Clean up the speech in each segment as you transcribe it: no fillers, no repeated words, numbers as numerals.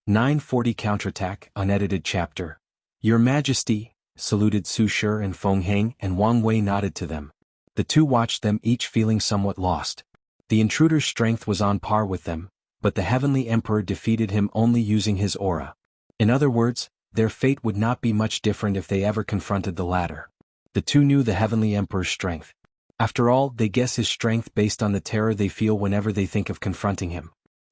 940 Counterattack, Unedited Chapter. Your Majesty, saluted Su Shi and Feng Heng, and Wang Wei nodded to them. The two watched them, each feeling somewhat lost. The intruder's strength was on par with them, but the Heavenly Emperor defeated him only using his aura. In other words, their fate would not be much different if they ever confronted the latter. The two knew the Heavenly Emperor's strength. After all, they guess his strength based on the terror they feel whenever they think of confronting him.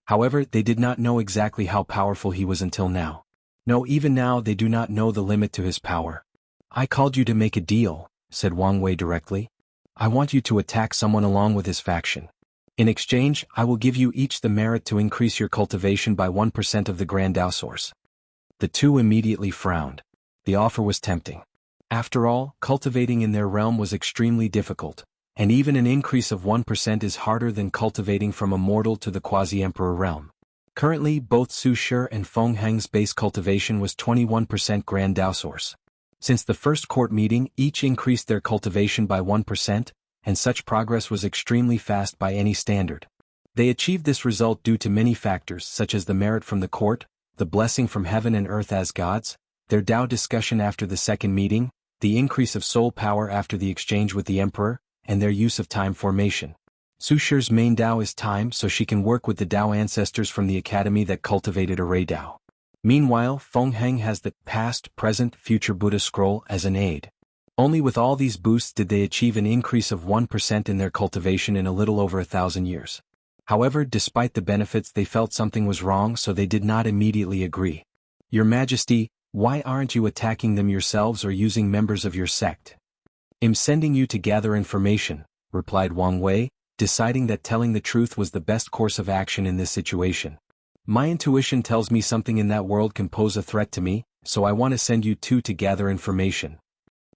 However, they did not know exactly how powerful he was until now. No, even now they do not know the limit to his power. I called you to make a deal, said Wang Wei directly. I want you to attack someone along with his faction. In exchange, I will give you each the merit to increase your cultivation by 1% of the Grand Dao source. The two immediately frowned. The offer was tempting. After all, cultivating in their realm was extremely difficult, and even an increase of 1% is harder than cultivating from a mortal to the quasi-emperor realm. Currently, both Su Shi and Feng Heng's base cultivation was 21% Grand Dao source. Since the first court meeting, each increased their cultivation by 1%, and such progress was extremely fast by any standard. They achieved this result due to many factors such as the merit from the court, the blessing from heaven and earth as gods, their Dao discussion after the second meeting, the increase of soul power after the exchange with the emperor, and their use of time formation. Su Shi's main Dao is time, so she can work with the Dao ancestors from the academy that cultivated Array Dao. Meanwhile, Feng Heng has the past, present, future Buddha scroll as an aid. Only with all these boosts did they achieve an increase of 1% in their cultivation in a little over 1,000 years. However, despite the benefits, they felt something was wrong, so they did not immediately agree. Your Majesty, why aren't you attacking them yourselves or using members of your sect? I'm sending you to gather information, replied Wang Wei, deciding that telling the truth was the best course of action in this situation. My intuition tells me something in that world can pose a threat to me, so I want to send you two to gather information.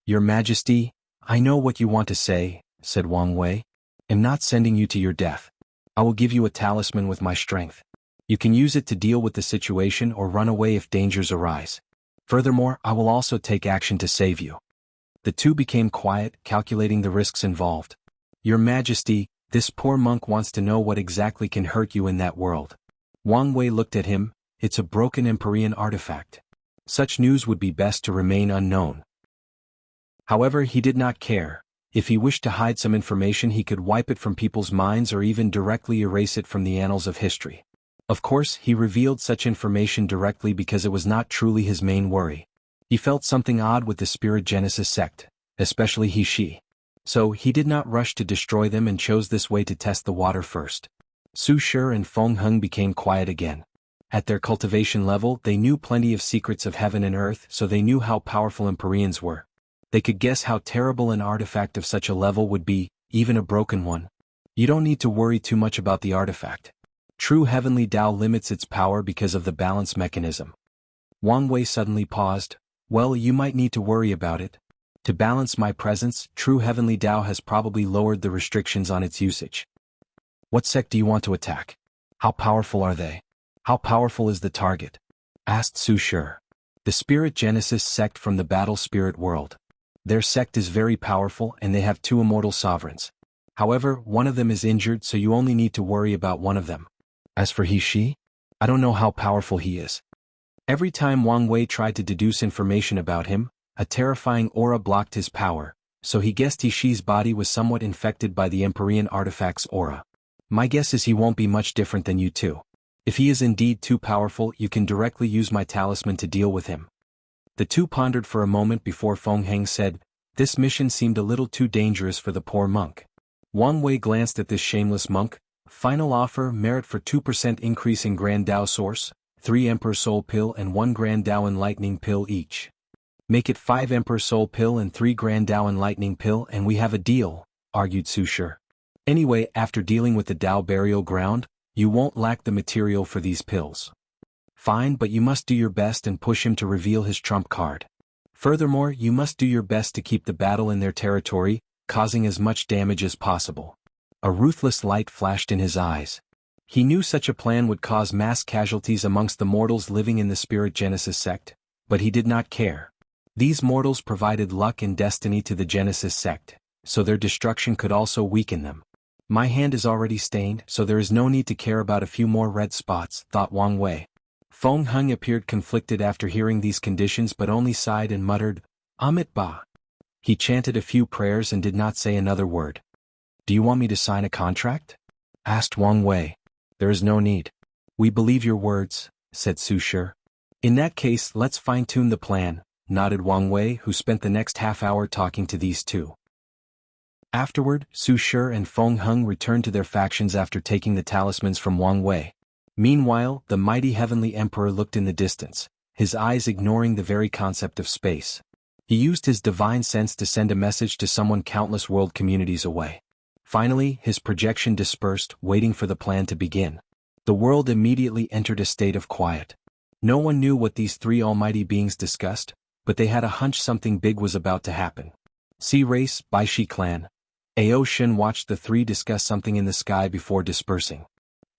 Your Majesty, I know what you want to say, said Wang Wei. I'm not sending you to your death. I will give you a talisman with my strength. You can use it to deal with the situation or run away if dangers arise. Furthermore, I will also take action to save you. The two became quiet, calculating the risks involved. Your Majesty, this poor monk wants to know what exactly can hurt you in that world. Wang Wei looked at him. It's a broken Empyrean artifact. Such news would be best to remain unknown. However, he did not care. If he wished to hide some information, he could wipe it from people's minds or even directly erase it from the annals of history. Of course, he revealed such information directly because it was not truly his main worry. He felt something odd with the Spirit Genesis sect, especially He-Shi. So, he did not rush to destroy them and chose this way to test the water first. Su Shi and Feng Heng became quiet again. At their cultivation level, they knew plenty of secrets of heaven and earth, so they knew how powerful Empyreans were. They could guess how terrible an artifact of such a level would be, even a broken one. You don't need to worry too much about the artifact. True heavenly Dao limits its power because of the balance mechanism. Wang Wei suddenly paused. Well, you might need to worry about it. To balance my presence, true heavenly Dao has probably lowered the restrictions on its usage. What sect do you want to attack? How powerful are they? How powerful is the target? Asked Su Shi. The Spirit Genesis sect from the Battle Spirit world. Their sect is very powerful and they have two immortal sovereigns. However, one of them is injured, so you only need to worry about one of them. As for He-Shi, I don't know how powerful he is. Every time Wang Wei tried to deduce information about him, a terrifying aura blocked his power, so he guessed He-Shi's body was somewhat infected by the Empyrean artifact's aura. My guess is he won't be much different than you two. If he is indeed too powerful, you can directly use my talisman to deal with him. The two pondered for a moment before Feng Heng said, this mission seemed a little too dangerous for the poor monk. Wang Wei glanced at this shameless monk. Final offer, merit for 2% increase in Grand Dao source, 3 Emperor Soul Pill and 1 Grand Dao Enlightening Pill each. Make it 5 Emperor Soul Pill and 3 Grand Dao Enlightening Pill and we have a deal, argued Su Shi. Anyway, after dealing with the Dao burial ground, you won't lack the material for these pills. Fine, but you must do your best and push him to reveal his trump card. Furthermore, you must do your best to keep the battle in their territory, causing as much damage as possible. A ruthless light flashed in his eyes. He knew such a plan would cause mass casualties amongst the mortals living in the Spirit Genesis sect, but he did not care. These mortals provided luck and destiny to the Genesis sect, so their destruction could also weaken them. My hand is already stained, so there is no need to care about a few more red spots, thought Wang Wei. Feng Heng appeared conflicted after hearing these conditions but only sighed and muttered, Amit Ba. He chanted a few prayers and did not say another word. Do you want me to sign a contract? Asked Wang Wei. There is no need. We believe your words, said Su Shi. In that case, let's fine-tune the plan, nodded Wang Wei, who spent the next half hour talking to these two. Afterward, Su Shi and Feng Heng returned to their factions after taking the talismans from Wang Wei. Meanwhile, the mighty heavenly emperor looked in the distance, his eyes ignoring the very concept of space. He used his divine sense to send a message to someone countless world communities away. Finally, his projection dispersed, waiting for the plan to begin. The world immediately entered a state of quiet. No one knew what these three almighty beings discussed, but they had a hunch something big was about to happen. Sea Race, Baishi Clan. Ao Shin watched the three discuss something in the sky before dispersing.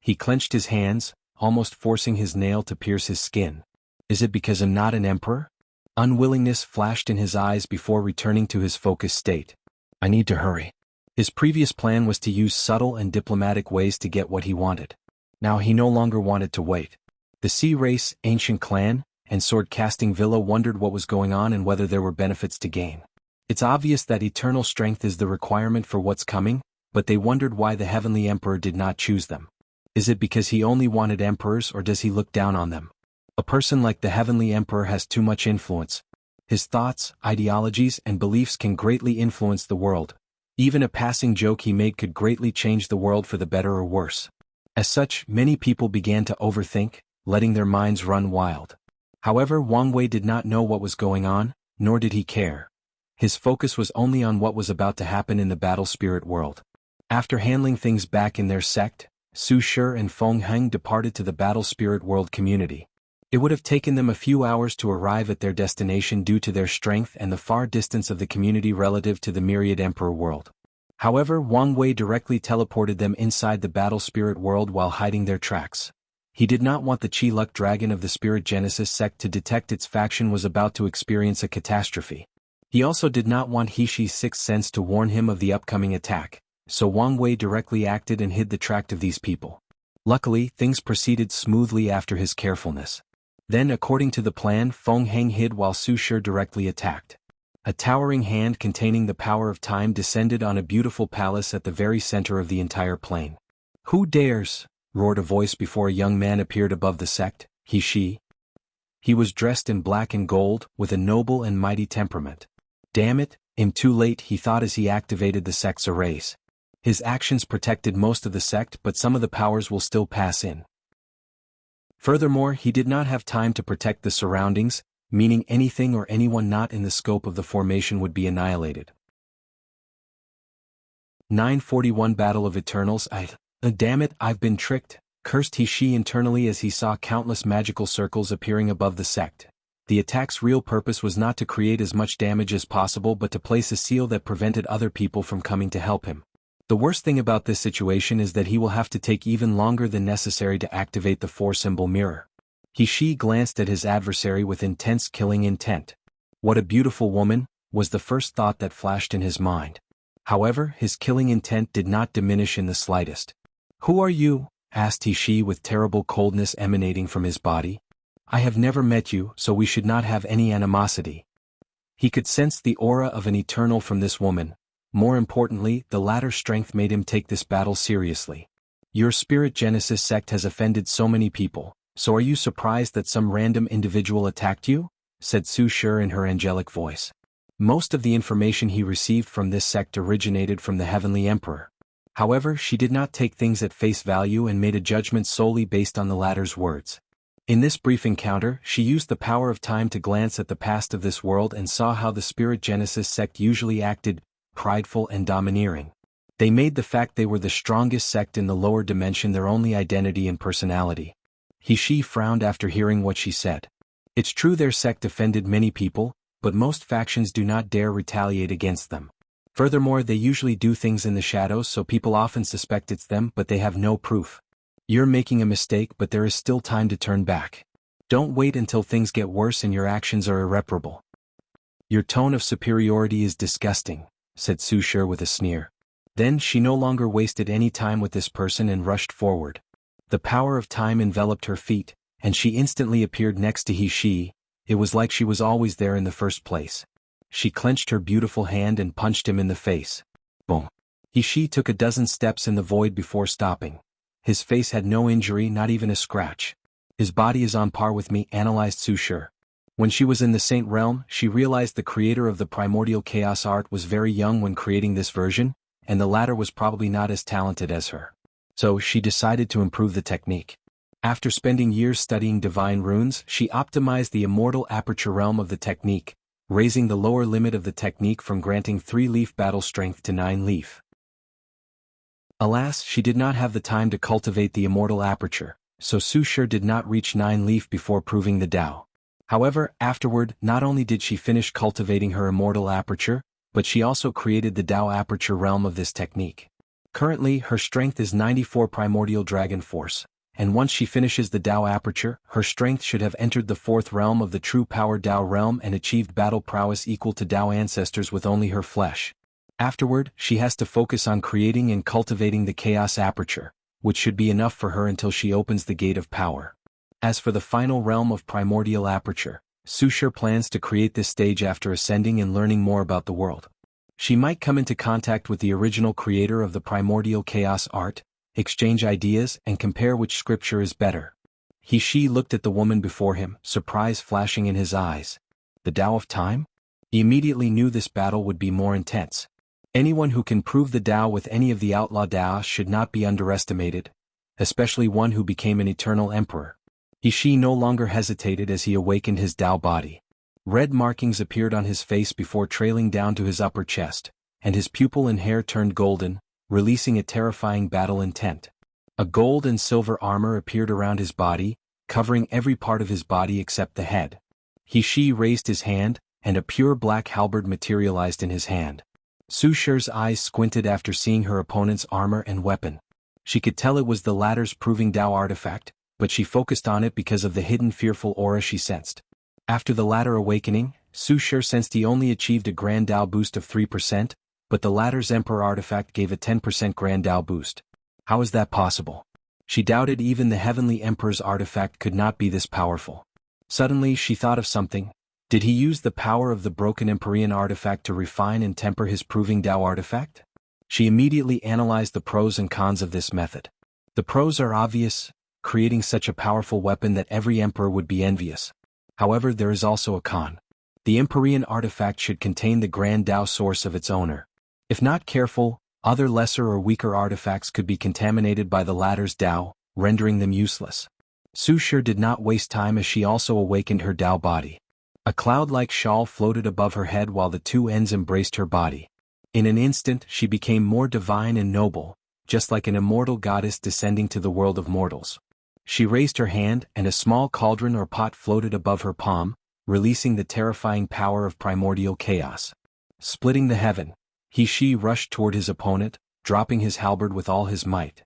He clenched his hands, almost forcing his nail to pierce his skin. Is it because I'm not an emperor? Unwillingness flashed in his eyes before returning to his focused state. I need to hurry. His previous plan was to use subtle and diplomatic ways to get what he wanted. Now he no longer wanted to wait. The Sea Race, Ancient Clan, and Sword-Casting Villa wondered what was going on and whether there were benefits to gain. It's obvious that eternal strength is the requirement for what's coming, but they wondered why the Heavenly Emperor did not choose them. Is it because he only wanted emperors, or does he look down on them? A person like the Heavenly Emperor has too much influence. His thoughts, ideologies, and beliefs can greatly influence the world. Even a passing joke he made could greatly change the world for the better or worse. As such, many people began to overthink, letting their minds run wild. However, Wang Wei did not know what was going on, nor did he care. His focus was only on what was about to happen in the battle spirit world. After handling things back in their sect, Su Shi and Feng Heng departed to the battle spirit world community. It would have taken them a few hours to arrive at their destination due to their strength and the far distance of the community relative to the myriad emperor world. However, Wang Wei directly teleported them inside the battle spirit world while hiding their tracks. He did not want the Chi-Luck dragon of the Spirit Genesis sect to detect its faction was about to experience a catastrophe. He also did not want He-Shi's sixth sense to warn him of the upcoming attack, so Wang Wei directly acted and hid the track of these people. Luckily, things proceeded smoothly after his carefulness. Then, according to the plan, Feng Heng hid while Su Shi directly attacked. A towering hand containing the power of time descended on a beautiful palace at the very center of the entire plain. Who dares? Roared a voice before a young man appeared above the sect, He-Shi. He was dressed in black and gold, with a noble and mighty temperament. Damn it, I'm too late, he thought as he activated the sect's arrays. His actions protected most of the sect, but some of the powers will still pass in. Furthermore, he did not have time to protect the surroundings, meaning anything or anyone not in the scope of the formation would be annihilated. 941 Battle of Eternals. Damn it, I've been tricked, cursed He-Shi internally as he saw countless magical circles appearing above the sect. The attack's real purpose was not to create as much damage as possible but to place a seal that prevented other people from coming to help him. The worst thing about this situation is that he will have to take even longer than necessary to activate the 4-symbol mirror. He-Shi glanced at his adversary with intense killing intent. What a beautiful woman, was the first thought that flashed in his mind. However, his killing intent did not diminish in the slightest. Who are you? Asked He-Shi with terrible coldness emanating from his body. I have never met you, so we should not have any animosity. He could sense the aura of an eternal from this woman. More importantly, the latter's strength made him take this battle seriously. Your Spirit Genesis sect has offended so many people, so are you surprised that some random individual attacked you? Said Su Shi in her angelic voice. Most of the information he received from this sect originated from the Heavenly Emperor. However, she did not take things at face value and made a judgment solely based on the latter's words. In this brief encounter, she used the power of time to glance at the past of this world and saw how the Spirit Genesis sect usually acted, prideful and domineering. They made the fact they were the strongest sect in the lower dimension their only identity and personality. He-Shi frowned after hearing what she said. It's true their sect offended many people, but most factions do not dare retaliate against them. Furthermore, they usually do things in the shadows so people often suspect it's them but they have no proof. You're making a mistake but there is still time to turn back. Don't wait until things get worse and your actions are irreparable. Your tone of superiority is disgusting, said Su Shi with a sneer. Then she no longer wasted any time with this person and rushed forward. The power of time enveloped her feet, and she instantly appeared next to He Shi. It was like she was always there in the first place. She clenched her beautiful hand and punched him in the face. Boom. He Shi took a dozen steps in the void before stopping. His face had no injury, not even a scratch. His body is on par with me, analyzed Su Shi. When she was in the Saint Realm, she realized the creator of the primordial chaos art was very young when creating this version, and the latter was probably not as talented as her. So she decided to improve the technique. After spending years studying divine runes, she optimized the immortal aperture realm of the technique, raising the lower limit of the technique from granting 3-leaf battle strength to 9-leaf. Alas, she did not have the time to cultivate the immortal aperture, so Su Shi did not reach 9-leaf before proving the Tao. However, afterward, not only did she finish cultivating her immortal aperture, but she also created the Tao aperture realm of this technique. Currently, her strength is 94 primordial dragon force, and once she finishes the Tao aperture, her strength should have entered the 4th realm of the true power Tao realm and achieved battle prowess equal to Tao ancestors with only her flesh. Afterward, she has to focus on creating and cultivating the chaos aperture, which should be enough for her until she opens the gate of power. As for the final realm of primordial aperture, Su Shi plans to create this stage after ascending and learning more about the world. She might come into contact with the original creator of the primordial chaos art, exchange ideas and compare which scripture is better. He Shi looked at the woman before him, surprise flashing in his eyes. The Tao of Time? He immediately knew this battle would be more intense. Anyone who can prove the Tao with any of the outlaw Taos should not be underestimated, especially one who became an eternal emperor. He Shi no longer hesitated as he awakened his Tao body. Red markings appeared on his face before trailing down to his upper chest, and his pupil and hair turned golden, releasing a terrifying battle intent. A gold and silver armor appeared around his body, covering every part of his body except the head. He Shi raised his hand, and a pure black halberd materialized in his hand. Su Shi's eyes squinted after seeing her opponent's armor and weapon. She could tell it was the latter's proving Tao artifact, but she focused on it because of the hidden fearful aura she sensed. After the latter awakening, Su Shi sensed he only achieved a Grand Tao boost of 3%, but the latter's Emperor artifact gave a 10% Grand Tao boost. How is that possible? She doubted even the Heavenly Emperor's artifact could not be this powerful. Suddenly she thought of something. Did he use the power of the broken Empyrean artifact to refine and temper his proving Tao artifact? She immediately analyzed the pros and cons of this method. The pros are obvious, creating such a powerful weapon that every emperor would be envious. However, there is also a con. The Empyrean artifact should contain the Grand Tao source of its owner. If not careful, other lesser or weaker artifacts could be contaminated by the latter's Tao, rendering them useless. Su Shi did not waste time as she also awakened her Tao body. A cloud-like shawl floated above her head while the two ends embraced her body. In an instant she became more divine and noble, just like an immortal goddess descending to the world of mortals. She raised her hand and a small cauldron or pot floated above her palm, releasing the terrifying power of primordial chaos. Splitting the heaven, He Shi rushed toward his opponent, dropping his halberd with all his might.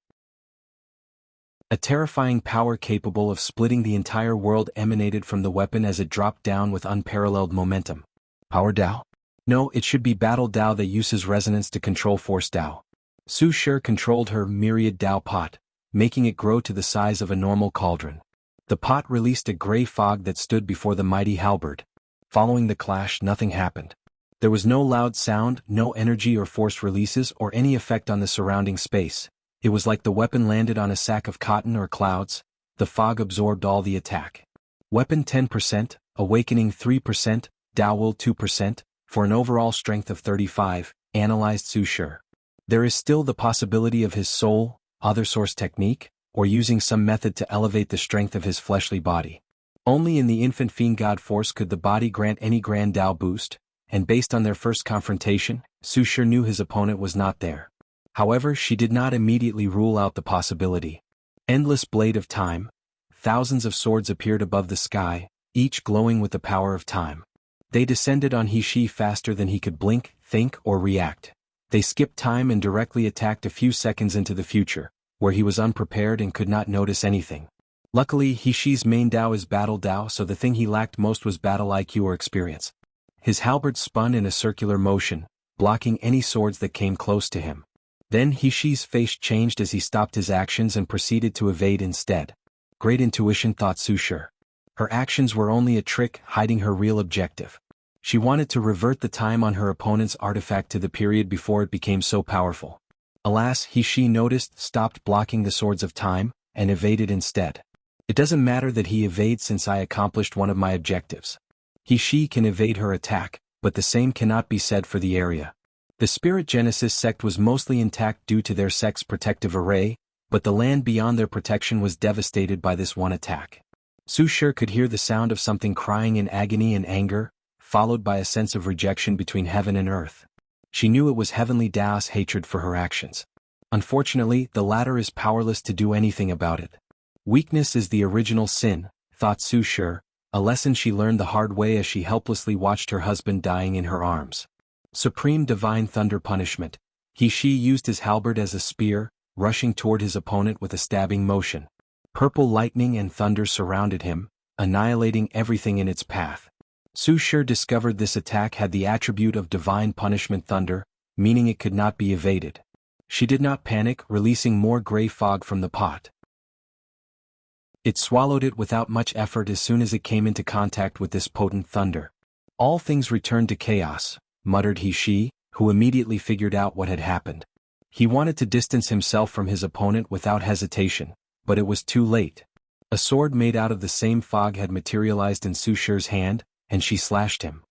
A terrifying power capable of splitting the entire world emanated from the weapon as it dropped down with unparalleled momentum. Power Tao? No, it should be Battle Tao that uses resonance to control Force Tao. Su Shi controlled her myriad Tao pot, making it grow to the size of a normal cauldron. The pot released a gray fog that stood before the mighty halberd. Following the clash, nothing happened. There was no loud sound, no energy or force releases or any effect on the surrounding space. It was like the weapon landed on a sack of cotton or clouds. The fog absorbed all the attack. Weapon 10%, awakening 3%, Tao will 2%, for an overall strength of 35, analyzed Su Shi. There is still the possibility of his soul, other source technique, or using some method to elevate the strength of his fleshly body. Only in the infant fiend god force could the body grant any Grand Tao boost, and based on their first confrontation, Su Shi knew his opponent was not there. However, she did not immediately rule out the possibility. Endless blade of time. Thousands of swords appeared above the sky, each glowing with the power of time. They descended on He Shi faster than he could blink, think, or react. They skipped time and directly attacked a few seconds into the future, where he was unprepared and could not notice anything. Luckily, He Shi's main Tao is Battle Tao, so the thing he lacked most was battle IQ or experience. His halberd spun in a circular motion, blocking any swords that came close to him. Then He Shi's face changed as he stopped his actions and proceeded to evade instead. Great intuition, thought Su Shi. Her actions were only a trick hiding her real objective. She wanted to revert the time on her opponent's artifact to the period before it became so powerful. Alas, she noticed, stopped blocking the swords of time, and evaded instead. It doesn't matter that he evades since I accomplished one of my objectives. She can evade her attack, but the same cannot be said for the area. The Spirit Genesis sect was mostly intact due to their sect's protective array, but the land beyond their protection was devastated by this one attack. Su Shi could hear the sound of something crying in agony and anger, followed by a sense of rejection between heaven and earth. She knew it was heavenly Dao's hatred for her actions. Unfortunately, the latter is powerless to do anything about it. Weakness is the original sin, thought Su Shi, a lesson she learned the hard way as she helplessly watched her husband dying in her arms. Supreme Divine Thunder Punishment. She used his halberd as a spear, rushing toward his opponent with a stabbing motion. Purple lightning and thunder surrounded him, annihilating everything in its path. Su Shi discovered this attack had the attribute of divine punishment thunder, meaning it could not be evaded. She did not panic, releasing more gray fog from the pot. It swallowed it without much effort as soon as it came into contact with this potent thunder. All things returned to chaos, muttered he, who immediately figured out what had happened. He wanted to distance himself from his opponent without hesitation, but it was too late. A sword made out of the same fog had materialized in Su Shi's hand, and she slashed him.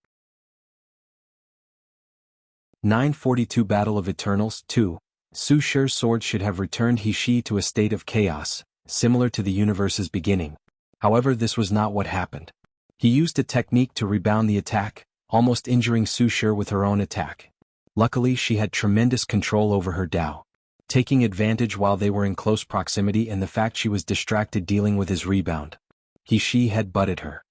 942 Battle of Eternals 2. Su Shi's sword should have returned He to a state of chaos, similar to the universe's beginning. However, this was not what happened. He used a technique to rebound the attack, almost injuring Su Shi with her own attack. Luckily, she had tremendous control over her Dao, taking advantage while they were in close proximity and the fact she was distracted dealing with his rebound. He had butted her.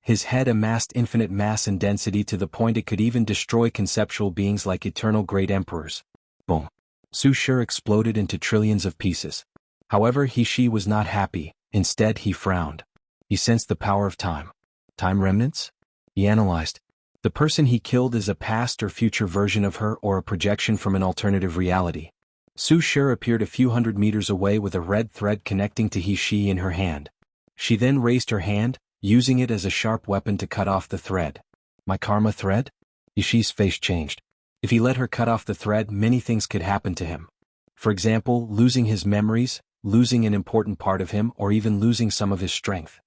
His head amassed infinite mass and density to the point it could even destroy conceptual beings like eternal great emperors. Boom. Su Shi exploded into trillions of pieces. However, he was not happy, instead he frowned. He sensed the power of time. Time remnants? He analyzed. The person he killed is a past or future version of her or a projection from an alternative reality. Su Shi appeared a few hundred meters away with a red thread connecting to he in her hand. She then raised her hand, using it as a sharp weapon to cut off the thread. My karma thread? Ishi's face changed. If he let her cut off the thread, many things could happen to him. For example, losing his memories, losing an important part of him, or even losing some of his strength.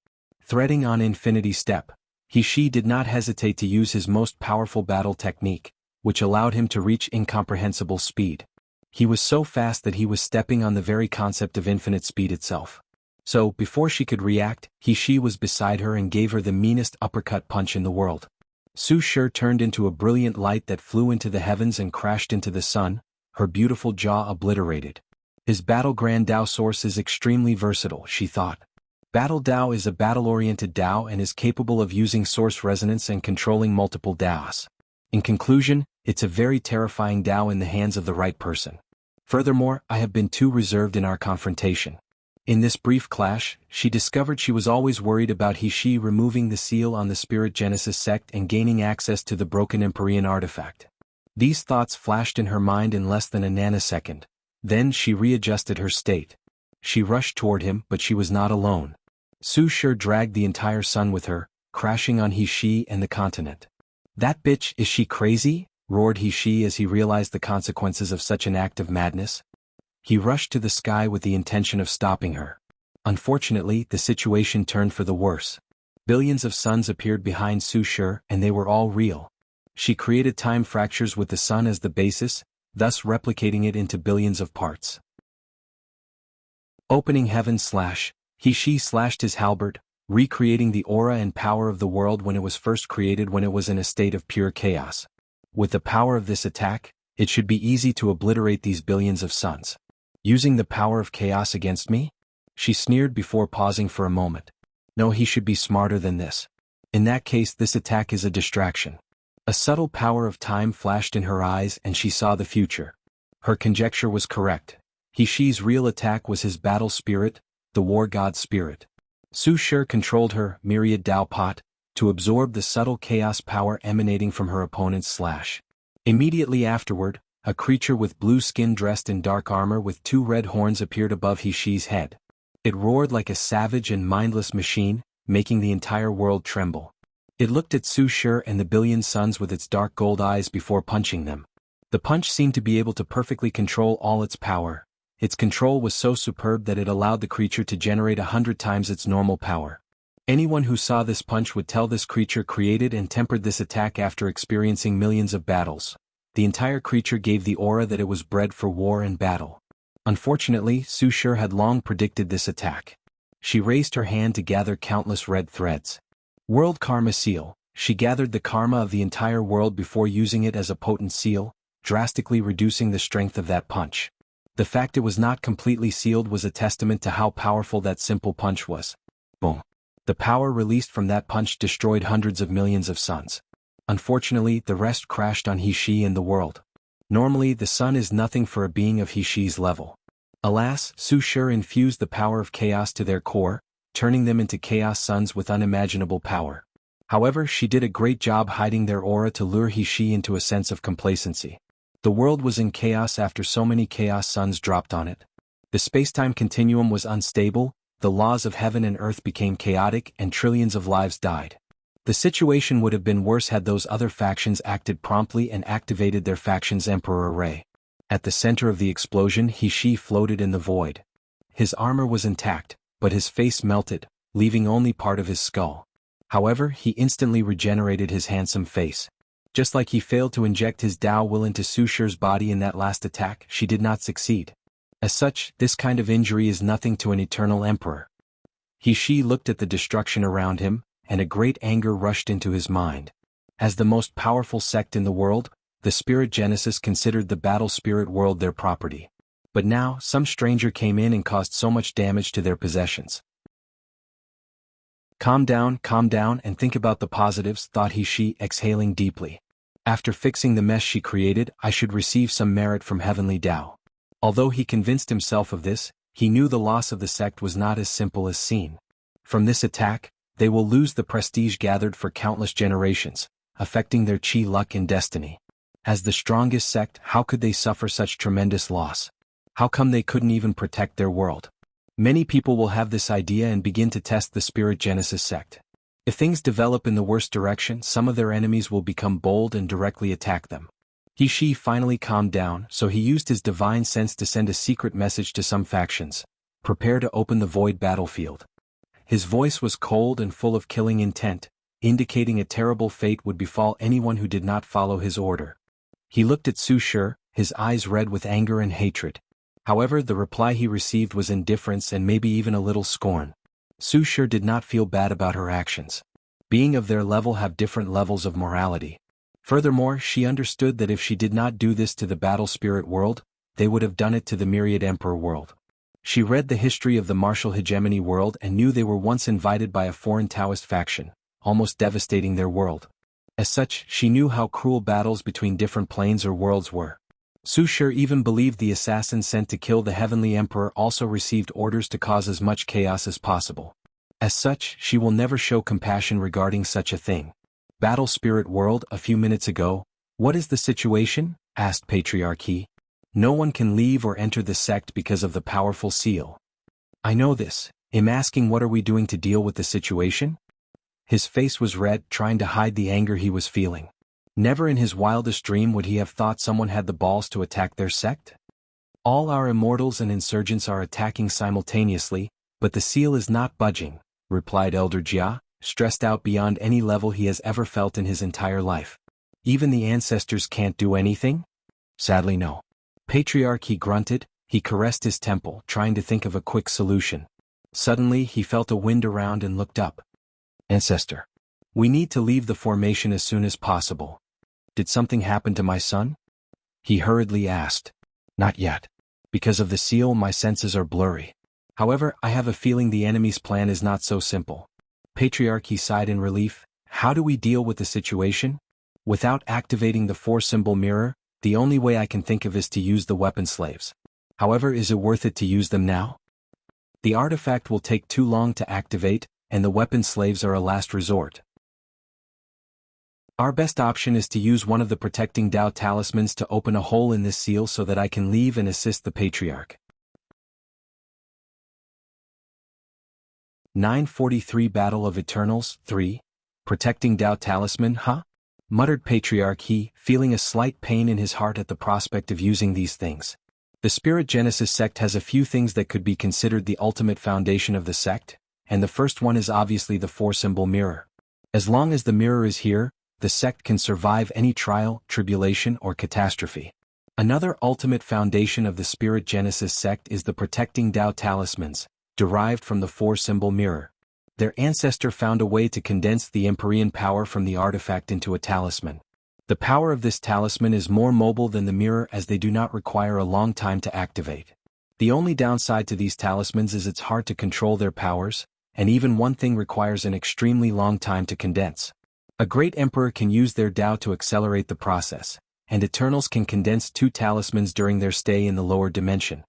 Threading on Infinity Step. He did not hesitate to use his most powerful battle technique, which allowed him to reach incomprehensible speed. He was so fast that he was stepping on the very concept of infinite speed itself. So, before she could react, he was beside her and gave her the meanest uppercut punch in the world. Su Shi turned into a brilliant light that flew into the heavens and crashed into the sun, her beautiful jaw obliterated. His Battle Grand Dao source is extremely versatile, she thought. Battle Dao is a battle-oriented Dao and is capable of using source resonance and controlling multiple Daos. In conclusion, it's a very terrifying Dao in the hands of the right person. Furthermore, I have been too reserved in our confrontation. In this brief clash, she discovered she was always worried about he removing the seal on the Spirit Genesis sect and gaining access to the broken Empyrean artifact. These thoughts flashed in her mind in less than a nanosecond. Then she readjusted her state. She rushed toward him, but she was not alone. Su Shi dragged the entire sun with her, crashing on he and the continent. That bitch, is she crazy? Roared he as he realized the consequences of such an act of madness. He rushed to the sky with the intention of stopping her. Unfortunately, the situation turned for the worse. Billions of suns appeared behind Su Shi, and they were all real. She created time fractures with the sun as the basis, thus replicating it into billions of parts. Opening heaven slash. He slashed his halberd, recreating the aura and power of the world when it was first created when it was in a state of pure chaos. With the power of this attack, it should be easy to obliterate these billions of suns. Using the power of chaos against me? She sneered before pausing for a moment. No, he should be smarter than this. In that case, this attack is a distraction. A subtle power of time flashed in her eyes and she saw the future. Her conjecture was correct. He's real attack was his battle spirit, the war god spirit. Su Shi controlled her myriad Dao pot to absorb the subtle chaos power emanating from her opponent's slash. Immediately afterward, a creature with blue skin dressed in dark armor with two red horns appeared above He's head. It roared like a savage and mindless machine, making the entire world tremble. It looked at Su Shi and the billion suns with its dark gold eyes before punching them. The punch seemed to be able to perfectly control all its power. Its control was so superb that it allowed the creature to generate 100 times its normal power. Anyone who saw this punch would tell this creature created and tempered this attack after experiencing millions of battles. The entire creature gave the aura that it was bred for war and battle. Unfortunately, Su Shi had long predicted this attack. She raised her hand to gather countless red threads. World Karma Seal. She gathered the karma of the entire world before using it as a potent seal, drastically reducing the strength of that punch. The fact it was not completely sealed was a testament to how powerful that simple punch was. Boom. The power released from that punch destroyed hundreds of millions of suns. Unfortunately, the rest crashed on He Shi and the world. Normally, the sun is nothing for a being of He Shi's level. Alas, Su Shi infused the power of chaos to their core, turning them into chaos suns with unimaginable power. However, she did a great job hiding their aura to lure He Shi into a sense of complacency. The world was in chaos after so many chaos suns dropped on it. The spacetime continuum was unstable, the laws of heaven and earth became chaotic and trillions of lives died. The situation would have been worse had those other factions acted promptly and activated their faction's Emperor array. At the center of the explosion, He Shi floated in the void. His armor was intact, but his face melted, leaving only part of his skull. However, he instantly regenerated his handsome face. Just like he failed to inject his Tao will into Su Shi's body in that last attack, she did not succeed. As such, this kind of injury is nothing to an eternal emperor. He Shi looked at the destruction around him, and a great anger rushed into his mind. As the most powerful sect in the world, the Spirit Genesis considered the Battle Spirit world their property. But now, some stranger came in and caused so much damage to their possessions. Calm down, and think about the positives, thought He Shi, exhaling deeply. After fixing the mess she created, I should receive some merit from heavenly Tao. Although he convinced himself of this, he knew the loss of the sect was not as simple as seen. From this attack, they will lose the prestige gathered for countless generations, affecting their chi luck and destiny. As the strongest sect, how could they suffer such tremendous loss? How come they couldn't even protect their world? Many people will have this idea and begin to test the Spirit Genesis sect. If things develop in the worst direction, some of their enemies will become bold and directly attack them. He Shi finally calmed down, so he used his divine sense to send a secret message to some factions. Prepare to open the void battlefield. His voice was cold and full of killing intent, indicating a terrible fate would befall anyone who did not follow his order. He looked at Su Shi, his eyes red with anger and hatred. However, the reply he received was indifference and maybe even a little scorn. Su Shi did not feel bad about her actions. Being of their level have different levels of morality. Furthermore, she understood that if she did not do this to the Battle Spirit world, they would have done it to the Myriad Emperor world. She read the history of the martial hegemony world and knew they were once invited by a foreign Taoist faction, almost devastating their world. As such, she knew how cruel battles between different planes or worlds were. Su Shi even believed the assassin sent to kill the Heavenly Emperor also received orders to cause as much chaos as possible. As such, she will never show compassion regarding such a thing. Battle Spirit World, a few minutes ago. What is the situation? Asked Patriarch He. No one can leave or enter the sect because of the powerful seal. I know this. I'm asking what are we doing to deal with the situation? His face was red, trying to hide the anger he was feeling. Never in his wildest dream would he have thought someone had the balls to attack their sect. All our immortals and insurgents are attacking simultaneously, but the seal is not budging, replied Elder Jia, stressed out beyond any level he has ever felt in his entire life. Even the ancestors can't do anything? Sadly no. Patriarch He grunted, he caressed his temple, trying to think of a quick solution. Suddenly he felt a wind around and looked up. Ancestor. We need to leave the formation as soon as possible. Did something happen to my son? He hurriedly asked. Not yet. Because of the seal, my senses are blurry. However, I have a feeling the enemy's plan is not so simple. Patriarch He sighed in relief. How do we deal with the situation? Without activating the 4-symbol mirror, the only way I can think of is to use the weapon slaves. However, is it worth it to use them now? The artifact will take too long to activate, and the weapon slaves are a last resort. Our best option is to use one of the protecting Tao talismans to open a hole in this seal so that I can leave and assist the Patriarch. 943 Battle of Eternals, 3. Protecting Tao Talisman, huh? Muttered Patriarch He, feeling a slight pain in his heart at the prospect of using these things. The Spirit Genesis sect has a few things that could be considered the ultimate foundation of the sect, and the first one is obviously the four-symbol mirror. As long as the mirror is here, the sect can survive any trial, tribulation, or catastrophe. Another ultimate foundation of the Spirit Genesis sect is the protecting Tao talismans, derived from the four-symbol mirror. Their ancestor found a way to condense the Empyrean power from the artifact into a talisman. The power of this talisman is more mobile than the mirror as they do not require a long time to activate. The only downside to these talismans is it's hard to control their powers, and even one thing requires an extremely long time to condense. A great emperor can use their Tao to accelerate the process, and Eternals can condense 2 talismans during their stay in the lower dimension.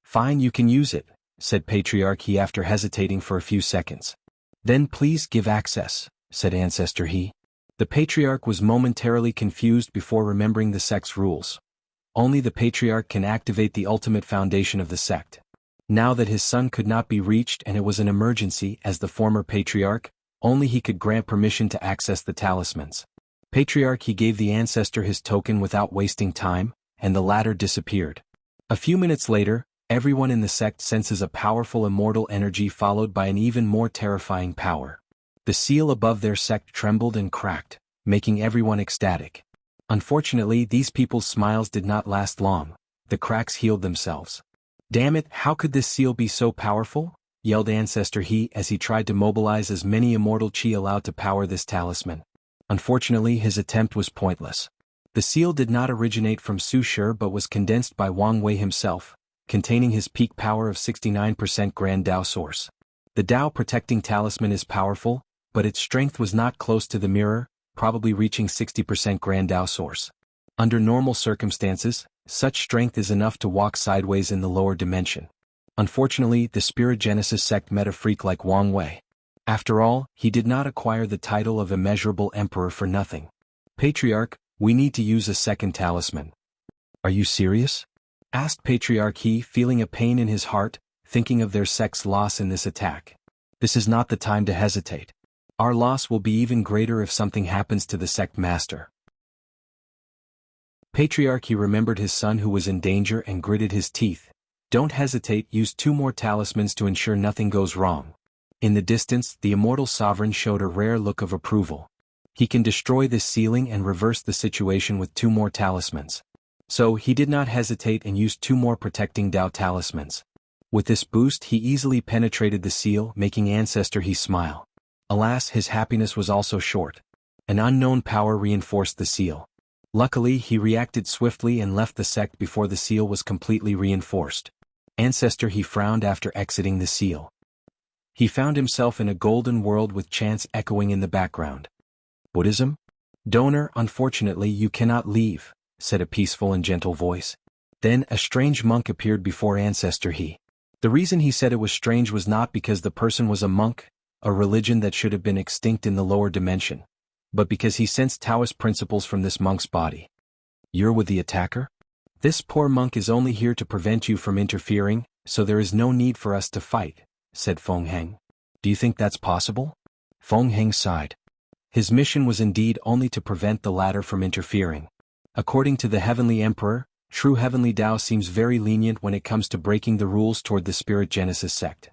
Fine, you can use it, said Patriarch He after hesitating for a few seconds. Then please give access, said Ancestor He. The Patriarch was momentarily confused before remembering the sect's rules. Only the Patriarch can activate the ultimate foundation of the sect. Now that his son could not be reached and it was an emergency as the former Patriarch, only he could grant permission to access the talismans. Patriarch He gave the ancestor his token without wasting time, and the latter disappeared. A few minutes later, everyone in the sect senses a powerful immortal energy followed by an even more terrifying power. The seal above their sect trembled and cracked, making everyone ecstatic. Unfortunately, these people's smiles did not last long. The cracks healed themselves. Damn it, how could this seal be so powerful? Yelled Ancestor He as he tried to mobilize as many immortal chi allowed to power this talisman. Unfortunately, his attempt was pointless. The seal did not originate from Su Shi but was condensed by Wang Wei himself, containing his peak power of 69% Grand Tao Source. The Tao protecting talisman is powerful, but its strength was not close to the mirror, probably reaching 60% Grand Tao Source. Under normal circumstances, such strength is enough to walk sideways in the lower dimension. Unfortunately, the Spirit Genesis sect met a freak like Wang Wei. After all, he did not acquire the title of Immeasurable Emperor for nothing. Patriarch, we need to use a second talisman. Are you serious? Asked Patriarch He, feeling a pain in his heart, thinking of their sect's loss in this attack. This is not the time to hesitate. Our loss will be even greater if something happens to the sect master. Patriarch He remembered his son who was in danger and gritted his teeth. Don't hesitate, use 2 more talismans to ensure nothing goes wrong. In the distance, the immortal sovereign showed a rare look of approval. He can destroy this ceiling and reverse the situation with 2 more talismans. So he did not hesitate and used 2 more protecting Tao talismans. With this boost he easily penetrated the seal, making Ancestor He smile. Alas, his happiness was also short. An unknown power reinforced the seal. Luckily, he reacted swiftly and left the sect before the seal was completely reinforced. Ancestor He frowned after exiting the seal. He found himself in a golden world with chants echoing in the background. Buddhism? Donor, unfortunately you cannot leave, said a peaceful and gentle voice. Then a strange monk appeared before Ancestor He. The reason he said it was strange was not because the person was a monk, a religion that should have been extinct in the lower dimension, but because he sensed Taoist principles from this monk's body. You're with the attacker? This poor monk is only here to prevent you from interfering, so there is no need for us to fight, said Feng Heng. Do you think that's possible? Feng Heng sighed. His mission was indeed only to prevent the latter from interfering. According to the Heavenly Emperor, true Heavenly Tao seems very lenient when it comes to breaking the rules toward the Spirit Genesis sect.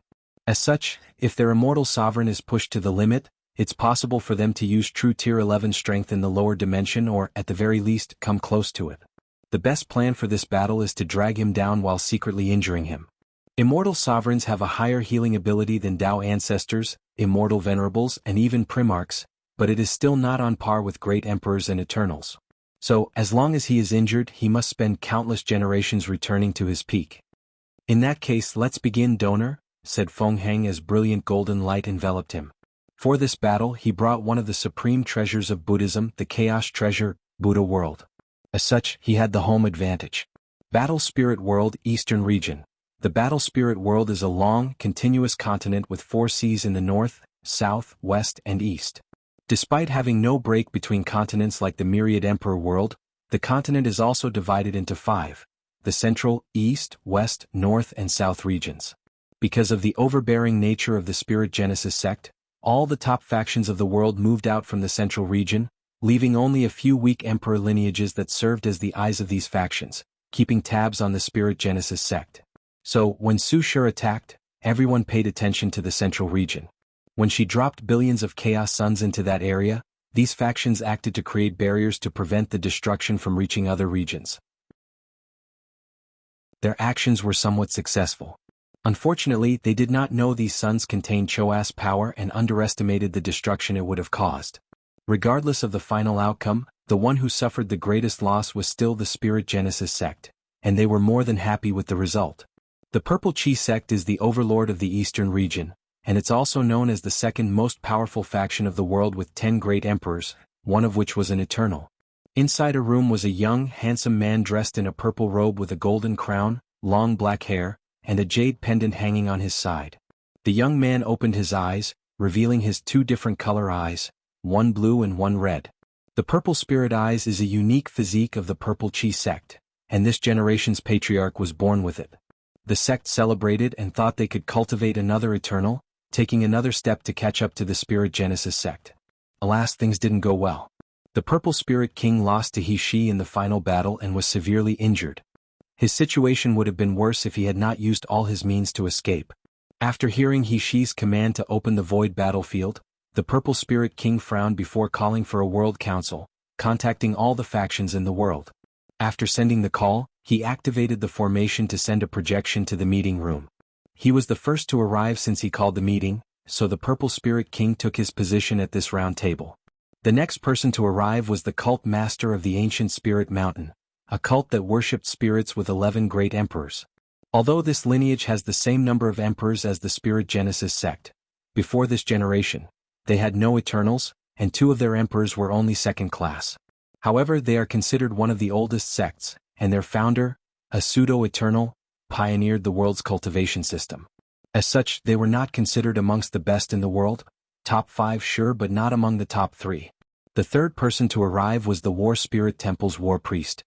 As such, if their immortal sovereign is pushed to the limit, it's possible for them to use true Tier 11 strength in the lower dimension or, at the very least, come close to it. The best plan for this battle is to drag him down while secretly injuring him. Immortal sovereigns have a higher healing ability than Tao ancestors, immortal venerables, and even primarchs, but it is still not on par with great emperors and eternals. So, as long as he is injured, he must spend countless generations returning to his peak. In that case, let's begin, Donor, said Feng Heng as brilliant golden light enveloped him. For this battle, he brought one of the supreme treasures of Buddhism, the Chaos Treasure, Buddha World. As such, he had the home advantage. Battle Spirit World, Eastern Region. The Battle Spirit World is a long, continuous continent with 4 seas in the north, south, west, and east. Despite having no break between continents like the Myriad Emperor world, the continent is also divided into 5, the central, east, west, north, and south regions. Because of the overbearing nature of the Spirit Genesis sect, all the top factions of the world moved out from the central region, leaving only a few weak emperor lineages that served as the eyes of these factions, keeping tabs on the Spirit Genesis sect. So, when Su Shi attacked, everyone paid attention to the central region. When she dropped billions of Chaos Suns into that area, these factions acted to create barriers to prevent the destruction from reaching other regions. Their actions were somewhat successful. Unfortunately, they did not know these suns contained Choas power and underestimated the destruction it would have caused. Regardless of the final outcome, the one who suffered the greatest loss was still the Spirit Genesis sect, and they were more than happy with the result. The Purple Chi sect is the overlord of the eastern region, and it's also known as the second most powerful faction of the world with 10 great emperors, one of which was an eternal. Inside a room was a young, handsome man dressed in a purple robe with a golden crown, long black hair, and a jade pendant hanging on his side. The young man opened his eyes, revealing his 2 different color eyes, one blue and one red. The purple spirit eyes is a unique physique of the Purple Chi sect, and this generation's patriarch was born with it. The sect celebrated and thought they could cultivate another eternal, taking another step to catch up to the Spirit Genesis sect. Alas, things didn't go well. The Purple Spirit King lost to He Shi in the final battle and was severely injured. His situation would have been worse if he had not used all his means to escape. After hearing He Shi's command to open the void battlefield, the Purple Spirit King frowned before calling for a world council, contacting all the factions in the world. After sending the call, he activated the formation to send a projection to the meeting room. He was the first to arrive since he called the meeting, so the Purple Spirit King took his position at this round table. The next person to arrive was the cult master of the ancient Spirit Mountain, a cult that worshipped spirits with 11 great emperors. Although this lineage has the same number of emperors as the Spirit Genesis sect, before this generation, they had no Eternals, and 2 of their emperors were only second class. However, they are considered one of the oldest sects, and their founder, a pseudo-Eternal, pioneered the world's cultivation system. As such, they were not considered amongst the best in the world, top 5 sure but not among the top 3. The third person to arrive was the War Spirit Temple's War Priest.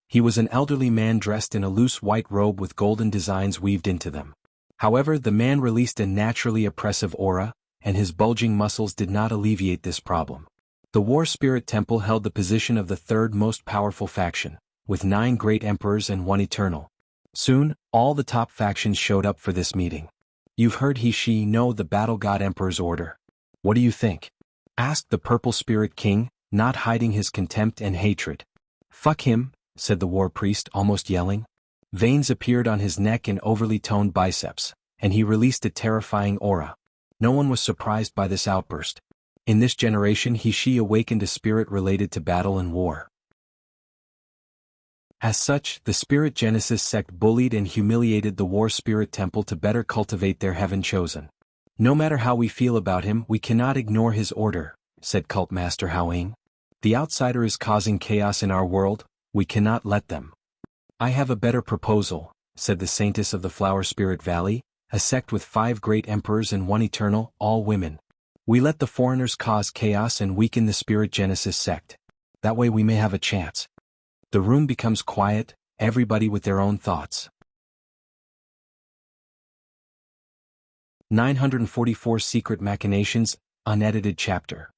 He was an elderly man dressed in a loose white robe with golden designs weaved into them. However, the man released a naturally oppressive aura, and his bulging muscles did not alleviate this problem. The War Spirit Temple held the position of the third most powerful faction, with 9 great emperors and 1 eternal. Soon, all the top factions showed up for this meeting. You've heard He Shi know the Battle God Emperor's order. What do you think? Asked the Purple Spirit King, not hiding his contempt and hatred. Fuck him, said the War Priest, almost yelling. Veins appeared on his neck and overly toned biceps, and he released a terrifying aura. No one was surprised by this outburst. In this generation, He Shi awakened a spirit related to battle and war. As such, the Spirit Genesis sect bullied and humiliated the War Spirit Temple to better cultivate their heaven chosen. No matter how we feel about him, we cannot ignore his order, said Cult Master Haoying. The outsider is causing chaos in our world, we cannot let them. I have a better proposal, said the Saintess of the Flower Spirit Valley, a sect with 5 great emperors and 1 eternal, all women. We let the foreigners cause chaos and weaken the Spirit Genesis sect. That way we may have a chance. The room becomes quiet, everybody with their own thoughts. 944 Secret Machinations, Unedited Chapter.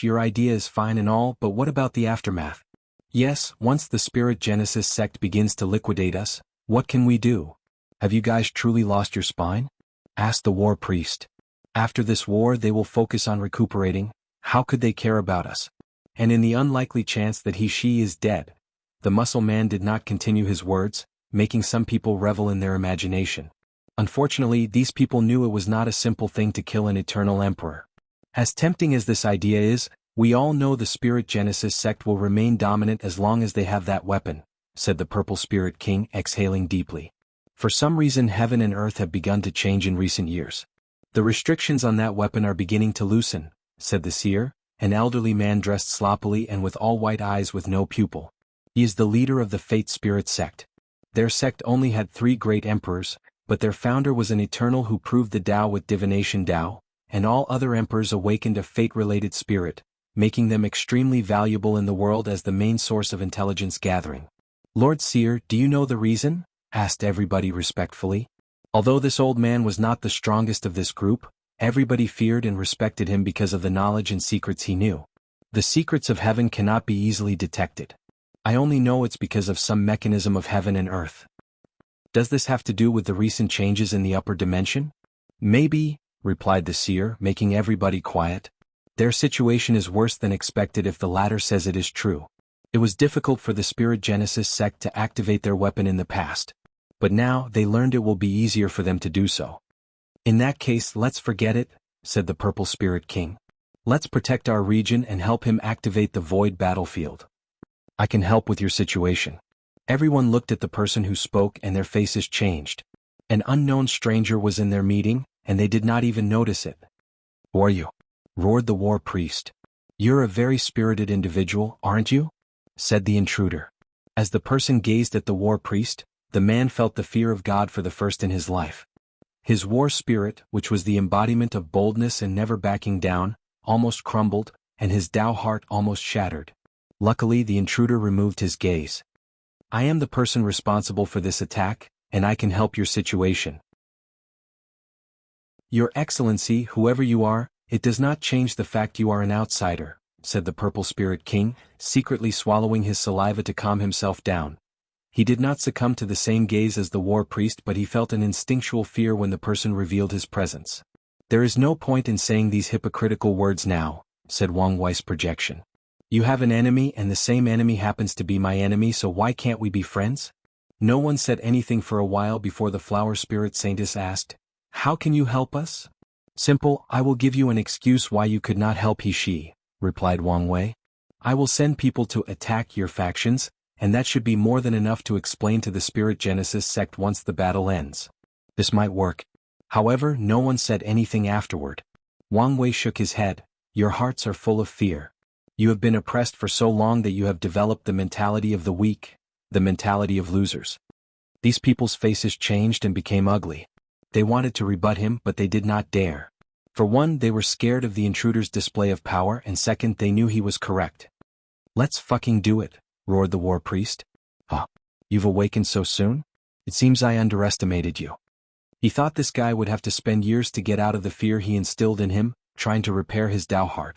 Your idea is fine and all, but what about the aftermath? Yes, once the Spirit Genesis sect begins to liquidate us, what can we do? Have you guys truly lost your spine? Asked the War Priest. After this war they will focus on recuperating, how could they care about us? And in the unlikely chance that He Shi is dead. The muscle man did not continue his words, making some people revel in their imagination. Unfortunately, these people knew it was not a simple thing to kill an eternal emperor. As tempting as this idea is, we all know the Spirit Genesis sect will remain dominant as long as they have that weapon, said the Purple Spirit King, exhaling deeply. For some reason heaven and earth have begun to change in recent years. The restrictions on that weapon are beginning to loosen, said the seer, an elderly man dressed sloppily and with all white eyes with no pupil. He is the leader of the Fate Spirit sect. Their sect only had 3 great emperors, but their founder was an eternal who proved the Tao with divination Tao, and all other emperors awakened a fate-related spirit, making them extremely valuable in the world as the main source of intelligence gathering. Lord Seer, do you know the reason? Asked everybody respectfully. Although this old man was not the strongest of this group, everybody feared and respected him because of the knowledge and secrets he knew. The secrets of heaven cannot be easily detected. I only know it's because of some mechanism of heaven and earth. Does this have to do with the recent changes in the upper dimension? Maybe, replied the seer, making everybody quiet. Their situation is worse than expected if the latter says it is true. It was difficult for the Spirit Genesis sect to activate their weapon in the past, but now they learned it will be easier for them to do so. In that case, let's forget it, said the Purple Spirit King. Let's protect our region and help him activate the void battlefield. I can help with your situation. Everyone looked at the person who spoke and their faces changed. An unknown stranger was in their meeting, and they did not even notice it. Who are you? Roared the war priest. You're a very spirited individual, aren't you? Said the intruder. As the person gazed at the war priest, the man felt the fear of God for the first in his life. His war spirit, which was the embodiment of boldness and never backing down, almost crumbled, and his Tao heart almost shattered. Luckily, the intruder removed his gaze. I am the person responsible for this attack, and I can help your situation. Your Excellency, whoever you are, it does not change the fact you are an outsider, said the Purple Spirit King, secretly swallowing his saliva to calm himself down. He did not succumb to the same gaze as the war priest, but he felt an instinctual fear when the person revealed his presence. There is no point in saying these hypocritical words now, said Wang Wei's projection. You have an enemy and the same enemy happens to be my enemy, so why can't we be friends? No one said anything for a while before the Flower Spirit Saintess asked, How can you help us? Simple, I will give you an excuse why you could not help she, replied Wang Wei. I will send people to attack your factions, and that should be more than enough to explain to the Spirit Genesis sect once the battle ends. This might work. However, no one said anything afterward. Wang Wei shook his head. Your hearts are full of fear. You have been oppressed for so long that you have developed the mentality of the weak, the mentality of losers. These people's faces changed and became ugly. They wanted to rebut him, but they did not dare. For one, they were scared of the intruder's display of power, and second, they knew he was correct. Let's fucking do it, roared the war priest. Huh? You've awakened so soon? It seems I underestimated you. He thought this guy would have to spend years to get out of the fear he instilled in him, trying to repair his Tao heart.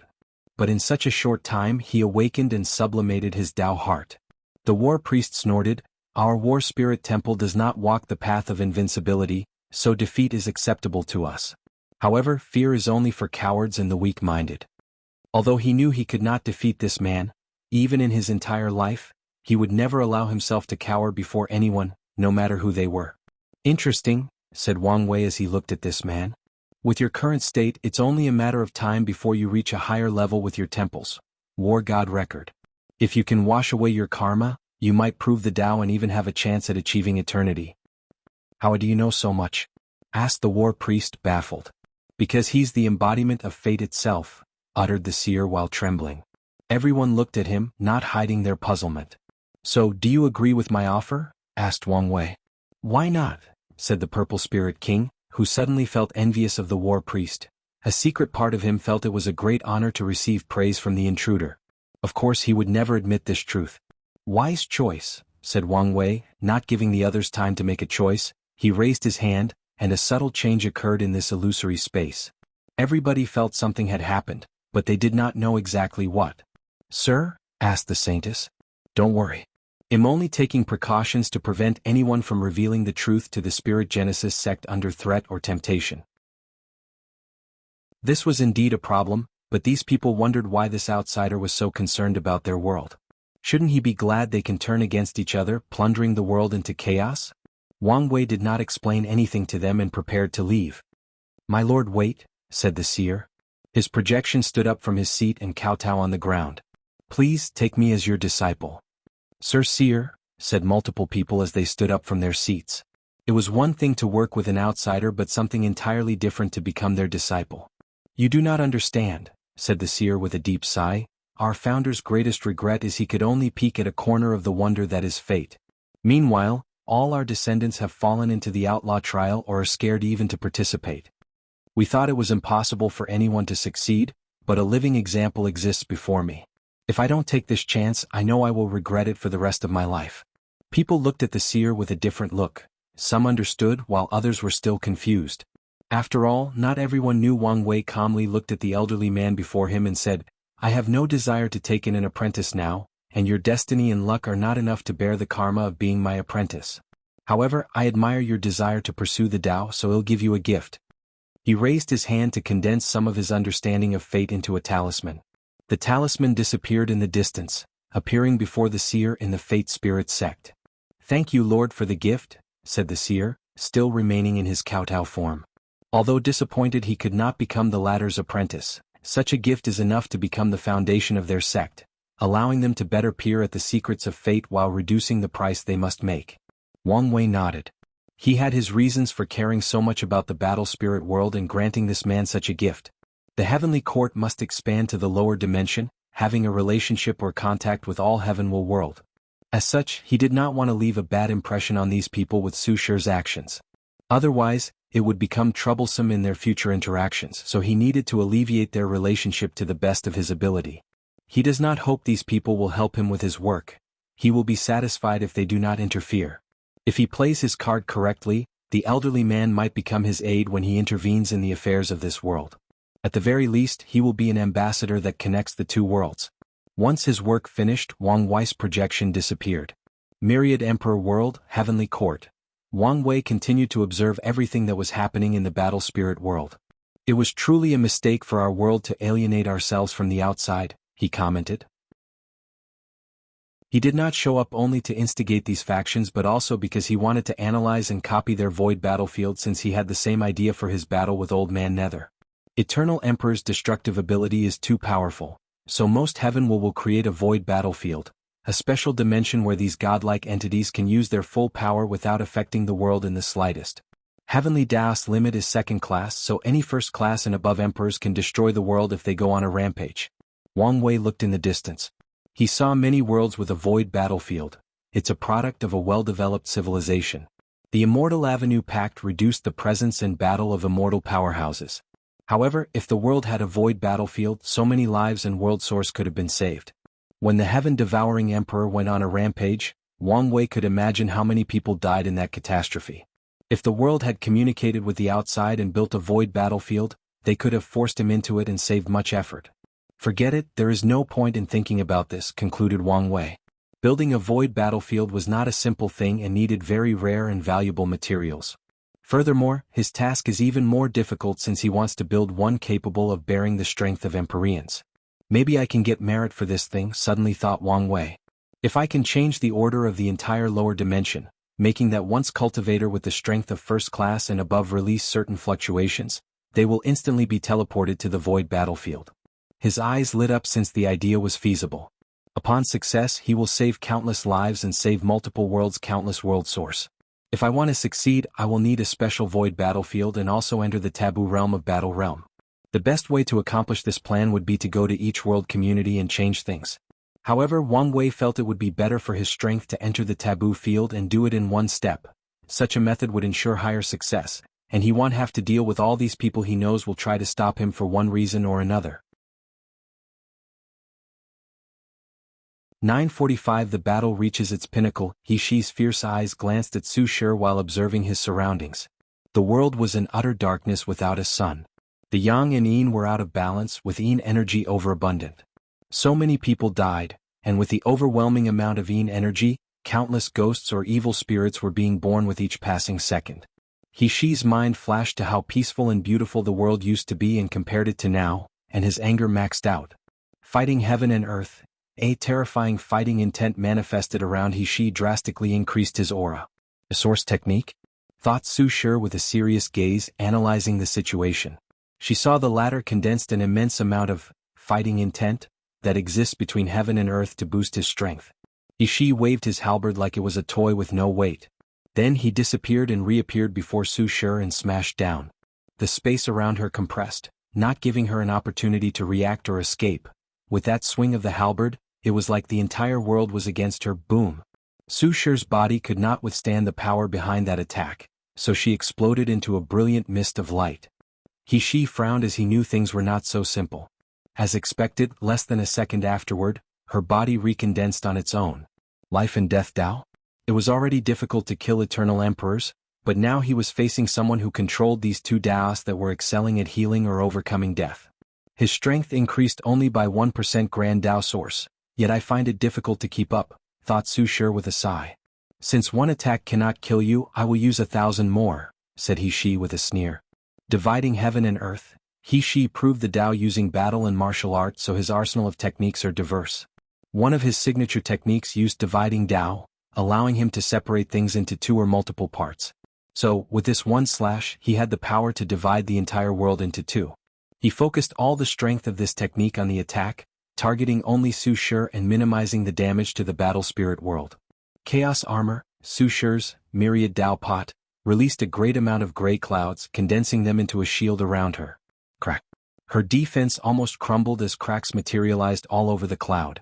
But in such a short time he awakened and sublimated his Tao heart. The war priest snorted, Our war spirit temple does not walk the path of invincibility, so defeat is acceptable to us. However, fear is only for cowards and the weak-minded. Although he knew he could not defeat this man, even in his entire life, he would never allow himself to cower before anyone, no matter who they were. Interesting, said Wang Wei as he looked at this man. With your current state, it's only a matter of time before you reach a higher level with your temples. War God record. If you can wash away your karma, you might prove the Tao and even have a chance at achieving eternity. How do you know so much? Asked the war priest, baffled. Because he's the embodiment of fate itself, uttered the seer while trembling. Everyone looked at him, not hiding their puzzlement. So, do you agree with my offer? Asked Wang Wei. Why not? Said the Purple Spirit King, who suddenly felt envious of the war priest. A secret part of him felt it was a great honor to receive praise from the intruder. Of course he would never admit this truth. Wise choice, said Wang Wei, not giving the others time to make a choice. He raised his hand, and a subtle change occurred in this illusory space. Everybody felt something had happened, but they did not know exactly what. Sir? Asked the saintess. Don't worry. I'm only taking precautions to prevent anyone from revealing the truth to the Spirit Genesis sect under threat or temptation. This was indeed a problem, but these people wondered why this outsider was so concerned about their world. Shouldn't he be glad they can turn against each other, plundering the world into chaos? Wang Wei did not explain anything to them and prepared to leave. My lord, wait, said the seer. His projection stood up from his seat and kowtow on the ground. Please take me as your disciple. Sir Seer, said multiple people as they stood up from their seats. It was one thing to work with an outsider but something entirely different to become their disciple. You do not understand, said the seer with a deep sigh. Our founder's greatest regret is he could only peek at a corner of the wonder that is fate. Meanwhile, all our descendants have fallen into the outlaw trial or are scared even to participate. We thought it was impossible for anyone to succeed, but a living example exists before me. If I don't take this chance, I know I will regret it for the rest of my life. People looked at the seer with a different look. some understood while others were still confused. After all, not everyone knew. Wang Wei calmly looked at the elderly man before him and said, "I have no desire to take in an apprentice now, and your destiny and luck are not enough to bear the karma of being my apprentice. However, I admire your desire to pursue the Tao, so I'll give you a gift." He raised his hand to condense some of his understanding of fate into a talisman. The talisman disappeared in the distance, appearing before the seer in the Fate Spirit sect. "Thank you, Lord, for the gift," said the seer, still remaining in his kowtow form. Although disappointed he could not become the latter's apprentice, such a gift is enough to become the foundation of their sect, allowing them to better peer at the secrets of fate while reducing the price they must make. Wang Wei nodded. He had his reasons for caring so much about the battle spirit world and granting this man such a gift. The heavenly court must expand to the lower dimension, having a relationship or contact with all heavenly world. As such, he did not want to leave a bad impression on these people with Su Shi's actions. Otherwise, it would become troublesome in their future interactions, so he needed to alleviate their relationship to the best of his ability. He does not hope these people will help him with his work. He will be satisfied if they do not interfere. If he plays his card correctly, the elderly man might become his aide when he intervenes in the affairs of this world. At the very least, he will be an ambassador that connects the two worlds. Once his work finished, Wang Wei's projection disappeared. Myriad Emperor World, Heavenly Court. Wang Wei continued to observe everything that was happening in the battle spirit world. "It was truly a mistake for our world to alienate ourselves from the outside," he commented. He did not show up only to instigate these factions but also because he wanted to analyze and copy their void battlefield, since he had the same idea for his battle with Old Man Nether. Eternal Emperor's destructive ability is too powerful, so most heaven will create a void battlefield, a special dimension where these godlike entities can use their full power without affecting the world in the slightest. Heavenly Daos limit is second class, so any first class and above emperors can destroy the world if they go on a rampage. Wang Wei looked in the distance. He saw many worlds with a void battlefield. It's a product of a well-developed civilization. The Immortal Avenue Pact reduced the presence and battle of immortal powerhouses. However, if the world had a void battlefield, so many lives and world source could have been saved. When the heaven-devouring emperor went on a rampage, Wang Wei could imagine how many people died in that catastrophe. If the world had communicated with the outside and built a void battlefield, they could have forced him into it and saved much effort. "Forget it, there is no point in thinking about this," concluded Wang Wei. Building a void battlefield was not a simple thing and needed very rare and valuable materials. Furthermore, his task is even more difficult since he wants to build one capable of bearing the strength of Empyreans. "Maybe I can get merit for this thing," suddenly thought Wang Wei. "If I can change the order of the entire lower dimension, making that once cultivator with the strength of first class and above release certain fluctuations, they will instantly be teleported to the void battlefield." His eyes lit up since the idea was feasible. Upon success, he will save countless lives and save multiple worlds, countless world source. If I want to succeed, I will need a special void battlefield and also enter the taboo realm of Battle Realm. The best way to accomplish this plan would be to go to each world community and change things. However, Wang Wei felt it would be better for his strength to enter the taboo field and do it in one step. Such a method would ensure higher success, and he won't have to deal with all these people he knows will try to stop him for one reason or another. 9:45 The battle reaches its pinnacle. He Shi's fierce eyes glanced at Su Shi while observing his surroundings. The world was in utter darkness without a sun. The yang and yin were out of balance, with yin energy overabundant. So many people died, and with the overwhelming amount of yin energy, countless ghosts or evil spirits were being born with each passing second. He Shi's mind flashed to how peaceful and beautiful the world used to be and compared it to now, and his anger maxed out. Fighting heaven and earth, a terrifying fighting intent manifested around He Shi drastically increased his aura. A source technique? Thought Su Shi with a serious gaze, analyzing the situation. She saw the latter condensed an immense amount of fighting intent that exists between heaven and earth to boost his strength. He Shi waved his halberd like it was a toy with no weight. Then he disappeared and reappeared before Su Shi and smashed down. The space around her compressed, not giving her an opportunity to react or escape. With that swing of the halberd, it was like the entire world was against her. Boom! Su Shi's body could not withstand the power behind that attack, so she exploded into a brilliant mist of light. He Shi frowned as he knew things were not so simple. As expected, less than a second afterward, her body recondensed on its own. Life and death Tao? It was already difficult to kill eternal emperors, but now he was facing someone who controlled these two Daos that were excelling at healing or overcoming death. His strength increased only by 1% Grand Dao Source, yet I find it difficult to keep up, thought Su Shi with a sigh. Since one attack cannot kill you, I will use 1,000 more, said He Shi with a sneer. Dividing heaven and earth, He Shi proved the Dao using battle and martial arts, so his arsenal of techniques are diverse. One of his signature techniques used dividing Dao, allowing him to separate things into two or multiple parts. So, with this one slash, he had the power to divide the entire world into two. He focused all the strength of this technique on the attack, targeting only Su Shi and minimizing the damage to the battle spirit world. Chaos Armor, Su Shi's myriad Dao pot, released a great amount of gray clouds, condensing them into a shield around her. Crack. Her defense almost crumbled as cracks materialized all over the cloud.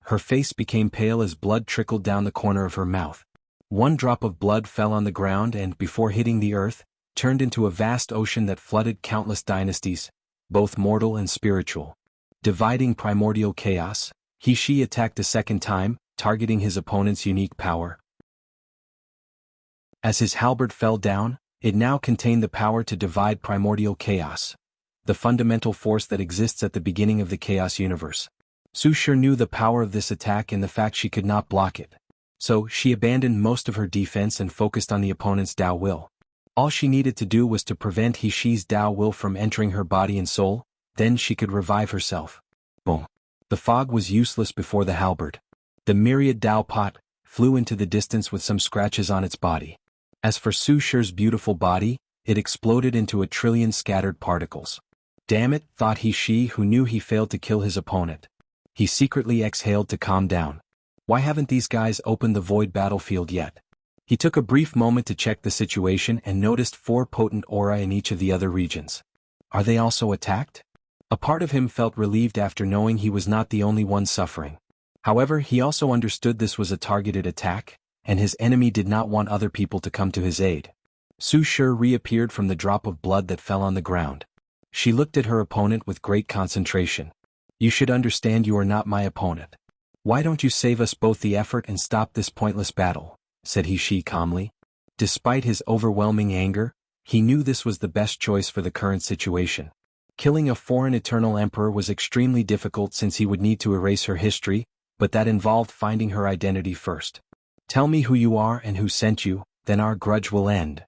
Her face became pale as blood trickled down the corner of her mouth. One drop of blood fell on the ground and, before hitting the earth, turned into a vast ocean that flooded countless dynasties, both mortal and spiritual. Dividing primordial chaos, He Shi attacked a second time, targeting his opponent's unique power. As his halberd fell down, it now contained the power to divide primordial chaos, the fundamental force that exists at the beginning of the chaos universe. Su Shi knew the power of this attack and the fact she could not block it. So, she abandoned most of her defense and focused on the opponent's Dao will. All she needed to do was to prevent He Shi's Dao will from entering her body and soul, then she could revive herself. Boom. The fog was useless before the halberd. The myriad Dao pot flew into the distance with some scratches on its body. As for Su Shi's beautiful body, it exploded into 1 trillion scattered particles. Damn it, thought He Shi, who knew he failed to kill his opponent. He secretly exhaled to calm down. Why haven't these guys opened the void battlefield yet? He took a brief moment to check the situation and noticed 4 potent aura in each of the other regions. Are they also attacked? A part of him felt relieved after knowing he was not the only one suffering. However, he also understood this was a targeted attack, and his enemy did not want other people to come to his aid. Su Shi reappeared from the drop of blood that fell on the ground. She looked at her opponent with great concentration. You should understand you are not my opponent. Why don't you save us both the effort and stop this pointless battle, said He Shi calmly. Despite his overwhelming anger, he knew this was the best choice for the current situation. Killing a foreign eternal emperor was extremely difficult since he would need to erase her history, but that involved finding her identity first. Tell me who you are and who sent you, then our grudge will end.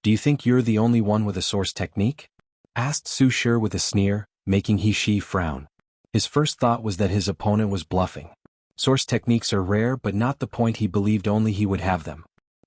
Do you think you're the only one with a source technique? Asked Su Shi with a sneer, making He Shi frown. His first thought was that his opponent was bluffing. Source techniques are rare, but not the point he believed only he would have them.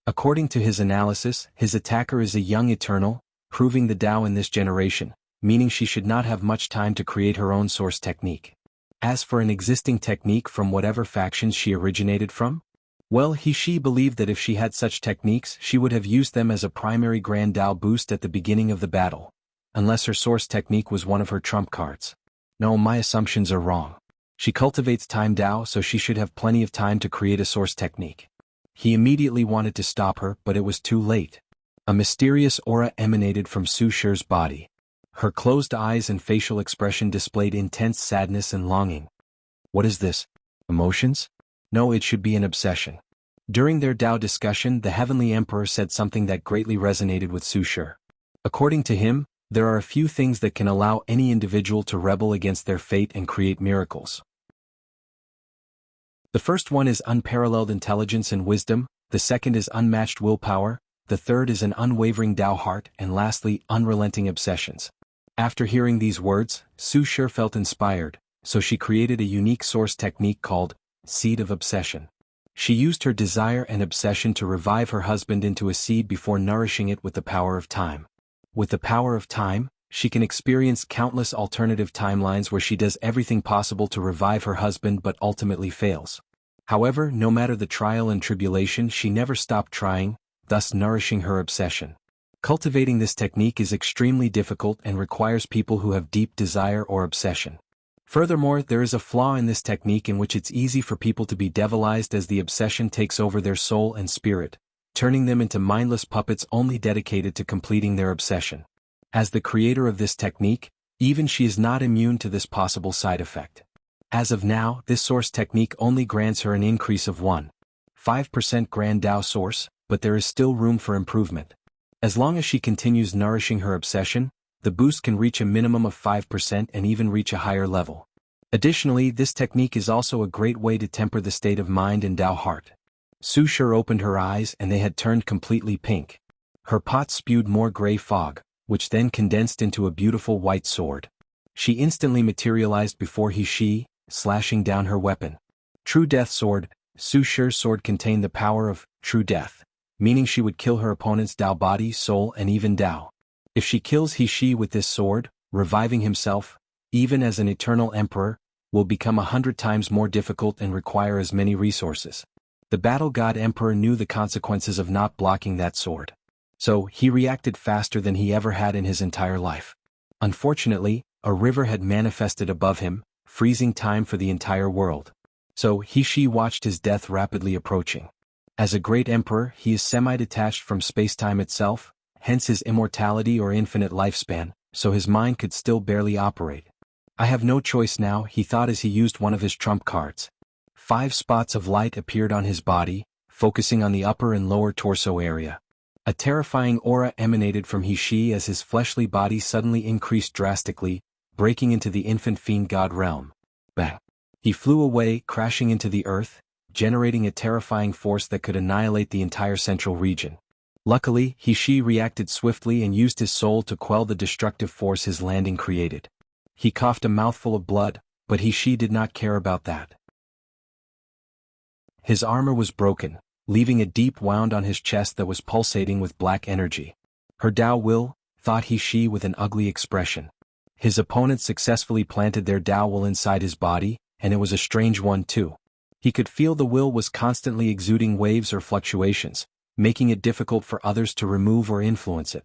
According to his analysis, his attacker is a young eternal, proving the Dao in this generation, meaning she should not have much time to create her own source technique. As for an existing technique from whatever factions she originated from, well, He Shi believed that if she had such techniques she would have used them as a primary Grand Dao boost at the beginning of the battle, unless her source technique was one of her trump cards. No, my assumptions are wrong. She cultivates time Dao, so she should have plenty of time to create a source technique. He immediately wanted to stop her, but it was too late. A mysterious aura emanated from Su Shi's body. Her closed eyes and facial expression displayed intense sadness and longing. What is this? Emotions? No, it should be an obsession. During their Dao discussion, the Heavenly Emperor said something that greatly resonated with Su Shi. According to him, there are a few things that can allow any individual to rebel against their fate and create miracles. The first one is unparalleled intelligence and wisdom, the second is unmatched willpower, the third is an unwavering Dao heart, and lastly, unrelenting obsessions. After hearing these words, Su Shi felt inspired, so she created a unique source technique called Seed of Obsession. She used her desire and obsession to revive her husband into a seed before nourishing it with the power of time. With the power of time, she can experience countless alternative timelines where she does everything possible to revive her husband but ultimately fails. However, no matter the trial and tribulation, she never stopped trying, thus nourishing her obsession. Cultivating this technique is extremely difficult and requires people who have deep desire or obsession. Furthermore, there is a flaw in this technique in which it's easy for people to be devilized as the obsession takes over their soul and spirit, turning them into mindless puppets only dedicated to completing their obsession. As the creator of this technique, even she is not immune to this possible side effect. As of now, this source technique only grants her an increase of 1.5% Grand Dao source, but there is still room for improvement. As long as she continues nourishing her obsession, the boost can reach a minimum of 5% and even reach a higher level. Additionally, this technique is also a great way to temper the state of mind and Dao heart. Su Shi opened her eyes and they had turned completely pink. Her pot spewed more gray fog, which then condensed into a beautiful white sword. She instantly materialized before Shi, slashing down her weapon. True Death Sword. Su Shi's sword contained the power of true death, meaning she would kill her opponent's Dao body, soul, and even Dao. If she kills Shi with this sword, reviving himself, even as an eternal emperor, will become 100 times more difficult and require as many resources. The battle god emperor knew the consequences of not blocking that sword. So, he reacted faster than he ever had in his entire life. Unfortunately, a river had manifested above him, freezing time for the entire world. So, Shi watched his death rapidly approaching. As a great emperor, he is semi-detached from space-time itself, hence his immortality or infinite lifespan, so his mind could still barely operate. I have no choice now, he thought as he used one of his trump cards. 5 spots of light appeared on his body, focusing on the upper and lower torso area. A terrifying aura emanated from Shi as his fleshly body suddenly increased drastically, breaking into the infant fiend god realm. Bang! He flew away, crashing into the earth, generating a terrifying force that could annihilate the entire central region. Luckily, Shi reacted swiftly and used his soul to quell the destructive force his landing created. He coughed a mouthful of blood, but Shi did not care about that. His armor was broken, leaving a deep wound on his chest that was pulsating with black energy. Her Dao will, thought Shi with an ugly expression. His opponent successfully planted their Dao will inside his body, and it was a strange one too. He could feel the will was constantly exuding waves or fluctuations, making it difficult for others to remove or influence it.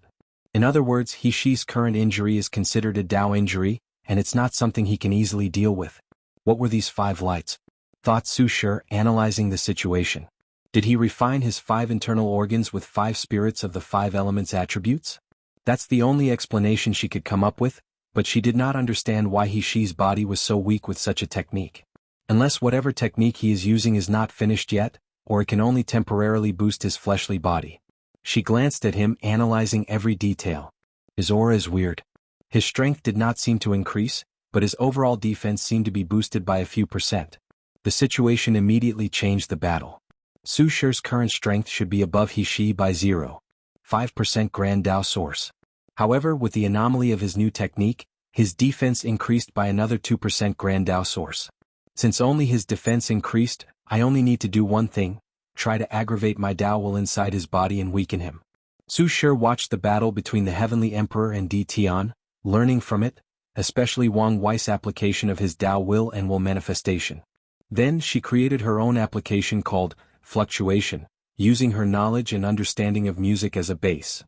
In other words, Shi's current injury is considered a Dao injury, and it's not something he can easily deal with. What were these 5 lights? Thought Su Shi, analyzing the situation. Did he refine his 5 internal organs with 5 spirits of the 5 elements attributes? That's the only explanation she could come up with, but she did not understand why Shi's body was so weak with such a technique. Unless whatever technique he is using is not finished yet, or it can only temporarily boost his fleshly body. She glanced at him, analyzing every detail. His aura is weird. His strength did not seem to increase, but his overall defense seemed to be boosted by a few percent. The situation immediately changed the battle. Su Shi's current strength should be above Shi by 0.5% Grand Dao source. However, with the anomaly of his new technique, his defense increased by another 2% Grand Dao source. Since only his defense increased, I only need to do one thing, try to aggravate my Dao will inside his body and weaken him. Su Shi watched the battle between the Heavenly Emperor and Di Tian, learning from it, especially Wang Wei's application of his Dao will and will manifestation. Then she created her own application called Fluctuation, using her knowledge and understanding of music as a base.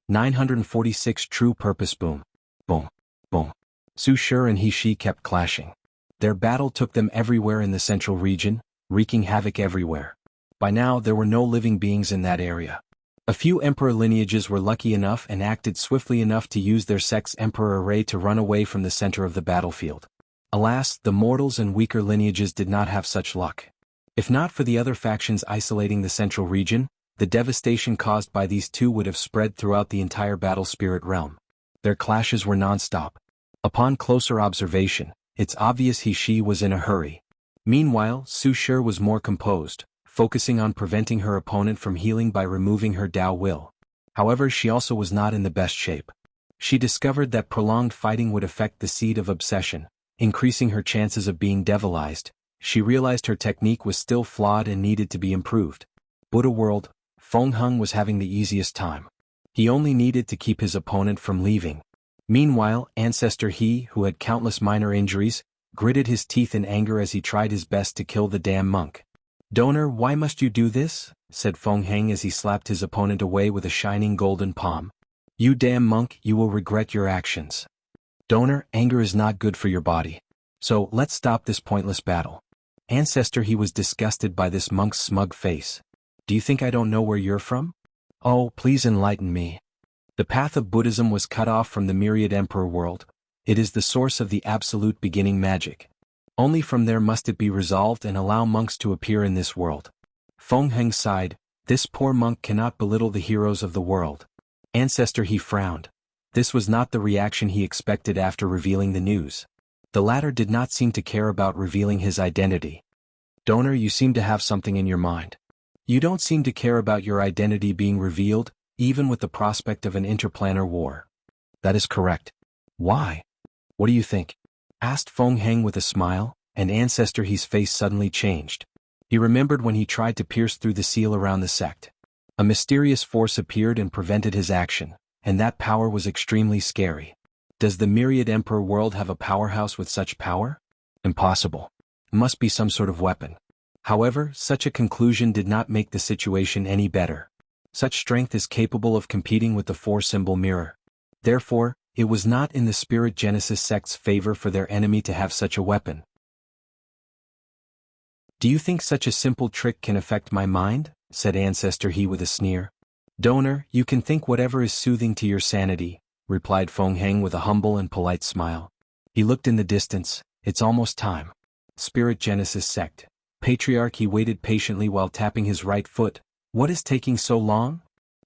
946 True Purpose. Boom. Boom. Boom. Su Shi and Shi kept clashing. Their battle took them everywhere in the central region, wreaking havoc everywhere. By now there were no living beings in that area. A few emperor lineages were lucky enough and acted swiftly enough to use their sex emperor array to run away from the center of the battlefield. Alas, the mortals and weaker lineages did not have such luck. If not for the other factions isolating the central region, the devastation caused by these two would have spread throughout the entire battle spirit realm. Their clashes were non-stop. Upon closer observation, it's obvious Shi was in a hurry. Meanwhile, Su Shi was more composed, focusing on preventing her opponent from healing by removing her Dao will. However, she also was not in the best shape. She discovered that prolonged fighting would affect the seed of obsession, increasing her chances of being devilized. She realized her technique was still flawed and needed to be improved. Buddha World, Feng Heng was having the easiest time. He only needed to keep his opponent from leaving. Meanwhile, Ancestor He, who had countless minor injuries, gritted his teeth in anger as he tried his best to kill the damn monk. "Donor, why must you do this?" said Feng Heng as he slapped his opponent away with a shining golden palm. "You damn monk, you will regret your actions. Donor, anger is not good for your body. So, let's stop this pointless battle." Ancestor He was disgusted by this monk's smug face. "Do you think I don't know where you're from? Oh, please enlighten me." The path of Buddhism was cut off from the myriad emperor world. It is the source of the absolute beginning magic. Only from there must it be resolved and allow monks to appear in this world. Feng Heng sighed. This poor monk cannot belittle the heroes of the world. Ancestor, he frowned. This was not the reaction he expected after revealing the news. The latter did not seem to care about revealing his identity. Donor, you seem to have something in your mind. You don't seem to care about your identity being revealed, even with the prospect of an interplanar war. That is correct. Why? What do you think? Asked Feng Heng with a smile, and Ancestor He's face suddenly changed. He remembered when he tried to pierce through the seal around the sect. A mysterious force appeared and prevented his action, and that power was extremely scary. Does the Myriad Emperor world have a powerhouse with such power? Impossible. Must be some sort of weapon. However, such a conclusion did not make the situation any better. Such strength is capable of competing with the four-symbol mirror. Therefore, it was not in the Spirit Genesis sect's favor for their enemy to have such a weapon. Do you think such a simple trick can affect my mind? Said Ancestor He with a sneer. Donor, you can think whatever is soothing to your sanity, replied Feng Heng with a humble and polite smile. He looked in the distance. It's almost time. Spirit Genesis sect. Patriarch. He waited patiently while tapping his right foot. What is taking so long?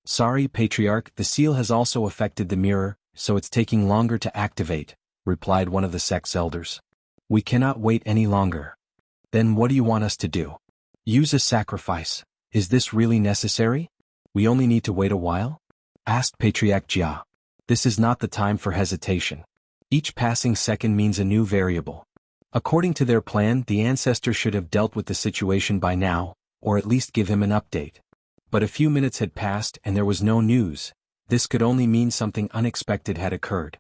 Sorry, Patriarch, the seal has also affected the mirror, so it's taking longer to activate, replied one of the sect's elders. We cannot wait any longer. Then what do you want us to do? Use a sacrifice. Is this really necessary? We only need to wait a while? Asked Patriarch Jia. This is not the time for hesitation. Each passing second means a new variable. According to their plan, the ancestor should have dealt with the situation by now, or at least give him an update. But a few minutes had passed and there was no news. This could only mean something unexpected had occurred.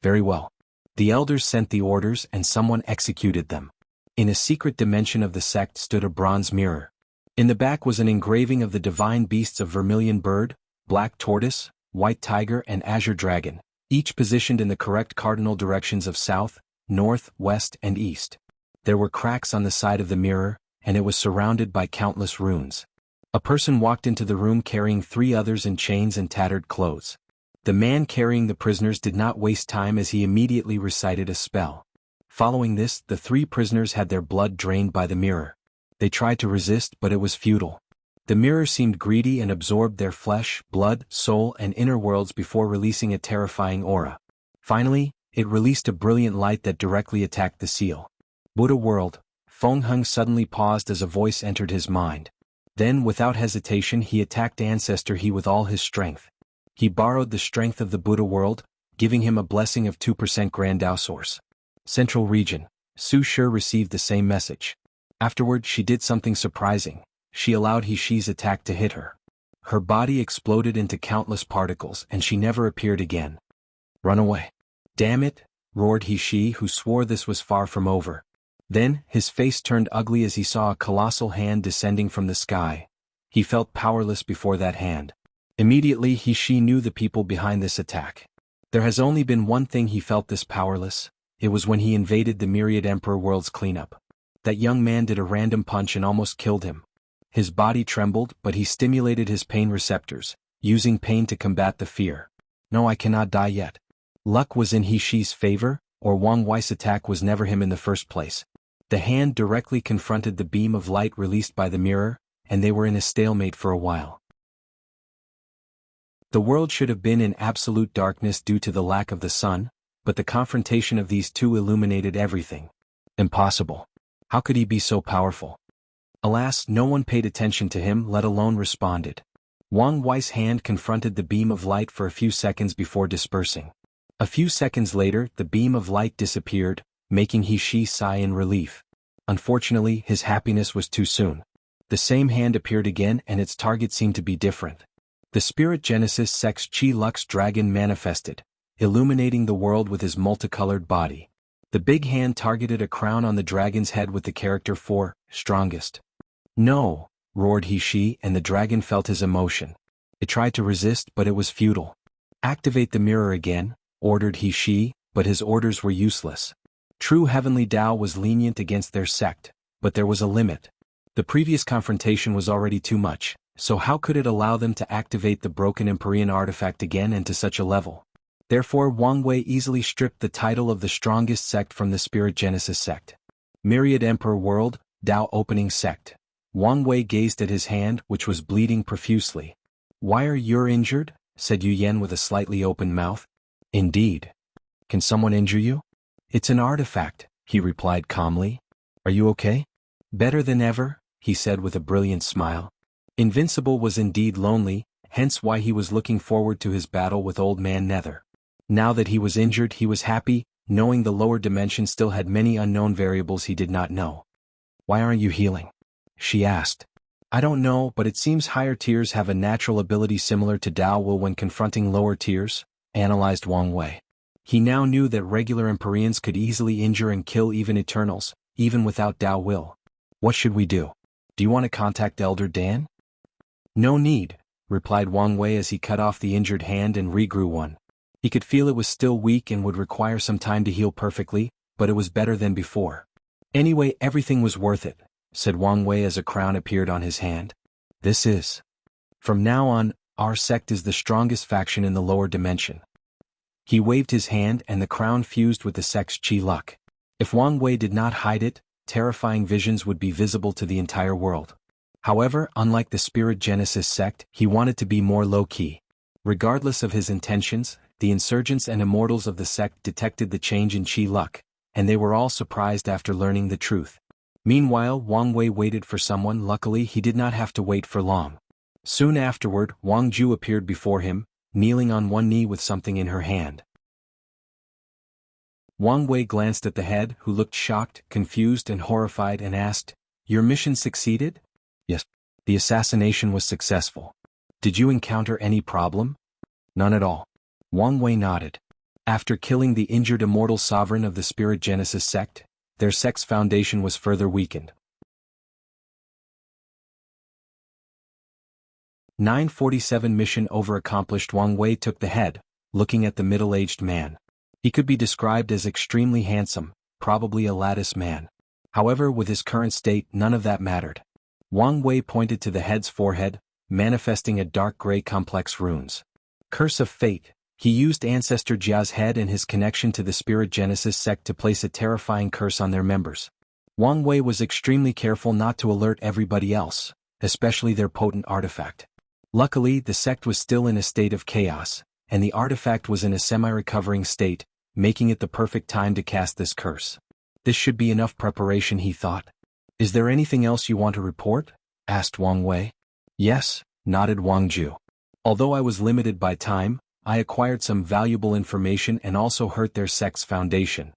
Very well. The elders sent the orders and someone executed them. In a secret dimension of the sect stood a bronze mirror. In the back was an engraving of the divine beasts of vermilion bird, black tortoise, white tiger and azure dragon, each positioned in the correct cardinal directions of south, north, west and east. There were cracks on the side of the mirror, and it was surrounded by countless runes. A person walked into the room carrying 3 others in chains and tattered clothes. The man carrying the prisoners did not waste time as he immediately recited a spell. Following this, the 3 prisoners had their blood drained by the mirror. They tried to resist, but it was futile. The mirror seemed greedy and absorbed their flesh, blood, soul and inner worlds before releasing a terrifying aura. Finally, it released a brilliant light that directly attacked the seal. Buddha world. Feng Heng suddenly paused as a voice entered his mind. Then, without hesitation, he attacked Ancestor He with all his strength. He borrowed the strength of the Buddha world, giving him a blessing of 2% Grandao source. Central region. Su Shi received the same message. Afterward, she did something surprising. She allowed He Shi's attack to hit her. Her body exploded into countless particles and she never appeared again. Run away. Damn it, roared He Shi, who swore this was far from over. Then, his face turned ugly as he saw a colossal hand descending from the sky. He felt powerless before that hand. Immediately He Shi knew the people behind this attack. There has only been one thing he felt this powerless. It was when he invaded the Myriad Emperor world's cleanup. That young man did a random punch and almost killed him. His body trembled, but he stimulated his pain receptors, using pain to combat the fear. No, I cannot die yet. Luck was in He Shi's favor, or Wang Wei's attack was never him in the first place. The hand directly confronted the beam of light released by the mirror, and they were in a stalemate for a while. The world should have been in absolute darkness due to the lack of the sun, but the confrontation of these two illuminated everything. Impossible. How could he be so powerful? Alas, no one paid attention to him, let alone responded. Wang Wei's hand confronted the beam of light for a few seconds before dispersing. A few seconds later, the beam of light disappeared, making He Shi sigh in relief. Unfortunately, his happiness was too soon. The same hand appeared again and its target seemed to be different. The Spirit Genesis sect's Chi Lux dragon manifested, illuminating the world with his multicolored body. The big hand targeted a crown on the dragon's head with the character 4, strongest. No, roared He Shi, and the dragon felt his emotion. It tried to resist, but it was futile. Activate the mirror again, ordered He Shi, but his orders were useless. True heavenly Tao was lenient against their sect, but there was a limit. The previous confrontation was already too much, so how could it allow them to activate the broken Empyrean artifact again and to such a level? Therefore Wang Wei easily stripped the title of the strongest sect from the Spirit Genesis sect. Myriad Emperor World, Tao Opening Sect. Wang Wei gazed at his hand, which was bleeding profusely. Why are you injured? Said Yu Yen with a slightly open mouth. Indeed. Can someone injure you? It's an artifact, he replied calmly. Are you okay? Better than ever, he said with a brilliant smile. Invincible was indeed lonely, hence why he was looking forward to his battle with Old Man Nether. Now that he was injured, he was happy, knowing the lower dimension still had many unknown variables he did not know. Why aren't you healing? She asked. I don't know, but it seems higher tiers have a natural ability similar to Dao Will when confronting lower tiers, analyzed Wang Wei. He now knew that regular Empyreans could easily injure and kill even Eternals, even without Dao Will. What should we do? Do you want to contact Elder Dan? No need, replied Wang Wei as he cut off the injured hand and regrew one. He could feel it was still weak and would require some time to heal perfectly, but it was better than before. Anyway, everything was worth it, said Wang Wei as a crown appeared on his hand. This is. From now on, our sect is the strongest faction in the lower dimension. He waved his hand and the crown fused with the sect's chi luck. If Wang Wei did not hide it, terrifying visions would be visible to the entire world. However, unlike the Spirit Genesis sect, he wanted to be more low-key. Regardless of his intentions, the insurgents and immortals of the sect detected the change in chi luck, and they were all surprised after learning the truth. Meanwhile, Wang Wei waited for someone. Luckily, he did not have to wait for long. Soon afterward, Wang Ju appeared before him, kneeling on one knee with something in her hand. Wang Wei glanced at the head, who looked shocked, confused and horrified, and asked, Your mission succeeded? Yes. The assassination was successful. Did you encounter any problem? None at all. Wang Wei nodded. After killing the injured immortal sovereign of the Spirit Genesis sect, their sect's foundation was further weakened. 947 Mission over accomplished. Wang Wei took the head, looking at the middle-aged man. He could be described as extremely handsome, probably a lattice man. However, with his current state, none of that mattered. Wang Wei pointed to the head's forehead, manifesting a dark gray complex runes. Curse of Fate. He used Ancestor Jia's head and his connection to the Spirit Genesis sect to place a terrifying curse on their members. Wang Wei was extremely careful not to alert everybody else, especially their potent artifact. Luckily, the sect was still in a state of chaos, and the artifact was in a semi-recovering state, making it the perfect time to cast this curse. This should be enough preparation, he thought. Is there anything else you want to report? Asked Wang Wei. Yes, nodded Wang Ju. Although I was limited by time, I acquired some valuable information and also hurt their sect's foundation.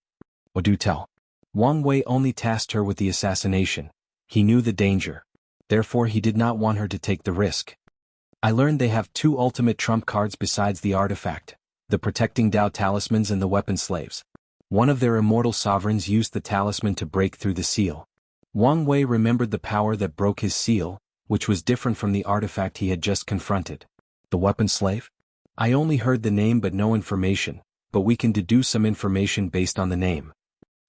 What do tell? Wang Wei only tasked her with the assassination. He knew the danger. Therefore he did not want her to take the risk. I learned they have two ultimate trump cards besides the artifact, the protecting Dao talismans and the weapon slaves. One of their immortal sovereigns used the talisman to break through the seal. Wang Wei remembered the power that broke his seal, which was different from the artifact he had just confronted. The weapon slave? I only heard the name but no information, but we can deduce some information based on the name.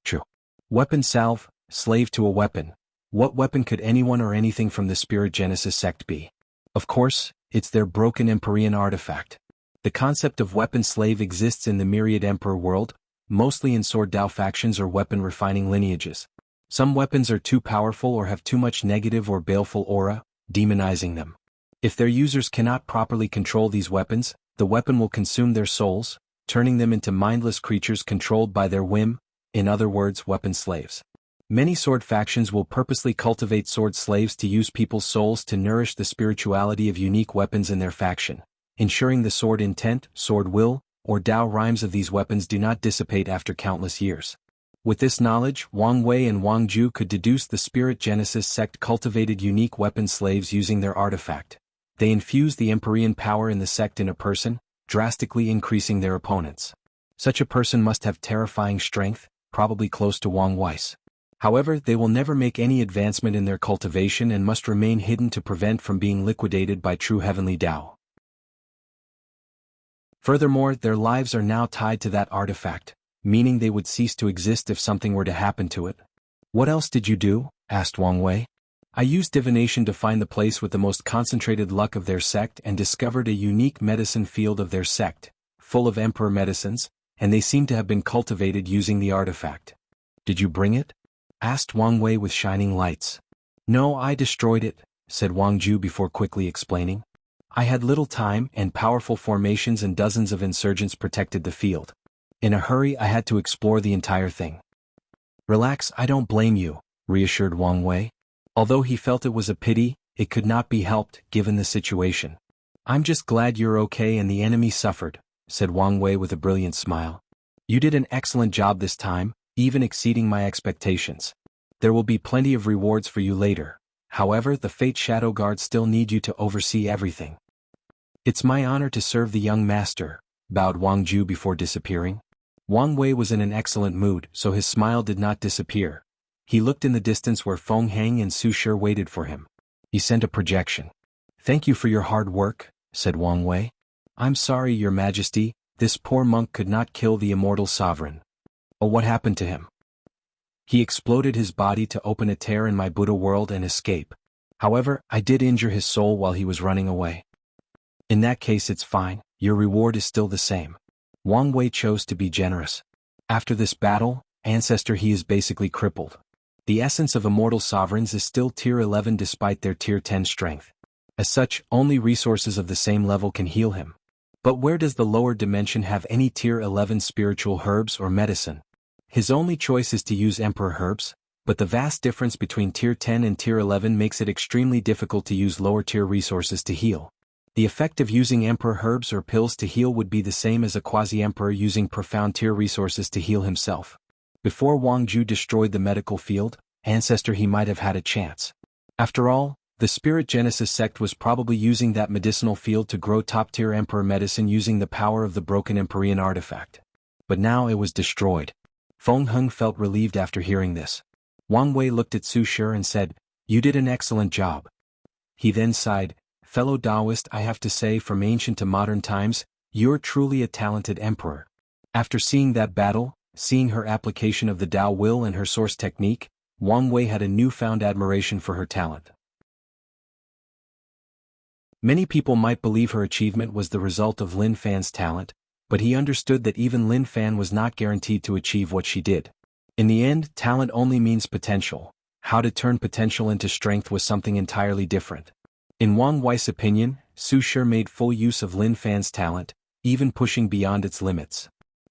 True. Weapon salve, slave to a weapon. What weapon could anyone or anything from the Spirit Genesis sect be? Of course, it's their broken Empyrean artifact. The concept of weapon slave exists in the myriad Emperor world, mostly in Sword Dao factions or weapon refining lineages. Some weapons are too powerful or have too much negative or baleful aura, demonizing them. If their users cannot properly control these weapons, the weapon will consume their souls, turning them into mindless creatures controlled by their whim, in other words, weapon slaves. Many sword factions will purposely cultivate sword slaves to use people's souls to nourish the spirituality of unique weapons in their faction, ensuring the sword intent, sword will, or Dao rhymes of these weapons do not dissipate after countless years. With this knowledge, Wang Wei and Wang Ju could deduce the Spirit Genesis sect cultivated unique weapon slaves using their artifact. They infused the Empyrean power in the sect in a person, drastically increasing their opponents. Such a person must have terrifying strength, probably close to Wang Wei's. However, they will never make any advancement in their cultivation and must remain hidden to prevent from being liquidated by true heavenly Dao. Furthermore, their lives are now tied to that artifact, meaning they would cease to exist if something were to happen to it. What else did you do? Asked Wang Wei. I used divination to find the place with the most concentrated luck of their sect and discovered a unique medicine field of their sect, full of emperor medicines, and they seem to have been cultivated using the artifact. Did you bring it? Asked Wang Wei with shining lights. No, I destroyed it, said Wang Ju before quickly explaining. I had little time and powerful formations and dozens of insurgents protected the field. In a hurry I had to explore the entire thing. Relax, I don't blame you, reassured Wang Wei. Although he felt it was a pity, it could not be helped, given the situation. I'm just glad you're okay and the enemy suffered, said Wang Wei with a brilliant smile. You did an excellent job this time, even exceeding my expectations. There will be plenty of rewards for you later. However, the Fate Shadow Guard still need you to oversee everything. It's my honor to serve the young master, bowed Wang Ju before disappearing. Wang Wei was in an excellent mood, so his smile did not disappear. He looked in the distance where Feng Heng and Su Shi waited for him. He sent a projection. Thank you for your hard work, said Wang Wei. I'm sorry, Your Majesty, this poor monk could not kill the immortal sovereign. Oh, what happened to him? He exploded his body to open a tear in my Buddha world and escape. However, I did injure his soul while he was running away. In that case it's fine, your reward is still the same. Wang Wei chose to be generous. After this battle, Ancestor, he is basically crippled. The essence of immortal sovereigns is still tier 11 despite their tier 10 strength. As such, only resources of the same level can heal him. But where does the lower dimension have any tier 11 spiritual herbs or medicine? His only choice is to use Emperor herbs, but the vast difference between tier 10 and tier 11 makes it extremely difficult to use lower tier resources to heal. The effect of using Emperor herbs or pills to heal would be the same as a quasi-emperor using profound tier resources to heal himself. Before Wang Ju destroyed the medical field, Ancestor, he might have had a chance. After all, the Spirit Genesis sect was probably using that medicinal field to grow top-tier emperor medicine using the power of the broken Empyrean artifact. But now it was destroyed. Feng Heng felt relieved after hearing this. Wang Wei looked at Su Shi and said, "You did an excellent job." He then sighed, "Fellow Taoist, I have to say, from ancient to modern times, you're truly a talented emperor." After seeing that battle, seeing her application of the Tao will and her source technique, Wang Wei had a newfound admiration for her talent. Many people might believe her achievement was the result of Lin Fan's talent, but he understood that even Lin Fan was not guaranteed to achieve what she did. In the end, talent only means potential. How to turn potential into strength was something entirely different. In Wang Wei's opinion, Su Shi made full use of Lin Fan's talent, even pushing beyond its limits.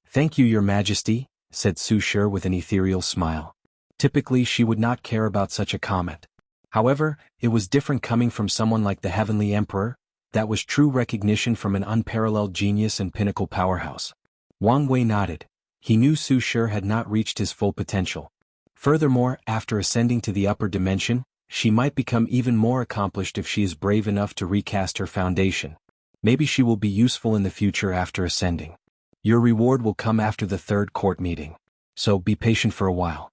"Thank you, Your Majesty," said Su Shi with an ethereal smile. Typically she would not care about such a comment. However, it was different coming from someone like the Heavenly Emperor. That was true recognition from an unparalleled genius and pinnacle powerhouse. Wang Wei nodded. He knew Su Shi had not reached his full potential. Furthermore, after ascending to the upper dimension, she might become even more accomplished if she is brave enough to recast her foundation. Maybe she will be useful in the future after ascending. Your reward will come after the third court meeting. So be patient for a while.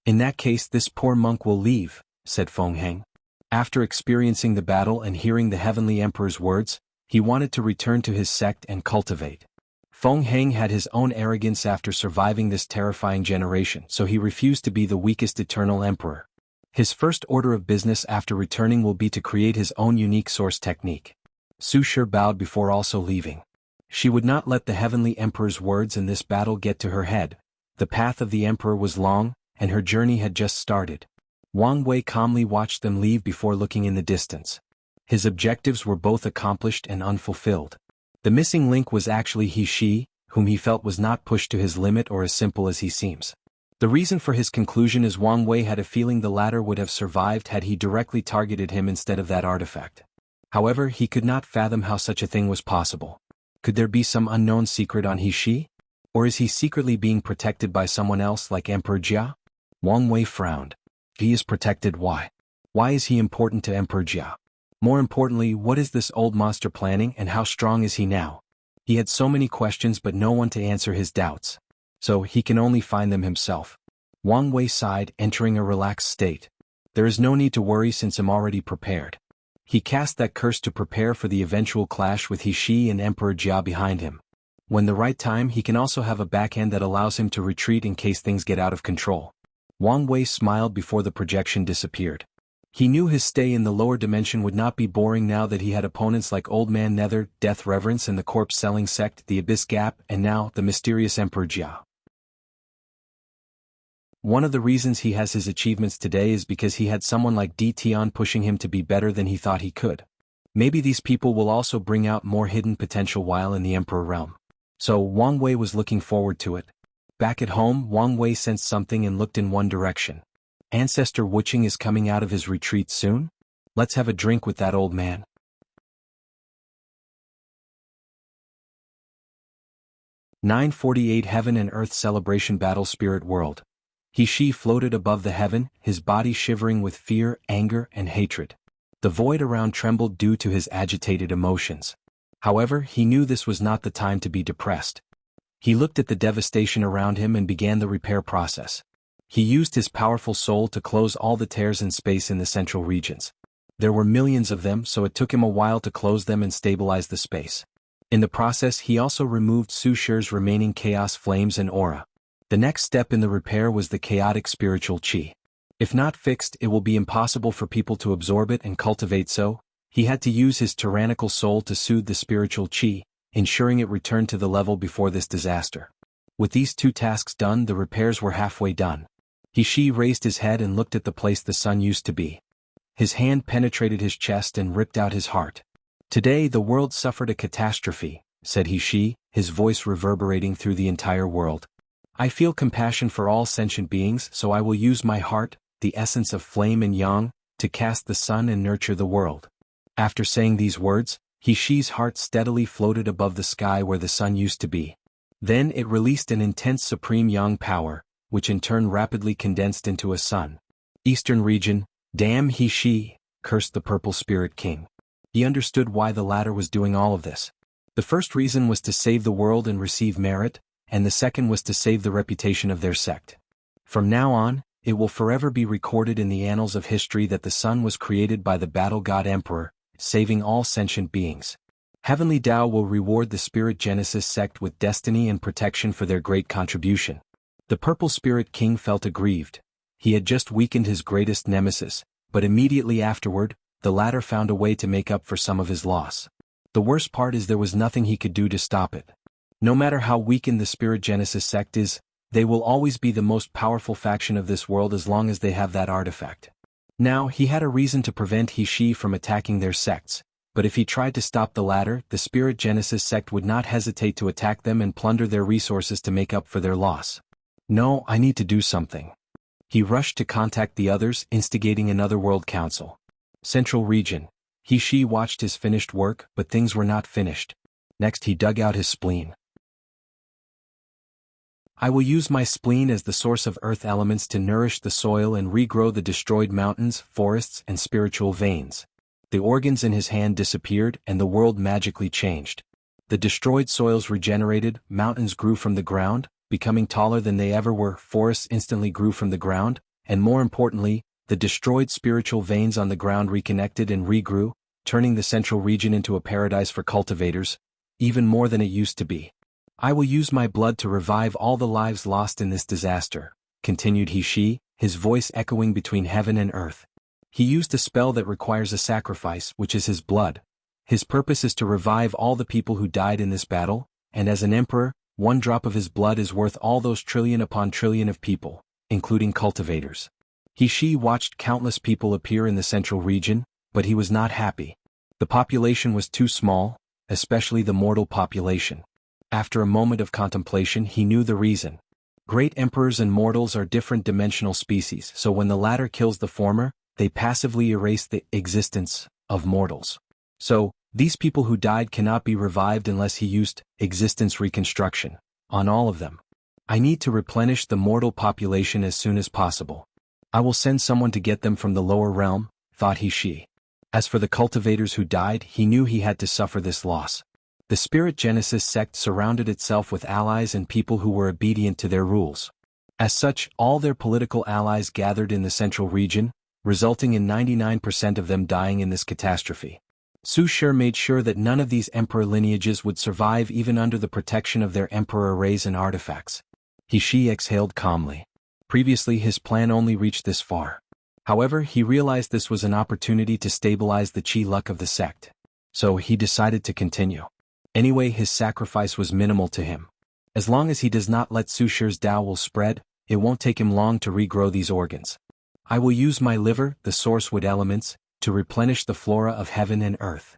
In that case, this poor monk will leave, said Feng Heng. After experiencing the battle and hearing the Heavenly Emperor's words, he wanted to return to his sect and cultivate. Feng Heng had his own arrogance after surviving this terrifying generation, so he refused to be the weakest eternal emperor. His first order of business after returning will be to create his own unique source technique. Su Shi bowed before also leaving. She would not let the Heavenly Emperor's words in this battle get to her head. The path of the Emperor was long, and her journey had just started. Wang Wei calmly watched them leave before looking in the distance. His objectives were both accomplished and unfulfilled. The missing link was actually He-Shi, whom he felt was not pushed to his limit or as simple as he seems. The reason for his conclusion is Wang Wei had a feeling the latter would have survived had he directly targeted him instead of that artifact. However, he could not fathom how such a thing was possible. Could there be some unknown secret on He-Shi? Or is he secretly being protected by someone else like Emperor Jia? Wang Wei frowned. He is protected, why? Why is he important to Emperor Jia? More importantly, what is this old monster planning and how strong is he now? He had so many questions but no one to answer his doubts. So he can only find them himself. Wang Wei sighed, entering a relaxed state. There is no need to worry since I'm already prepared. He cast that curse to prepare for the eventual clash with He-Shi and Emperor Jia behind him. When the right time, he can also have a backhand that allows him to retreat in case things get out of control. Wang Wei smiled before the projection disappeared. He knew his stay in the lower dimension would not be boring now that he had opponents like Old Man Nether, Death Reverence and the corpse-selling sect, the Abyss Gap, and now the mysterious Emperor Jia. One of the reasons he has his achievements today is because he had someone like Di Tian pushing him to be better than he thought he could. Maybe these people will also bring out more hidden potential while in the Emperor realm. So Wang Wei was looking forward to it. Back at home, Wang Wei sensed something and looked in one direction. Ancestor Wuxia is coming out of his retreat soon? Let's have a drink with that old man. 948 Heaven and Earth Celebration Battle Spirit World. He floated above the heaven, his body shivering with fear, anger, and hatred. The void around trembled due to his agitated emotions. However, he knew this was not the time to be depressed. He looked at the devastation around him and began the repair process. He used his powerful soul to close all the tears in space in the central regions. There were millions of them, so it took him a while to close them and stabilize the space. In the process, he also removed Su Shi's remaining chaos flames and aura. The next step in the repair was the chaotic spiritual qi. If not fixed, it will be impossible for people to absorb it and cultivate, so he had to use his tyrannical soul to soothe the spiritual qi, ensuring it returned to the level before this disaster. With these two tasks done, the repairs were halfway done. He raised his head and looked at the place the sun used to be. His hand penetrated his chest and ripped out his heart. Today the world suffered a catastrophe, said he, his voice reverberating through the entire world. I feel compassion for all sentient beings, so I will use my heart, the essence of flame and yang, to cast the sun and nurture the world. After saying these words, He's heart steadily floated above the sky where the sun used to be. Then it released an intense supreme yang power, which in turn rapidly condensed into a sun. Eastern region, damn He cursed the Purple Spirit King. He understood why the latter was doing all of this. The first reason was to save the world and receive merit, and the second was to save the reputation of their sect. From now on, it will forever be recorded in the annals of history that the sun was created by the battle god Emperor, saving all sentient beings. Heavenly Tao will reward the Spirit Genesis sect with destiny and protection for their great contribution. The Purple Spirit King felt aggrieved. He had just weakened his greatest nemesis, but immediately afterward, the latter found a way to make up for some of his loss. The worst part is there was nothing he could do to stop it. No matter how weakened the Spirit Genesis sect is, they will always be the most powerful faction of this world as long as they have that artifact. Now, he had a reason to prevent He from attacking their sects, but if he tried to stop the latter, the Spirit Genesis sect would not hesitate to attack them and plunder their resources to make up for their loss. No, I need to do something. He rushed to contact the others, instigating another World Council. Central Region. He watched his finished work, but things were not finished. Next he dug out his spleen. I will use my spleen as the source of earth elements to nourish the soil and regrow the destroyed mountains, forests, and spiritual veins. The organs in his hand disappeared and the world magically changed. The destroyed soils regenerated, mountains grew from the ground, becoming taller than they ever were, forests instantly grew from the ground, and more importantly, the destroyed spiritual veins on the ground reconnected and regrew, turning the central region into a paradise for cultivators, even more than it used to be. I will use my blood to revive all the lives lost in this disaster, continued He, his voice echoing between heaven and earth. He used a spell that requires a sacrifice, which is his blood. His purpose is to revive all the people who died in this battle, and as an emperor, one drop of his blood is worth all those trillion upon trillion of people, including cultivators. He watched countless people appear in the central region, but he was not happy. The population was too small, especially the mortal population. After a moment of contemplation, he knew the reason. Great emperors and mortals are different dimensional species, so when the latter kills the former, they passively erase the existence of mortals. So, these people who died cannot be revived unless he used existence reconstruction on all of them. I need to replenish the mortal population as soon as possible. I will send someone to get them from the lower realm, thought He. As for the cultivators who died, he knew he had to suffer this loss. The Spirit Genesis sect surrounded itself with allies and people who were obedient to their rules. As such, all their political allies gathered in the central region, resulting in 99% of them dying in this catastrophe. Su Shi made sure that none of these emperor lineages would survive even under the protection of their emperor arrays and artifacts. He exhaled calmly. Previously his plan only reached this far. However, he realized this was an opportunity to stabilize the chi luck of the sect. So he decided to continue. Anyway, his sacrifice was minimal to him. As long as he does not let Su Shi's Tao will spread, it won't take him long to regrow these organs. I will use my liver, the source wood elements, to replenish the flora of heaven and earth.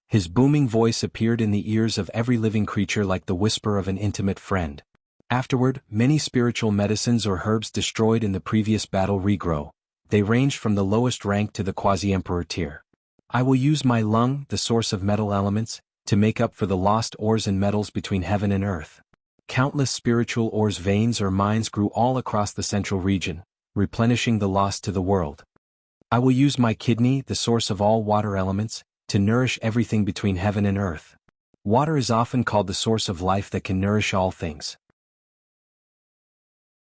His booming voice appeared in the ears of every living creature like the whisper of an intimate friend. Afterward, many spiritual medicines or herbs destroyed in the previous battle regrow. They ranged from the lowest rank to the quasi-emperor tier. I will use my lung, the source of metal elements, to make up for the lost ores and metals between heaven and earth. Countless spiritual ores veins or mines grew all across the central region, replenishing the lost to the world. I will use my kidney, the source of all water elements, to nourish everything between heaven and earth. Water is often called the source of life that can nourish all things.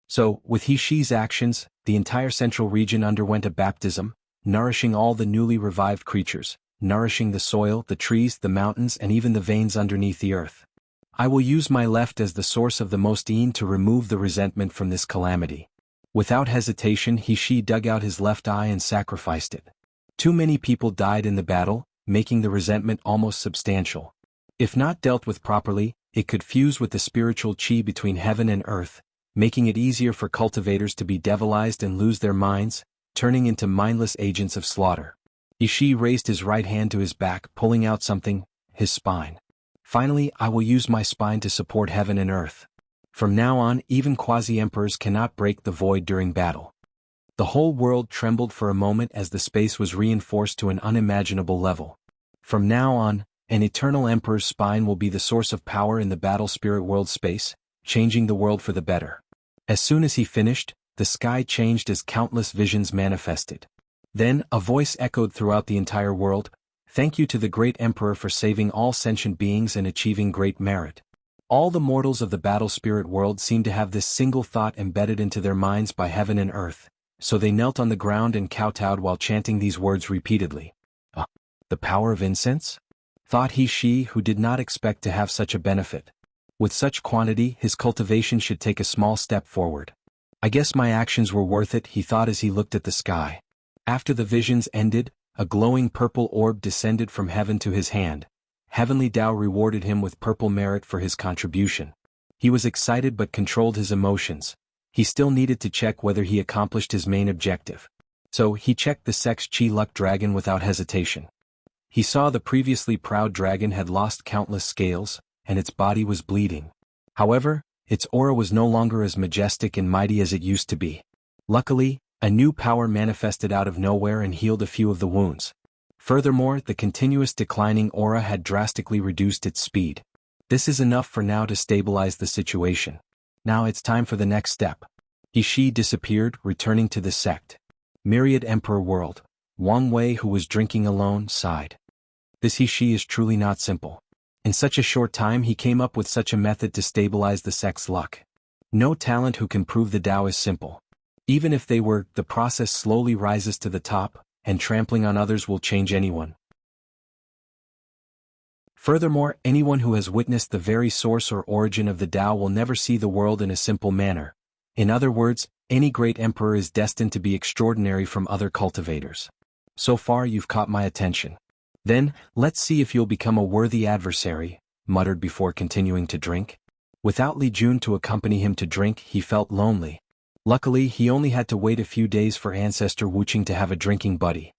So, with He Shi's actions, the entire central region underwent a baptism, nourishing all the newly revived creatures, nourishing the soil, the trees, the mountains, and even the veins underneath the earth. I will use my left as the source of the most Een to remove the resentment from this calamity. Without hesitation, He Shi dug out his left eye and sacrificed it. Too many people died in the battle, making the resentment almost substantial. If not dealt with properly, it could fuse with the spiritual chi between heaven and earth, making it easier for cultivators to be devilized and lose their minds, turning into mindless agents of slaughter. He Shi raised his right hand to his back, pulling out something, his spine. Finally, I will use my spine to support heaven and earth. From now on, even quasi-emperors cannot break the void during battle. The whole world trembled for a moment as the space was reinforced to an unimaginable level. From now on, an eternal emperor's spine will be the source of power in the battle spirit world space, changing the world for the better. As soon as he finished, the sky changed as countless visions manifested. Then, a voice echoed throughout the entire world, "Thank you to the great emperor for saving all sentient beings and achieving great merit." All the mortals of the battle spirit world seemed to have this single thought embedded into their minds by heaven and earth, so they knelt on the ground and kowtowed while chanting these words repeatedly. The power of incense? Thought He Shi, who did not expect to have such a benefit. With such quantity, his cultivation should take a small step forward. I guess my actions were worth it, he thought as he looked at the sky. After the visions ended, a glowing purple orb descended from heaven to his hand. Heavenly Tao rewarded him with purple merit for his contribution. He was excited but controlled his emotions. He still needed to check whether he accomplished his main objective. So he checked the Sex Chi Luck Dragon without hesitation. He saw the previously proud dragon had lost countless scales, and its body was bleeding. However, its aura was no longer as majestic and mighty as it used to be. Luckily, a new power manifested out of nowhere and healed a few of the wounds. Furthermore, the continuous declining aura had drastically reduced its speed. This is enough for now to stabilize the situation. Now it's time for the next step. He Shi disappeared, returning to the sect. Myriad Emperor World. Wang Wei, who was drinking alone, sighed. This He Shi is truly not simple. In such a short time he came up with such a method to stabilize the sect's luck. No talent who can prove the Tao is simple. Even if they were, the process slowly rises to the top, and trampling on others will change anyone. Furthermore, anyone who has witnessed the very source or origin of the Tao will never see the world in a simple manner. In other words, any great emperor is destined to be extraordinary from other cultivators. So far you've caught my attention. Then, let's see if you'll become a worthy adversary, muttered before continuing to drink. Without Li Jun to accompany him to drink, he felt lonely. Luckily, he only had to wait a few days for Ancestor Wuxia to have a drinking buddy.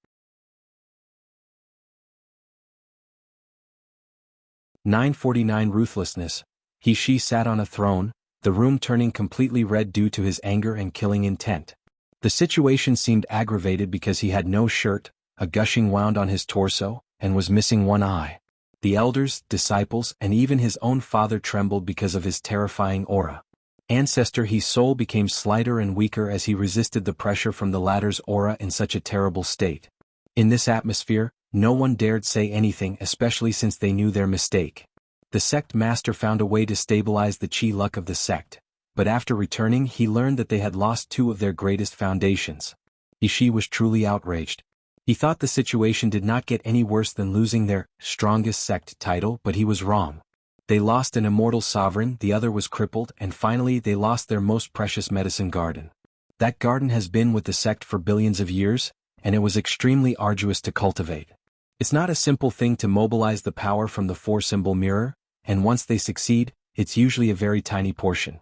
949 Ruthlessness. He Shi sat on a throne, the room turning completely red due to his anger and killing intent. The situation seemed aggravated because he had no shirt, a gushing wound on his torso, and was missing one eye. The elders, disciples, and even his own father trembled because of his terrifying aura. Ancestor He's soul became slighter and weaker as he resisted the pressure from the latter's aura in such a terrible state. In this atmosphere, no one dared say anything, especially since they knew their mistake. The sect master found a way to stabilize the chi luck of the sect, but after returning he learned that they had lost two of their greatest foundations. He Shi was truly outraged. He thought the situation did not get any worse than losing their strongest sect title, but he was wrong. They lost an immortal sovereign, the other was crippled, and finally they lost their most precious medicine garden. That garden has been with the sect for billions of years, and it was extremely arduous to cultivate. It's not a simple thing to mobilize the power from the four-symbol mirror, and once they succeed, it's usually a very tiny portion.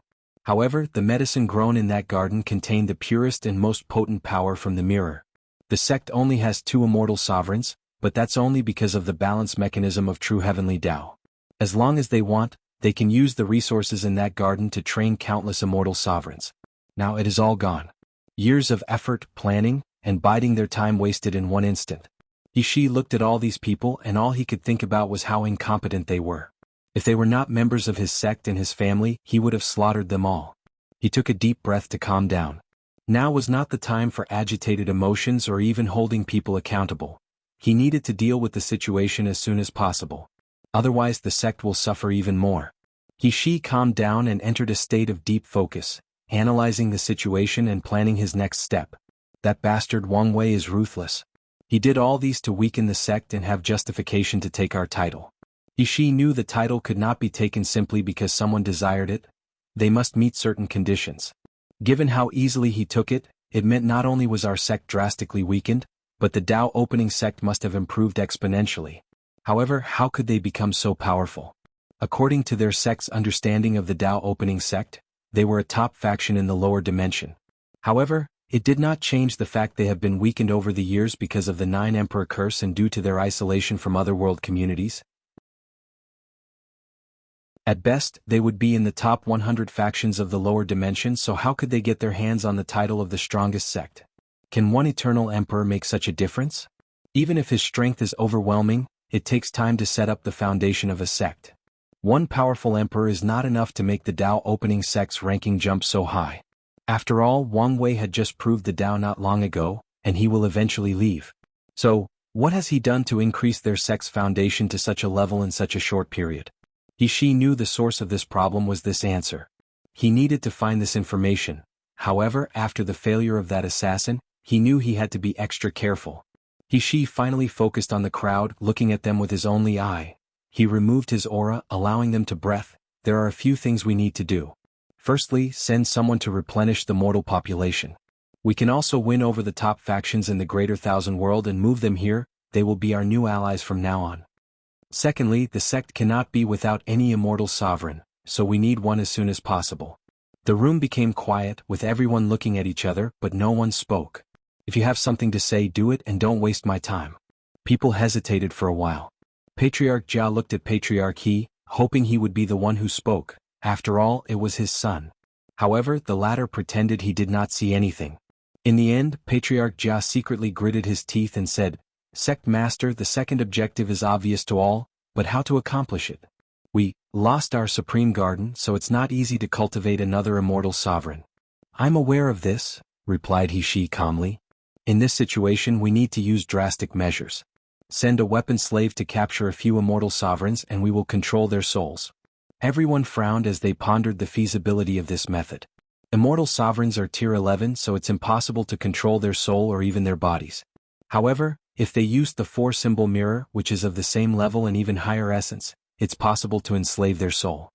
However, the medicine grown in that garden contained the purest and most potent power from the mirror. The sect only has 2 immortal sovereigns, but that's only because of the balance mechanism of true heavenly Tao. As long as they want, they can use the resources in that garden to train countless immortal sovereigns. Now it is all gone. Years of effort, planning, and biding their time wasted in one instant. He looked at all these people and all he could think about was how incompetent they were. If they were not members of his sect and his family, he would have slaughtered them all. He took a deep breath to calm down. Now was not the time for agitated emotions or even holding people accountable. He needed to deal with the situation as soon as possible. Otherwise the sect will suffer even more. He calmed down and entered a state of deep focus, analyzing the situation and planning his next step. That bastard Wang Wei is ruthless. He did all these to weaken the sect and have justification to take our title. He knew the title could not be taken simply because someone desired it. They must meet certain conditions. Given how easily he took it, it meant not only was our sect drastically weakened, but the Tao opening sect must have improved exponentially. However, how could they become so powerful? According to their sect's understanding of the Tao opening sect, they were a top faction in the lower dimension. However, it did not change the fact they have been weakened over the years because of the 9 Emperor curse and due to their isolation from other world communities. At best, they would be in the top 100 factions of the lower dimension, so how could they get their hands on the title of the strongest sect? Can one eternal emperor make such a difference? Even if his strength is overwhelming, it takes time to set up the foundation of a sect. One powerful emperor is not enough to make the Tao opening sect's ranking jump so high. After all, Wang Wei had just proved the Tao not long ago, and he will eventually leave. So, what has he done to increase their sect's foundation to such a level in such a short period? He knew the source of this problem was this answer. He needed to find this information. However, after the failure of that assassin, he knew he had to be extra careful. He finally focused on the crowd, looking at them with his only eye. He removed his aura, allowing them to breath. There are a few things we need to do. Firstly, send someone to replenish the mortal population. We can also win over the top factions in the Greater Thousand World and move them here. They will be our new allies from now on. Secondly, the sect cannot be without any immortal sovereign, so we need one as soon as possible. The room became quiet, with everyone looking at each other, but no one spoke. If you have something to say, do it and don't waste my time. People hesitated for a while. Patriarch Jia looked at Patriarch He, hoping he would be the one who spoke. After all, it was his son. However, the latter pretended he did not see anything. In the end, Patriarch Jia secretly gritted his teeth and said, "Sect Master, the second objective is obvious to all, but how to accomplish it? We lost our supreme garden, so it's not easy to cultivate another immortal sovereign." "I'm aware of this," replied He calmly. "In this situation we need to use drastic measures. Send a weapon slave to capture a few immortal sovereigns and we will control their souls." Everyone frowned as they pondered the feasibility of this method. Immortal sovereigns are tier 11, so it's impossible to control their soul or even their bodies. However, if they used the 4-symbol mirror, which is of the same level and even higher essence, it's possible to enslave their soul.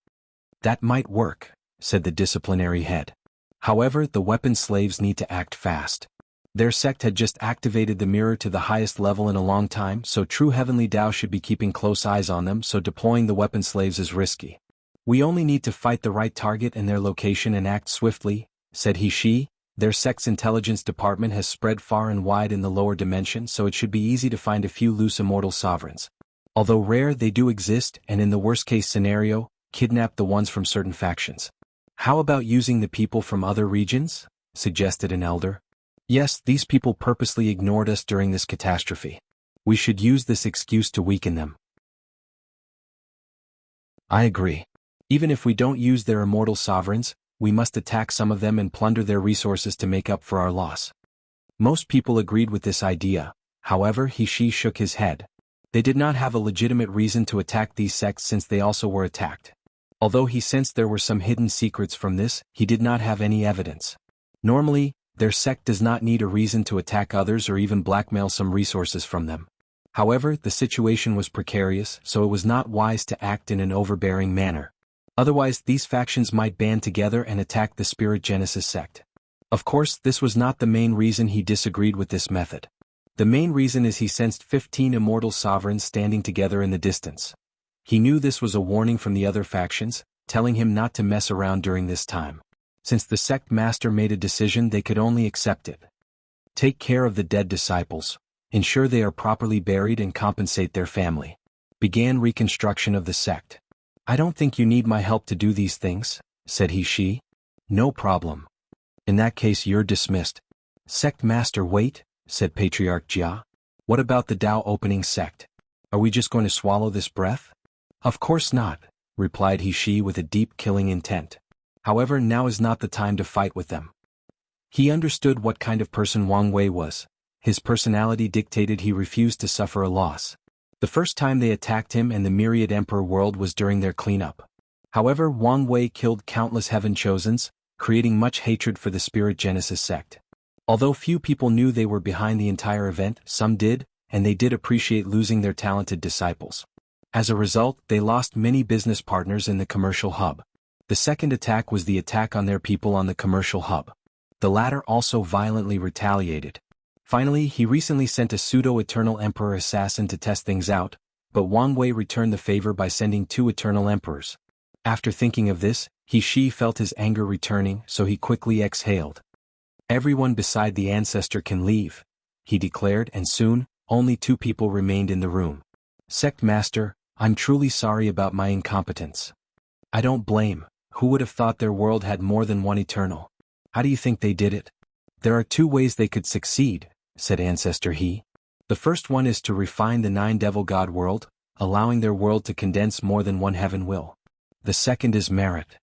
"That might work," said the disciplinary head. However, the weapon slaves need to act fast. Their sect had just activated the mirror to the highest level in a long time, so true heavenly Tao should be keeping close eyes on them, so deploying the weapon slaves is risky. "We only need to fight the right target and their location and act swiftly," said He. "Their sect's intelligence department has spread far and wide in the lower dimension, so it should be easy to find a few loose immortal sovereigns. Although rare, they do exist, and in the worst-case scenario, kidnap the ones from certain factions." "How about using the people from other regions?" suggested an elder. "Yes, these people purposely ignored us during this catastrophe. We should use this excuse to weaken them." "I agree. Even if we don't use their immortal sovereigns, we must attack some of them and plunder their resources to make up for our loss." Most people agreed with this idea. However, He shook his head. They did not have a legitimate reason to attack these sects since they also were attacked. Although he sensed there were some hidden secrets from this, he did not have any evidence. Normally, their sect does not need a reason to attack others or even blackmail some resources from them. However, the situation was precarious, so it was not wise to act in an overbearing manner. Otherwise, these factions might band together and attack the Spirit Genesis sect. Of course, this was not the main reason he disagreed with this method. The main reason is he sensed 15 immortal sovereigns standing together in the distance. He knew this was a warning from the other factions, telling him not to mess around during this time. Since the sect master made a decision, they could only accept it. Take care of the dead disciples, ensure they are properly buried and compensate their family. Began reconstruction of the sect. I don't think you need my help to do these things, said he. No problem. In that case you're dismissed. Sect master, wait, said Patriarch Jia. What about the Tao opening sect? Are we just going to swallow this breath? Of course not, replied he with a deep killing intent. However, now is not the time to fight with them. He understood what kind of person Wang Wei was. His personality dictated he refused to suffer a loss. The first time they attacked him and the myriad emperor world was during their cleanup. However, Wang Wei killed countless heaven chosens, creating much hatred for the Spirit Genesis sect. Although few people knew they were behind the entire event, some did, and they did appreciate losing their talented disciples. As a result, they lost many business partners in the commercial hub. The second attack was the attack on their people on the commercial hub. The latter also violently retaliated. Finally, he recently sent a pseudo-eternal emperor assassin to test things out, but Wang Wei returned the favor by sending 2 eternal emperors. After thinking of this, he felt his anger returning, so he quickly exhaled. Everyone beside the ancestor can leave, he declared, and soon, only 2 people remained in the room. Sect master, I'm truly sorry about my incompetence. I don't blame. Who would have thought their world had more than one eternal? How do you think they did it? There are 2 ways they could succeed, said Ancestor He. The first one is to refine the 9 devil god world, allowing their world to condense more than one heaven will. The second is merit.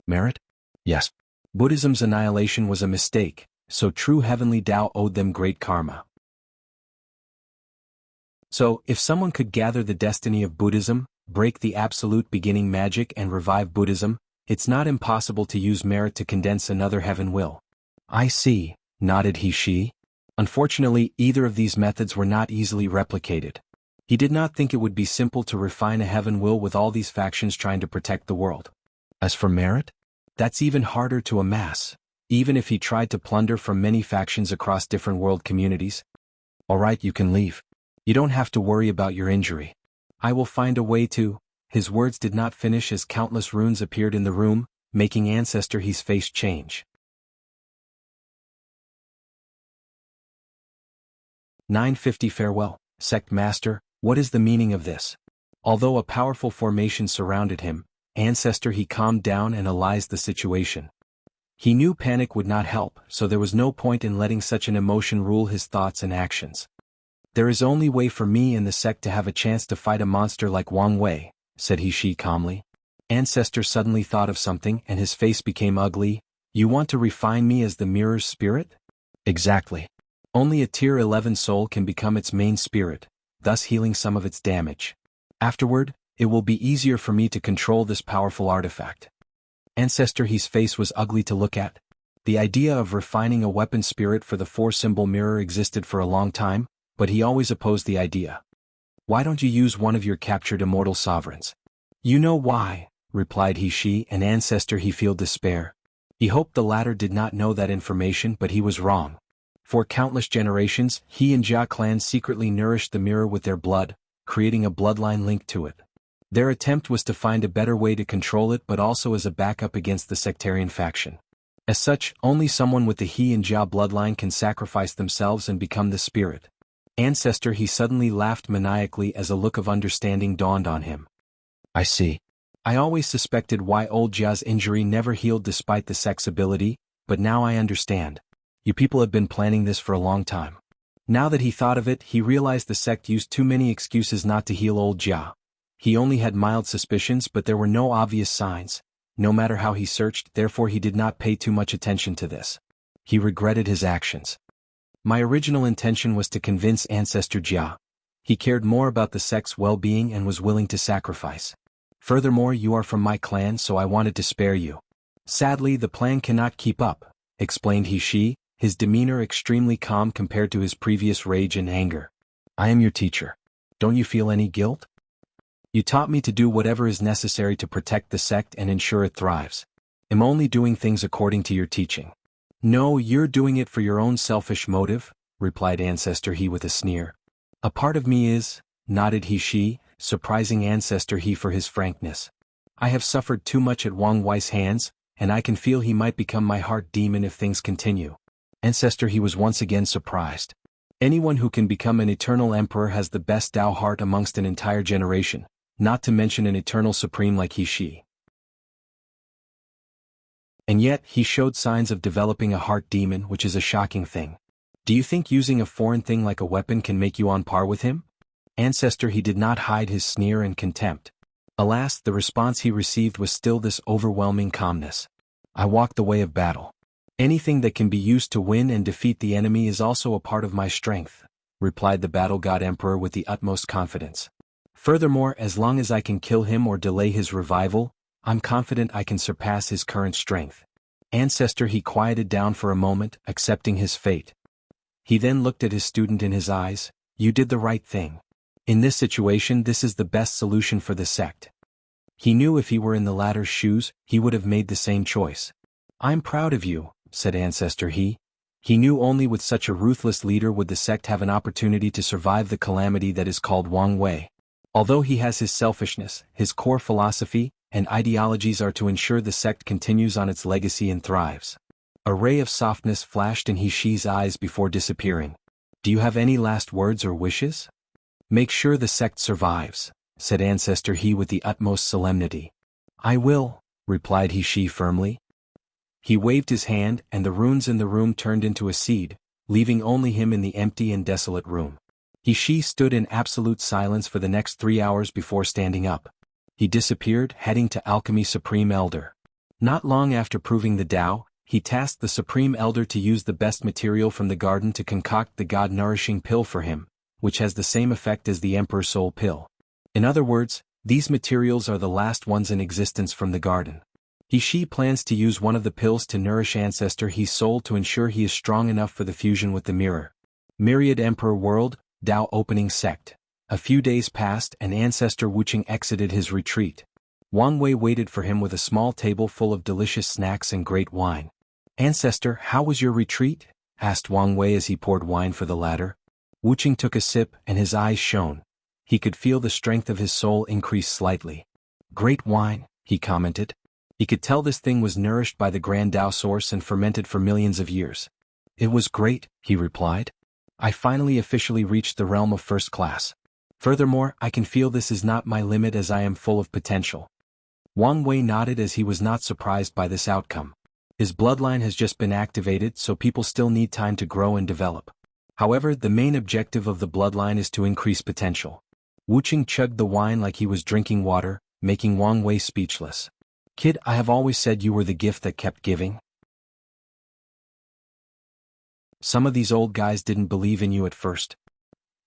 Merit? Yes. Buddhism's annihilation was a mistake, so true heavenly Tao owed them great karma. So, if someone could gather the destiny of Buddhism, break the absolute beginning magic and revive Buddhism, it's not impossible to use merit to condense another heaven will. I see, nodded he. Unfortunately, either of these methods were not easily replicated. He did not think it would be simple to refine a heaven will with all these factions trying to protect the world. As for merit, that's even harder to amass, even if he tried to plunder from many factions across different world communities. Alright, you can leave. You don't have to worry about your injury. I will find a way to. His words did not finish as countless runes appeared in the room, making Ancestor He's face change. 950 Farewell, Sect Master, what is the meaning of this? Although a powerful formation surrounded him, Ancestor He calmed down and analyzed the situation. He knew panic would not help, so there was no point in letting such an emotion rule his thoughts and actions. There is only way for me and the sect to have a chance to fight a monster like Wang Wei, said he calmly. Ancestor suddenly thought of something and his face became ugly. You want to refine me as the mirror's spirit? Exactly. Only a tier 11 soul can become its main spirit, thus healing some of its damage. Afterward, it will be easier for me to control this powerful artifact. Ancestor He's face was ugly to look at. The idea of refining a weapon spirit for the 4-symbol mirror existed for a long time, but he always opposed the idea. Why don't you use one of your captured immortal sovereigns? You know why, replied he, and Ancestor He felt despair. He hoped the latter did not know that information, but he was wrong. For countless generations, he and Jia clans secretly nourished the mirror with their blood, creating a bloodline linked to it. Their attempt was to find a better way to control it, but also as a backup against the sectarian faction. As such, only someone with the He and Jia bloodline can sacrifice themselves and become the spirit. Ancestor He suddenly laughed maniacally as a look of understanding dawned on him. I see. I always suspected why old Jia's injury never healed despite the sect's ability, but now I understand. You people have been planning this for a long time. Now that he thought of it, he realized the sect used too many excuses not to heal old Jia. He only had mild suspicions, but there were no obvious signs, no matter how he searched, therefore he did not pay too much attention to this. He regretted his actions. My original intention was to convince Ancestor Jia. He cared more about the sect's well-being and was willing to sacrifice. Furthermore, you are from my clan, so I wanted to spare you. Sadly, the plan cannot keep up, explained he, his demeanor extremely calm compared to his previous rage and anger. I am your teacher. Don't you feel any guilt? You taught me to do whatever is necessary to protect the sect and ensure it thrives. I'm only doing things according to your teaching. No, you're doing it for your own selfish motive, replied Ancestor He with a sneer. A part of me is, nodded he, surprising Ancestor He for his frankness. I have suffered too much at Wang Wei's hands, and I can feel he might become my heart demon if things continue. Ancestor, he was once again surprised. Anyone who can become an eternal emperor has the best Tao heart amongst an entire generation, not to mention an eternal supreme like he. And yet, he showed signs of developing a heart demon, which is a shocking thing. Do you think using a foreign thing like a weapon can make you on par with him? Ancestor, he did not hide his sneer and contempt. Alas, the response he received was still this overwhelming calmness. I walk the way of battle. Anything that can be used to win and defeat the enemy is also a part of my strength, replied the battle god emperor with the utmost confidence. Furthermore, as long as I can kill him or delay his revival, I'm confident I can surpass his current strength. Ancestor, he quieted down for a moment, accepting his fate. He then looked at his student in his eyes. You did the right thing. In this situation, this is the best solution for the sect. He knew if he were in the latter's shoes, he would have made the same choice. I'm proud of you, said Ancestor. He knew only with such a ruthless leader would the sect have an opportunity to survive the calamity that is called Wang Wei. Although he has his selfishness, his core philosophy and ideologies are to ensure the sect continues on its legacy and thrives. A ray of softness flashed in He-Shi's eyes before disappearing. Do you have any last words or wishes? Make sure the sect survives, said Ancestor He with the utmost solemnity. I will, replied He-Shi firmly. He waved his hand and the runes in the room turned into a seed, leaving only him in the empty and desolate room. He-Shi stood in absolute silence for the next 3 hours before standing up. He disappeared, heading to Alchemy Supreme Elder. Not long after proving the Tao, he tasked the Supreme Elder to use the best material from the garden to concoct the God-nourishing pill for him, which has the same effect as the Emperor's Soul Pill. In other words, these materials are the last ones in existence from the garden. He-Shi plans to use one of the pills to nourish Ancestor He's soul to ensure he is strong enough for the fusion with the mirror. Myriad Emperor World, Tao Opening Sect. A few days passed and Ancestor Wuxia exited his retreat. Wang Wei waited for him with a small table full of delicious snacks and great wine. Ancestor, how was your retreat? Asked Wang Wei as he poured wine for the latter. Wuxia took a sip and his eyes shone. He could feel the strength of his soul increase slightly. Great wine, he commented. He could tell this thing was nourished by the Grand Tao Source and fermented for millions of years. It was great, he replied. I finally officially reached the realm of first class. Furthermore, I can feel this is not my limit as I am full of potential. Wang Wei nodded as he was not surprised by this outcome. His bloodline has just been activated, so people still need time to grow and develop. However, the main objective of the bloodline is to increase potential. Wuxia chugged the wine like he was drinking water, making Wang Wei speechless. Kid, I have always said you were the gift that kept giving. Some of these old guys didn't believe in you at first.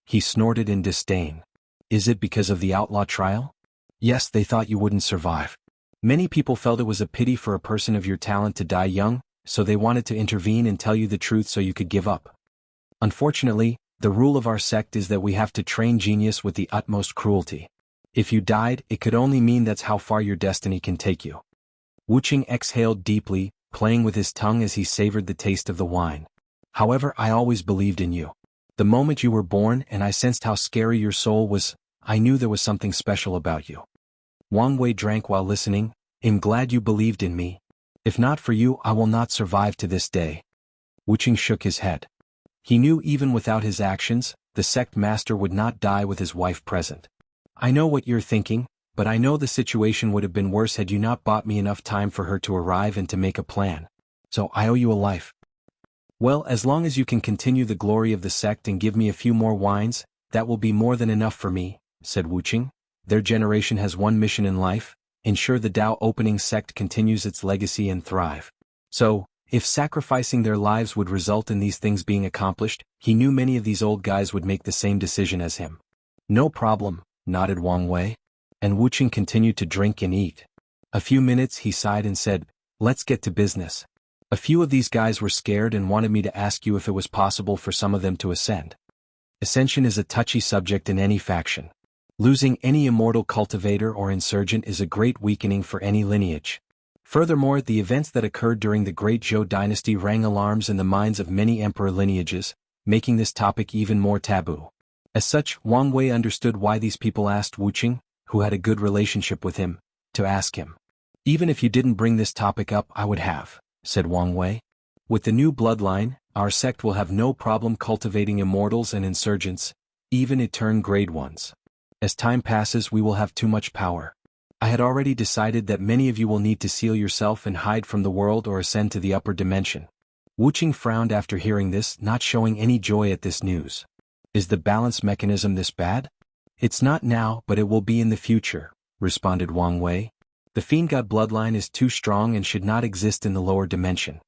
He snorted in disdain. Is it because of the outlaw trial? Yes, they thought you wouldn't survive. Many people felt it was a pity for a person of your talent to die young, so they wanted to intervene and tell you the truth so you could give up. Unfortunately, the rule of our sect is that we have to train genius with the utmost cruelty. If you died, it could only mean that's how far your destiny can take you. Wuxia exhaled deeply, playing with his tongue as he savored the taste of the wine. However, I always believed in you. The moment you were born and I sensed how scary your soul was, I knew there was something special about you. Wang Wei drank while listening. I'm glad you believed in me. If not for you, I will not survive to this day. Wuxia shook his head. He knew even without his actions, the sect master would not die with his wife present. I know what you're thinking, but I know the situation would have been worse had you not bought me enough time for her to arrive and to make a plan. So I owe you a life. Well, as long as you can continue the glory of the sect and give me a few more wines, that will be more than enough for me, said Wuxia. Their generation has one mission in life: ensure the Tao Opening Sect continues its legacy and thrive. So, if sacrificing their lives would result in these things being accomplished, he knew many of these old guys would make the same decision as him. No problem, nodded Wang Wei. And Wuxia continued to drink and eat. A few minutes he sighed and said, let's get to business. A few of these guys were scared and wanted me to ask you if it was possible for some of them to ascend. Ascension is a touchy subject in any faction. Losing any immortal cultivator or insurgent is a great weakening for any lineage. Furthermore, the events that occurred during the Great Zhou dynasty rang alarms in the minds of many emperor lineages, making this topic even more taboo. As such, Wang Wei understood why these people asked Wuxia, who had a good relationship with him, to ask him. Even if you didn't bring this topic up, I would have, said Wang Wei. With the new bloodline, our sect will have no problem cultivating immortals and insurgents, even eternal grade ones. As time passes, we will have too much power. I had already decided that many of you will need to seal yourself and hide from the world or ascend to the upper dimension. Wuqing frowned after hearing this, not showing any joy at this news. Is the balance mechanism this bad? It's not now, but it will be in the future, responded Wang Wei. The Fiend God bloodline is too strong and should not exist in the lower dimension.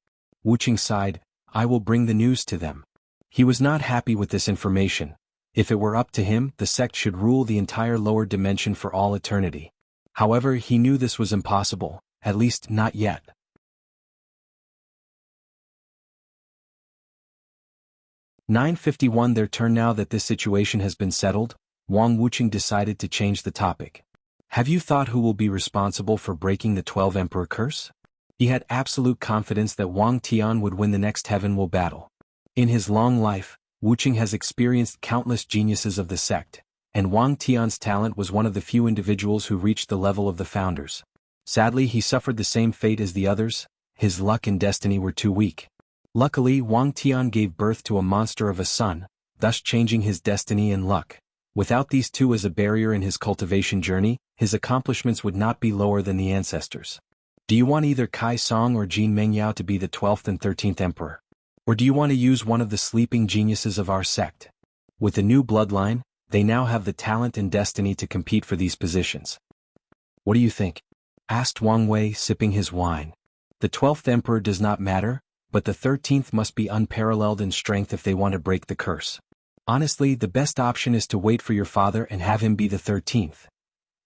Wuqing sighed. I will bring the news to them. He was not happy with this information. If it were up to him, the sect should rule the entire lower dimension for all eternity. However, he knew this was impossible, at least not yet. "9:51 Their turn. Now that this situation has been settled, Wang Wuqing decided to change the topic. Have you thought who will be responsible for breaking the 12 Emperor curse? He had absolute confidence that Wang Tian would win the next Heaven Will battle. In his long life, Wuqing has experienced countless geniuses of the sect, and Wang Tian's talent was one of the few individuals who reached the level of the founders. Sadly, he suffered the same fate as the others. His luck and destiny were too weak. Luckily, Wang Tian gave birth to a monster of a son, thus changing his destiny and luck. Without these two as a barrier in his cultivation journey, his accomplishments would not be lower than the ancestors. Do you want either Kai Song or Jin Mengyao to be the 12th and 13th emperor? Or do you want to use one of the sleeping geniuses of our sect? With the new bloodline, they now have the talent and destiny to compete for these positions. What do you think? Asked Wang Wei, sipping his wine. The 12th emperor does not matter, but the 13th must be unparalleled in strength if they want to break the curse. Honestly, the best option is to wait for your father and have him be the 13th.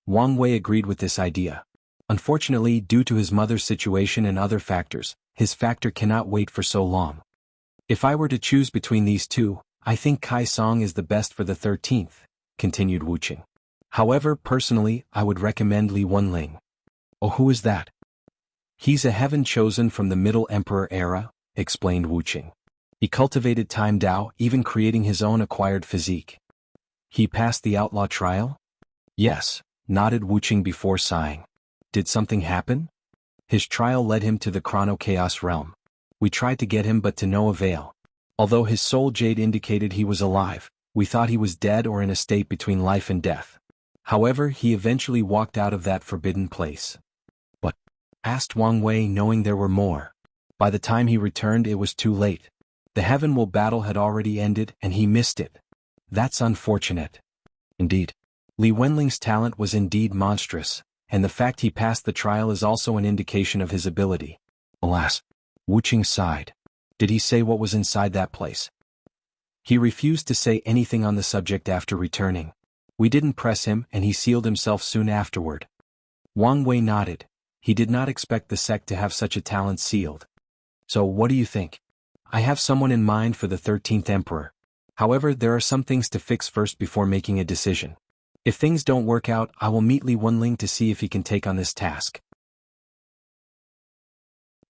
Wang Wei agreed with this idea. Unfortunately, due to his mother's situation and other factors, his factor cannot wait for so long. If I were to choose between these two, I think Kai Song is the best for the 13th, continued Wuqing. However, personally, I would recommend Li Wenling. Oh, who is that? He's a heaven chosen from the Middle Emperor era, explained Wuqing. He cultivated Time Dao, even creating his own acquired physique. He passed the outlaw trial? Yes, nodded Wuqing before sighing. Did something happen? His trial led him to the Chrono Chaos realm. We tried to get him but to no avail. Although his soul jade indicated he was alive, we thought he was dead or in a state between life and death. However, he eventually walked out of that forbidden place. What? Asked Wang Wei, knowing there were more. By the time he returned, it was too late. The Heaven Will battle had already ended and he missed it. That's unfortunate. Indeed. Li Wenling's talent was indeed monstrous, and the fact he passed the trial is also an indication of his ability. Alas. Wuqing sighed. Did he say what was inside that place? He refused to say anything on the subject after returning. We didn't press him and he sealed himself soon afterward. Wang Wei nodded. He did not expect the sect to have such a talent sealed. So what do you think? I have someone in mind for the 13th emperor. However, there are some things to fix first before making a decision. If things don't work out, I will meet Li Wenling to see if he can take on this task.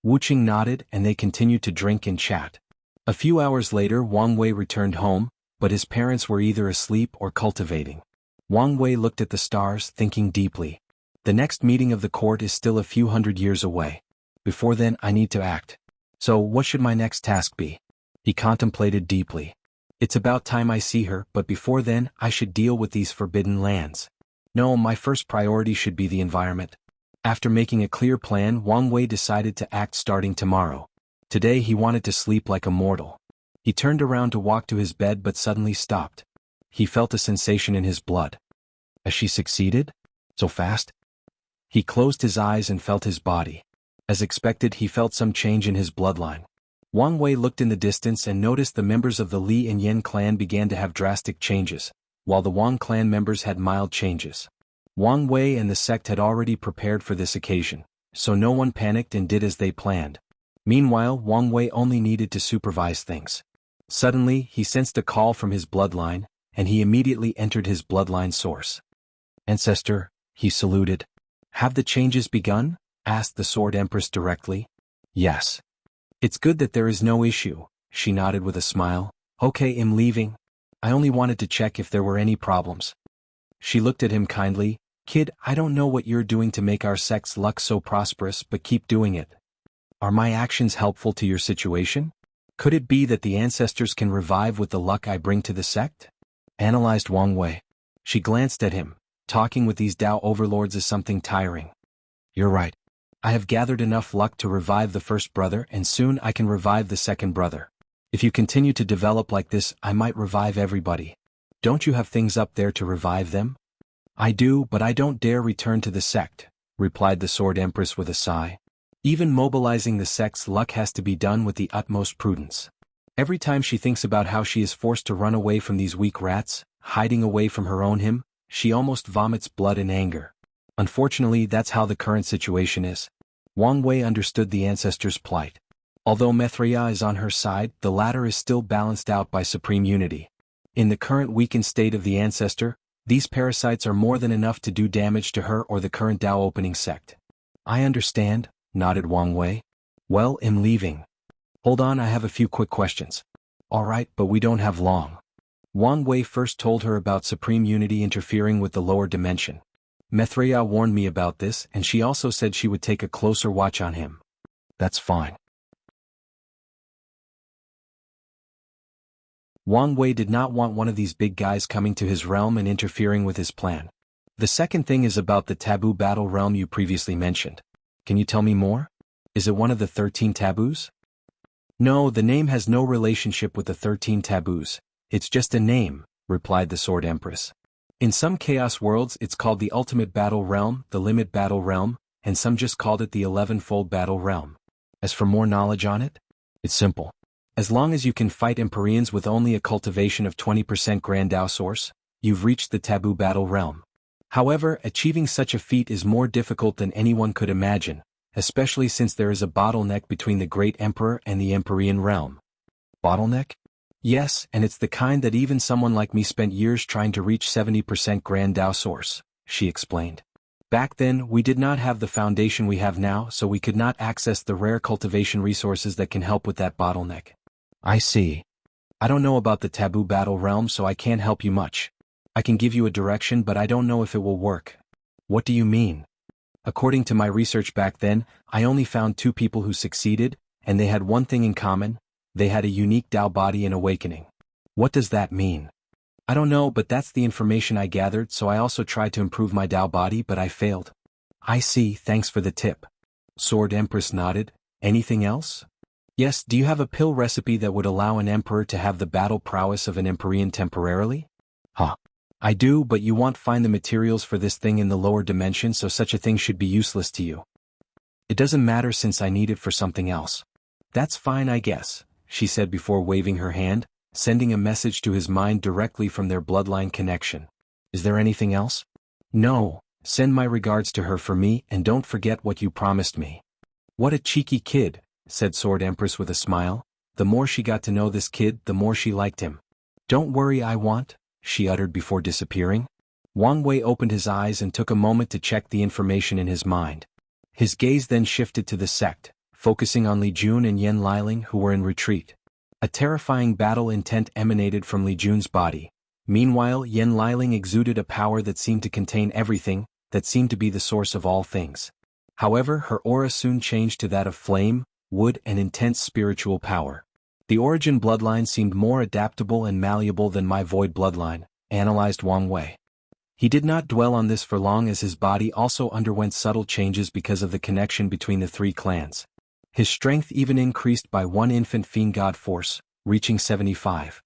Wuqing nodded and they continued to drink and chat. A few hours later, Wang Wei returned home, but his parents were either asleep or cultivating. Wang Wei looked at the stars, thinking deeply. The next meeting of the court is still a few hundred years away. Before then, I need to act. So what should my next task be? He contemplated deeply. It's about time I see her, but before then, I should deal with these forbidden lands. No, my first priority should be the environment. After making a clear plan, Wang Wei decided to act starting tomorrow. Today he wanted to sleep like a mortal. He turned around to walk to his bed but suddenly stopped. He felt a sensation in his blood. Has she succeeded? So fast? He closed his eyes and felt his body. As expected, he felt some change in his bloodline. Wang Wei looked in the distance and noticed the members of the Li and Yen clan began to have drastic changes, while the Wang clan members had mild changes. Wang Wei and the sect had already prepared for this occasion, so no one panicked and did as they planned. Meanwhile, Wang Wei only needed to supervise things. Suddenly, he sensed a call from his bloodline, and he immediately entered his bloodline source. Ancestor, he saluted. Have the changes begun? Asked the Sword Empress directly. Yes. It's good that there is no issue, she nodded with a smile. Okay, I'm leaving. I only wanted to check if there were any problems. She looked at him kindly. Kid, I don't know what you're doing to make our sect's luck so prosperous, but keep doing it. Are my actions helpful to your situation? Could it be that the ancestors can revive with the luck I bring to the sect? Analyzed Wang Wei. She glanced at him. Talking with these Dao overlords is something tiring. You're right. I have gathered enough luck to revive the first brother, and soon I can revive the second brother. If you continue to develop like this, I might revive everybody. Don't you have things up there to revive them? I do, but I don't dare return to the sect, replied the Sword Empress with a sigh. Even mobilizing the sect's luck has to be done with the utmost prudence. Every time she thinks about how she is forced to run away from these weak rats, hiding away from her own him, she almost vomits blood in anger. Unfortunately, that's how the current situation is. Wang Wei understood the ancestors' plight. Although Mithria is on her side, the latter is still balanced out by supreme unity. In the current weakened state of the ancestor, these parasites are more than enough to do damage to her or the current Dao opening sect. I understand, nodded Wang Wei. Well, I'm leaving. Hold on, I have a few quick questions. All right, but we don't have long. Wang Wei first told her about supreme unity interfering with the lower dimension. Mithria warned me about this, and she also said she would take a closer watch on him. That's fine. Wang Wei did not want one of these big guys coming to his realm and interfering with his plan. The second thing is about the taboo battle realm you previously mentioned. Can you tell me more? Is it one of the 13 taboos? No, the name has no relationship with the 13 taboos. It's just a name, replied the Sword Empress. In some chaos worlds it's called the ultimate battle realm, the limit battle realm, and some just called it the 11-fold battle realm. As for more knowledge on it? It's simple. As long as you can fight Empyreans with only a cultivation of 20% Grand Dao Source, you've reached the taboo battle realm. However, achieving such a feat is more difficult than anyone could imagine, especially since there is a bottleneck between the Great Emperor and the Empyrean realm. Bottleneck? Yes, and it's the kind that even someone like me spent years trying to reach 70% Grand Dao Source, she explained. Back then, we did not have the foundation we have now, so we could not access the rare cultivation resources that can help with that bottleneck. I see. I don't know about the taboo battle realm, so I can't help you much. I can give you a direction, but I don't know if it will work. What do you mean? According to my research back then, I only found 2 people who succeeded, and they had one thing in common. They had a unique Dao body in awakening. What does that mean? I don't know, but that's the information I gathered, so I also tried to improve my Dao body, but I failed. I see, thanks for the tip. Sword Empress nodded. Anything else? Yes, do you have a pill recipe that would allow an emperor to have the battle prowess of an Empyrean temporarily? Huh. I do, but you won't find the materials for this thing in the lower dimension, so such a thing should be useless to you. It doesn't matter since I need it for something else. That's fine, I guess, she said before waving her hand, sending a message to his mind directly from their bloodline connection. Is there anything else? No, send my regards to her for me and don't forget what you promised me. What a cheeky kid, said Sword Empress with a smile. The more she got to know this kid, the more she liked him. Don't worry, I won't, she uttered before disappearing. Wang Wei opened his eyes and took a moment to check the information in his mind. His gaze then shifted to the sect, focusing on Li Jun and Yan Liling who were in retreat. A terrifying battle intent emanated from Li Jun's body. Meanwhile, Yan Liling exuded a power that seemed to contain everything, that seemed to be the source of all things. However, her aura soon changed to that of flame, wood and intense spiritual power. The origin bloodline seemed more adaptable and malleable than my void bloodline, analyzed Wang Wei. He did not dwell on this for long as his body also underwent subtle changes because of the connection between the 3 clans. His strength even increased by 1 infant fiend god force, reaching 75.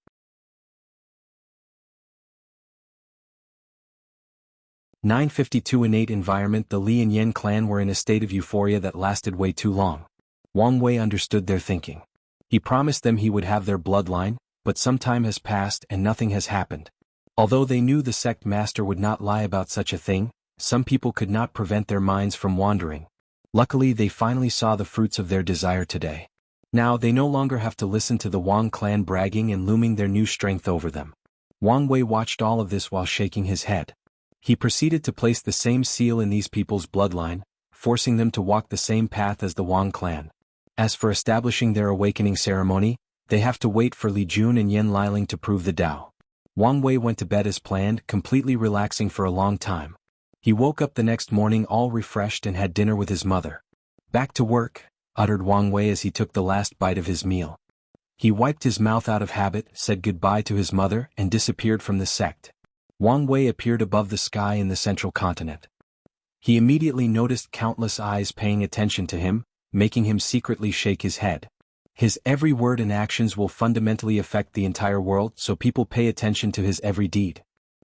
952 innate environment. The Li and Yan clan were in a state of euphoria that lasted way too long. Wang Wei understood their thinking. He promised them he would have their bloodline, but some time has passed and nothing has happened. Although they knew the sect master would not lie about such a thing, some people could not prevent their minds from wandering. Luckily, they finally saw the fruits of their desire today. Now they no longer have to listen to the Wang clan bragging and looming their new strength over them. Wang Wei watched all of this while shaking his head. He proceeded to place the same seal in these people's bloodline, forcing them to walk the same path as the Wang clan. As for establishing their awakening ceremony, they have to wait for Li Jun and Yan Liling to prove the Dao. Wang Wei went to bed as planned, completely relaxing for a long time. He woke up the next morning all refreshed and had dinner with his mother. "Back to work," uttered Wang Wei as he took the last bite of his meal. He wiped his mouth out of habit, said goodbye to his mother, and disappeared from the sect. Wang Wei appeared above the sky in the central continent. He immediately noticed countless eyes paying attention to him, making him secretly shake his head. His every word and actions will fundamentally affect the entire world, so people pay attention to his every deed.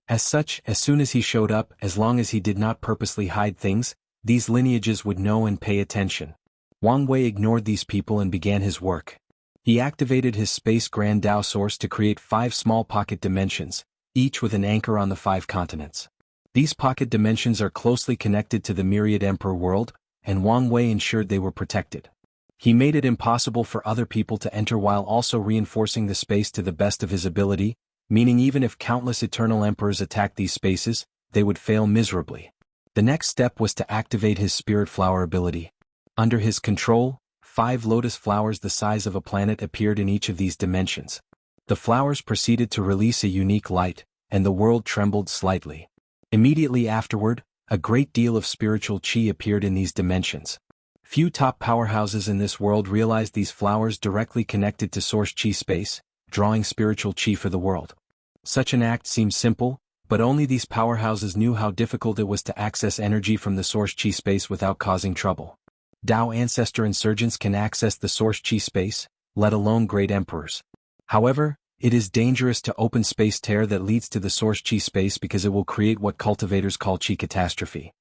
As such, as soon as he showed up, as long as he did not purposely hide things, these lineages would know and pay attention. Wang Wei ignored these people and began his work. He activated his Space Grand Tao Source to create 5 small pocket dimensions, each with an anchor on the 5 continents. These pocket dimensions are closely connected to the Myriad Emperor world, and Wang Wei ensured they were protected. He made it impossible for other people to enter while also reinforcing the space to the best of his ability, meaning even if countless eternal emperors attacked these spaces, they would fail miserably. The next step was to activate his Spirit Flower ability. Under his control, 5 lotus flowers the size of a planet appeared in each of these dimensions. The flowers proceeded to release a unique light, and the world trembled slightly. Immediately afterward, a great deal of spiritual chi appeared in these dimensions. Few top powerhouses in this world realized these flowers directly connected to source chi space, drawing spiritual chi for the world. Such an act seemed simple, but only these powerhouses knew how difficult it was to access energy from the source chi space without causing trouble. Tao Ancestor insurgents can access the source chi space, let alone great emperors. However, it is dangerous to open space tear that leads to the source chi space because it will create what cultivators call chi catastrophe.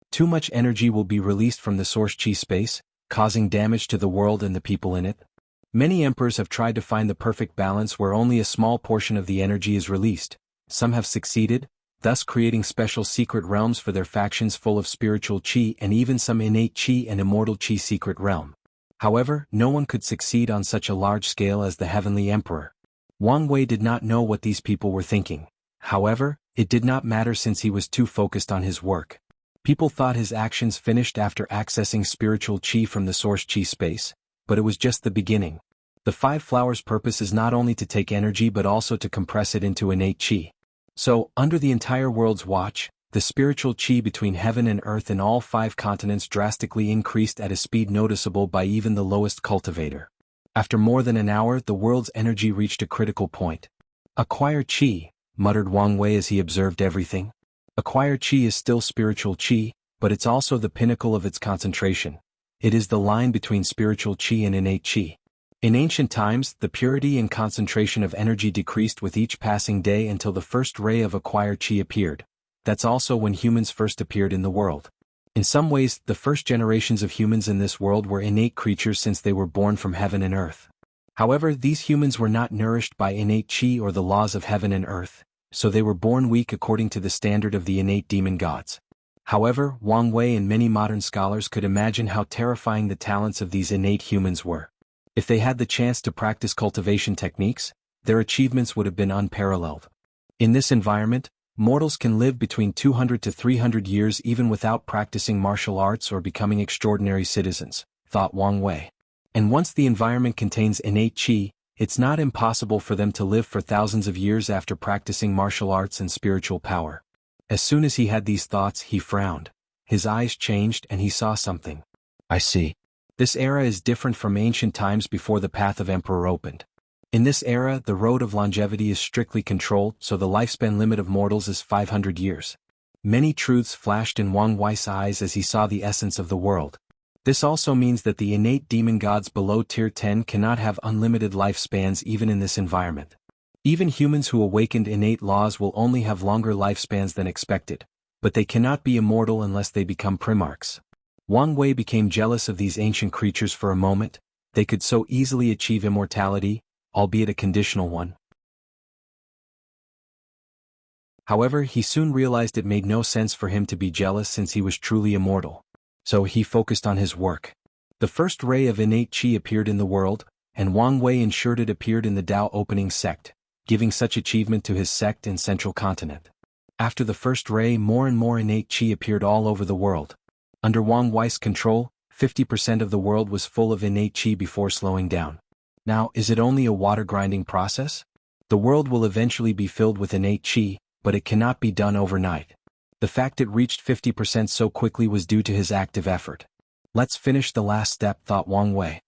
Too much energy will be released from the source chi space, causing damage to the world and the people in it. Many emperors have tried to find the perfect balance where only a small portion of the energy is released. Some have succeeded, thus creating special secret realms for their factions full of spiritual chi and even some innate chi and immortal chi secret realm. However, no one could succeed on such a large scale as the Heavenly Emperor. Wang Wei did not know what these people were thinking. However, it did not matter since he was too focused on his work. People thought his actions finished after accessing spiritual chi from the source chi space, but it was just the beginning. The 5 flowers' purpose is not only to take energy but also to compress it into innate chi. So, under the entire world's watch, the spiritual chi between heaven and earth in all 5 continents drastically increased at a speed noticeable by even the lowest cultivator. After more than an hour, the world's energy reached a critical point. "Acquire chi," muttered Wang Wei as he observed everything. Acquire chi is still spiritual chi, but it's also the pinnacle of its concentration. It is the line between spiritual chi and innate chi. In ancient times, the purity and concentration of energy decreased with each passing day until the first ray of acquired chi appeared. That's also when humans first appeared in the world. In some ways, the first generations of humans in this world were innate creatures since they were born from heaven and earth. However, these humans were not nourished by innate chi or the laws of heaven and earth, so they were born weak according to the standard of the innate demon gods. However, Wang Wei and many modern scholars could imagine how terrifying the talents of these innate humans were. If they had the chance to practice cultivation techniques, their achievements would have been unparalleled. In this environment, mortals can live between 200 to 300 years even without practicing martial arts or becoming extraordinary citizens, thought Wang Wei. And once the environment contains innate chi, it's not impossible for them to live for thousands of years after practicing martial arts and spiritual power. As soon as he had these thoughts, he frowned. His eyes changed and he saw something. "I see. This era is different from ancient times before the path of Emperor opened. In this era, the road of longevity is strictly controlled, so the lifespan limit of mortals is 500 years. Many truths flashed in Wang Wei's eyes as he saw the essence of the world. This also means that the innate demon gods below Tier 10 cannot have unlimited lifespans even in this environment. Even humans who awakened innate laws will only have longer lifespans than expected, but they cannot be immortal unless they become primarchs. Wang Wei became jealous of these ancient creatures for a moment. They could so easily achieve immortality, albeit a conditional one. However, he soon realized it made no sense for him to be jealous since he was truly immortal. So he focused on his work. The first ray of innate chi appeared in the world, and Wang Wei ensured it appeared in the Tao opening sect, giving such achievement to his sect in central continent. After the first ray, more and more innate chi appeared all over the world. Under Wang Wei's control, 50% of the world was full of innate chi before slowing down. Now, is it only a water grinding process? The world will eventually be filled with innate chi, but it cannot be done overnight. The fact it reached 50% so quickly was due to his active effort. Let's finish the last step, thought Wang Wei.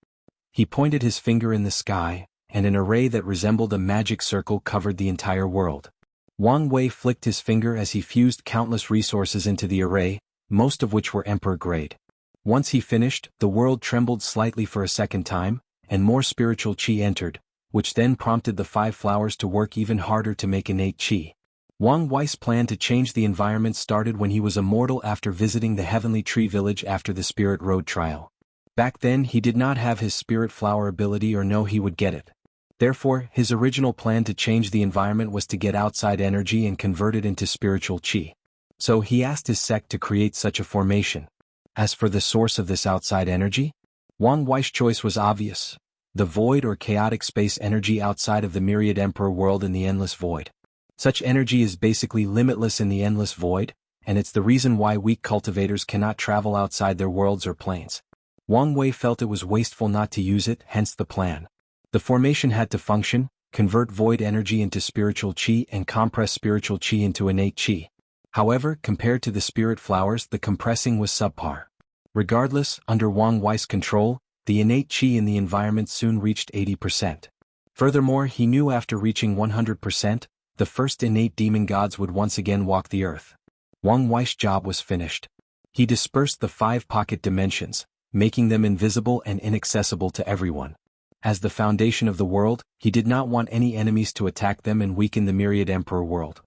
He pointed his finger in the sky, and an array that resembled a magic circle covered the entire world. Wang Wei flicked his finger as he fused countless resources into the array, most of which were emperor-grade. Once he finished, the world trembled slightly for a second time, and more spiritual qi entered, which then prompted the 5 flowers to work even harder to make innate qi. Wang Wei's plan to change the environment started when he was a mortal after visiting the Heavenly Tree Village after the Spirit Road trial. Back then he did not have his spirit flower ability or know he would get it. Therefore, his original plan to change the environment was to get outside energy and convert it into spiritual qi. So he asked his sect to create such a formation. As for the source of this outside energy, Wang Wei's choice was obvious: the void or chaotic space energy outside of the myriad emperor world in the endless void. Such energy is basically limitless in the endless void, and it's the reason why weak cultivators cannot travel outside their worlds or planes. Wang Wei felt it was wasteful not to use it, hence the plan. The formation had to function, convert void energy into spiritual qi and compress spiritual qi into innate qi. However, compared to the spirit flowers, the compressing was subpar. Regardless, under Wang Wei's control, the innate qi in the environment soon reached 80%. Furthermore, he knew after reaching 100%, the first innate demon gods would once again walk the earth. Wang Wei's job was finished. He dispersed the 5 pocket dimensions, making them invisible and inaccessible to everyone. As the foundation of the world, he did not want any enemies to attack them and weaken the myriad emperor world.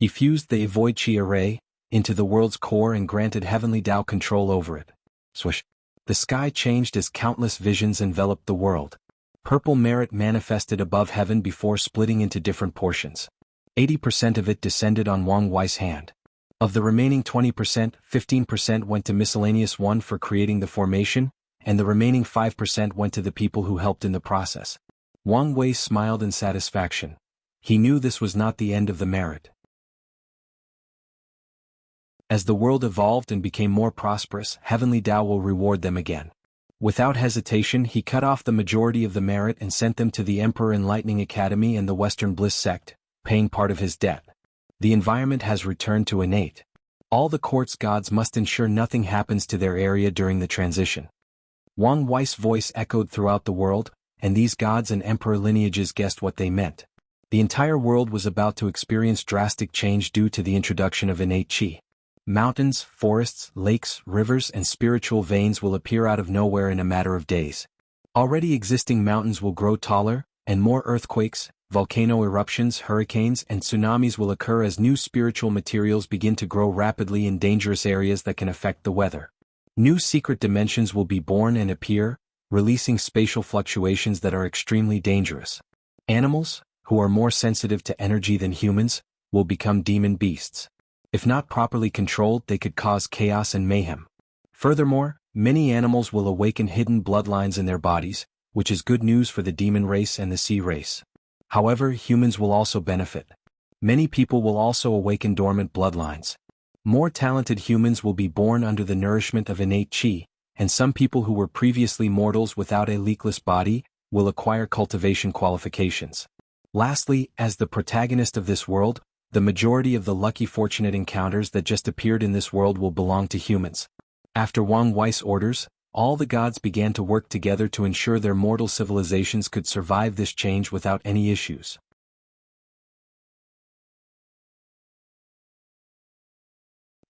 He fused the void qi array into the world's core and granted heavenly Tao control over it. Swish! The sky changed as countless visions enveloped the world. Purple merit manifested above heaven before splitting into different portions. 80% of it descended on Wang Wei's hand. Of the remaining 20%, 15% went to miscellaneous one for creating the formation, and the remaining 5% went to the people who helped in the process. Wang Wei smiled in satisfaction. He knew this was not the end of the merit. As the world evolved and became more prosperous, Heavenly Tao will reward them again. Without hesitation, he cut off the majority of the merit and sent them to the Emperor Enlightening Academy and the Western Bliss sect, paying part of his debt. The environment has returned to innate. All the quartz gods must ensure nothing happens to their area during the transition. Wang Wei's voice echoed throughout the world, and these gods and emperor lineages guessed what they meant. The entire world was about to experience drastic change due to the introduction of innate qi. Mountains, forests, lakes, rivers, and spiritual veins will appear out of nowhere in a matter of days. Already existing mountains will grow taller, and more earthquakes, volcano eruptions, hurricanes, and tsunamis will occur as new spiritual materials begin to grow rapidly in dangerous areas that can affect the weather. New secret dimensions will be born and appear, releasing spatial fluctuations that are extremely dangerous. Animals, who are more sensitive to energy than humans, will become demon beasts. If not properly controlled, they could cause chaos and mayhem. Furthermore, many animals will awaken hidden bloodlines in their bodies, which is good news for the demon race and the sea race. However, humans will also benefit. Many people will also awaken dormant bloodlines. More talented humans will be born under the nourishment of innate qi, and some people who were previously mortals without a leakless body will acquire cultivation qualifications. Lastly, as the protagonist of this world, the majority of the lucky fortunate encounters that just appeared in this world will belong to humans. After Wang Wei's orders, all the gods began to work together to ensure their mortal civilizations could survive this change without any issues.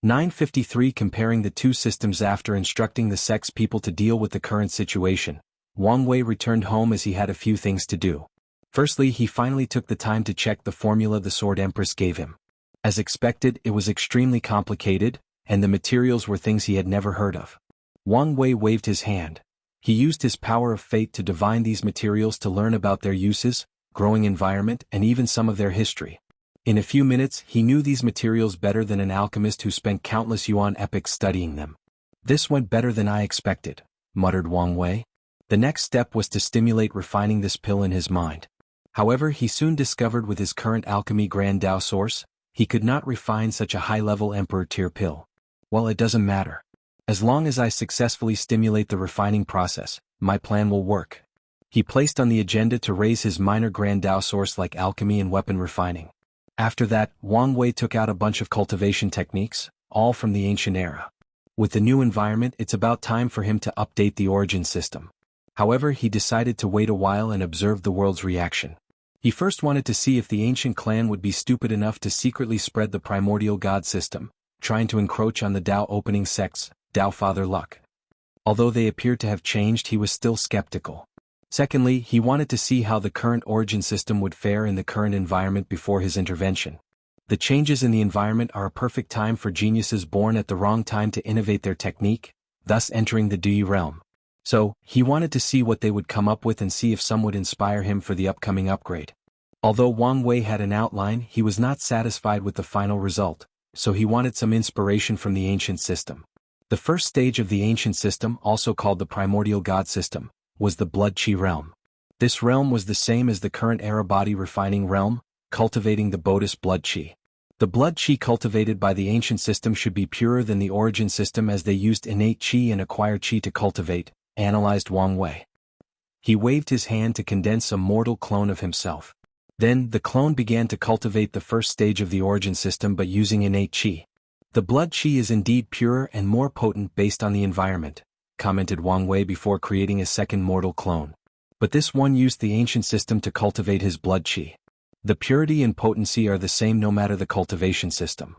(953) Comparing the two systems. After instructing the sect's people to deal with the current situation, Wang Wei returned home as he had a few things to do. Firstly, he finally took the time to check the formula the Sword Empress gave him. As expected, it was extremely complicated, and the materials were things he had never heard of. Wang Wei waved his hand. He used his power of fate to divine these materials to learn about their uses, growing environment, and even some of their history. In a few minutes, he knew these materials better than an alchemist who spent countless yuan epochs studying them. "This went better than I expected," muttered Wang Wei. The next step was to stimulate refining this pill in his mind. However, he soon discovered with his current alchemy Grand Tao source, he could not refine such a high-level Emperor tier pill. "Well, it doesn't matter. As long as I successfully stimulate the refining process, my plan will work." He placed on the agenda to raise his minor Grand Tao source like alchemy and weapon refining. After that, Wang Wei took out a bunch of cultivation techniques, all from the ancient era. With the new environment, it's about time for him to update the origin system. However, he decided to wait a while and observe the world's reaction. He first wanted to see if the ancient clan would be stupid enough to secretly spread the primordial god system, trying to encroach on the Dao opening sects, Dao Father Luck. Although they appeared to have changed, he was still skeptical. Secondly, he wanted to see how the current origin system would fare in the current environment before his intervention. The changes in the environment are a perfect time for geniuses born at the wrong time to innovate their technique, thus entering the Dui realm. So, he wanted to see what they would come up with and see if some would inspire him for the upcoming upgrade. Although Wang Wei had an outline, he was not satisfied with the final result, so he wanted some inspiration from the ancient system. The first stage of the ancient system, also called the primordial god system, was the blood qi realm. This realm was the same as the current era body refining realm, cultivating the Bodhis blood qi. The blood qi cultivated by the ancient system should be purer than the origin system as they used innate qi and acquired qi to cultivate, analyzed Wang Wei. He waved his hand to condense a mortal clone of himself. Then, the clone began to cultivate the first stage of the origin system but using innate qi. The blood qi is indeed purer and more potent based on the environment, commented Wang Wei before creating a second mortal clone. But this one used the ancient system to cultivate his blood qi. The purity and potency are the same no matter the cultivation system.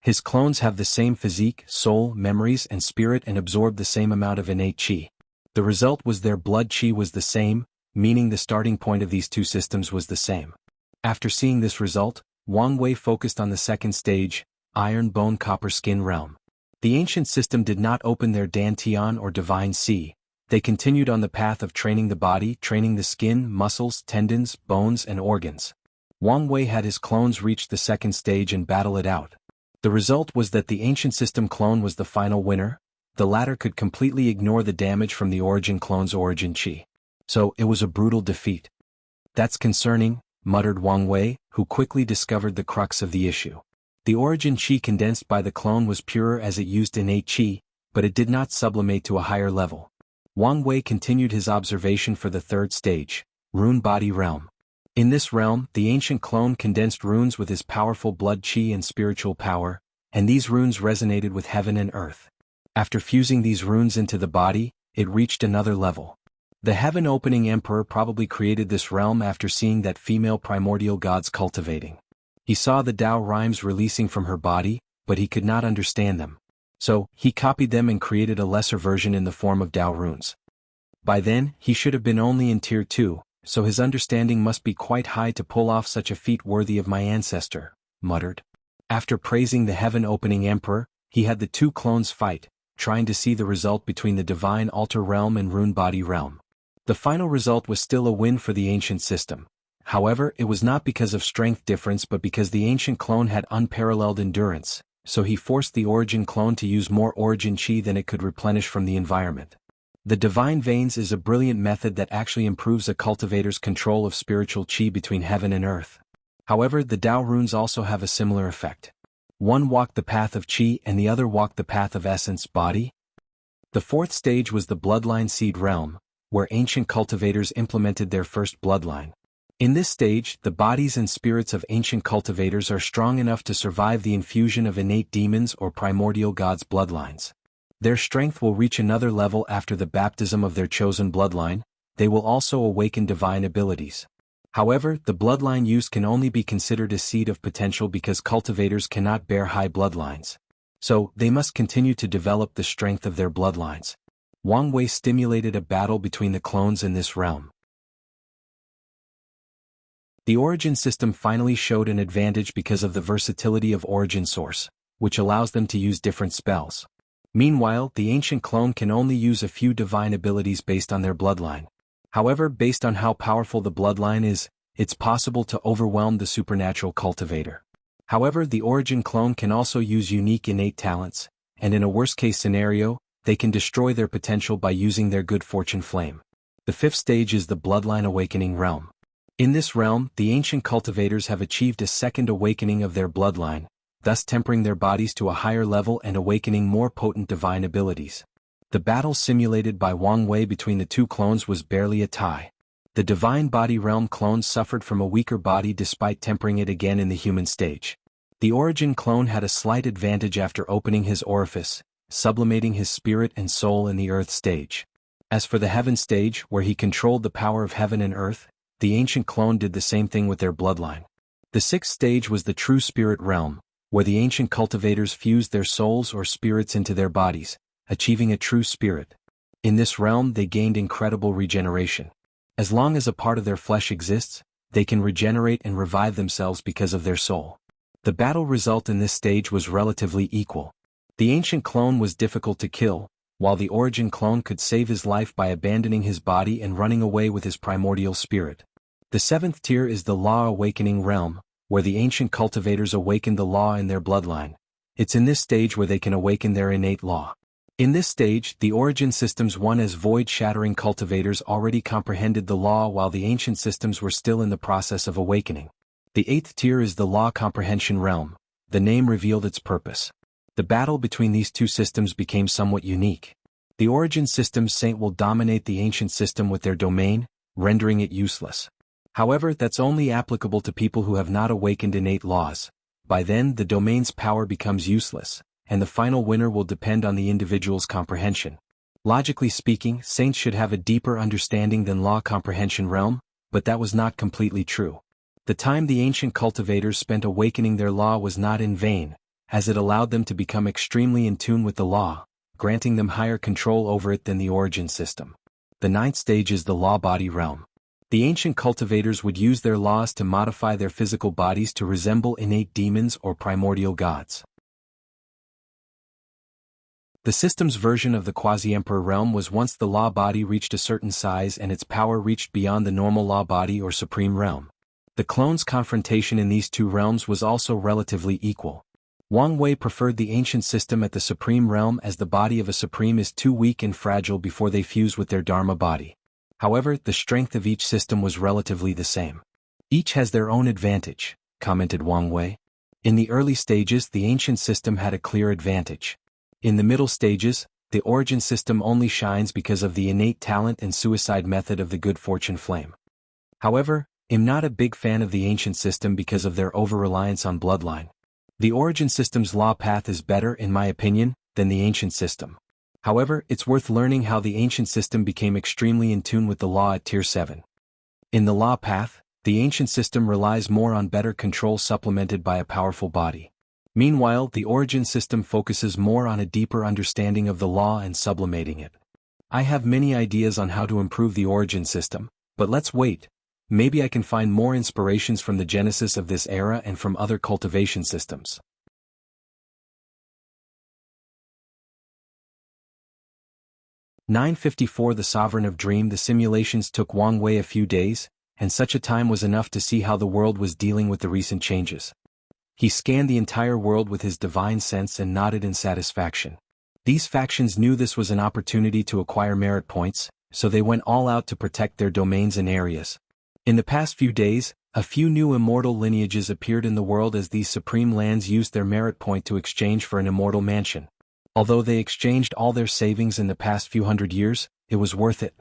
His clones have the same physique, soul, memories and spirit and absorb the same amount of innate qi. The result was their blood qi was the same, meaning the starting point of these two systems was the same. After seeing this result, Wang Wei focused on the second stage, iron bone copper skin realm. The ancient system did not open their Dantian or divine C. They continued on the path of training the body, training the skin, muscles, tendons, bones and organs. Wang Wei had his clones reach the second stage and battle it out. The result was that the ancient system clone was the final winner. The latter could completely ignore the damage from the origin clone's origin qi. So, it was a brutal defeat. That's concerning, muttered Wang Wei, who quickly discovered the crux of the issue. The origin qi condensed by the clone was purer as it used innate qi, but it did not sublimate to a higher level. Wang Wei continued his observation for the third stage, rune body realm. In this realm, the ancient clone condensed runes with his powerful blood qi and spiritual power, and these runes resonated with heaven and earth. After fusing these runes into the body, it reached another level. The heaven-opening emperor probably created this realm after seeing that female primordial gods cultivating. He saw the Dao rhymes releasing from her body, but he could not understand them. So, he copied them and created a lesser version in the form of Dao runes. By then, he should have been only in Tier 2, so his understanding must be quite high to pull off such a feat worthy of my ancestor, muttered. After praising the heaven-opening emperor, he had the two clones fight, trying to see the result between the divine altar realm and rune body realm. The final result was still a win for the ancient system. However, it was not because of strength difference but because the ancient clone had unparalleled endurance, so he forced the origin clone to use more origin qi than it could replenish from the environment. The divine veins is a brilliant method that actually improves a cultivator's control of spiritual qi between heaven and earth. However, the Dao runes also have a similar effect. One walked the path of qi and the other walked the path of essence, body. The fourth stage was the bloodline seed realm, where ancient cultivators implemented their first bloodline. In this stage, the bodies and spirits of ancient cultivators are strong enough to survive the infusion of innate demons or primordial gods' bloodlines. Their strength will reach another level after the baptism of their chosen bloodline. They will also awaken divine abilities. However, the bloodline used can only be considered a seed of potential because cultivators cannot bear high bloodlines. So, they must continue to develop the strength of their bloodlines. Wang Wei stimulated a battle between the clones in this realm. The origin system finally showed an advantage because of the versatility of origin source, which allows them to use different spells. Meanwhile, the ancient clone can only use a few divine abilities based on their bloodline. However, based on how powerful the bloodline is, it's possible to overwhelm the supernatural cultivator. However, the origin clone can also use unique innate talents, and in a worst-case scenario, they can destroy their potential by using their good fortune flame. The fifth stage is the bloodline awakening realm. In this realm, the ancient cultivators have achieved a second awakening of their bloodline, thus tempering their bodies to a higher level and awakening more potent divine abilities. The battle simulated by Wang Wei between the two clones was barely a tie. The divine body realm clone suffered from a weaker body despite tempering it again in the human stage. The origin clone had a slight advantage after opening his orifice, sublimating his spirit and soul in the earth stage. As for the heaven stage, where he controlled the power of heaven and earth, the ancient clone did the same thing with their bloodline. The sixth stage was the true spirit realm, where the ancient cultivators fused their souls or spirits into their bodies, achieving a true spirit. In this realm they gained incredible regeneration. As long as a part of their flesh exists, they can regenerate and revive themselves because of their soul. The battle result in this stage was relatively equal. The ancient clone was difficult to kill, while the origin clone could save his life by abandoning his body and running away with his primordial spirit. The seventh tier is the Law Awakening realm, where the ancient cultivators awakened the law in their bloodline. It's in this stage where they can awaken their innate law. In this stage, the origin systems won as void-shattering cultivators already comprehended the law while the ancient systems were still in the process of awakening. The eighth tier is the Law Comprehension realm. The name revealed its purpose. The battle between these two systems became somewhat unique. The origin system's saint will dominate the ancient system with their domain, rendering it useless. However, that's only applicable to people who have not awakened innate laws. By then, the domain's power becomes useless, and the final winner will depend on the individual's comprehension. Logically speaking, saints should have a deeper understanding than Law Comprehension realm, but that was not completely true. The time the ancient cultivators spent awakening their law was not in vain, as it allowed them to become extremely in tune with the law, granting them higher control over it than the origin system. The ninth stage is the Law Body realm. The ancient cultivators would use their laws to modify their physical bodies to resemble innate demons or primordial gods. The system's version of the quasi-emperor realm was once the law body reached a certain size and its power reached beyond the normal law body or supreme realm. The clones' confrontation in these two realms was also relatively equal. Wang Wei preferred the ancient system at the supreme realm as the body of a supreme is too weak and fragile before they fuse with their dharma body. However, the strength of each system was relatively the same. Each has their own advantage, commented Wang Wei. In the early stages, the ancient system had a clear advantage. In the middle stages, the origin system only shines because of the innate talent and suicide method of the good fortune flame. However, I'm not a big fan of the ancient system because of their over-reliance on bloodline. The origin system's law path is better, in my opinion, than the ancient system. However, it's worth learning how the ancient system became extremely in tune with the law at Tier 7. In the law path, the ancient system relies more on better control supplemented by a powerful body. Meanwhile, the origin system focuses more on a deeper understanding of the law and sublimating it. I have many ideas on how to improve the origin system, but let's wait. Maybe I can find more inspirations from the genesis of this era and from other cultivation systems. (954) The Sovereign of Dream. The simulations took Wang Wei a few days, and such a time was enough to see how the world was dealing with the recent changes. He scanned the entire world with his divine sense and nodded in satisfaction. These factions knew this was an opportunity to acquire merit points, so they went all out to protect their domains and areas. In the past few days, a few new immortal lineages appeared in the world as these supreme lands used their merit point to exchange for an immortal mansion. Although they exchanged all their savings in the past few hundred years, it was worth it.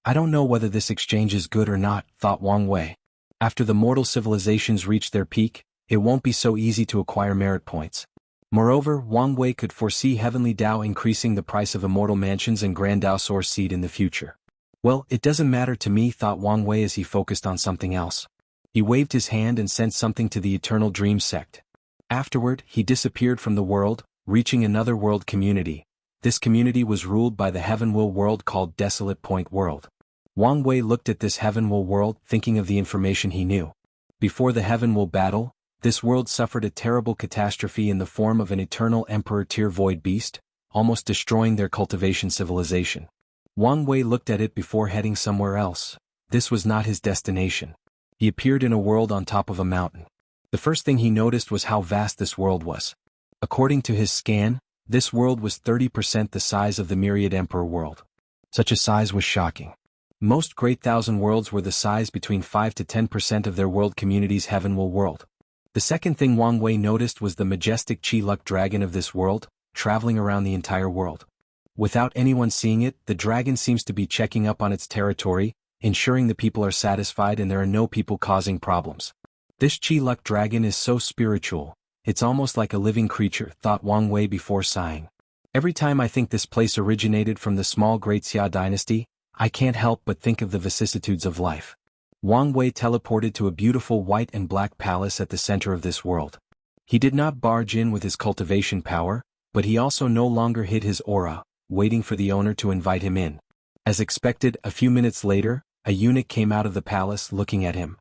I don't know whether this exchange is good or not, thought Wang Wei. After the mortal civilizations reach their peak, it won't be so easy to acquire merit points. Moreover, Wang Wei could foresee Heavenly Dao increasing the price of immortal mansions and Grand Dao Source Seed in the future. Well, it doesn't matter to me, thought Wang Wei as he focused on something else. He waved his hand and sent something to the Eternal Dream sect. Afterward, he disappeared from the world, reaching another world community. This community was ruled by the Heavenwell world called Desolate Point World. Wang Wei looked at this Heavenwell world, thinking of the information he knew. Before the Heavenwell battle, this world suffered a terrible catastrophe in the form of an eternal Emperor Tier Void Beast, almost destroying their cultivation civilization. Wang Wei looked at it before heading somewhere else. This was not his destination. He appeared in a world on top of a mountain. The first thing he noticed was how vast this world was. According to his scan, this world was 30% the size of the Myriad Emperor world. Such a size was shocking. Most Great Thousand Worlds were the size between 5 to 10% of their world community's Heavenwell world. The second thing Wang Wei noticed was the majestic Chi-Luck dragon of this world, traveling around the entire world. Without anyone seeing it, the dragon seems to be checking up on its territory, ensuring the people are satisfied and there are no people causing problems. This Qi Luck dragon is so spiritual, it's almost like a living creature, thought Wang Wei before sighing. Every time I think this place originated from the small Great Xia dynasty, I can't help but think of the vicissitudes of life. Wang Wei teleported to a beautiful white and black palace at the center of this world. He did not barge in with his cultivation power, but he also no longer hid his aura, waiting for the owner to invite him in. As expected, a few minutes later, a eunuch came out of the palace looking at him.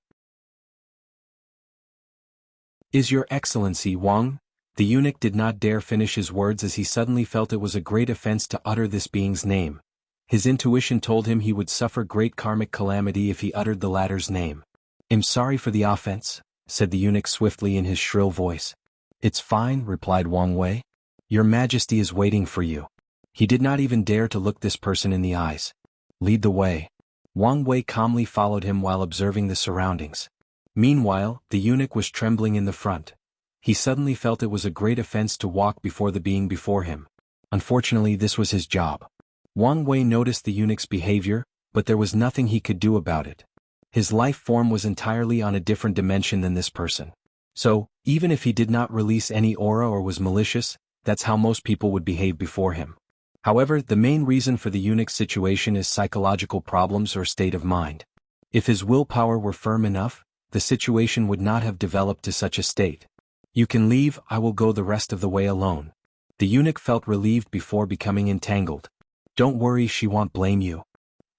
"Is your excellency Wang?" The eunuch did not dare finish his words as he suddenly felt it was a great offense to utter this being's name. His intuition told him he would suffer great karmic calamity if he uttered the latter's name. "I'm sorry for the offense," said the eunuch swiftly in his shrill voice. "It's fine," replied Wang Wei. "Your Majesty is waiting for you." He did not even dare to look this person in the eyes. "Lead the way." Wang Wei calmly followed him while observing the surroundings. Meanwhile, the eunuch was trembling in the front. He suddenly felt it was a great offense to walk before the being before him. Unfortunately, this was his job. Wang Wei noticed the eunuch's behavior, but there was nothing he could do about it. His life form was entirely on a different dimension than this person. So, even if he did not release any aura or was malicious, that's how most people would behave before him. However, the main reason for the eunuch's situation is psychological problems or state of mind. If his willpower were firm enough, the situation would not have developed to such a state. "You can leave, I will go the rest of the way alone." The eunuch felt relieved before becoming entangled. "Don't worry, she won't blame you."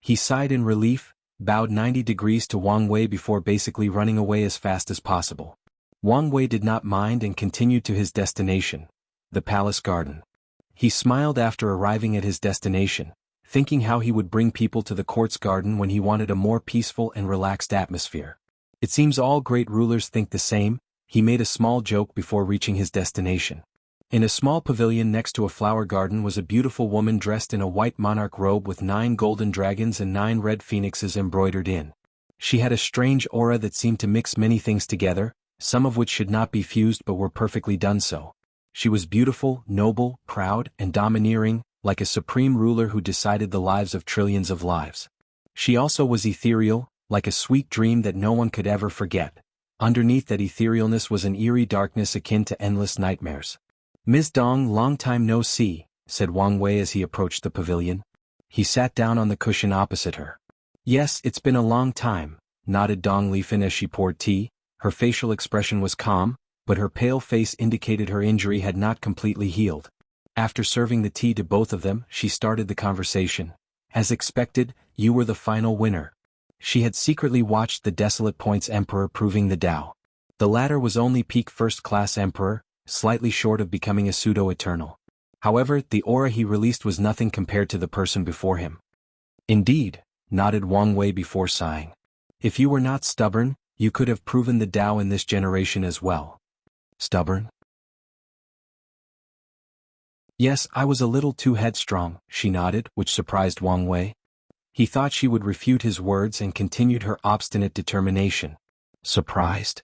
He sighed in relief, bowed 90 degrees to Wang Wei before basically running away as fast as possible. Wang Wei did not mind and continued to his destination, the palace garden. He smiled after arriving at his destination, thinking how he would bring people to the court's garden when he wanted a more peaceful and relaxed atmosphere. It seems all great rulers think the same. He made a small joke before reaching his destination. In a small pavilion next to a flower garden was a beautiful woman dressed in a white monarch robe with 9 golden dragons and 9 red phoenixes embroidered in. She had a strange aura that seemed to mix many things together, some of which should not be fused but were perfectly done so. She was beautiful, noble, proud, and domineering, like a supreme ruler who decided the lives of trillions of lives. She also was ethereal, like a sweet dream that no one could ever forget. Underneath that etherealness was an eerie darkness akin to endless nightmares. "Ms. Dong, long time no see," said Wang Wei as he approached the pavilion. He sat down on the cushion opposite her. "Yes, it's been a long time," nodded Dong Lifan as she poured tea. Her facial expression was calm, but her pale face indicated her injury had not completely healed. After serving the tea to both of them, she started the conversation. "As expected, you were the final winner." She had secretly watched the Desolate Point's Emperor proving the Tao. The latter was only peak first-class Emperor, slightly short of becoming a pseudo-eternal. However, the aura he released was nothing compared to the person before him. "Indeed," nodded Wang Wei before sighing. "If you were not stubborn, you could have proven the Tao in this generation as well." "Stubborn?" "Yes, I was a little too headstrong," she nodded, which surprised Wang Wei. He thought she would refute his words and continued her obstinate determination. "Surprised?"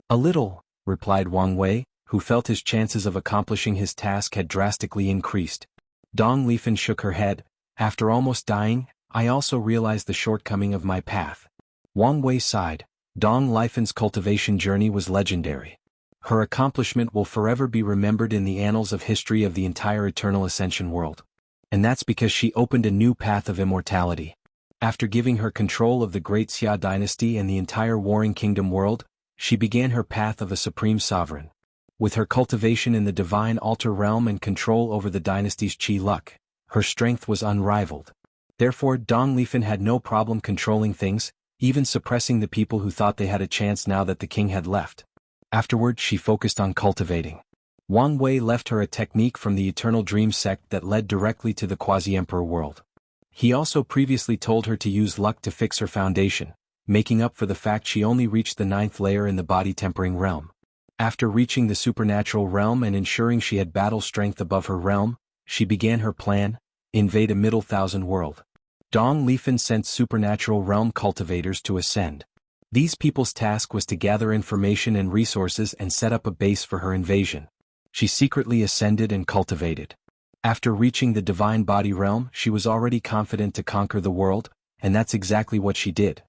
"A little," replied Wang Wei, who felt his chances of accomplishing his task had drastically increased. Dong Lifan shook her head. "After almost dying, I also realized the shortcoming of my path." Wang Wei sighed. Dong Lifan's cultivation journey was legendary. Her accomplishment will forever be remembered in the annals of history of the entire Eternal Ascension world. And that's because she opened a new path of immortality. After giving her control of the Great Xia dynasty and the entire Warring Kingdom world, she began her path of a supreme sovereign. With her cultivation in the divine altar realm and control over the dynasty's Qi Luck, her strength was unrivaled. Therefore, Dong Lifan had no problem controlling things, even suppressing the people who thought they had a chance now that the king had left. Afterward, she focused on cultivating. Wang Wei left her a technique from the Eternal Dream sect that led directly to the Quasi-Emperor world. He also previously told her to use luck to fix her foundation, making up for the fact she only reached the 9th layer in the body-tempering realm. After reaching the supernatural realm and ensuring she had battle strength above her realm, she began her plan: invade a Middle Thousand world. Dong Lifan sent supernatural realm cultivators to ascend. These people's task was to gather information and resources and set up a base for her invasion. She secretly ascended and cultivated. After reaching the divine body realm, she was already confident to conquer the world, and that's exactly what she did.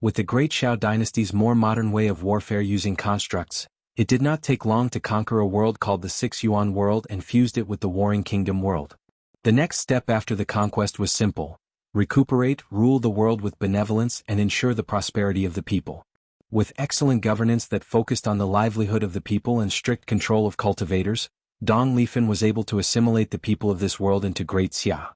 With the Great Xiao dynasty's more modern way of warfare using constructs, it did not take long to conquer a world called the Six Yuan world and fused it with the Warring Kingdom world. The next step after the conquest was simple: recuperate, rule the world with benevolence and ensure the prosperity of the people. With excellent governance that focused on the livelihood of the people and strict control of cultivators, Dong Lifan was able to assimilate the people of this world into Great Xia.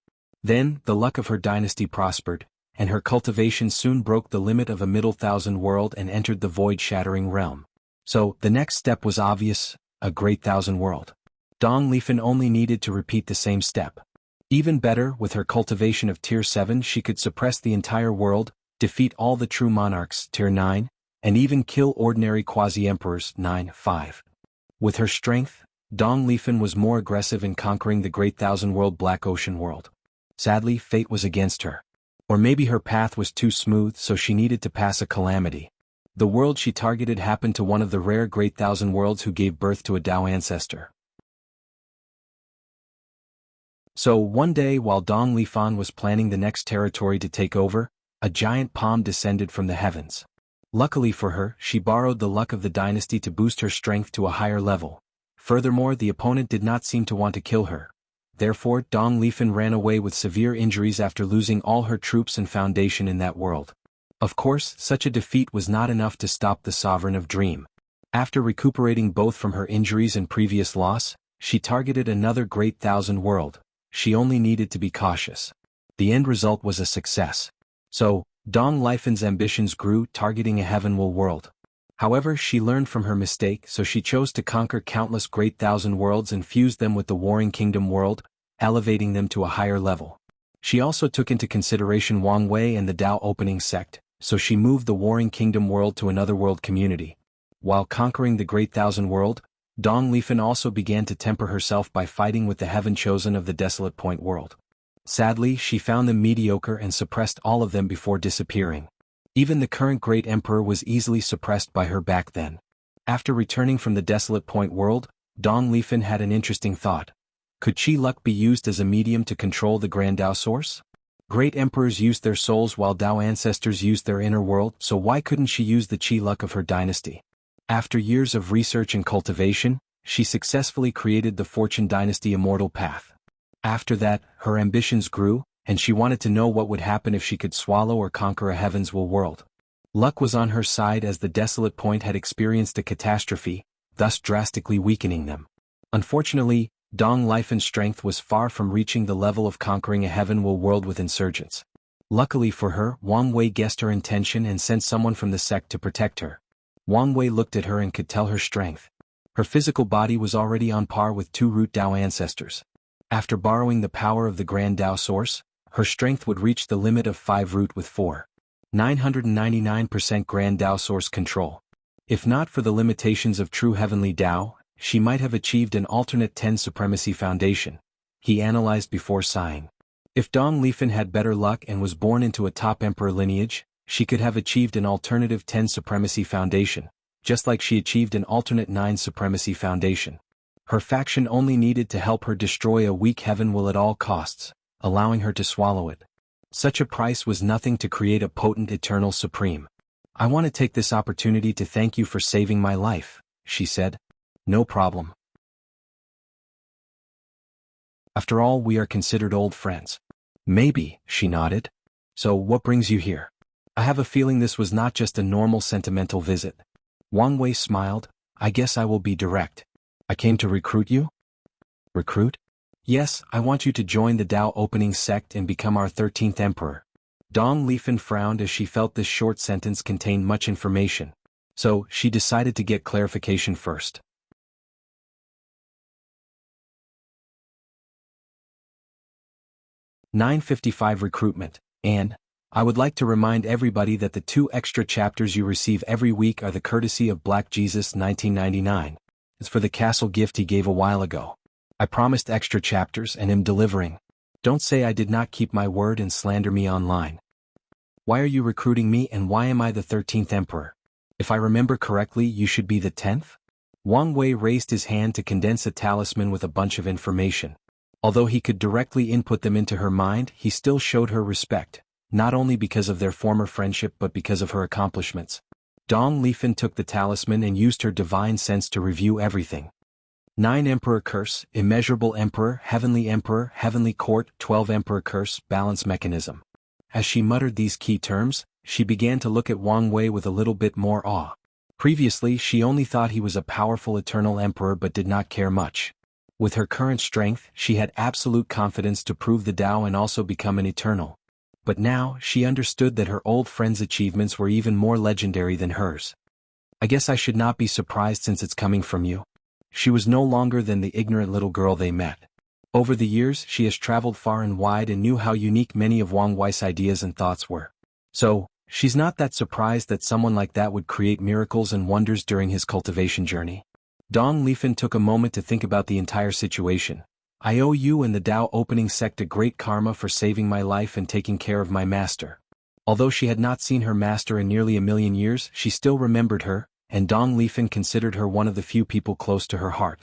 Then, the luck of her dynasty prospered, and her cultivation soon broke the limit of a middle thousand world and entered the void-shattering realm. So, the next step was obvious: a great thousand world. Dong Lifan only needed to repeat the same step. Even better, with her cultivation of Tier 7 she could suppress the entire world, defeat all the true monarchs, Tier 9, and even kill ordinary quasi-emperors, 9-5. With her strength, Dong Lifan was more aggressive in conquering the Great Thousand World Black Ocean world. Sadly, fate was against her. Or maybe her path was too smooth, so she needed to pass a calamity. The world she targeted happened to one of the rare Great Thousand Worlds who gave birth to a Dao ancestor. So, one day while Dong Lifan was planning the next territory to take over, a giant palm descended from the heavens. Luckily for her, she borrowed the luck of the dynasty to boost her strength to a higher level. Furthermore, the opponent did not seem to want to kill her. Therefore, Dong Lifan ran away with severe injuries after losing all her troops and foundation in that world. Of course, such a defeat was not enough to stop the Sovereign of Dream. After recuperating both from her injuries and previous loss, she targeted another Great Thousand World. She only needed to be cautious. The end result was a success. So, Dong Lifan's ambitions grew, targeting a heavenward world. However, she learned from her mistake, so she chose to conquer countless Great Thousand Worlds and fuse them with the Warring Kingdom world, elevating them to a higher level. She also took into consideration Wang Wei and the Dao Opening sect, so she moved the Warring Kingdom world to another world community. While conquering the Great Thousand World, Dong Lifan also began to temper herself by fighting with the Heaven Chosen of the Desolate Point world. Sadly, she found them mediocre and suppressed all of them before disappearing. Even the current Great Emperor was easily suppressed by her back then. After returning from the Desolate Point world, Dong Lifan had an interesting thought. Could Qi luck be used as a medium to control the Grand Dao Source? Great emperors used their souls while Dao ancestors used their inner world, so why couldn't she use the Qi luck of her dynasty? After years of research and cultivation, she successfully created the Fortune Dynasty Immortal Path. After that, her ambitions grew, and she wanted to know what would happen if she could swallow or conquer a Heavenswell world. Luck was on her side as the Desolate Point had experienced a catastrophe, thus drastically weakening them. Unfortunately, Dong Lifan's strength was far from reaching the level of conquering a Heavenwell world with insurgents. Luckily for her, Wang Wei guessed her intention and sent someone from the sect to protect her. Wang Wei looked at her and could tell her strength. Her physical body was already on par with 2 root Dao ancestors. After borrowing the power of the Grand Dao Source, her strength would reach the limit of 5 root with 999% Grand Dao Source control. If not for the limitations of true heavenly Dao, she might have achieved an alternate 10 supremacy foundation. He analyzed before sighing. If Dong Lifan had better luck and was born into a top emperor lineage, she could have achieved an alternative 10 supremacy foundation, just like she achieved an alternate 9 supremacy foundation. Her faction only needed to help her destroy a weak Heavenwell at all costs, allowing her to swallow it. Such a price was nothing to create a potent eternal supreme. I want to take this opportunity to thank you for saving my life, she said. No problem. After all, we are considered old friends. Maybe, she nodded. So what brings you here? I have a feeling this was not just a normal sentimental visit. Wang Wei smiled. I guess I will be direct. I came to recruit you? Recruit? Yes, I want you to join the Dao Opening sect and become our 13th emperor. Dong Lifan frowned as she felt this short sentence contained much information. So, she decided to get clarification first. 955 Recruitment, and I would like to remind everybody that the 2 extra chapters you receive every week are the courtesy of Black Jesus 1999. It's for the castle gift he gave a while ago. I promised extra chapters and am delivering. Don't say I did not keep my word and slander me online. Why are you recruiting me and why am I the 13th emperor? If I remember correctly, you should be the 10th? Wang Wei raised his hand to condense a talisman with a bunch of information. Although he could directly input them into her mind, he still showed her respect. not only because of their former friendship but because of her accomplishments. Dong Lifan took the talisman and used her divine sense to review everything. 9 Emperor Curse, Immeasurable Emperor, Heavenly Court, 12 Emperor Curse, Balance Mechanism. As she muttered these key terms, she began to look at Wang Wei with a little bit more awe. Previously she only thought he was a powerful eternal emperor but did not care much. With her current strength, she had absolute confidence to prove the Tao and also become an eternal. But now, she understood that her old friend's achievements were even more legendary than hers. I guess I should not be surprised since it's coming from you. She was no longer than the ignorant little girl they met. Over the years she has traveled far and wide and knew how unique many of Wang Wei's ideas and thoughts were. So, she's not that surprised that someone like that would create miracles and wonders during his cultivation journey. Dong Lifan took a moment to think about the entire situation. I owe you and the Tao opening sect a great karma for saving my life and taking care of my master. Although she had not seen her master in nearly 1,000,000 years, she still remembered her, and Dong Lifan considered her one of the few people close to her heart.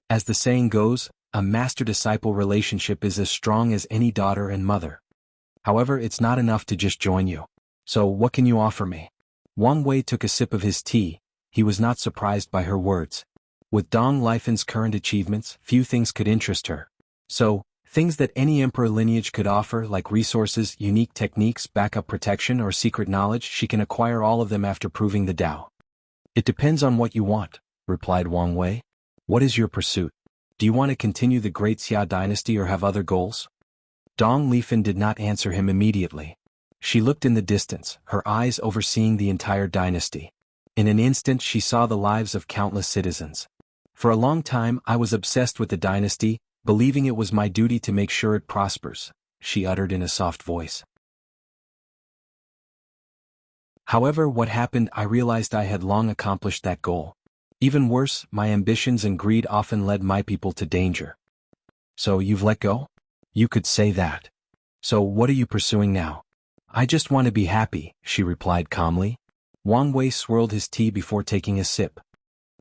As the saying goes, a master-disciple relationship is as strong as any daughter and mother. However, it's not enough to just join you. So what can you offer me? Wang Wei took a sip of his tea. He was not surprised by her words. With Dong Lifan's current achievements, few things could interest her. So, things that any emperor lineage could offer like resources, unique techniques, backup protection or secret knowledge, she can acquire all of them after proving the Tao. It depends on what you want, replied Wang Wei. What is your pursuit? Do you want to continue the Great Xia dynasty or have other goals? Dong Lifan did not answer him immediately. She looked in the distance, her eyes overseeing the entire dynasty. In an instant she saw the lives of countless citizens. For a long time I was obsessed with the dynasty, believing it was my duty to make sure it prospers, she uttered in a soft voice. However, what happened, I realized I had long accomplished that goal. Even worse, my ambitions and greed often led my people to danger. So you've let go? You could say that. So what are you pursuing now? I just want to be happy, she replied calmly. Wang Wei swirled his tea before taking a sip.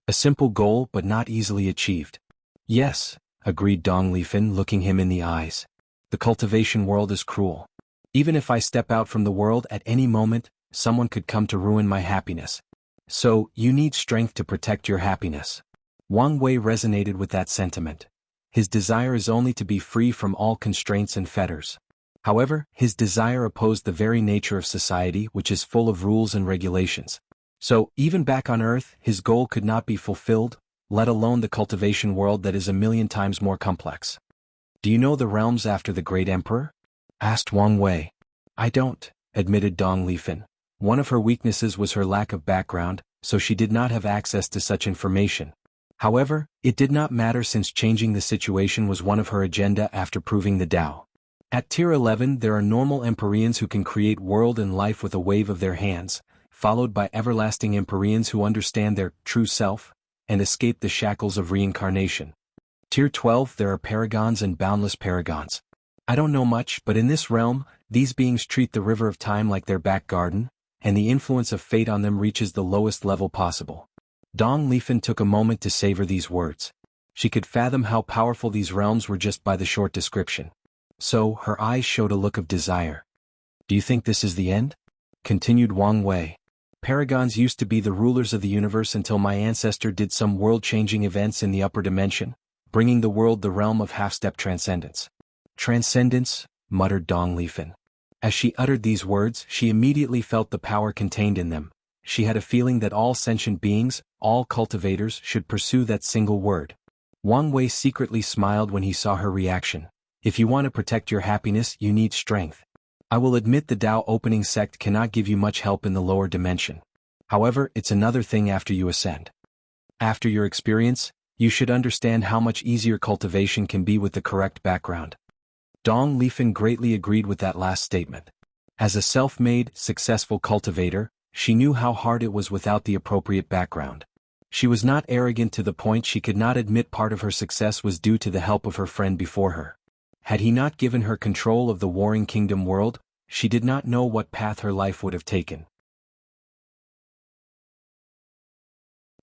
A simple goal but not easily achieved. Yes, agreed Dong Lifan, looking him in the eyes. The cultivation world is cruel. Even if I step out from the world at any moment, someone could come to ruin my happiness. So, you need strength to protect your happiness. Wang Wei resonated with that sentiment. His desire is only to be free from all constraints and fetters. However, his desire opposed the very nature of society, which is full of rules and regulations. So, even back on Earth, his goal could not be fulfilled, let alone the cultivation world that is 1,000,000 times more complex. Do you know the realms after the great emperor? Asked Wang Wei. I don't, admitted Dong Lifan. One of her weaknesses was her lack of background, so she did not have access to such information. However, it did not matter since changing the situation was one of her agenda after proving the Tao. At Tier 11 there are normal Empyreans who can create world and life with a wave of their hands, followed by everlasting Empyreans who understand their true self, and escape the shackles of reincarnation. Tier 12 there are paragons and boundless paragons. I don't know much, but in this realm, these beings treat the river of time like their back garden, and the influence of fate on them reaches the lowest level possible. Dong Lifan took a moment to savor these words. She could fathom how powerful these realms were just by the short description. So, her eyes showed a look of desire. Do you think this is the end? Continued Wang Wei. Paragons used to be the rulers of the universe until my ancestor did some world-changing events in the upper dimension, bringing the world the realm of half-step transcendence. Transcendence, muttered Dong Lifan. As she uttered these words, she immediately felt the power contained in them. She had a feeling that all sentient beings, all cultivators, should pursue that single word. Wang Wei secretly smiled when he saw her reaction. If you want to protect your happiness, you need strength. I will admit the Tao opening sect cannot give you much help in the lower dimension. However, it's another thing after you ascend. After your experience, you should understand how much easier cultivation can be with the correct background. Dong Lifan greatly agreed with that last statement. As a self-made, successful cultivator, she knew how hard it was without the appropriate background. She was not arrogant to the point she could not admit part of her success was due to the help of her friend before her. Had he not given her control of the warring kingdom world, she did not know what path her life would have taken.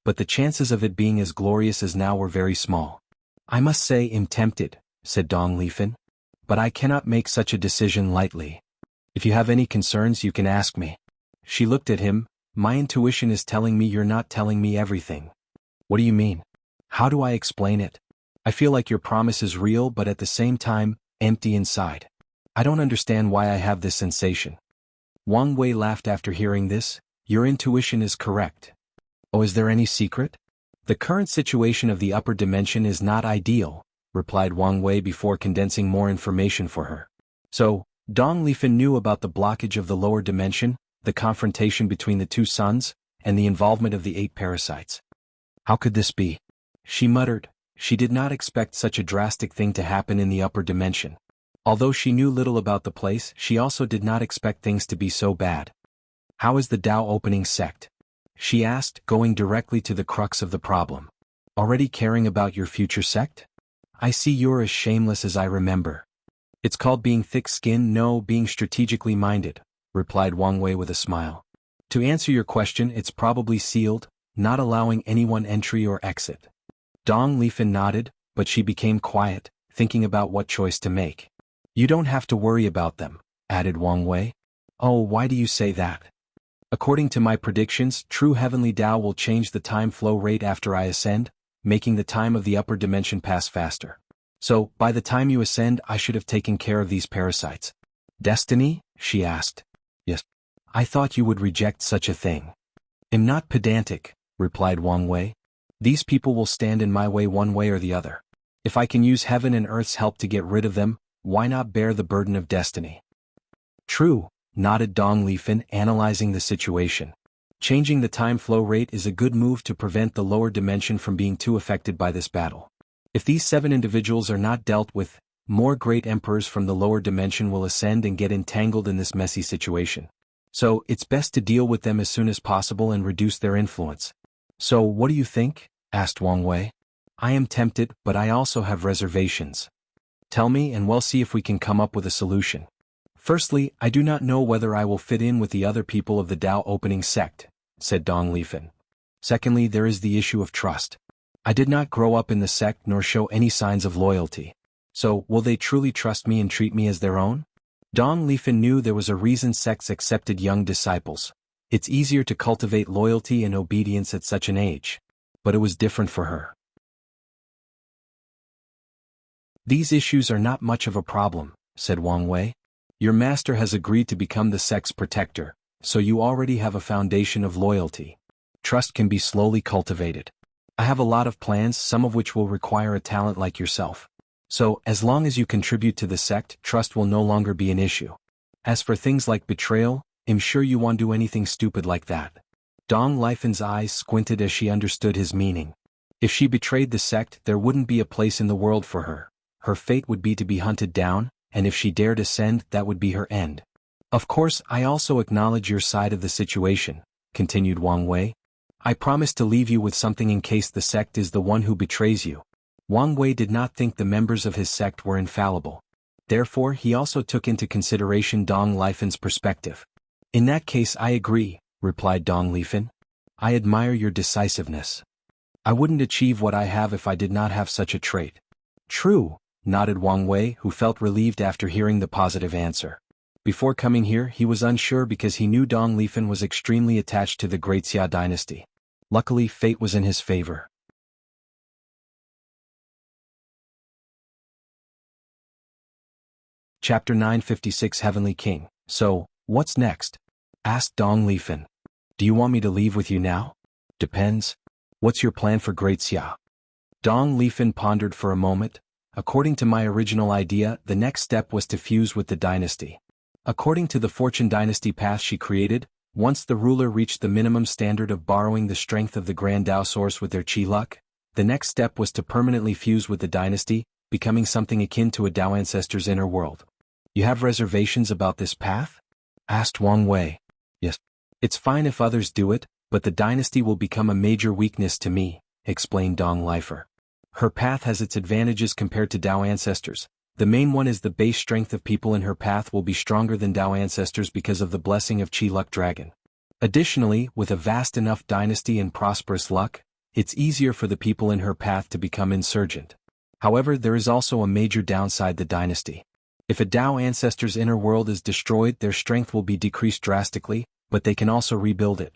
But the chances of it being as glorious as now were very small. I must say I'm tempted, said Dong Lifan. But I cannot make such a decision lightly. If you have any concerns you can ask me. She looked at him. My intuition is telling me you're not telling me everything. What do you mean? How do I explain it? I feel like your promise is real but at the same time, empty inside. I don't understand why I have this sensation. Wang Wei laughed after hearing this. Your intuition is correct. Oh, is there any secret? The current situation of the upper dimension is not ideal, replied Wang Wei before condensing more information for her. So, Dong Lifan knew about the blockage of the lower dimension, the confrontation between the two suns, and the involvement of the 8 parasites. How could this be? She muttered. She did not expect such a drastic thing to happen in the upper dimension. Although she knew little about the place, she also did not expect things to be so bad. How is the Tao opening sect? She asked, going directly to the crux of the problem. Already caring about your future sect? I see you're as shameless as I remember. It's called being thick-skinned, no, being strategically minded, replied Wang Wei with a smile. To answer your question, it's probably sealed, not allowing anyone entry or exit. Dong Lifan nodded, but she became quiet, thinking about what choice to make. You don't have to worry about them, added Wang Wei. Oh, why do you say that? According to my predictions, true heavenly Tao will change the time flow rate after I ascend, making the time of the upper dimension pass faster. So, by the time you ascend, I should have taken care of these parasites. Destiny? She asked. Yes. I thought you would reject such a thing. I'm not pedantic, replied Wang Wei. These people will stand in my way one way or the other. If I can use heaven and earth's help to get rid of them, why not bear the burden of destiny? True, nodded Dong Lifan, analyzing the situation. Changing the time flow rate is a good move to prevent the lower dimension from being too affected by this battle. If these 7 individuals are not dealt with, more great emperors from the lower dimension will ascend and get entangled in this messy situation. So, it's best to deal with them as soon as possible and reduce their influence. So, what do you think? Asked Wang Wei. I am tempted, but I also have reservations. Tell me and we'll see if we can come up with a solution. Firstly, I do not know whether I will fit in with the other people of the Tao opening sect, said Dong Lifan. Secondly, there is the issue of trust. I did not grow up in the sect nor show any signs of loyalty. So, will they truly trust me and treat me as their own? Dong Lifan knew there was a reason sects accepted young disciples. It's easier to cultivate loyalty and obedience at such an age. But it was different for her. These issues are not much of a problem, said Wang Wei. Your master has agreed to become the sect's protector, so you already have a foundation of loyalty. Trust can be slowly cultivated. I have a lot of plans, some of which will require a talent like yourself. So, as long as you contribute to the sect, trust will no longer be an issue. As for things like betrayal, I'm sure you won't do anything stupid like that. Dong Lifan's eyes squinted as she understood his meaning. If she betrayed the sect, there wouldn't be a place in the world for her. Her fate would be to be hunted down, and if she dared ascend, that would be her end. Of course, I also acknowledge your side of the situation, continued Wang Wei. I promise to leave you with something in case the sect is the one who betrays you. Wang Wei did not think the members of his sect were infallible. Therefore, he also took into consideration Dong Lifan's perspective. In that case I agree, replied Dong Lifan. I admire your decisiveness. I wouldn't achieve what I have if I did not have such a trait. True, nodded Wang Wei, who felt relieved after hearing the positive answer. Before coming here, he was unsure because he knew Dong Lifan was extremely attached to the Great Xia dynasty. Luckily, fate was in his favor. Chapter 956 Heavenly King. So, what's next? Asked Dong Lifan. Do you want me to leave with you now? Depends. What's your plan for Great Xia? Dong Lifan pondered for a moment. According to my original idea, the next step was to fuse with the dynasty. According to the fortune dynasty path she created, once the ruler reached the minimum standard of borrowing the strength of the Grand Tao source with their chi luck, the next step was to permanently fuse with the dynasty, becoming something akin to a Tao ancestor's inner world. You have reservations about this path? Asked Wang Wei. Yes. It's fine if others do it, but the dynasty will become a major weakness to me, explained Dong Lifan. Her path has its advantages compared to Tao ancestors. The main one is the base strength of people in her path will be stronger than Tao ancestors because of the blessing of Chi Luck Dragon. Additionally, with a vast enough dynasty and prosperous luck, it's easier for the people in her path to become insurgent. However, there is also a major downside: the dynasty. If a Tao ancestor's inner world is destroyed, their strength will be decreased drastically, but they can also rebuild it.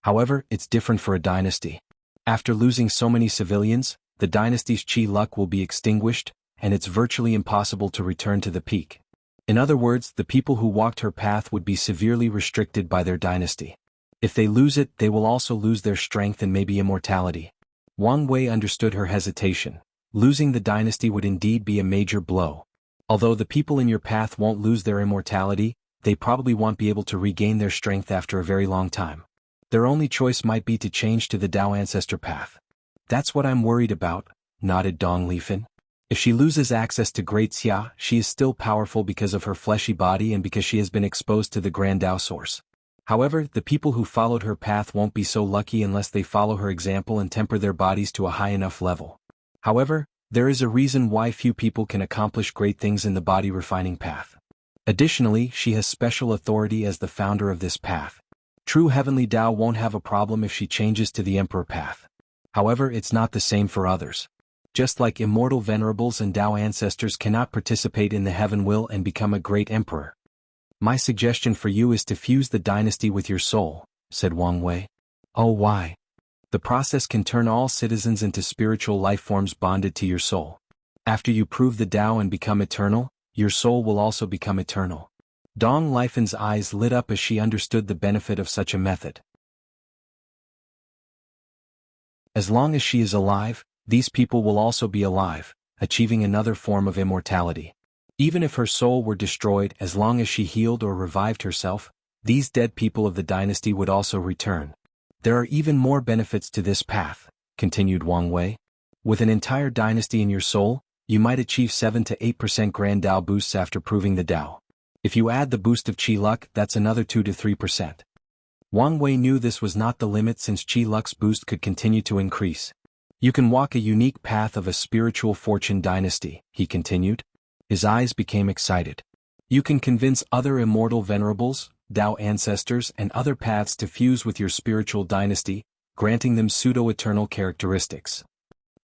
However, it's different for a dynasty. After losing so many civilians, the dynasty's qi luck will be extinguished, and it's virtually impossible to return to the peak. In other words, the people who walked her path would be severely restricted by their dynasty. If they lose it, they will also lose their strength and maybe immortality. Wang Wei understood her hesitation. Losing the dynasty would indeed be a major blow. Although the people in your path won't lose their immortality, they probably won't be able to regain their strength after a very long time. Their only choice might be to change to the Tao ancestor path. That's what I'm worried about, nodded Dong Lifan. If she loses access to Great Xia, she is still powerful because of her fleshy body and because she has been exposed to the Grand Tao source. However, the people who followed her path won't be so lucky unless they follow her example and temper their bodies to a high enough level. However, there is a reason why few people can accomplish great things in the body refining path. Additionally, she has special authority as the founder of this path. True heavenly Tao won't have a problem if she changes to the Emperor path. However, it's not the same for others. Just like immortal venerables and Tao ancestors cannot participate in the heaven will and become a great emperor. My suggestion for you is to fuse the dynasty with your soul, said Wang Wei. Oh, why? The process can turn all citizens into spiritual life forms bonded to your soul. After you prove the Tao and become eternal, your soul will also become eternal. Dong Lifan's eyes lit up as she understood the benefit of such a method. As long as she is alive, these people will also be alive, achieving another form of immortality. Even if her soul were destroyed, as long as she healed or revived herself, these dead people of the dynasty would also return. There are even more benefits to this path, continued Wang Wei. With an entire dynasty in your soul, you might achieve 7 to 8% Grand Tao boosts after proving the Tao. If you add the boost of Qi luck, that's another 2 to 3%. Wang Wei knew this was not the limit since Qi luck's boost could continue to increase. You can walk a unique path of a spiritual fortune dynasty, he continued. His eyes became excited. You can convince other immortal venerables, Tao ancestors and other paths to fuse with your spiritual dynasty, granting them pseudo-eternal characteristics.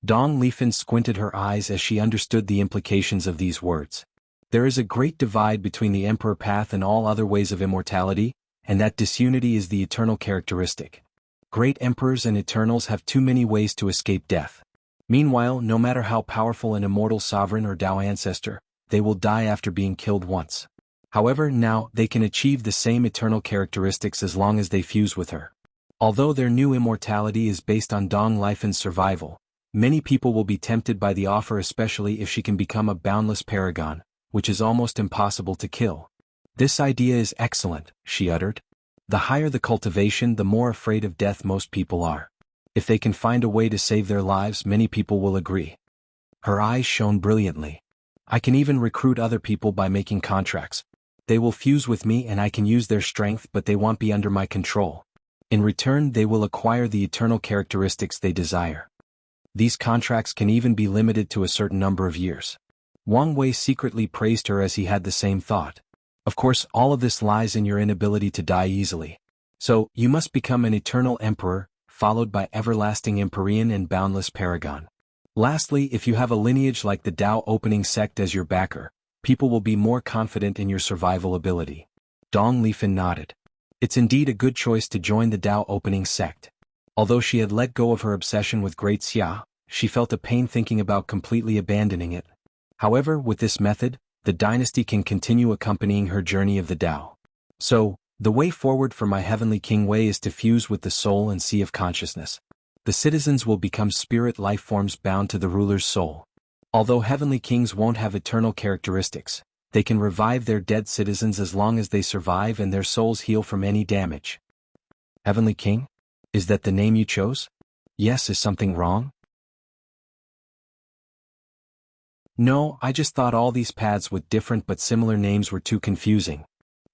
Dong Lifan squinted her eyes as she understood the implications of these words. There is a great divide between the Emperor path and all other ways of immortality, and that disunity is the eternal characteristic. Great emperors and eternals have too many ways to escape death. Meanwhile, no matter how powerful an immortal sovereign or Tao ancestor, they will die after being killed once. However, now, they can achieve the same eternal characteristics as long as they fuse with her. Although their new immortality is based on Dong Lifan's survival, many people will be tempted by the offer, especially if she can become a boundless paragon, which is almost impossible to kill. This idea is excellent, she uttered. The higher the cultivation, the more afraid of death most people are. If they can find a way to save their lives, many people will agree. Her eyes shone brilliantly. I can even recruit other people by making contracts. They will fuse with me and I can use their strength, but they won't be under my control. In return, they will acquire the eternal characteristics they desire. These contracts can even be limited to a certain number of years. Wang Wei secretly praised her as he had the same thought. Of course, all of this lies in your inability to die easily. So, you must become an eternal emperor, followed by everlasting empyrean and boundless paragon. Lastly, if you have a lineage like the Tao opening sect as your backer, people will be more confident in your survival ability. Dong Lifan nodded. It's indeed a good choice to join the Tao opening sect. Although she had let go of her obsession with Great Xia, she felt a pain thinking about completely abandoning it. However, with this method, the dynasty can continue accompanying her journey of the Tao. So, the way forward for my heavenly King Wei is to fuse with the soul and sea of consciousness. The citizens will become spirit life forms bound to the ruler's soul. Although heavenly kings won't have eternal characteristics, they can revive their dead citizens as long as they survive and their souls heal from any damage. Heavenly King? Is that the name you chose? Yes, is something wrong? No, I just thought all these paths with different but similar names were too confusing.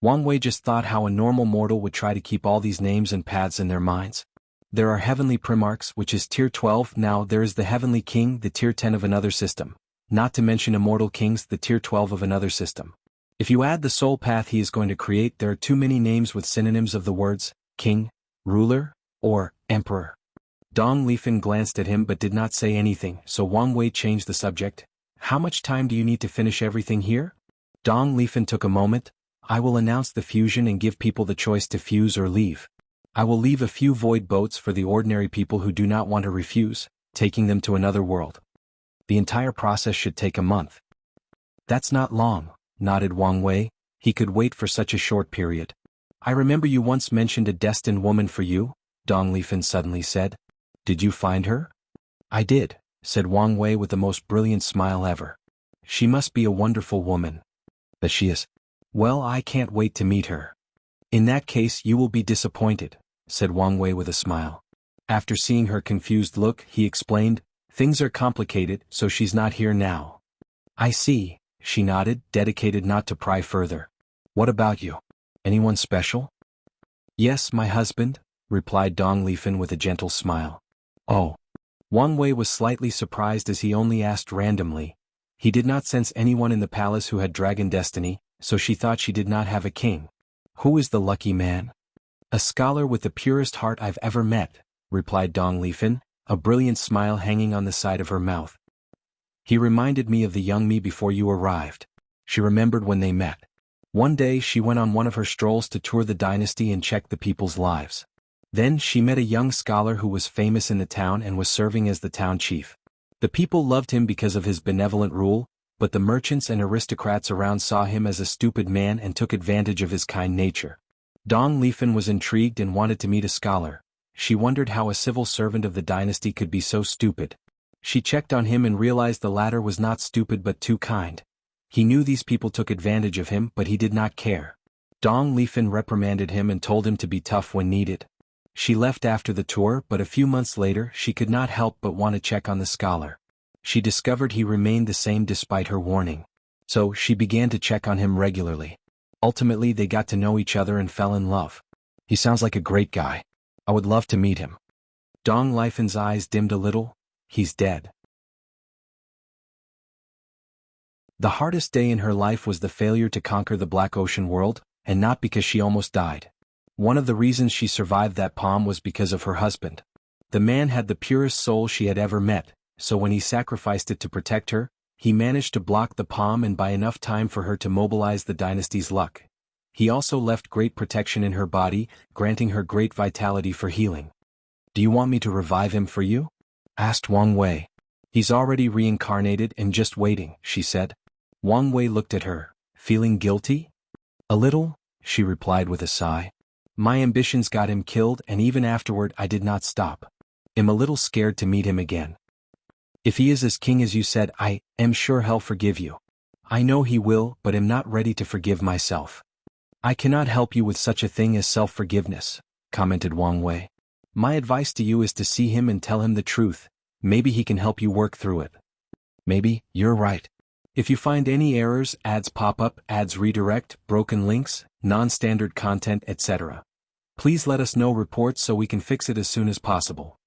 Wang Wei just thought how a normal mortal would try to keep all these names and paths in their minds. There are Heavenly Primarchs, which is Tier 12, now there is the Heavenly King, the Tier 10 of another system, not to mention Immortal Kings, the Tier 12 of another system. If you add the soul path he is going to create, there are too many names with synonyms of the words, King, Ruler, or Emperor. Dong Lifan glanced at him but did not say anything, so Wang Wei changed the subject. How much time do you need to finish everything here? Dong Lifen took a moment. I will announce the fusion and give people the choice to fuse or leave. I will leave a few void boats for the ordinary people who do not want to refuse, taking them to another world. The entire process should take a month. That's not long, nodded Wang Wei. He could wait for such a short period. I remember you once mentioned a destined woman for you, Dong Lifen suddenly said. Did you find her? I did, said Wang Wei with the most brilliant smile ever. She must be a wonderful woman. But she is. Well, I can't wait to meet her. In that case you will be disappointed, said Wang Wei with a smile. After seeing her confused look, he explained, things are complicated, so she's not here now. I see, she nodded, dedicated not to pry further. What about you? Anyone special? Yes, my husband, replied Dong Lifen with a gentle smile. Oh. Wang Wei was slightly surprised as he only asked randomly. He did not sense anyone in the palace who had dragon destiny, so she thought she did not have a king. Who is the lucky man? A scholar with the purest heart I've ever met, replied Dong Lifen, a brilliant smile hanging on the side of her mouth. He reminded me of the young me before you arrived. She remembered when they met. One day she went on one of her strolls to tour the dynasty and check the people's lives. Then she met a young scholar who was famous in the town and was serving as the town chief. The people loved him because of his benevolent rule, but the merchants and aristocrats around saw him as a stupid man and took advantage of his kind nature. Dong Lifen was intrigued and wanted to meet a scholar. She wondered how a civil servant of the dynasty could be so stupid. She checked on him and realized the latter was not stupid but too kind. He knew these people took advantage of him, but he did not care. Dong Lifen reprimanded him and told him to be tough when needed. She left after the tour, but a few months later she could not help but want to check on the scholar. She discovered he remained the same despite her warning. So she began to check on him regularly. Ultimately they got to know each other and fell in love. He sounds like a great guy. I would love to meet him. Dong Lifen's eyes dimmed a little. He's dead. The hardest day in her life was the failure to conquer the Black Ocean world, and not because she almost died. One of the reasons she survived that palm was because of her husband. The man had the purest soul she had ever met, so when he sacrificed it to protect her, he managed to block the palm and buy enough time for her to mobilize the dynasty's luck. He also left great protection in her body, granting her great vitality for healing. Do you want me to revive him for you? Asked Wang Wei. He's already reincarnated and just waiting, she said. Wang Wei looked at her, feeling guilty? A little, she replied with a sigh. My ambitions got him killed, and even afterward I did not stop. I'm a little scared to meet him again. If he is as king as you said, I am sure he'll forgive you. I know he will, but am not ready to forgive myself. I cannot help you with such a thing as self-forgiveness, commented Wang Wei. My advice to you is to see him and tell him the truth. Maybe he can help you work through it. Maybe, you're right. If you find any errors, ads pop up, ads redirect, broken links, non-standard content, etc., please let us know reports so we can fix it as soon as possible.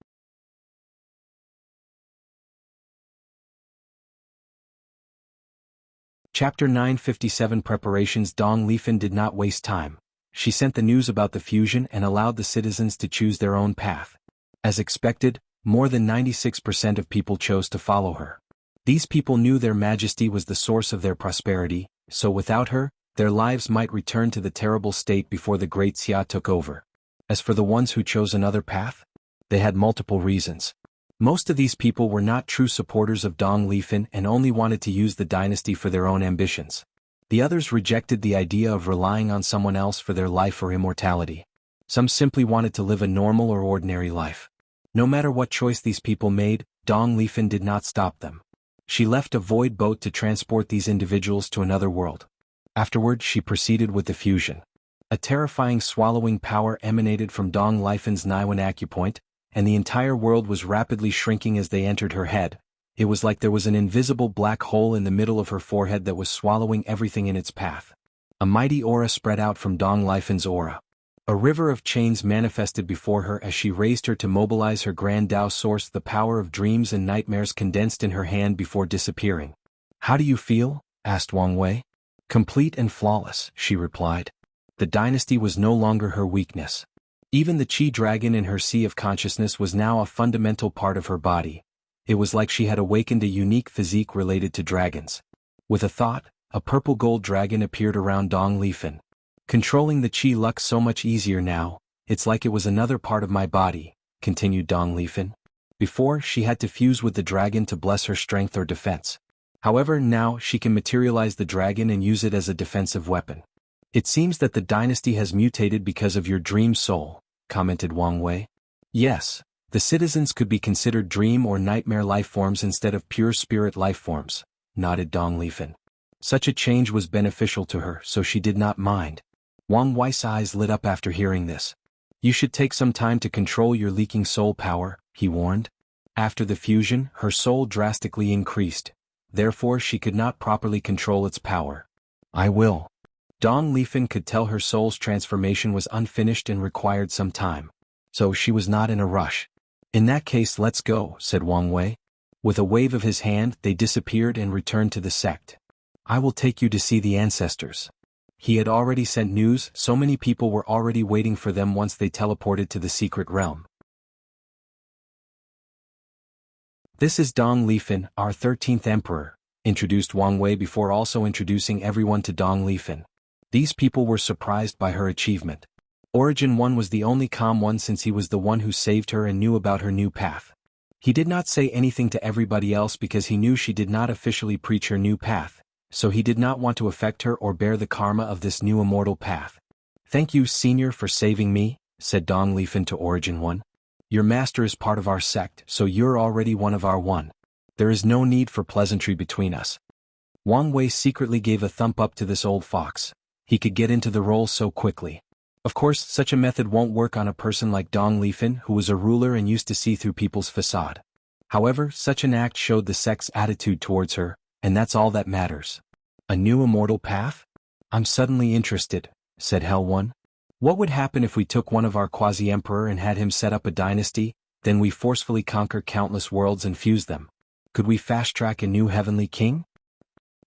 Chapter 957 Preparations. Dong Lifen did not waste time. She sent the news about the fusion and allowed the citizens to choose their own path. As expected, more than 96% of people chose to follow her. These people knew their majesty was the source of their prosperity, so without her, their lives might return to the terrible state before the great Xia took over. As for the ones who chose another path, they had multiple reasons. Most of these people were not true supporters of Dong Lifen and only wanted to use the dynasty for their own ambitions. The others rejected the idea of relying on someone else for their life or immortality. Some simply wanted to live a normal or ordinary life. No matter what choice these people made, Dong Lifen did not stop them. She left a void boat to transport these individuals to another world. Afterward, she proceeded with the fusion. A terrifying swallowing power emanated from Dong Lifen's Niwen acupoint, and the entire world was rapidly shrinking as they entered her head. It was like there was an invisible black hole in the middle of her forehead that was swallowing everything in its path. A mighty aura spread out from Dong Lifen's aura. A river of chains manifested before her as she raised her to mobilize her grand Tao source. The power of dreams and nightmares condensed in her hand before disappearing. How do you feel? Asked Wang Wei. Complete and flawless, she replied. The dynasty was no longer her weakness. Even the Qi dragon in her sea of consciousness was now a fundamental part of her body. It was like she had awakened a unique physique related to dragons. With a thought, a purple gold dragon appeared around Dong Lifan. Controlling the Qi Luck so much easier now, it's like it was another part of my body, continued Dong Lifan. Before, she had to fuse with the dragon to bless her strength or defense. However, now she can materialize the dragon and use it as a defensive weapon. It seems that the dynasty has mutated because of your dream soul, commented Wang Wei. Yes, the citizens could be considered dream or nightmare life forms instead of pure spirit life forms, nodded Dong Lifan. Such a change was beneficial to her, so she did not mind. Wang Wei's eyes lit up after hearing this. You should take some time to control your leaking soul power, he warned. After the fusion, her soul drastically increased. Therefore she could not properly control its power. I will. Dong Lifan could tell her soul's transformation was unfinished and required some time. So she was not in a rush. In that case, let's go, said Wang Wei. With a wave of his hand, they disappeared and returned to the sect. I will take you to see the ancestors. He had already sent news, so many people were already waiting for them once they teleported to the secret realm. This is Dong Lifan, our 13th emperor, introduced Wang Wei before also introducing everyone to Dong Lifan. These people were surprised by her achievement. Origin 1 was the only calm one since he was the one who saved her and knew about her new path. He did not say anything to everybody else because he knew she did not officially preach her new path, so he did not want to affect her or bear the karma of this new immortal path. Thank you, Senior, for saving me, said Dong Lifan to Origin 1. Your master is part of our sect, so you're already one of our one. There is no need for pleasantry between us. Wang Wei secretly gave a thumb up to this old fox. He could get into the role so quickly. Of course, such a method won't work on a person like Dong Lifan, who was a ruler and used to see through people's facade. However, such an act showed the sect's attitude towards her, and that's all that matters. A new immortal path? I'm suddenly interested, said Hell One. What would happen if we took one of our quasi-emperor and had him set up a dynasty, then we forcefully conquer countless worlds and fuse them? Could we fast-track a new heavenly king?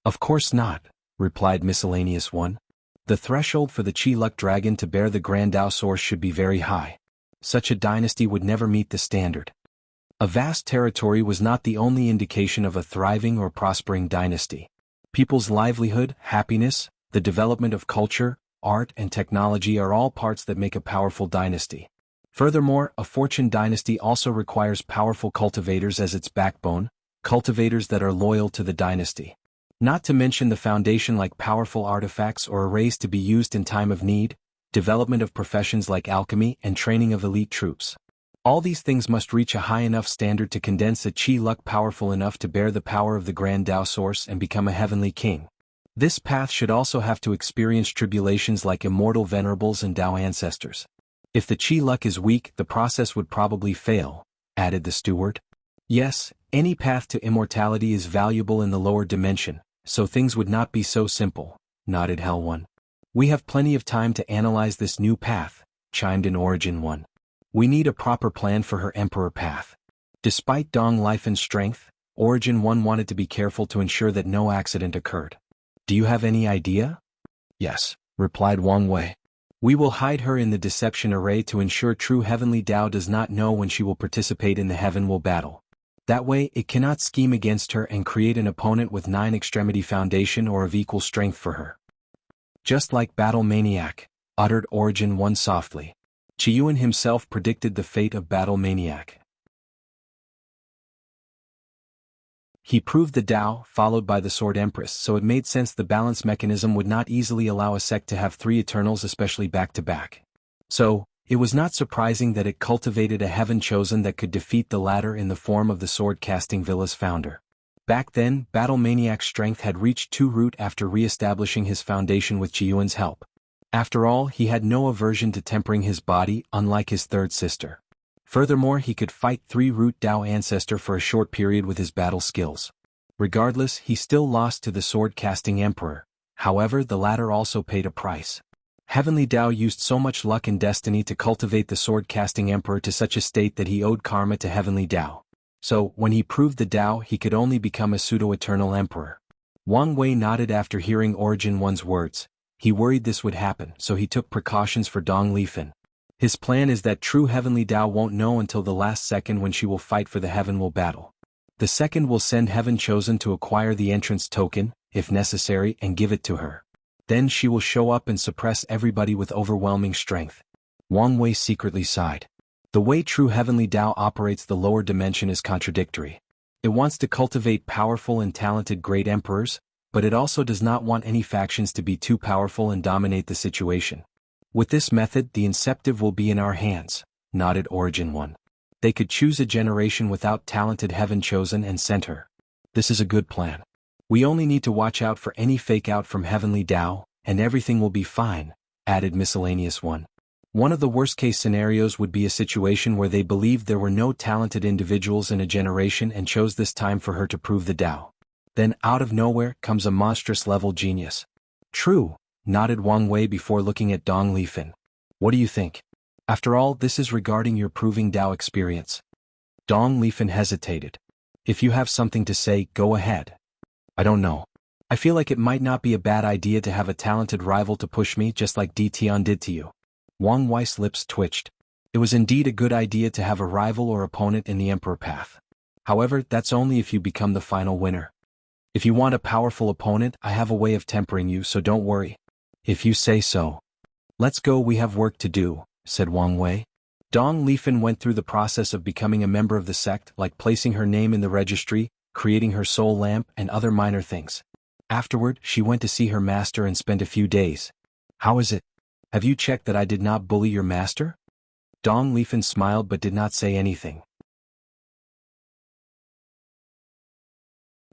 Of course not, replied Miscellaneous One. The threshold for the Qi Luck Dragon to bear the Grand Dao source should be very high. Such a dynasty would never meet the standard. A vast territory was not the only indication of a thriving or prospering dynasty. People's livelihood, happiness, the development of culture, art and technology are all parts that make a powerful dynasty. Furthermore, a fortune dynasty also requires powerful cultivators as its backbone, cultivators that are loyal to the dynasty. Not to mention the foundation like powerful artifacts or arrays to be used in time of need, development of professions like alchemy and training of elite troops. All these things must reach a high enough standard to condense a Qi Luck powerful enough to bear the power of the Grand Dao Source and become a heavenly king. This path should also have to experience tribulations like immortal venerables and Dao ancestors. If the Qi Luck is weak, the process would probably fail, added the steward. Yes, any path to immortality is valuable in the lower dimension, so things would not be so simple, nodded Hell One. We have plenty of time to analyze this new path, chimed in Origin 1. We need a proper plan for her Emperor path. Despite Dong Lifan's strength, Origin 1 wanted to be careful to ensure that no accident occurred. Do you have any idea? Yes, replied Wang Wei. We will hide her in the deception array to ensure true heavenly Dao does not know when she will participate in the Heavenwell battle. That way, it cannot scheme against her and create an opponent with 9 extremity foundation or of equal strength for her. Just like Battle Maniac, uttered Origin 1 softly. Qiyuan himself predicted the fate of Battle Maniac. He proved the Dao, followed by the Sword Empress, so it made sense the balance mechanism would not easily allow a sect to have 3 Eternals, especially back-to-back. So, it was not surprising that it cultivated a heaven chosen that could defeat the latter in the form of the sword-casting Villa's founder. Back then, Battle Maniac's strength had reached 2 root after re-establishing his foundation with Qiyuan's help. After all, he had no aversion to tempering his body, unlike his third sister. Furthermore, he could fight 3 root Dao ancestor for a short period with his battle skills. Regardless, he still lost to the sword-casting Emperor. However, the latter also paid a price. Heavenly Dao used so much luck and destiny to cultivate the sword-casting Emperor to such a state that he owed karma to Heavenly Dao. So, when he proved the Dao, he could only become a pseudo-eternal Emperor. Wang Wei nodded after hearing Origin 1's words. He worried this would happen, so he took precautions for Dong Lifan. His plan is that true Heavenly Dao won't know until the last second when she will fight for the Heavenwell battle. The second will send Heaven Chosen to acquire the entrance token, if necessary, and give it to her. Then she will show up and suppress everybody with overwhelming strength. Wang Wei secretly sighed. The way true heavenly Tao operates the lower dimension is contradictory. It wants to cultivate powerful and talented great emperors, but it also does not want any factions to be too powerful and dominate the situation. With this method, the inceptive will be in our hands, nodded Origin One. They could choose a generation without talented heaven chosen and sent her. This is a good plan. We only need to watch out for any fake out from heavenly Tao, and everything will be fine, added Miscellaneous One. One of the worst-case scenarios would be a situation where they believed there were no talented individuals in a generation and chose this time for her to prove the Tao. Then out of nowhere comes a monstrous-level genius. True, nodded Wang Wei before looking at Dong Lifan. What do you think? After all, this is regarding your proving Tao experience. Dong Lifan hesitated. If you have something to say, go ahead. I don't know. I feel like it might not be a bad idea to have a talented rival to push me just like Tian did to you. Wang Wei's lips twitched. It was indeed a good idea to have a rival or opponent in the Emperor path. However, that's only if you become the final winner. If you want a powerful opponent, I have a way of tempering you, so don't worry. If you say so. Let's go, we have work to do, said Wang Wei. Dong Lifan went through the process of becoming a member of the sect, like placing her name in the registry, creating her soul lamp, and other minor things. Afterward, she went to see her master and spent a few days. How is it? Have you checked that I did not bully your master? Dong Lifan smiled but did not say anything.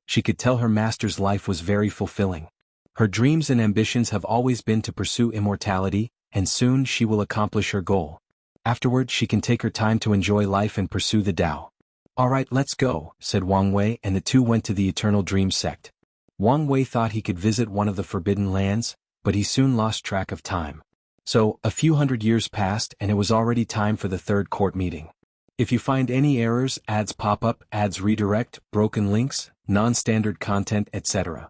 She could tell her master's life was very fulfilling. Her dreams and ambitions have always been to pursue immortality, and soon she will accomplish her goal. Afterward, she can take her time to enjoy life and pursue the Tao. Alright, let's go, said Wang Wei, and the two went to the Eternal Dream sect. Wang Wei thought he could visit one of the Forbidden Lands, but he soon lost track of time. So, a few hundred years passed and it was already time for the third court meeting. If you find any errors, ads pop up, ads redirect, broken links, non-standard content, etc.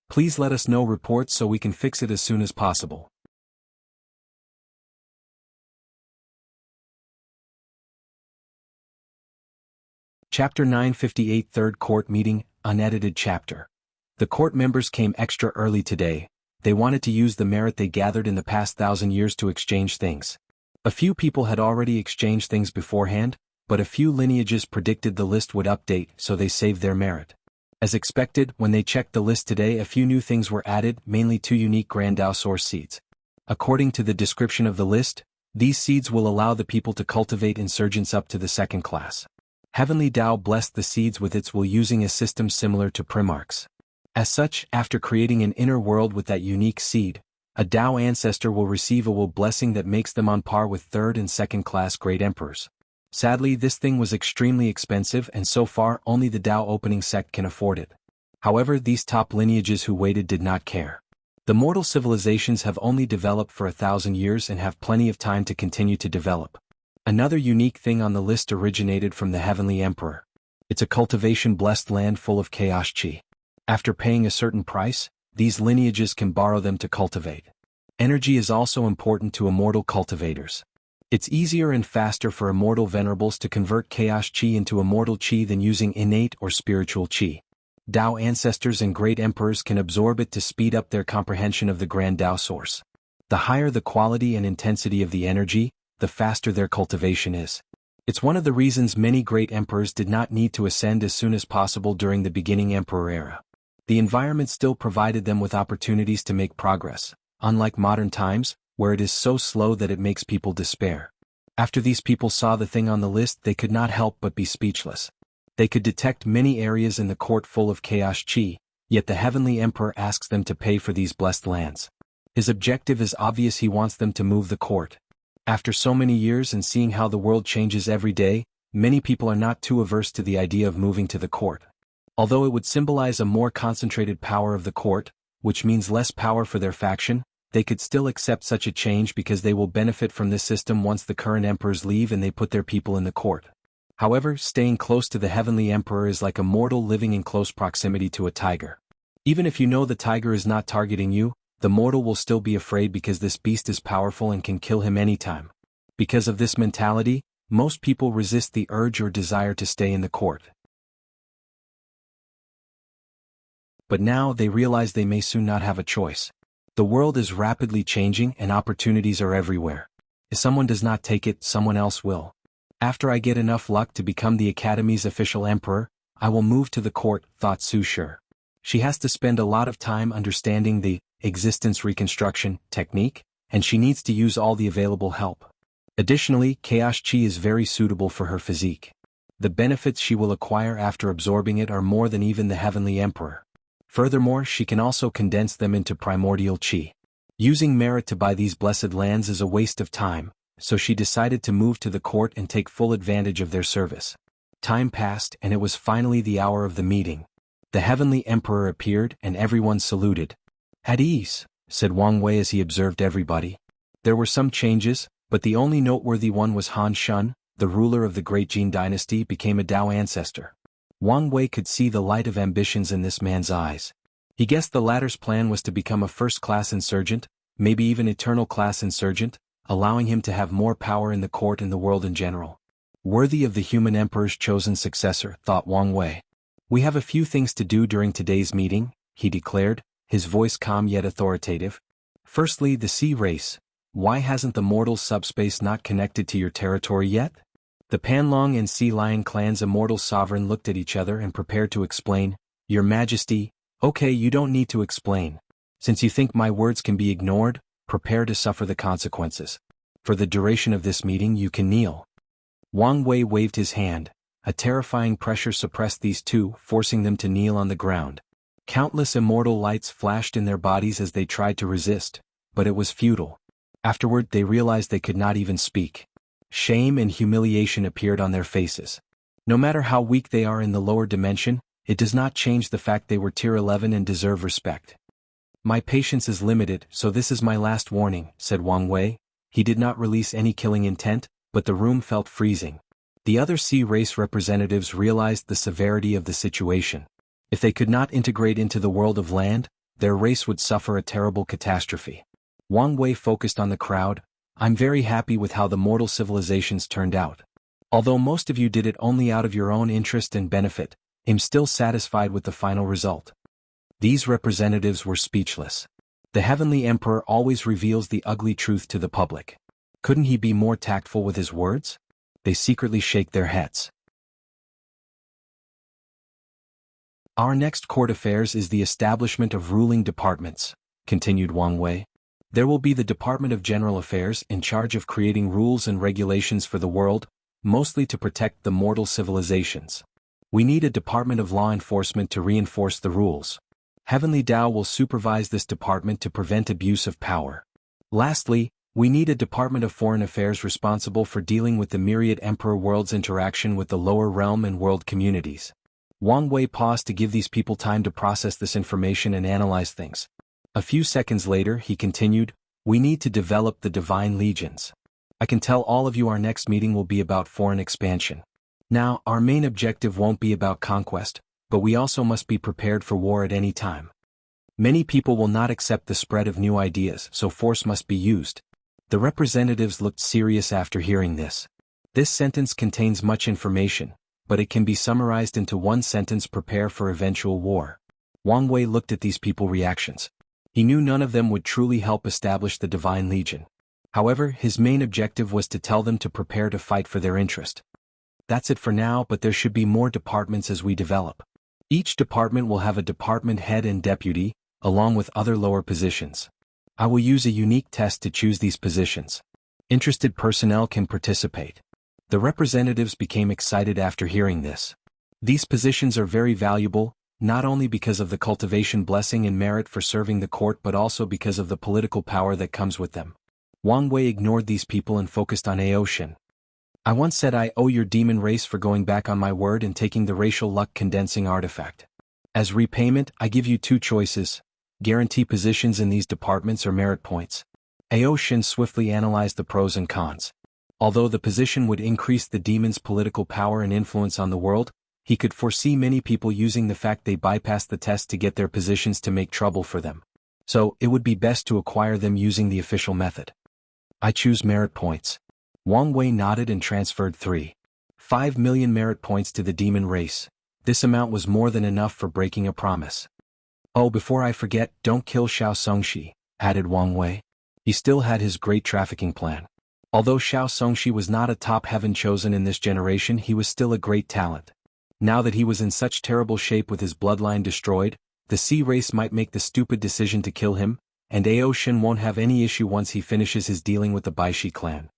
Please let us know reports so we can fix it as soon as possible. Chapter 958 Third Court Meeting, Unedited Chapter. The court members came extra early today. They wanted to use the merit they gathered in the past 1,000 years to exchange things. A few people had already exchanged things beforehand, but a few lineages predicted the list would update, so they saved their merit. As expected, when they checked the list today, a few new things were added, mainly 2 unique Grand Dao Source seeds. According to the description of the list, these seeds will allow the people to cultivate insurgents up to the 2nd class. Heavenly Tao blessed the seeds with its will using a system similar to Primarch's. As such, after creating an inner world with that unique seed, a Tao ancestor will receive a will blessing that makes them on par with 3rd and 2nd class great emperors. Sadly, this thing was extremely expensive and so far only the Tao opening sect can afford it. However, these top lineages who waited did not care. The mortal civilizations have only developed for 1,000 years and have plenty of time to continue to develop. Another unique thing on the list originated from the Heavenly Emperor. It's a cultivation-blessed land full of chaos chi. After paying a certain price, these lineages can borrow them to cultivate. Energy is also important to immortal cultivators. It's easier and faster for immortal venerables to convert chaos chi into immortal chi than using innate or spiritual chi. Tao ancestors and great emperors can absorb it to speed up their comprehension of the Grand Tao source. The higher the quality and intensity of the energy, the faster their cultivation is. It's one of the reasons many great emperors did not need to ascend as soon as possible during the beginning emperor era. The environment still provided them with opportunities to make progress, unlike modern times, where it is so slow that it makes people despair. After these people saw the thing on the list, they could not help but be speechless. They could detect many areas in the court full of chaos chi, yet the Heavenly Emperor asks them to pay for these blessed lands. His objective is obvious, he wants them to move the court. After so many years and seeing how the world changes every day, many people are not too averse to the idea of moving to the court. Although it would symbolize a more concentrated power of the court, which means less power for their faction, they could still accept such a change because they will benefit from this system once the current emperors leave and they put their people in the court. However, staying close to the Heavenly Emperor is like a mortal living in close proximity to a tiger. Even if you know the tiger is not targeting you, the mortal will still be afraid because this beast is powerful and can kill him anytime. Because of this mentality, most people resist the urge or desire to stay in the court. but now they realize they may soon not have a choice. The world is rapidly changing and opportunities are everywhere. If someone does not take it, someone else will. After I get enough luck to become the Academy's official emperor, I will move to the court, thought Su Shi. She has to spend a lot of time understanding the existence reconstruction technique, and she needs to use all the available help. Additionally, Chaos Chi is very suitable for her physique. The benefits she will acquire after absorbing it are more than even the Heavenly Emperor. Furthermore, she can also condense them into primordial Chi. Using merit to buy these blessed lands is a waste of time, so she decided to move to the court and take full advantage of their service. Time passed and it was finally the hour of the meeting. The Heavenly Emperor appeared and everyone saluted. "At ease," said Wang Wei as he observed everybody. There were some changes, but the only noteworthy one was Han Shun, the ruler of the Great Jin dynasty, became a Dao ancestor. Wang Wei could see the light of ambitions in this man's eyes. He guessed the latter's plan was to become a first-class insurgent, maybe even eternal-class insurgent, allowing him to have more power in the court and the world in general. Worthy of the human emperor's chosen successor, thought Wang Wei. "We have a few things to do during today's meeting," he declared, his voice calm yet authoritative. "Firstly, the sea race. Why hasn't the mortal subspace not connected to your territory yet?" The Panlong and Sea Lion clan's immortal sovereign looked at each other and prepared to explain. "Your Majesty, okay, you don't need to explain. Since you think my words can be ignored, prepare to suffer the consequences. For the duration of this meeting you can kneel." Wang Wei waved his hand. A terrifying pressure suppressed these two, forcing them to kneel on the ground. Countless immortal lights flashed in their bodies as they tried to resist, but it was futile. Afterward they realized they could not even speak. Shame and humiliation appeared on their faces. No matter how weak they are in the lower dimension, it does not change the fact they were tier 11 and deserve respect. "My patience is limited, so this is my last warning," said Wang Wei. He did not release any killing intent, but the room felt freezing. The other sea race representatives realized the severity of the situation. If they could not integrate into the world of land, their race would suffer a terrible catastrophe. Wang Wei focused on the crowd. "I'm very happy with how the mortal civilizations turned out. Although most of you did it only out of your own interest and benefit, I'm still satisfied with the final result." These representatives were speechless. The Heavenly Emperor always reveals the ugly truth to the public. Couldn't he be more tactful with his words? They secretly shake their heads. "Our next court affairs is the establishment of ruling departments," continued Wang Wei. "There will be the Department of General Affairs in charge of creating rules and regulations for the world, mostly to protect the mortal civilizations. We need a Department of Law Enforcement to reinforce the rules. Heavenly Dao will supervise this department to prevent abuse of power. Lastly, we need a Department of Foreign Affairs responsible for dealing with the myriad Emperor world's interaction with the lower realm and world communities." Wang Wei paused to give these people time to process this information and analyze things. A few seconds later he continued, "We need to develop the Divine Legions. I can tell all of you our next meeting will be about foreign expansion. Now, our main objective won't be about conquest, but we also must be prepared for war at any time. Many people will not accept the spread of new ideas, so force must be used." The representatives looked serious after hearing this. This sentence contains much information, but it can be summarized into one sentence: prepare for eventual war. Wang Wei looked at these people's reactions. He knew none of them would truly help establish the Divine Legion. However, his main objective was to tell them to prepare to fight for their interest. "That's it for now, but there should be more departments as we develop. Each department will have a department head and deputy, along with other lower positions. I will use a unique test to choose these positions. Interested personnel can participate." The representatives became excited after hearing this. These positions are very valuable, not only because of the cultivation blessing and merit for serving the court but also because of the political power that comes with them. Wang Wei ignored these people and focused on Aoshin. "I once said I owe your demon race for going back on my word and taking the racial luck condensing artifact. As repayment, I give you two choices: guarantee positions in these departments or merit points." Aoshin swiftly analyzed the pros and cons. Although the position would increase the demon's political power and influence on the world, he could foresee many people using the fact they bypassed the test to get their positions to make trouble for them. So, it would be best to acquire them using the official method. "I choose merit points." Wang Wei nodded and transferred 3.5 million merit points to the demon race. This amount was more than enough for breaking a promise. Oh, before I forget, don't kill Xiao Songxi, added Wang Wei. He still had his great trafficking plan. Although Xiao Songxi was not a top heaven chosen in this generation, he was still a great talent. Now that he was in such terrible shape with his bloodline destroyed, the Sea race might make the stupid decision to kill him, and Ao Shen won't have any issue once he finishes his dealing with the Baishi clan.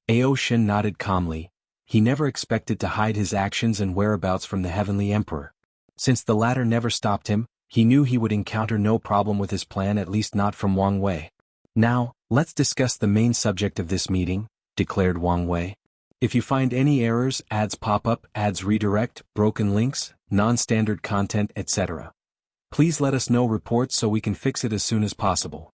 Ao Shen nodded calmly. He never expected to hide his actions and whereabouts from the Heavenly Emperor. Since the latter never stopped him, he knew he would encounter no problem with his plan, at least not from Wang Wei. Now, let's discuss the main subject of this meeting, declared Wang Wei. If you find any errors, ads pop up, ads redirect, broken links, non-standard content, etc., please let us know reports so we can fix it as soon as possible.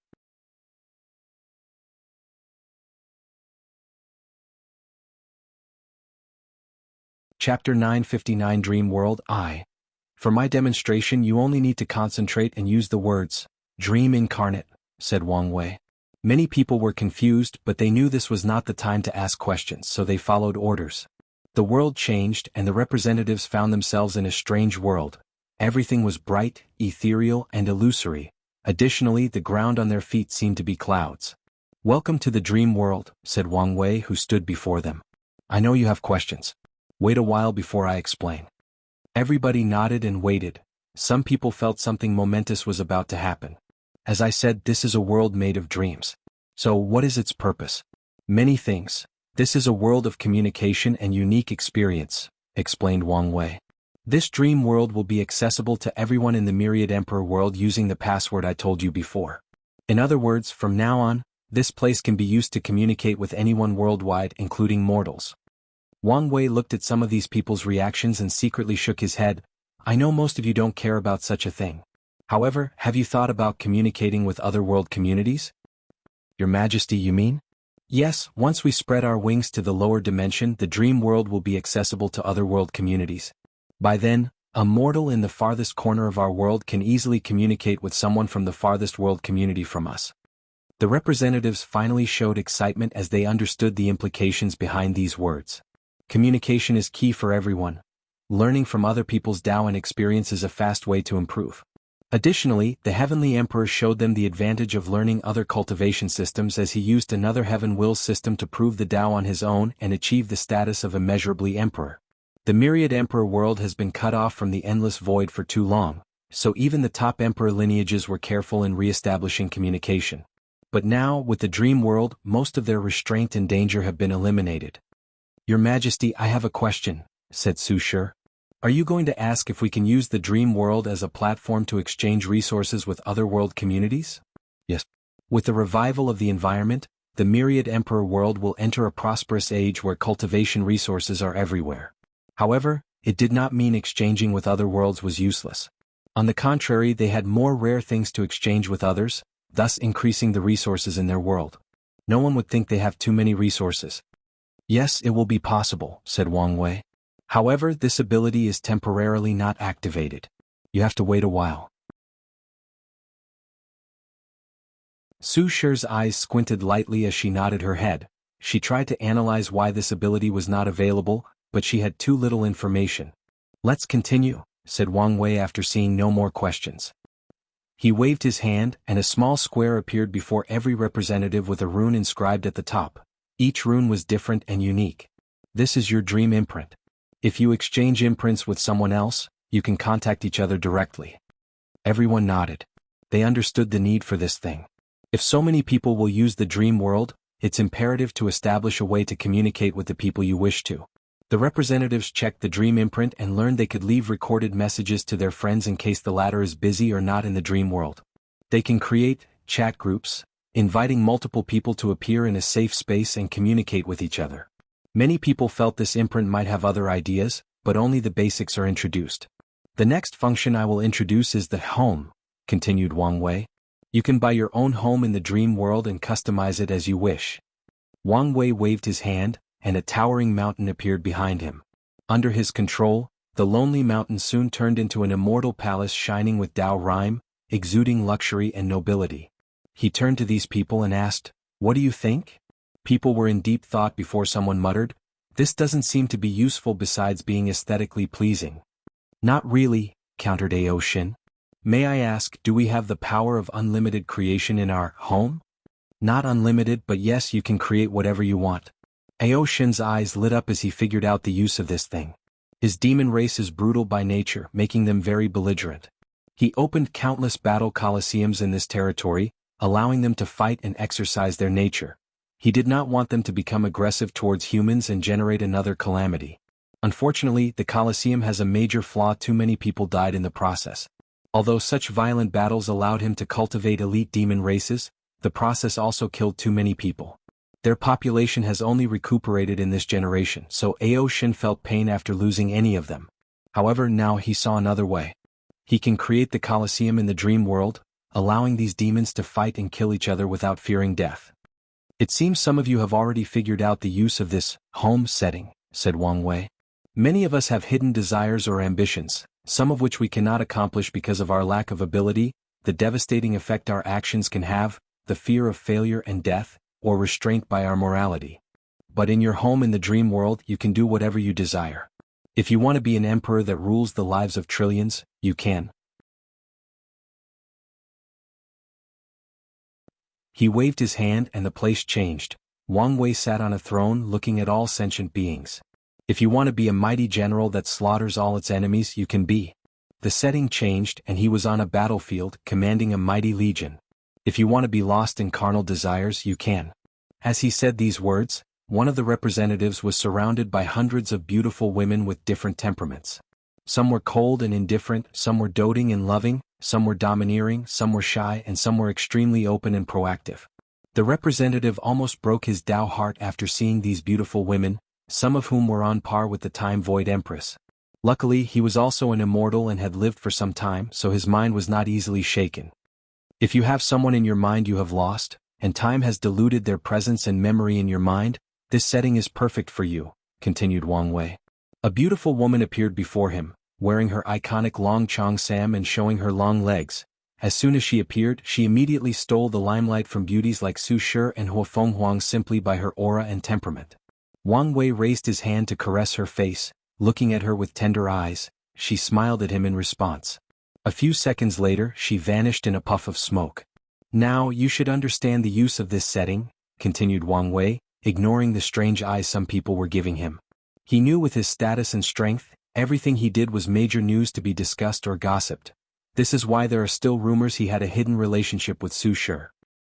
Chapter 959 Dream World I. For my demonstration you only need to concentrate and use the words, Dream Incarnate, said Wang Wei. Many people were confused, but they knew this was not the time to ask questions, so they followed orders. The world changed and the representatives found themselves in a strange world. Everything was bright, ethereal, and illusory. Additionally, the ground on their feet seemed to be clouds. Welcome to the dream world, said Wang Wei, who stood before them. I know you have questions. Wait a while before I explain. Everybody nodded and waited. Some people felt something momentous was about to happen. As I said, this is a world made of dreams. So what is its purpose? Many things. This is a world of communication and unique experience, explained Wang Wei. This dream world will be accessible to everyone in the Myriad Emperor world using the password I told you before. In other words, from now on, this place can be used to communicate with anyone worldwide, including mortals. Wang Wei looked at some of these people's reactions and secretly shook his head. I know most of you don't care about such a thing. However, have you thought about communicating with other world communities? Your Majesty, you mean? Yes, once we spread our wings to the lower dimension, the dream world will be accessible to other world communities. By then, a mortal in the farthest corner of our world can easily communicate with someone from the farthest world community from us. The representatives finally showed excitement as they understood the implications behind these words. Communication is key for everyone. Learning from other people's Tao and experience is a fast way to improve. Additionally, the Heavenly Emperor showed them the advantage of learning other cultivation systems as he used another Heaven Will system to prove the Tao on his own and achieve the status of immeasurably Emperor. The Myriad Emperor world has been cut off from the endless void for too long, so even the top Emperor lineages were careful in re-establishing communication. But now, with the Dream World, most of their restraint and danger have been eliminated. Your Majesty, I have a question, said Su Shi. Are you going to ask if we can use the Dream World as a platform to exchange resources with other world communities? Yes. With the revival of the environment, the Myriad Emperor world will enter a prosperous age where cultivation resources are everywhere. However, it did not mean exchanging with other worlds was useless. On the contrary, they had more rare things to exchange with others, thus increasing the resources in their world. No one would think they have too many resources. Yes, it will be possible, said Wang Wei. However, this ability is temporarily not activated. You have to wait a while. Su Shi's eyes squinted lightly as she nodded her head. She tried to analyze why this ability was not available, but she had too little information. Let's continue, said Wang Wei after seeing no more questions. He waved his hand, and a small square appeared before every representative with a rune inscribed at the top. Each rune was different and unique. This is your dream imprint. If you exchange imprints with someone else, you can contact each other directly. Everyone nodded. They understood the need for this thing. If so many people will use the dream world, it's imperative to establish a way to communicate with the people you wish to. The representatives checked the dream imprint and learned they could leave recorded messages to their friends in case the latter is busy or not in the dream world. They can create chat groups, inviting multiple people to appear in a safe space and communicate with each other. Many people felt this imprint might have other ideas, but only the basics are introduced. The next function I will introduce is the home, continued Wang Wei. You can buy your own home in the dream world and customize it as you wish. Wang Wei waved his hand, and a towering mountain appeared behind him. Under his control, the lonely mountain soon turned into an immortal palace shining with Tao rhyme, exuding luxury and nobility. He turned to these people and asked, "What do you think?" People were in deep thought before someone muttered, "This doesn't seem to be useful besides being aesthetically pleasing." Not really, countered Ao Shin. May I ask, do we have the power of unlimited creation in our home? Not unlimited, but yes, you can create whatever you want. Ao Shin's eyes lit up as he figured out the use of this thing. His demon race is brutal by nature, making them very belligerent. He opened countless battle coliseums in this territory, allowing them to fight and exercise their nature. He did not want them to become aggressive towards humans and generate another calamity. Unfortunately, the Colosseum has a major flaw: too many people died in the process. Although such violent battles allowed him to cultivate elite demon races, the process also killed too many people. Their population has only recuperated in this generation, so Ao Shin felt pain after losing any of them. However, now he saw another way. He can create the Colosseum in the dream world, allowing these demons to fight and kill each other without fearing death. It seems some of you have already figured out the use of this home setting, said Wang Wei. Many of us have hidden desires or ambitions, some of which we cannot accomplish because of our lack of ability, the devastating effect our actions can have, the fear of failure and death, or restraint by our morality. But in your home in the dream world, you can do whatever you desire. If you want to be an emperor that rules the lives of trillions, you can. He waved his hand and the place changed. Wang Wei sat on a throne looking at all sentient beings. If you want to be a mighty general that slaughters all its enemies, you can be. The setting changed and he was on a battlefield commanding a mighty legion. If you want to be lost in carnal desires, you can. As he said these words, one of the representatives was surrounded by hundreds of beautiful women with different temperaments. Some were cold and indifferent, some were doting and loving, some were domineering, some were shy, and some were extremely open and proactive. The representative almost broke his Tao heart after seeing these beautiful women, some of whom were on par with the time-void empress. Luckily, he was also an immortal and had lived for some time, so his mind was not easily shaken. If you have someone in your mind you have lost, and time has diluted their presence and memory in your mind, this setting is perfect for you, continued Wang Wei. A beautiful woman appeared before him, wearing her iconic long cheongsam and showing her long legs. As soon as she appeared, she immediately stole the limelight from beauties like Su Shi and Huo Fenghuang simply by her aura and temperament. Wang Wei raised his hand to caress her face, looking at her with tender eyes. She smiled at him in response. A few seconds later, she vanished in a puff of smoke. Now you should understand the use of this setting, continued Wang Wei, ignoring the strange eyes some people were giving him. He knew with his status and strength, everything he did was major news to be discussed or gossiped. This is why there are still rumors he had a hidden relationship with Su Shi.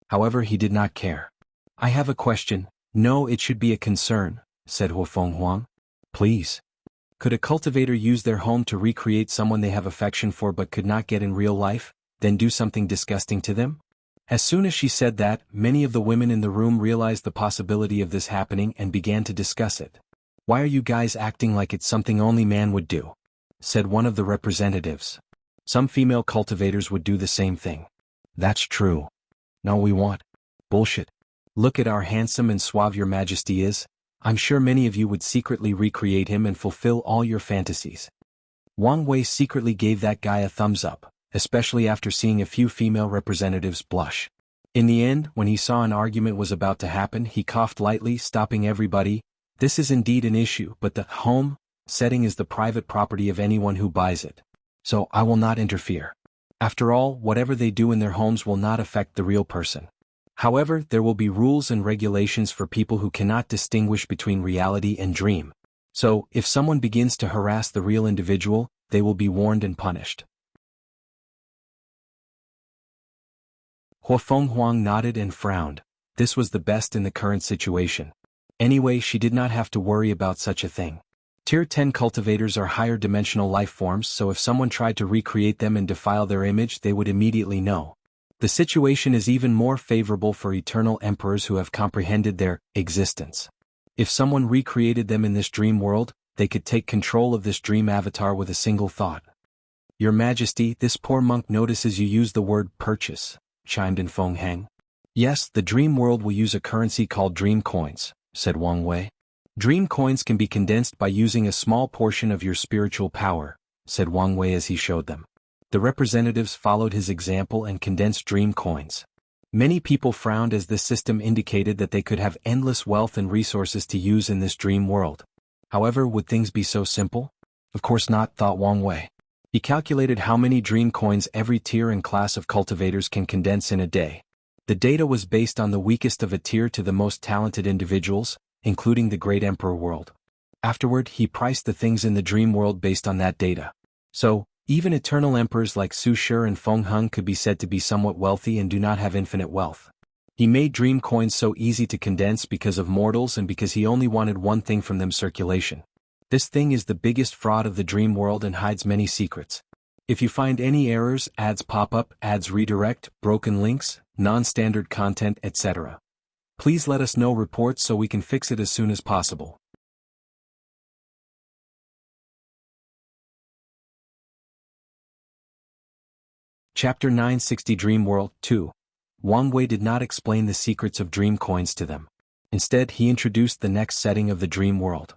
However, he did not care. I have a question. No, it should be a concern, said Huo Fenghuang. Please. Could a cultivator use their home to recreate someone they have affection for but could not get in real life, then do something disgusting to them? As soon as she said that, many of the women in the room realized the possibility of this happening and began to discuss it. Why are you guys acting like it's something only man would do? Said one of the representatives. Some female cultivators would do the same thing. That's true. No, we want bullshit. Look at how handsome and suave your majesty is. I'm sure many of you would secretly recreate him and fulfill all your fantasies. Wang Wei secretly gave that guy a thumbs up, especially after seeing a few female representatives blush. In the end, when he saw an argument was about to happen, he coughed lightly, stopping everybody. This is indeed an issue, but the home setting is the private property of anyone who buys it. So I will not interfere. After all, whatever they do in their homes will not affect the real person. However, there will be rules and regulations for people who cannot distinguish between reality and dream. So, if someone begins to harass the real individual, they will be warned and punished. Huo Fenghuang nodded and frowned. This was the best in the current situation. Anyway, she did not have to worry about such a thing. Tier 10 cultivators are higher dimensional life forms, so if someone tried to recreate them and defile their image, they would immediately know. The situation is even more favorable for eternal emperors who have comprehended their existence. If someone recreated them in this dream world, they could take control of this dream avatar with a single thought. Your Majesty, this poor monk notices you use the word purchase, chimed in Feng Heng. Yes, the dream world will use a currency called dream coins, said Wang Wei. Dream coins can be condensed by using a small portion of your spiritual power, said Wang Wei as he showed them. The representatives followed his example and condensed dream coins. Many people frowned as this system indicated that they could have endless wealth and resources to use in this dream world. However, would things be so simple? Of course not, thought Wang Wei. He calculated how many dream coins every tier and class of cultivators can condense in a day. The data was based on the weakest of a tier to the most talented individuals, including the Great Emperor world. Afterward, he priced the things in the dream world based on that data. So, even eternal emperors like Su Shi and Feng Heng could be said to be somewhat wealthy and do not have infinite wealth. He made dream coins so easy to condense because of mortals and because he only wanted one thing from them: circulation. This thing is the biggest fraud of the dream world and hides many secrets. If you find any errors, ads pop up, ads redirect, broken links, non-standard content, etc., please let us know reports so we can fix it as soon as possible. Chapter 960 Dream World 2. Wang Wei did not explain the secrets of dream coins to them. Instead, he introduced the next setting of the dream world.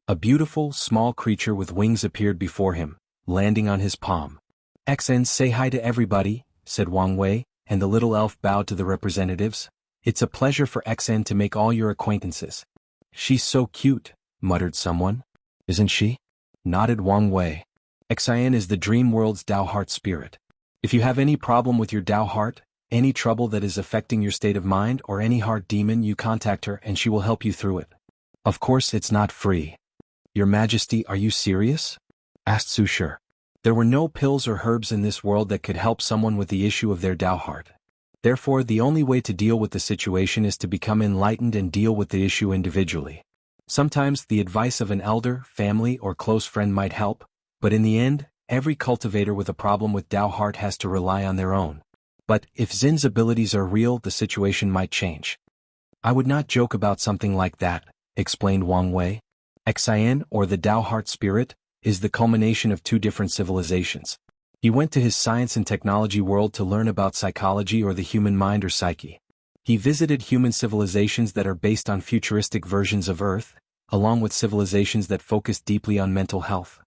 A beautiful, small creature with wings appeared before him, landing on his palm. "XN, say hi to everybody," said Wang Wei, and the little elf bowed to the representatives. "It's a pleasure for XN to make all your acquaintances." "She's so cute," muttered someone. "Isn't she?" nodded Wang Wei. "XIN is the dream world's Tao heart spirit. If you have any problem with your Tao heart, any trouble that is affecting your state of mind or any heart demon, you contact her and she will help you through it. Of course, it's not free." "Your Majesty, are you serious?" asked Su Shi. There were no pills or herbs in this world that could help someone with the issue of their Tao heart. Therefore, the only way to deal with the situation is to become enlightened and deal with the issue individually. Sometimes the advice of an elder, family, or close friend might help, but in the end, every cultivator with a problem with Tao heart has to rely on their own. But if Zin's abilities are real, the situation might change. "I would not joke about something like that," explained Wang Wei. "XIN, or the Tao heart spirit, is the culmination of two different civilizations. He went to his science and technology world to learn about psychology or the human mind or psyche. He visited human civilizations that are based on futuristic versions of Earth, along with civilizations that focus deeply on mental health.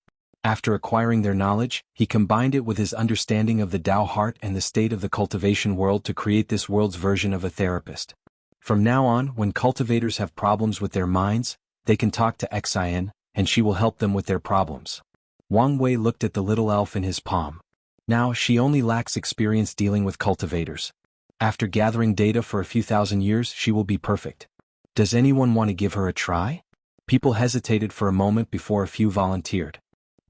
After acquiring their knowledge, he combined it with his understanding of the Tao heart and the state of the cultivation world to create this world's version of a therapist. From now on, when cultivators have problems with their minds, they can talk to XIN, and she will help them with their problems." Wang Wei looked at the little elf in his palm. Now she only lacks experience dealing with cultivators. After gathering data for a few thousand years, she will be perfect. Does anyone want to give her a try? People hesitated for a moment before a few volunteered.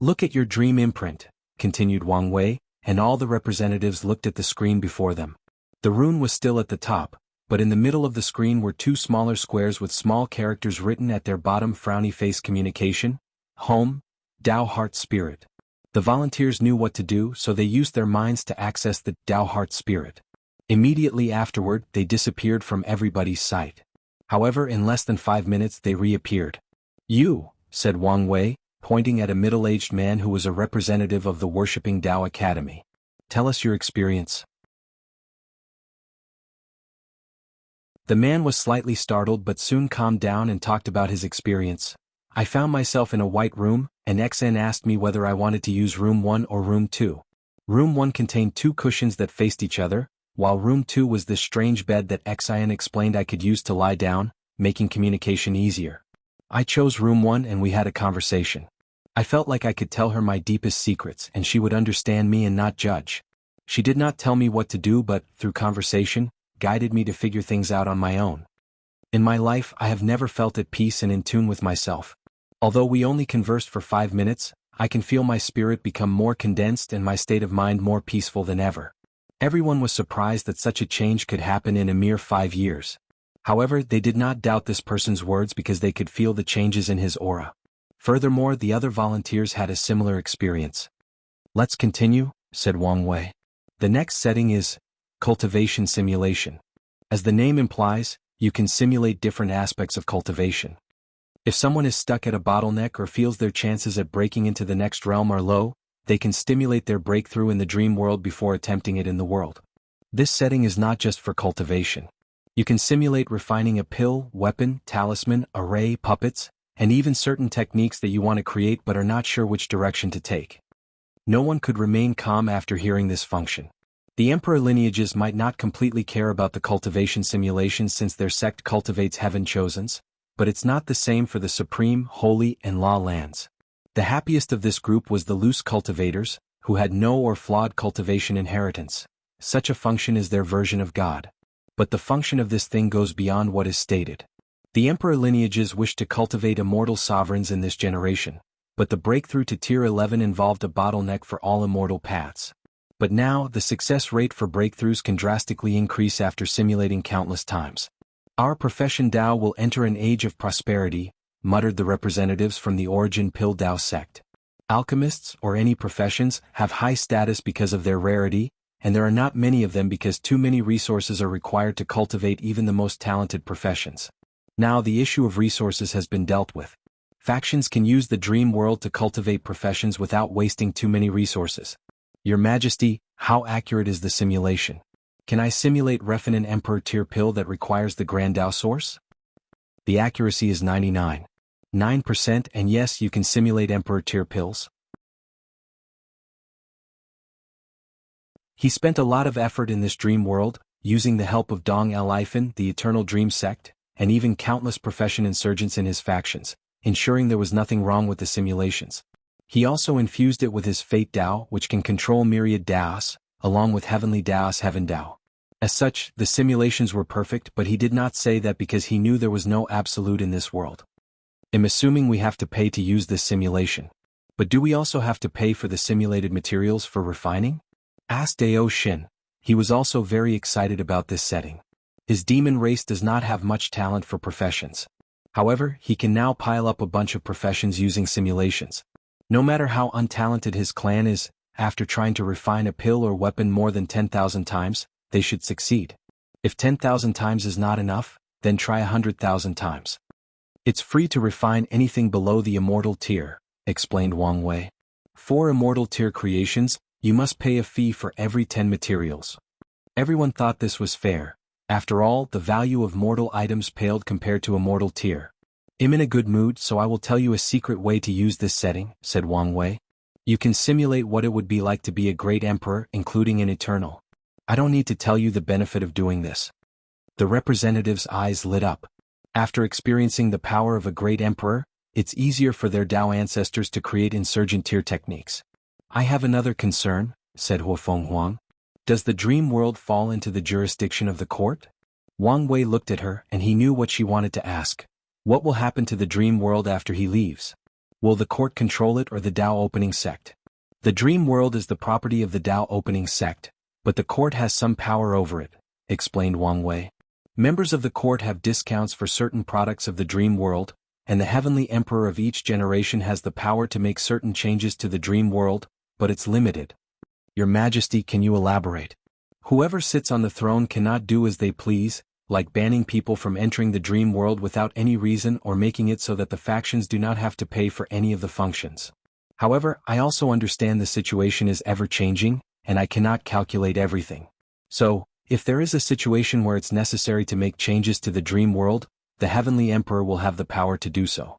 "Look at your dream imprint," continued Wang Wei, and all the representatives looked at the screen before them. The rune was still at the top, but in the middle of the screen were two smaller squares with small characters written at their bottom: frowny face communication, home, Tao heart spirit. The volunteers knew what to do, so they used their minds to access the Tao heart spirit. Immediately afterward, they disappeared from everybody's sight. However, in less than 5 minutes they reappeared. "You," said Wang Wei, pointing at a middle-aged man who was a representative of the Worshipping Tao Academy. "Tell us your experience." The man was slightly startled but soon calmed down and talked about his experience. "I found myself in a white room, and XN asked me whether I wanted to use room 1 or room 2. Room 1 contained 2 cushions that faced each other, while room 2 was this strange bed that XIN explained I could use to lie down, making communication easier. I chose room 1 and we had a conversation. I felt like I could tell her my deepest secrets and she would understand me and not judge. She did not tell me what to do but, through conversation, guided me to figure things out on my own. In my life I have never felt at peace and in tune with myself. Although we only conversed for 5 minutes, I can feel my spirit become more condensed and my state of mind more peaceful than ever." Everyone was surprised that such a change could happen in a mere 5 years. However, they did not doubt this person's words because they could feel the changes in his aura. Furthermore, the other volunteers had a similar experience. "Let's continue," said Wang Wei. "The next setting is Cultivation Simulation. As the name implies, you can simulate different aspects of cultivation. If someone is stuck at a bottleneck or feels their chances at breaking into the next realm are low, they can stimulate their breakthrough in the dream world before attempting it in the world. This setting is not just for cultivation. You can simulate refining a pill, weapon, talisman, array, puppets, and even certain techniques that you want to create but are not sure which direction to take." No one could remain calm after hearing this function. The emperor lineages might not completely care about the cultivation simulation since their sect cultivates heaven chosens, but it's not the same for the supreme, holy, and law lands. The happiest of this group was the loose cultivators, who had no or flawed cultivation inheritance. Such a function is their version of God. But the function of this thing goes beyond what is stated. The emperor lineages wished to cultivate immortal sovereigns in this generation, but the breakthrough to Tier 11 involved a bottleneck for all immortal paths. But now, the success rate for breakthroughs can drastically increase after simulating countless times. Our profession Dao will enter an age of prosperity, muttered the representatives from the Origin Pill Dao sect. Alchemists, or any professions, have high status because of their rarity, and there are not many of them because too many resources are required to cultivate even the most talented professions. Now the issue of resources has been dealt with. Factions can use the dream world to cultivate professions without wasting too many resources. Your Majesty, how accurate is the simulation? Can I simulate Refinen Emperor Tier Pill that requires the Grand Dao source? The accuracy is 99.9%, and yes, you can simulate Emperor Tier Pills. He spent a lot of effort in this dream world, using the help of Dong El-Ifan, the Eternal Dream Sect, and even countless profession insurgents in his factions, ensuring there was nothing wrong with the simulations. He also infused it with his Fate Dao, which can control myriad Daos, along with Heavenly Daos Heaven Dao. As such, the simulations were perfect, but he did not say that because he knew there was no absolute in this world. I'm assuming we have to pay to use this simulation. But do we also have to pay for the simulated materials for refining? Asked Dao Shin. He was also very excited about this setting. His demon race does not have much talent for professions. However, he can now pile up a bunch of professions using simulations. No matter how untalented his clan is, after trying to refine a pill or weapon more than 10,000 times, they should succeed. If 10,000 times is not enough, then try 100,000 times. It's free to refine anything below the immortal tier, explained Wang Wei. For immortal tier creations, you must pay a fee for every 10 materials. Everyone thought this was fair. After all, the value of mortal items paled compared to immortal tier. I'm in a good mood, so I will tell you a secret way to use this setting, said Wang Wei. You can simulate what it would be like to be a great emperor, including an eternal. I don't need to tell you the benefit of doing this. The representative's eyes lit up. After experiencing the power of a great emperor, it's easier for their Dao ancestors to create insurgent tier techniques. I have another concern, said Huafeng Huang. Does the dream world fall into the jurisdiction of the court? Wang Wei looked at her, and he knew what she wanted to ask. What will happen to the dream world after he leaves? Will the court control it or the Dao opening sect? The dream world is the property of the Dao opening sect, but the court has some power over it, explained Wang Wei. Members of the court have discounts for certain products of the dream world, and the heavenly emperor of each generation has the power to make certain changes to the dream world, but it's limited. Your Majesty, can you elaborate? Whoever sits on the throne cannot do as they please, like banning people from entering the dream world without any reason or making it so that the factions do not have to pay for any of the functions. However, I also understand the situation is ever-changing, and I cannot calculate everything. So, if there is a situation where it's necessary to make changes to the dream world, the Heavenly Emperor will have the power to do so.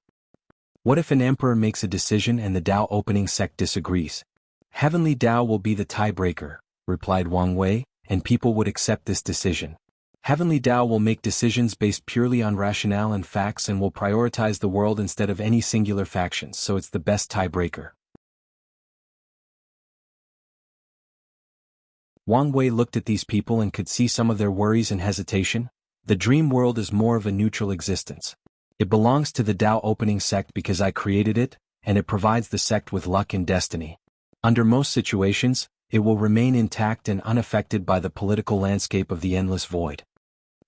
What if an emperor makes a decision and the Dao opening sect disagrees? Heavenly Dao will be the tiebreaker, replied Wang Wei, and people would accept this decision. Heavenly Dao will make decisions based purely on rationale and facts and will prioritize the world instead of any singular factions, so it's the best tiebreaker. Wang Wei looked at these people and could see some of their worries and hesitation. The dream world is more of a neutral existence. It belongs to the Dao opening sect because I created it, and it provides the sect with luck and destiny. Under most situations, it will remain intact and unaffected by the political landscape of the endless void.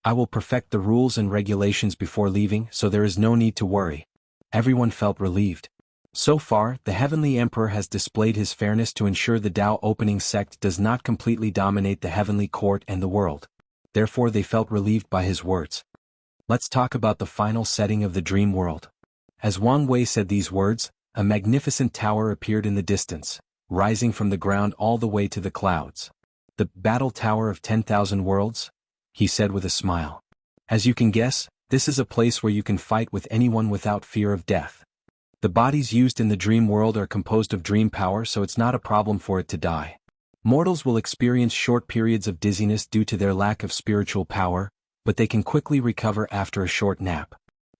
I will perfect the rules and regulations before leaving, so there is no need to worry. Everyone felt relieved. So far, the Heavenly Emperor has displayed his fairness to ensure the Dao opening sect does not completely dominate the heavenly court and the world. Therefore they felt relieved by his words. Let's talk about the final setting of the dream world. As Wang Wei said these words, a magnificent tower appeared in the distance, rising from the ground all the way to the clouds. The Battle Tower of 10,000 Worlds? He said with a smile. As you can guess, this is a place where you can fight with anyone without fear of death. The bodies used in the dream world are composed of dream power, so it's not a problem for it to die. Mortals will experience short periods of dizziness due to their lack of spiritual power, but they can quickly recover after a short nap.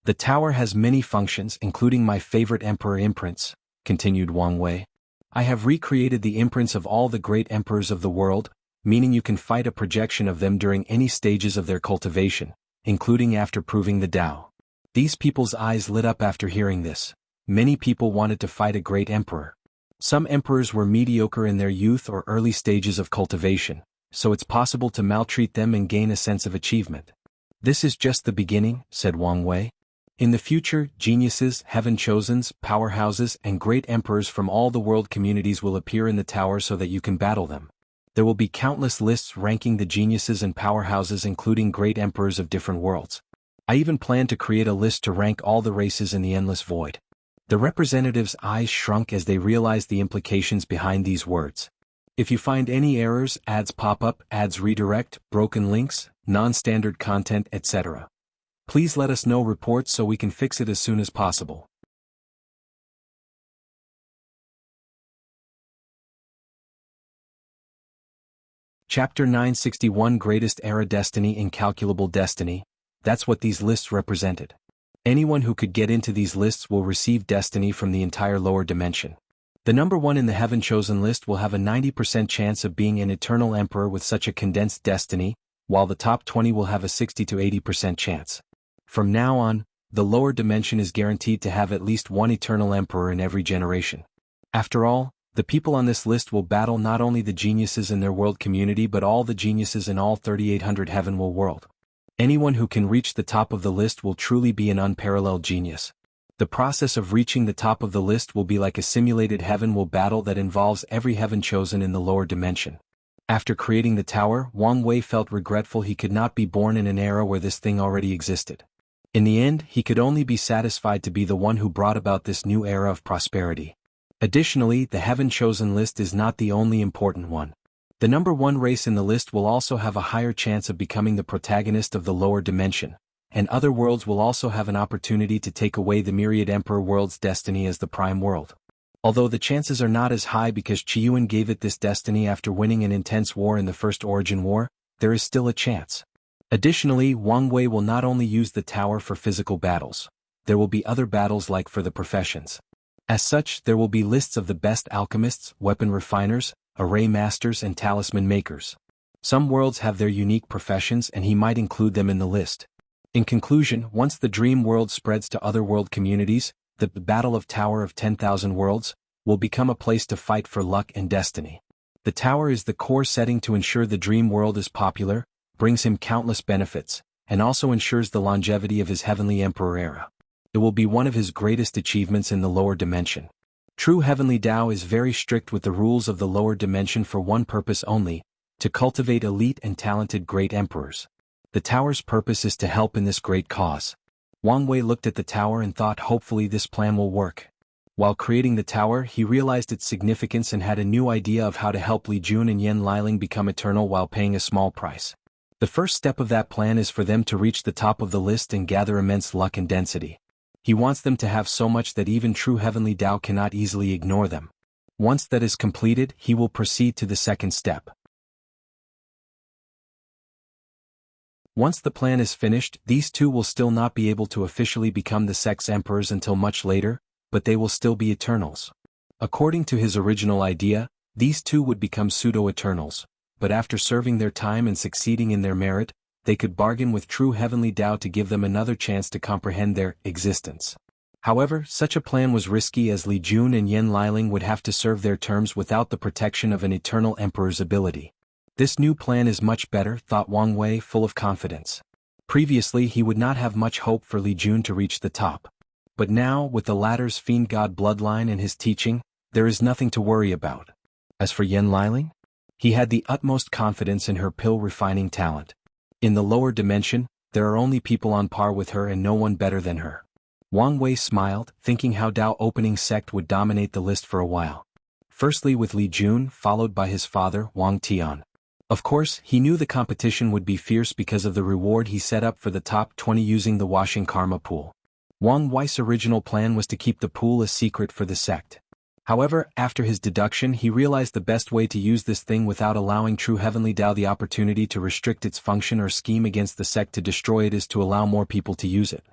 The tower has many functions, including my favorite emperor imprints, continued Wang Wei. I have recreated the imprints of all the great emperors of the world, meaning you can fight a projection of them during any stages of their cultivation, including after proving the Tao. These people's eyes lit up after hearing this. Many people wanted to fight a great emperor. Some emperors were mediocre in their youth or early stages of cultivation, so it's possible to maltreat them and gain a sense of achievement. This is just the beginning, said Wang Wei. In the future, geniuses, heaven-chosens, powerhouses, and great emperors from all the world communities will appear in the tower so that you can battle them. There will be countless lists ranking the geniuses and powerhouses, including great emperors of different worlds. I even plan to create a list to rank all the races in the endless void. The representatives' eyes shrunk as they realized the implications behind these words. If you find any errors, ads pop up, ads redirect, broken links, non-standard content, etc., please let us know reports so we can fix it as soon as possible. Chapter 961 Greatest Era Destiny Incalculable Destiny. That's what these lists represented. Anyone who could get into these lists will receive destiny from the entire lower dimension. The number 1 in the heaven-chosen list will have a 90% chance of being an eternal emperor with such a condensed destiny, while the top 20 will have a 60 to 80% chance. From now on, the lower dimension is guaranteed to have at least one eternal emperor in every generation. After all, the people on this list will battle not only the geniuses in their world community but all the geniuses in all 3800 heavenward world. Anyone who can reach the top of the list will truly be an unparalleled genius. The process of reaching the top of the list will be like a simulated heavenward battle that involves every heaven chosen in the lower dimension. After creating the tower, Wang Wei felt regretful he could not be born in an era where this thing already existed. In the end, he could only be satisfied to be the one who brought about this new era of prosperity. Additionally, the heaven-chosen list is not the only important one. The number 1 race in the list will also have a higher chance of becoming the protagonist of the lower dimension, and other worlds will also have an opportunity to take away the myriad emperor world's destiny as the prime world. Although the chances are not as high because Qiyuan gave it this destiny after winning an intense war in the First Origin War, there is still a chance. Additionally, Wang Wei will not only use the tower for physical battles. There will be other battles like for the professions. As such, there will be lists of the best alchemists, weapon refiners, array masters and talisman makers. Some worlds have their unique professions and he might include them in the list. In conclusion, once the dream world spreads to other world communities, the Battle of Tower of 10,000 Worlds will become a place to fight for luck and destiny. The tower is the core setting to ensure the dream world is popular, brings him countless benefits, and also ensures the longevity of his heavenly emperor era. It will be one of his greatest achievements in the lower dimension. True heavenly Tao is very strict with the rules of the lower dimension for one purpose only, to cultivate elite and talented great emperors. The tower's purpose is to help in this great cause. Wang Wei looked at the tower and thought hopefully this plan will work. While creating the tower, he realized its significance and had a new idea of how to help Li Jun and Yan Liling become eternal while paying a small price. The first step of that plan is for them to reach the top of the list and gather immense luck and density. He wants them to have so much that even true heavenly Tao cannot easily ignore them. Once that is completed, he will proceed to the second step. Once the plan is finished, these two will still not be able to officially become the sex emperors until much later, but they will still be eternals. According to his original idea, these two would become pseudo-eternals, but after serving their time and succeeding in their merit, they could bargain with true heavenly Tao to give them another chance to comprehend their existence. However, such a plan was risky as Li Jun and Yan Liling would have to serve their terms without the protection of an eternal emperor's ability. This new plan is much better, thought Wang Wei, full of confidence. Previously he would not have much hope for Li Jun to reach the top. But now, with the latter's fiend god bloodline and his teaching, there is nothing to worry about. As for Yan Liling, he had the utmost confidence in her pill refining talent. In the lower dimension, there are only people on par with her and no one better than her. Wang Wei smiled, thinking how Tao opening sect would dominate the list for a while. Firstly with Li Jun, followed by his father, Wang Tian. Of course, he knew the competition would be fierce because of the reward he set up for the top 20 using the washing karma pool. Wang Wei's original plan was to keep the pool a secret for the sect. However, after his deduction he realized the best way to use this thing without allowing true heavenly Tao the opportunity to restrict its function or scheme against the sect to destroy it is to allow more people to use it.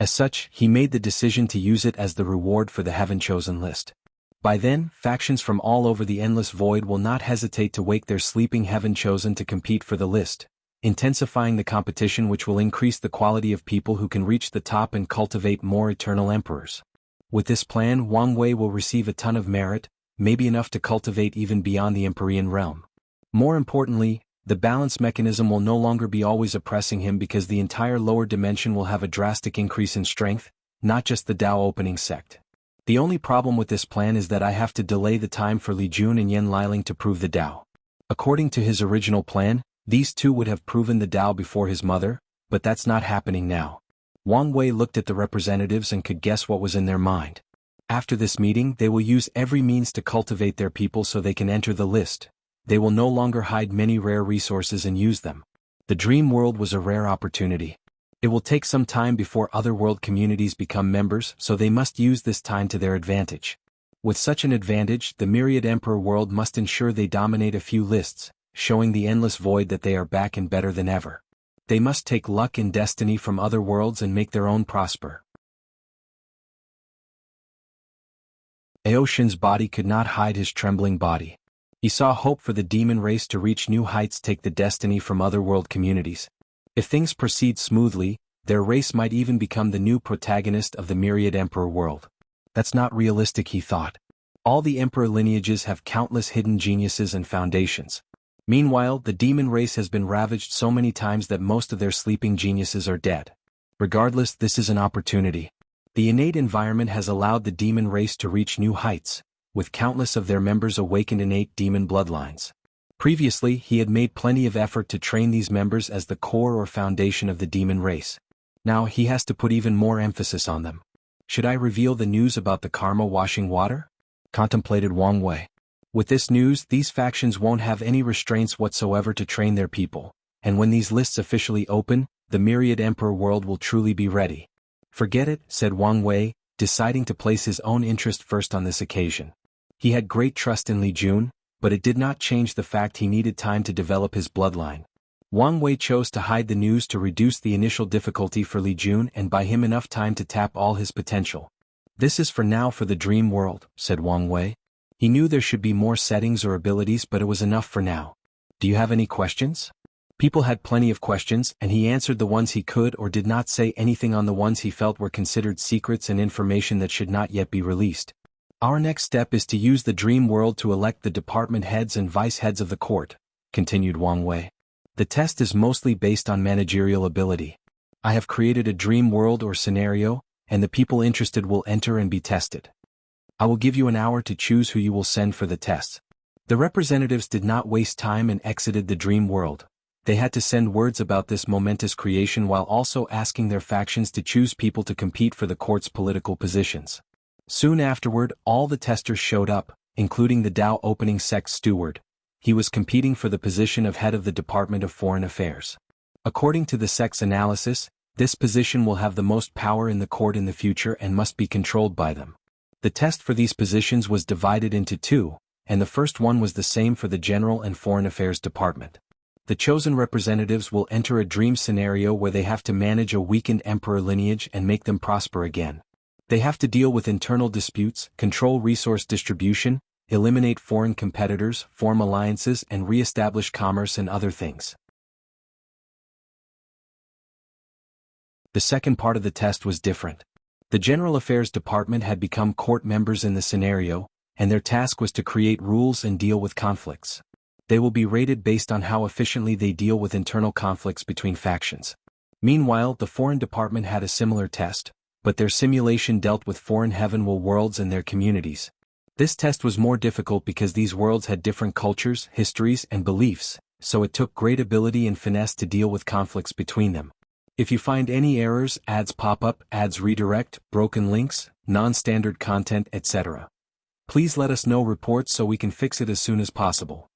As such, he made the decision to use it as the reward for the heaven-chosen list. By then, factions from all over the endless void will not hesitate to wake their sleeping heaven chosen to compete for the list, intensifying the competition which will increase the quality of people who can reach the top and cultivate more eternal emperors. With this plan, Wang Wei will receive a ton of merit, maybe enough to cultivate even beyond the Empyrean realm. More importantly, the balance mechanism will no longer be always oppressing him because the entire lower dimension will have a drastic increase in strength, not just the Dao opening sect. The only problem with this plan is that I have to delay the time for Li Jun and Yan Liling to prove the Dao. According to his original plan, these two would have proven the Dao before his mother, but that's not happening now. Wang Wei looked at the representatives and could guess what was in their mind. After this meeting, they will use every means to cultivate their people so they can enter the list. They will no longer hide many rare resources and use them. The dream world was a rare opportunity. It will take some time before other world communities become members, so they must use this time to their advantage. With such an advantage, the myriad emperor world must ensure they dominate a few lists, showing the endless void that they are back and better than ever. They must take luck and destiny from other worlds and make their own prosper. Aoshin's body could not hide his trembling body. He saw hope for the demon race to reach new heights, take the destiny from other world communities. If things proceed smoothly, their race might even become the new protagonist of the myriad emperor world. That's not realistic, he thought. All the emperor lineages have countless hidden geniuses and foundations. Meanwhile, the demon race has been ravaged so many times that most of their sleeping geniuses are dead. Regardless, this is an opportunity. The innate environment has allowed the demon race to reach new heights, with countless of their members awakened innate demon bloodlines. Previously, he had made plenty of effort to train these members as the core or foundation of the demon race. Now he has to put even more emphasis on them. Should I reveal the news about the karma washing water? Contemplated Wang Wei. With this news, these factions won't have any restraints whatsoever to train their people, and when these lists officially open, the myriad emperor world will truly be ready. Forget it, said Wang Wei, deciding to place his own interest first on this occasion. He had great trust in Li Jun, but it did not change the fact he needed time to develop his bloodline. Wang Wei chose to hide the news to reduce the initial difficulty for Li Jun and buy him enough time to tap all his potential. This is for now for the dream world, said Wang Wei. He knew there should be more settings or abilities, but it was enough for now. Do you have any questions? People had plenty of questions, and he answered the ones he could or did not say anything on the ones he felt were considered secrets and information that should not yet be released. Our next step is to use the dream world to elect the department heads and vice heads of the court, continued Wang Wei. The test is mostly based on managerial ability. I have created a dream world or scenario, and the people interested will enter and be tested. I will give you an hour to choose who you will send for the tests. The representatives did not waste time and exited the dream world. They had to send words about this momentous creation while also asking their factions to choose people to compete for the court's political positions. Soon afterward, all the testers showed up, including the Dao opening sect steward. He was competing for the position of head of the Department of Foreign Affairs. According to the sect's analysis, this position will have the most power in the court in the future and must be controlled by them. The test for these positions was divided into two, and the first one was the same for the General and Foreign Affairs Department. The chosen representatives will enter a dream scenario where they have to manage a weakened emperor lineage and make them prosper again. They have to deal with internal disputes, control resource distribution, eliminate foreign competitors, form alliances, and re-establish commerce and other things. The second part of the test was different. The General Affairs Department had become court members in the scenario, and their task was to create rules and deal with conflicts. They will be rated based on how efficiently they deal with internal conflicts between factions. Meanwhile, the Foreign Department had a similar test, but their simulation dealt with foreign heavenward worlds and their communities. This test was more difficult because these worlds had different cultures, histories, and beliefs, so it took great ability and finesse to deal with conflicts between them. If you find any errors, ads pop up, ads redirect, broken links, non-standard content, etc., please let us know reports so we can fix it as soon as possible.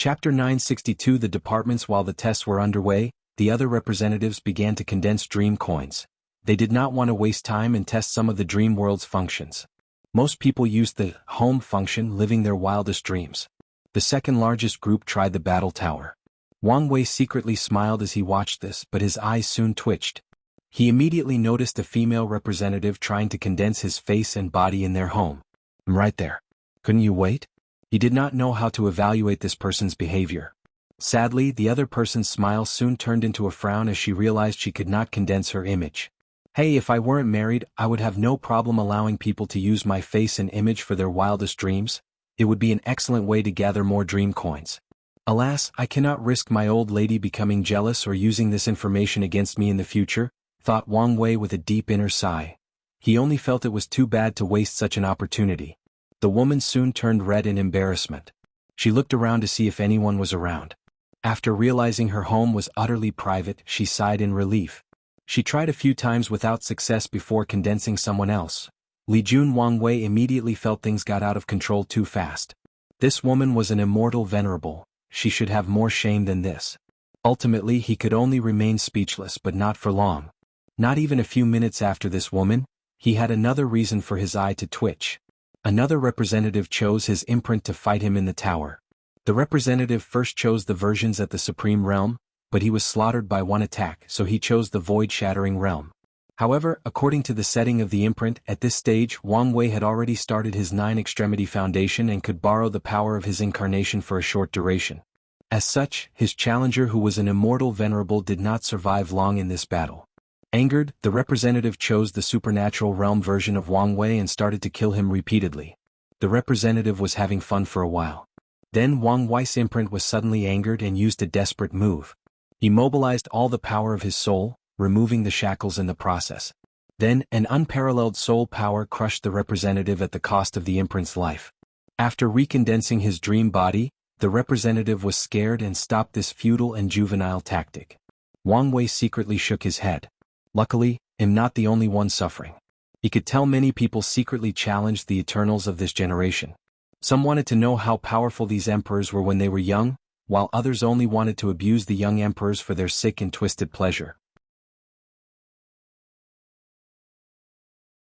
Chapter 962. The departments. While the tests were underway, the other representatives began to condense dream coins. They did not want to waste time and test some of the dream world's functions. Most people used the home function, living their wildest dreams. The second largest group tried the battle tower. Wang Wei secretly smiled as he watched this, but his eyes soon twitched. He immediately noticed a female representative trying to condense his face and body in their home. "I'm right there. Couldn't you wait?" He did not know how to evaluate this person's behavior. Sadly, the other person's smile soon turned into a frown as she realized she could not condense her image. "Hey, if I weren't married, I would have no problem allowing people to use my face and image for their wildest dreams. It would be an excellent way to gather more dream coins. Alas, I cannot risk my old lady becoming jealous or using this information against me in the future," thought Wang Wei with a deep inner sigh. He only felt it was too bad to waste such an opportunity. The woman soon turned red in embarrassment. She looked around to see if anyone was around. After realizing her home was utterly private, she sighed in relief. She tried a few times without success before condensing someone else. Li Jun Wang Wei immediately felt things got out of control too fast. This woman was an immortal venerable. She should have more shame than this. Ultimately, he could only remain speechless, but not for long. Not even a few minutes after this woman, he had another reason for his eye to twitch. Another representative chose his imprint to fight him in the tower. The representative first chose the versions at the Supreme Realm, but he was slaughtered by one attack, so he chose the Void-Shattering Realm. However, according to the setting of the imprint, at this stage Wang Wei had already started his 9-extremity foundation and could borrow the power of his incarnation for a short duration. As such, his challenger, who was an immortal venerable, did not survive long in this battle. Angered, the representative chose the supernatural realm version of Wang Wei and started to kill him repeatedly. The representative was having fun for a while. Then Wang Wei's imprint was suddenly angered and used a desperate move. He mobilized all the power of his soul, removing the shackles in the process. Then, an unparalleled soul power crushed the representative at the cost of the imprint's life. After recondensing his dream body, the representative was scared and stopped this futile and juvenile tactic. Wang Wei secretly shook his head. Luckily, I'm not the only one suffering. He could tell many people secretly challenged the Eternals of this generation. Some wanted to know how powerful these emperors were when they were young, while others only wanted to abuse the young emperors for their sick and twisted pleasure.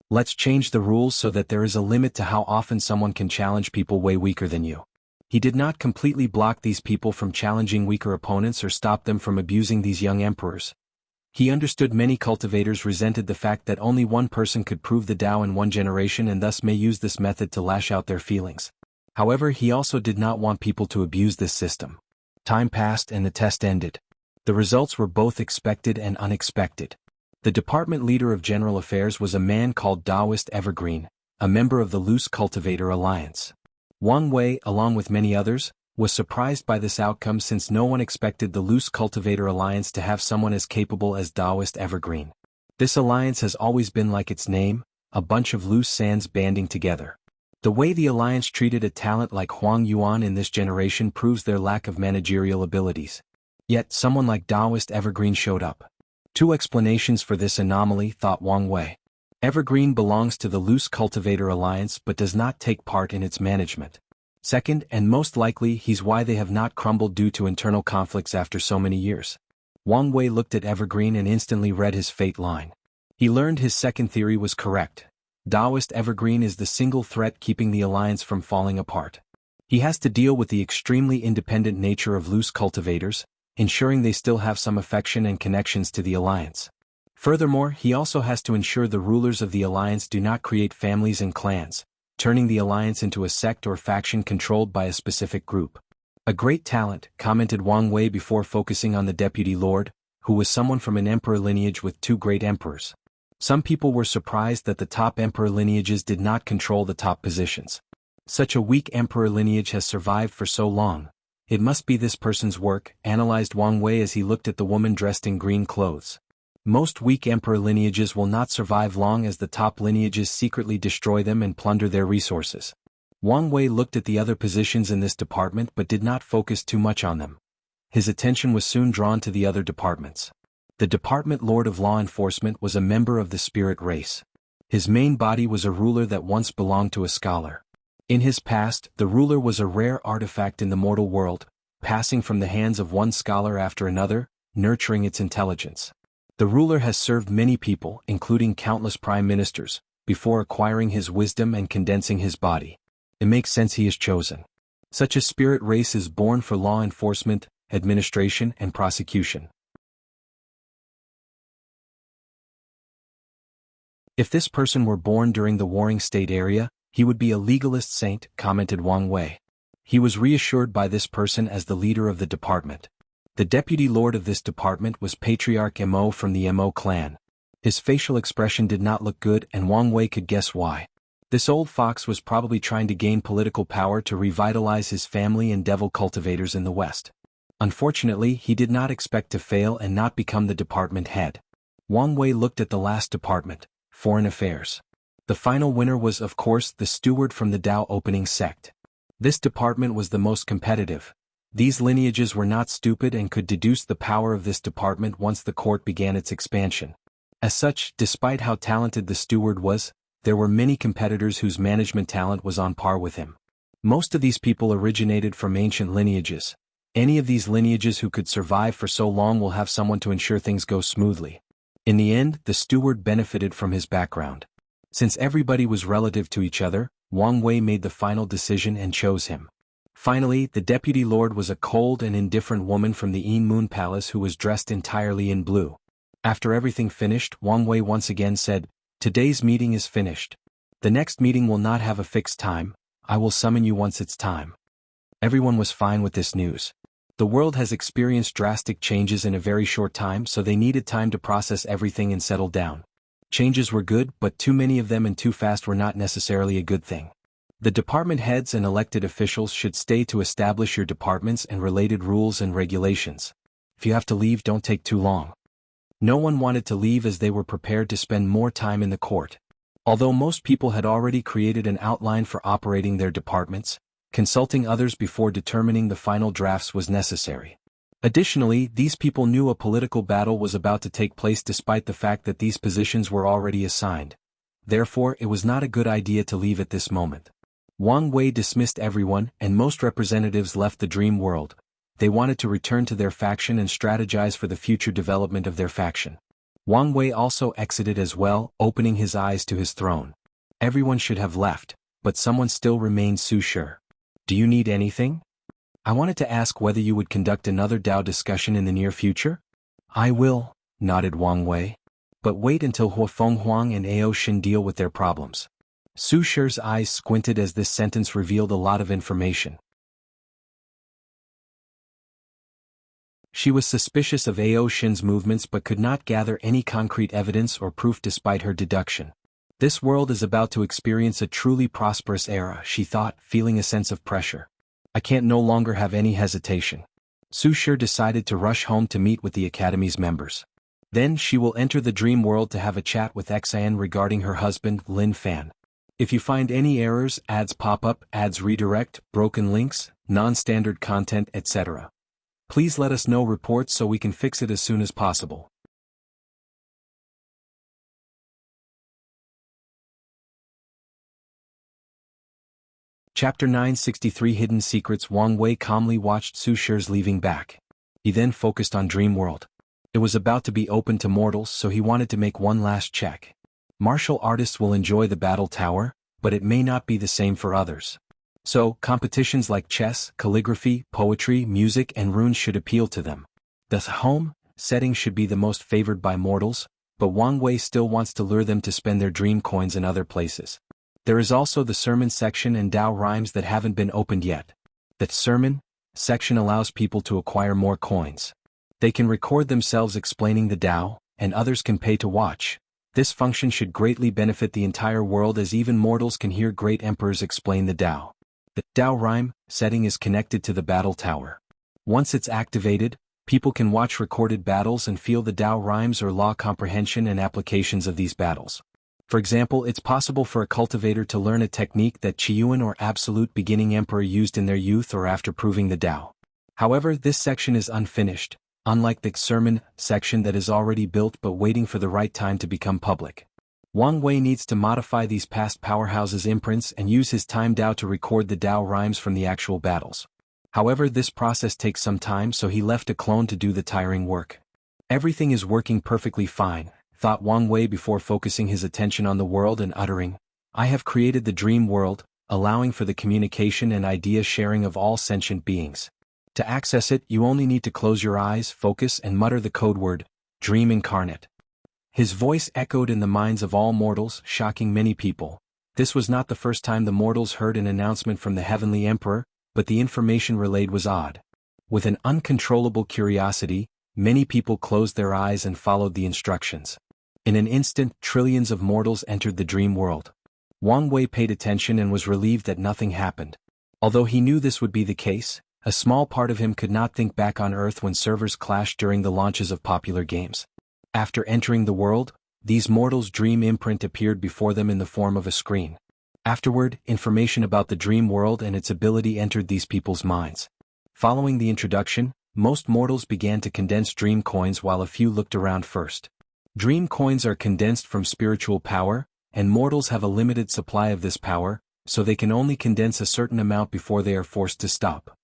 Let's change the rules so that there is a limit to how often someone can challenge people way weaker than you. He did not completely block these people from challenging weaker opponents or stop them from abusing these young emperors. He understood many cultivators resented the fact that only one person could prove the Tao in one generation and thus may use this method to lash out their feelings. However, he also did not want people to abuse this system. Time passed and the test ended. The results were both expected and unexpected. The department leader of General Affairs was a man called Taoist Evergreen, a member of the Loose Cultivator Alliance. Wang Wei, along with many others, was surprised by this outcome since no one expected the Loose Cultivator Alliance to have someone as capable as Taoist Evergreen. This alliance has always been like its name, a bunch of loose sands banding together. The way the alliance treated a talent like Huang Yuan in this generation proves their lack of managerial abilities. Yet someone like Taoist Evergreen showed up. Two explanations for this anomaly, thought Wang Wei. Evergreen belongs to the Loose Cultivator Alliance but does not take part in its management. Second, and most likely, he's why they have not crumbled due to internal conflicts after so many years. Wang Wei looked at Evergreen and instantly read his fate line. He learned his second theory was correct. Taoist Evergreen is the single threat keeping the alliance from falling apart. He has to deal with the extremely independent nature of loose cultivators, ensuring they still have some affection and connections to the alliance. Furthermore, he also has to ensure the rulers of the alliance do not create families and clans, turning the alliance into a sect or faction controlled by a specific group. A great talent, commented Wang Wei before focusing on the deputy lord, who was someone from an emperor lineage with two great emperors. Some people were surprised that the top emperor lineages did not control the top positions. Such a weak emperor lineage has survived for so long. It must be this person's work, analyzed Wang Wei as he looked at the woman dressed in green clothes. Most weak emperor lineages will not survive long as the top lineages secretly destroy them and plunder their resources. Wang Wei looked at the other positions in this department but did not focus too much on them. His attention was soon drawn to the other departments. The Department Lord of Law Enforcement was a member of the spirit race. His main body was a ruler that once belonged to a scholar. In his past, the ruler was a rare artifact in the mortal world, passing from the hands of one scholar after another, nurturing its intelligence. The ruler has served many people, including countless prime ministers, before acquiring his wisdom and condensing his body. It makes sense he is chosen. Such a spirit race is born for law enforcement, administration and prosecution. If this person were born during the Warring State area, he would be a legalist saint, commented Wang Wei. He was reassured by this person as the leader of the department. The deputy lord of this department was Patriarch Mo from the Mo clan. His facial expression did not look good and Wang Wei could guess why. This old fox was probably trying to gain political power to revitalize his family and devil cultivators in the West. Unfortunately, he did not expect to fail and not become the department head. Wang Wei looked at the last department, Foreign Affairs. The final winner was of course the steward from the Dao opening sect. This department was the most competitive. These lineages were not stupid and could deduce the power of this department once the court began its expansion. As such, despite how talented the steward was, there were many competitors whose management talent was on par with him. Most of these people originated from ancient lineages. Any of these lineages who could survive for so long will have someone to ensure things go smoothly. In the end, the steward benefited from his background. Since everybody was relative to each other, Wang Wei made the final decision and chose him. Finally, the deputy lord was a cold and indifferent woman from the Yin Moon Palace who was dressed entirely in blue. After everything finished, Wang Wei once again said, "Today's meeting is finished. The next meeting will not have a fixed time. I will summon you once it's time." Everyone was fine with this news. The world has experienced drastic changes in a very short time, so they needed time to process everything and settle down. Changes were good, but too many of them and too fast were not necessarily a good thing. The department heads and elected officials should stay to establish your departments and related rules and regulations. If you have to leave, don't take too long. No one wanted to leave as they were prepared to spend more time in the court. Although most people had already created an outline for operating their departments, consulting others before determining the final drafts was necessary. Additionally, these people knew a political battle was about to take place despite the fact that these positions were already assigned. Therefore, it was not a good idea to leave at this moment. Wang Wei dismissed everyone, and most representatives left the dream world. They wanted to return to their faction and strategize for the future development of their faction. Wang Wei also exited as well, opening his eyes to his throne. Everyone should have left, but someone still remained Su Shi. "Do you need anything? I wanted to ask whether you would conduct another Dao discussion in the near future?" "I will," nodded Wang Wei. "But wait until Huafeng Huang and Ao Shin deal with their problems." Su Shi's eyes squinted as this sentence revealed a lot of information. She was suspicious of Ao Shin's movements but could not gather any concrete evidence or proof despite her deduction. This world is about to experience a truly prosperous era, she thought, feeling a sense of pressure. I can't no longer have any hesitation. Su Shi decided to rush home to meet with the Academy's members. Then she will enter the dream world to have a chat with Xian regarding her husband, Lin Fan. If you find any errors, ads pop up, ads redirect, broken links, non-standard content, etc., please let us know reports so we can fix it as soon as possible. Chapter 963 Hidden Secrets. Wang Wei calmly watched Su Shi's leaving back. He then focused on Dream World. It was about to be open to mortals, so he wanted to make one last check. Martial artists will enjoy the battle tower, but it may not be the same for others. So, competitions like chess, calligraphy, poetry, music and runes should appeal to them. The home setting should be the most favored by mortals, but Wang Wei still wants to lure them to spend their dream coins in other places. There is also the sermon section and Dao rhymes that haven't been opened yet. The sermon section allows people to acquire more coins. They can record themselves explaining the Dao, and others can pay to watch. This function should greatly benefit the entire world as even mortals can hear great emperors explain the Dao. The Dao rhyme setting is connected to the battle tower. Once it's activated, people can watch recorded battles and feel the Dao rhymes or law comprehension and applications of these battles. For example, it's possible for a cultivator to learn a technique that Qiyuan or Absolute Beginning Emperor used in their youth or after proving the Dao. However, this section is unfinished, unlike the sermon section that is already built but waiting for the right time to become public. Wang Wei needs to modify these past powerhouses' imprints and use his time Dao to record the Dao rhymes from the actual battles. However, this process takes some time, so he left a clone to do the tiring work. Everything is working perfectly fine, thought Wang Wei before focusing his attention on the world and uttering, "I have created the dream world, allowing for the communication and idea sharing of all sentient beings. To access it, you only need to close your eyes, focus, and mutter the code word, Dream Incarnate. His voice echoed in the minds of all mortals, shocking many people. This was not the first time the mortals heard an announcement from the Heavenly Emperor, but the information relayed was odd. With an uncontrollable curiosity, many people closed their eyes and followed the instructions. In an instant, trillions of mortals entered the dream world. Wang Wei paid attention and was relieved that nothing happened. Although he knew this would be the case, a small part of him could not think back on Earth when servers clashed during the launches of popular games. After entering the world, these mortals' dream imprint appeared before them in the form of a screen. Afterward, information about the dream world and its ability entered these people's minds. Following the introduction, most mortals began to condense dream coins while a few looked around first. Dream coins are condensed from spiritual power, and mortals have a limited supply of this power, so they can only condense a certain amount before they are forced to stop.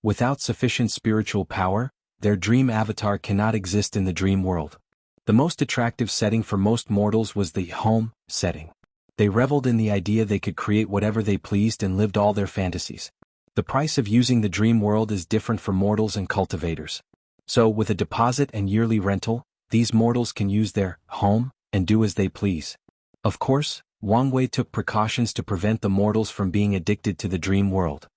Without sufficient spiritual power, their dream avatar cannot exist in the dream world. The most attractive setting for most mortals was the home setting. They reveled in the idea they could create whatever they pleased and lived all their fantasies. The price of using the dream world is different for mortals and cultivators. So, with a deposit and yearly rental, these mortals can use their home and do as they please. Of course, Wang Wei took precautions to prevent the mortals from being addicted to the dream world.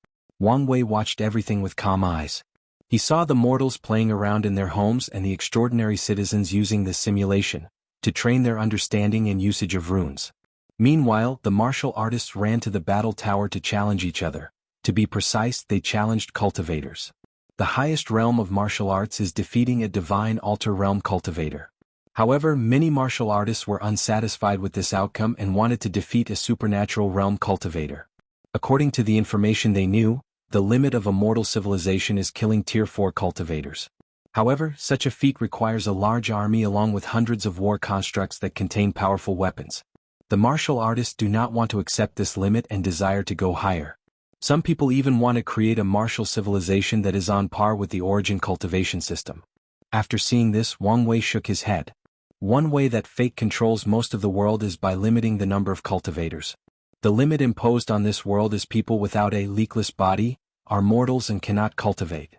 Wang Wei watched everything with calm eyes. He saw the mortals playing around in their homes and the extraordinary citizens using this simulation to train their understanding and usage of runes. Meanwhile, the martial artists ran to the battle tower to challenge each other. To be precise, they challenged cultivators. The highest realm of martial arts is defeating a divine altar realm cultivator. However, many martial artists were unsatisfied with this outcome and wanted to defeat a supernatural realm cultivator. According to the information they knew, the limit of a mortal civilization is killing Tier 4 cultivators. However, such a feat requires a large army along with hundreds of war constructs that contain powerful weapons. The martial artists do not want to accept this limit and desire to go higher. Some people even want to create a martial civilization that is on par with the origin cultivation system. After seeing this, Wang Wei shook his head. One way that fate controls most of the world is by limiting the number of cultivators. The limit imposed on this world is people without a leakless body, are mortals and cannot cultivate.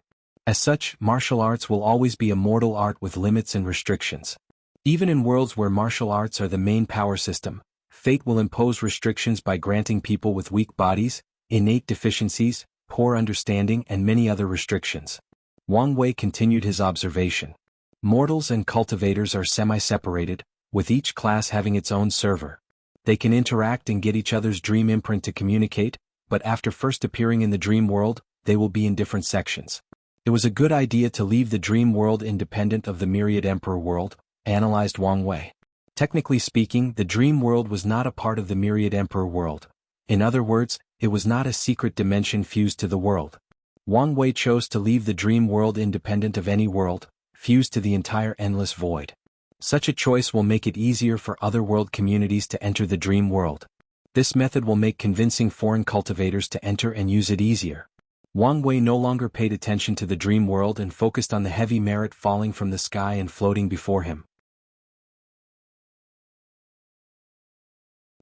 As such, martial arts will always be a mortal art with limits and restrictions. Even in worlds where martial arts are the main power system, fate will impose restrictions by granting people with weak bodies, innate deficiencies, poor understanding and many other restrictions. Wang Wei continued his observation. Mortals and cultivators are semi-separated, with each class having its own server. They can interact and get each other's dream imprint to communicate, but after first appearing in the dream world, they will be in different sections. It was a good idea to leave the dream world independent of the Myriad Emperor world, analyzed Wang Wei. Technically speaking, the dream world was not a part of the Myriad Emperor world. In other words, it was not a secret dimension fused to the world. Wang Wei chose to leave the dream world independent of any world, fused to the entire endless void. Such a choice will make it easier for other world communities to enter the dream world. This method will make convincing foreign cultivators to enter and use it easier. Wang Wei no longer paid attention to the dream world and focused on the heavy merit falling from the sky and floating before him.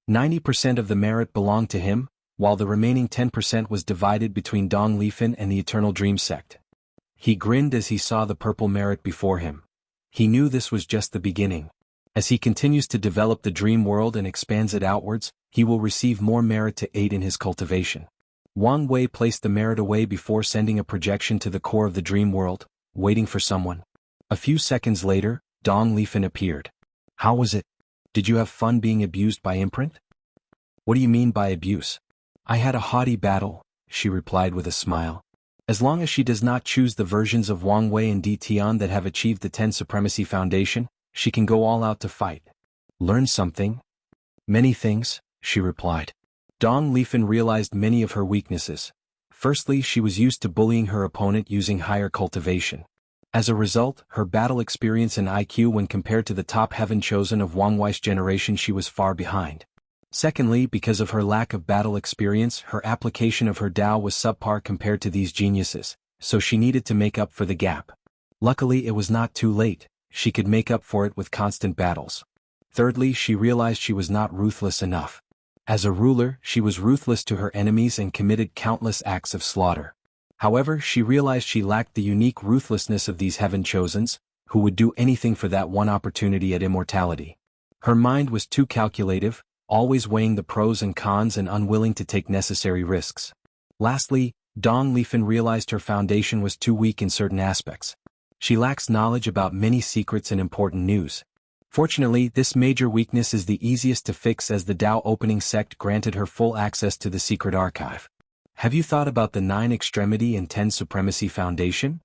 90% of the merit belonged to him, while the remaining 10% was divided between Dong Lifan and the Eternal Dream Sect. He grinned as he saw the purple merit before him. He knew this was just the beginning. As he continues to develop the dream world and expands it outwards, he will receive more merit to aid in his cultivation. Wang Wei placed the merit away before sending a projection to the core of the dream world, waiting for someone. A few seconds later, Dong Lifan appeared. How was it? Did you have fun being abused by imprint? What do you mean by abuse? I had a haughty battle, she replied with a smile. As long as she does not choose the versions of Wang Wei and Di Tian that have achieved the 10 Supremacy Foundation, she can go all out to fight. Learn something? Many things, she replied. Dong Lifan realized many of her weaknesses. Firstly, she was used to bullying her opponent using higher cultivation. As a result, her battle experience and IQ when compared to the top heaven chosen of Wang Wei's generation, she was far behind. Secondly, because of her lack of battle experience, her application of her Tao was subpar compared to these geniuses, so she needed to make up for the gap. Luckily, it was not too late. She could make up for it with constant battles. Thirdly, she realized she was not ruthless enough. As a ruler, she was ruthless to her enemies and committed countless acts of slaughter. However, she realized she lacked the unique ruthlessness of these heaven-chosens, who would do anything for that one opportunity at immortality. Her mind was too calculative, always weighing the pros and cons and unwilling to take necessary risks. Lastly, Dong Lifen realized her foundation was too weak in certain aspects. She lacks knowledge about many secrets and important news. Fortunately, this major weakness is the easiest to fix as the Tao opening sect granted her full access to the secret archive. Have you thought about the 9 Extremity and 10 Supremacy Foundation?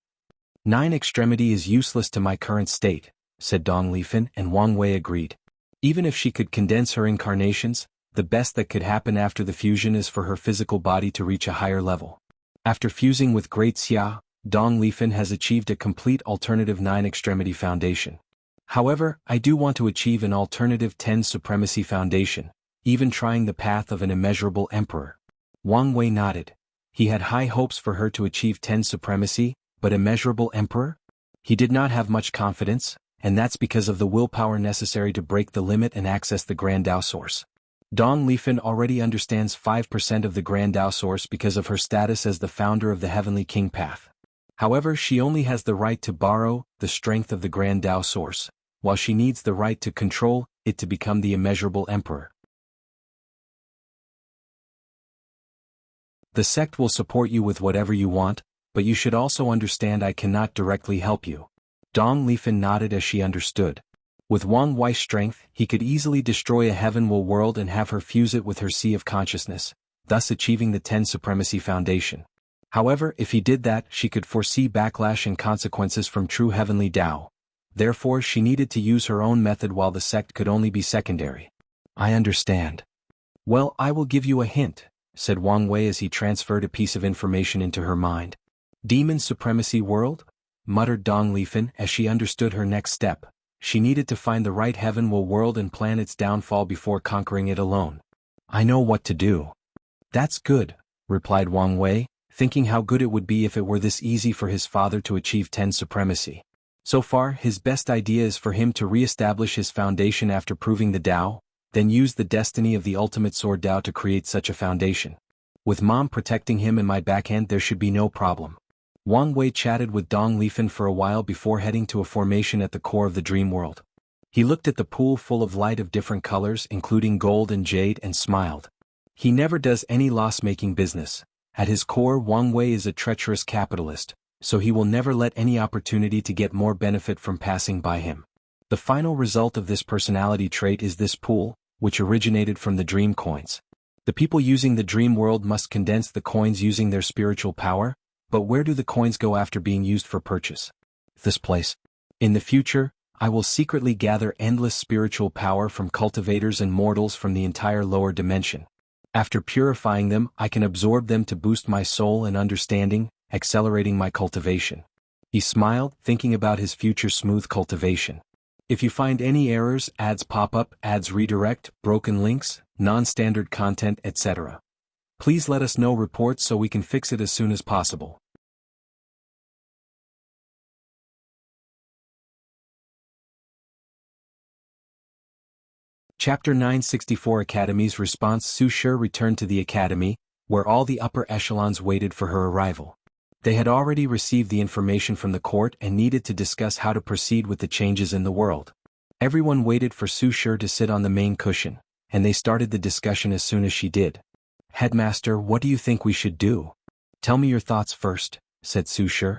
9 Extremity is useless to my current state, said Dong Lifen, and Wang Wei agreed. Even if she could condense her incarnations, the best that could happen after the fusion is for her physical body to reach a higher level. After fusing with Great Xia, Dong Lifen has achieved a complete alternative 9 Extremity Foundation. However, I do want to achieve an alternative 10 Supremacy Foundation, even trying the path of an immeasurable emperor. Wang Wei nodded. He had high hopes for her to achieve 10 Supremacy, but immeasurable emperor? He did not have much confidence, and that's because of the willpower necessary to break the limit and access the Grand Tao Source. Dong Lifen already understands 5% of the Grand Tao Source because of her status as the founder of the Heavenly King Path. However, she only has the right to borrow the strength of the Grand Tao Source, while she needs the right to control it to become the immeasurable emperor. The sect will support you with whatever you want, but you should also understand I cannot directly help you. Dong Lifen nodded as she understood. With Wang Wei's strength, he could easily destroy a heavenward world and have her fuse it with her sea of consciousness, thus achieving the 10 Supremacy Foundation. However, if he did that, she could foresee backlash and consequences from true heavenly Tao. Therefore, she needed to use her own method while the sect could only be secondary. I understand. Well, I will give you a hint, said Wang Wei as he transferred a piece of information into her mind. Demon Supremacy World? Muttered Dong Lifen as she understood her next step. She needed to find the right heavenward world and plan its downfall before conquering it alone. I know what to do. That's good, replied Wang Wei, thinking how good it would be if it were this easy for his father to achieve 10 Supremacy. So far, his best idea is for him to re-establish his foundation after proving the Tao, then use the destiny of the ultimate sword Tao to create such a foundation. With Mom protecting him and my backhand, there should be no problem. Wang Wei chatted with Dong Lifen for a while before heading to a formation at the core of the dream world. He looked at the pool full of light of different colors including gold and jade and smiled. He never does any loss-making business. At his core, Wang Wei is a treacherous capitalist, so he will never let any opportunity to get more benefit from passing by him. The final result of this personality trait is this pool, which originated from the dream coins. The people using the dream world must condense the coins using their spiritual power, but where do the coins go after being used for purchase? This place. In the future, I will secretly gather endless spiritual power from cultivators and mortals from the entire lower dimension. After purifying them, I can absorb them to boost my soul and understanding, accelerating my cultivation. He smiled, thinking about his future smooth cultivation. If you find any errors, ads pop up, ads redirect, broken links, non-standard content, etc., please let us know reports so we can fix it as soon as possible. Chapter 964 Academy's response. Su Shi returned to the academy, where all the upper echelons waited for her arrival. They had already received the information from the court and needed to discuss how to proceed with the changes in the world. Everyone waited for Su Shi to sit on the main cushion, and they started the discussion as soon as she did. Headmaster, what do you think we should do? Tell me your thoughts first, said Su Shi.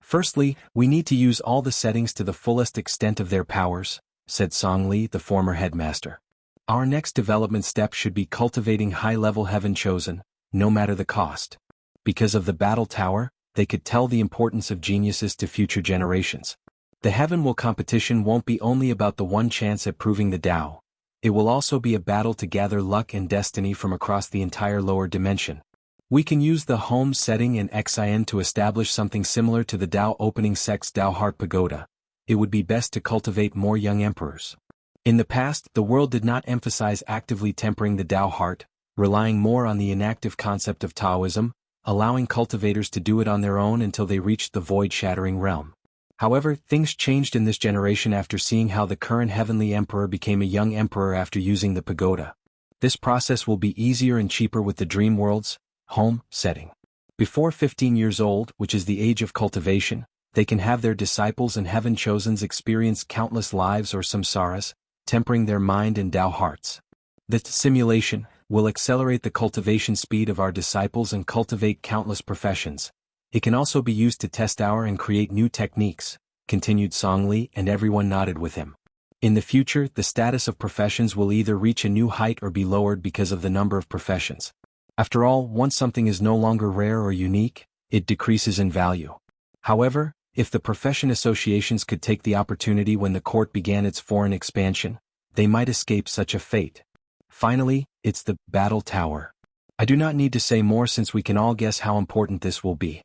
Firstly, we need to use all the settings to the fullest extent of their powers, said Song Li, the former headmaster. Our next development step should be cultivating high-level heaven chosen, no matter the cost. Because of the battle tower, they could tell the importance of geniuses to future generations. The heaven-will competition won't be only about the one chance at proving the Tao. It will also be a battle to gather luck and destiny from across the entire lower dimension. We can use the home setting and XIN to establish something similar to the Tao opening sect's Tao Heart Pagoda. It would be best to cultivate more young emperors. In the past, the world did not emphasize actively tempering the Tao heart, relying more on the inactive concept of Taoism, allowing cultivators to do it on their own until they reached the void-shattering realm. However, things changed in this generation after seeing how the current heavenly emperor became a young emperor after using the pagoda. This process will be easier and cheaper with the dream world's home setting. Before 15 years old, which is the age of cultivation, they can have their disciples and heaven-chosens experience countless lives or samsaras, tempering their mind and Tao hearts. This simulation will accelerate the cultivation speed of our disciples and cultivate countless professions. It can also be used to test our and create new techniques, continued Song Li, and everyone nodded with him. In the future, the status of professions will either reach a new height or be lowered because of the number of professions. After all, once something is no longer rare or unique, it decreases in value. However, if the profession associations could take the opportunity when the court began its foreign expansion, they might escape such a fate. Finally, it's the battle tower. I do not need to say more since we can all guess how important this will be.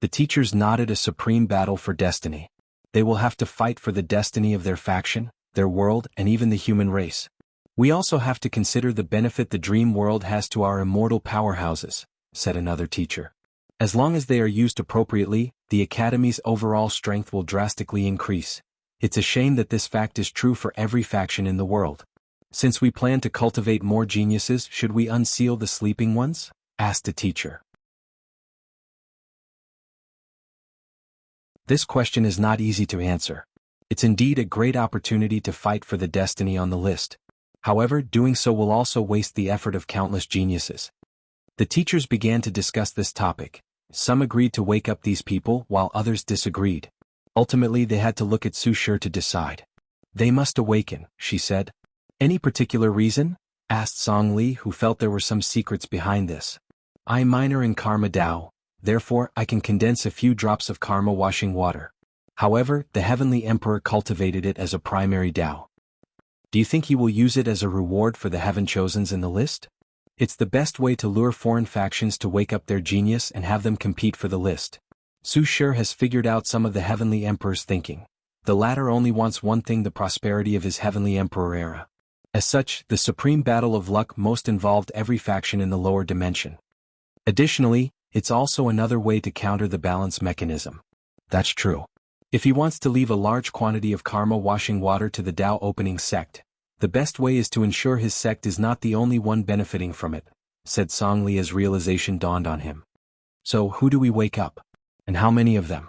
The teachers nodded. A supreme battle for destiny. They will have to fight for the destiny of their faction, their world, and even the human race. We also have to consider the benefit the dream world has to our immortal powerhouses, said another teacher. As long as they are used appropriately, the Academy's overall strength will drastically increase. It's a shame that this fact is true for every faction in the world. Since we plan to cultivate more geniuses, should we unseal the sleeping ones? Asked a teacher. This question is not easy to answer. It's indeed a great opportunity to fight for the destiny on the list. However, doing so will also waste the effort of countless geniuses. The teachers began to discuss this topic. Some agreed to wake up these people while others disagreed. Ultimately, they had to look at Su Shi to decide. They must awaken, she said. Any particular reason? Asked Song Li, who felt there were some secrets behind this. I minor in Karma Tao, therefore I can condense a few drops of karma washing water. However, the Heavenly Emperor cultivated it as a primary Tao. Do you think he will use it as a reward for the heaven-chosens in the list? It's the best way to lure foreign factions to wake up their genius and have them compete for the list. Su Shi has figured out some of the Heavenly Emperor's thinking. The latter only wants one thing: the prosperity of his Heavenly Emperor era. As such, the supreme battle of luck most involved every faction in the lower dimension. Additionally, it's also another way to counter the balance mechanism. That's true. If he wants to leave a large quantity of karma washing water to the Tao opening sect, the best way is to ensure his sect is not the only one benefiting from it, said Song Li as realization dawned on him. So who do we wake up? And how many of them?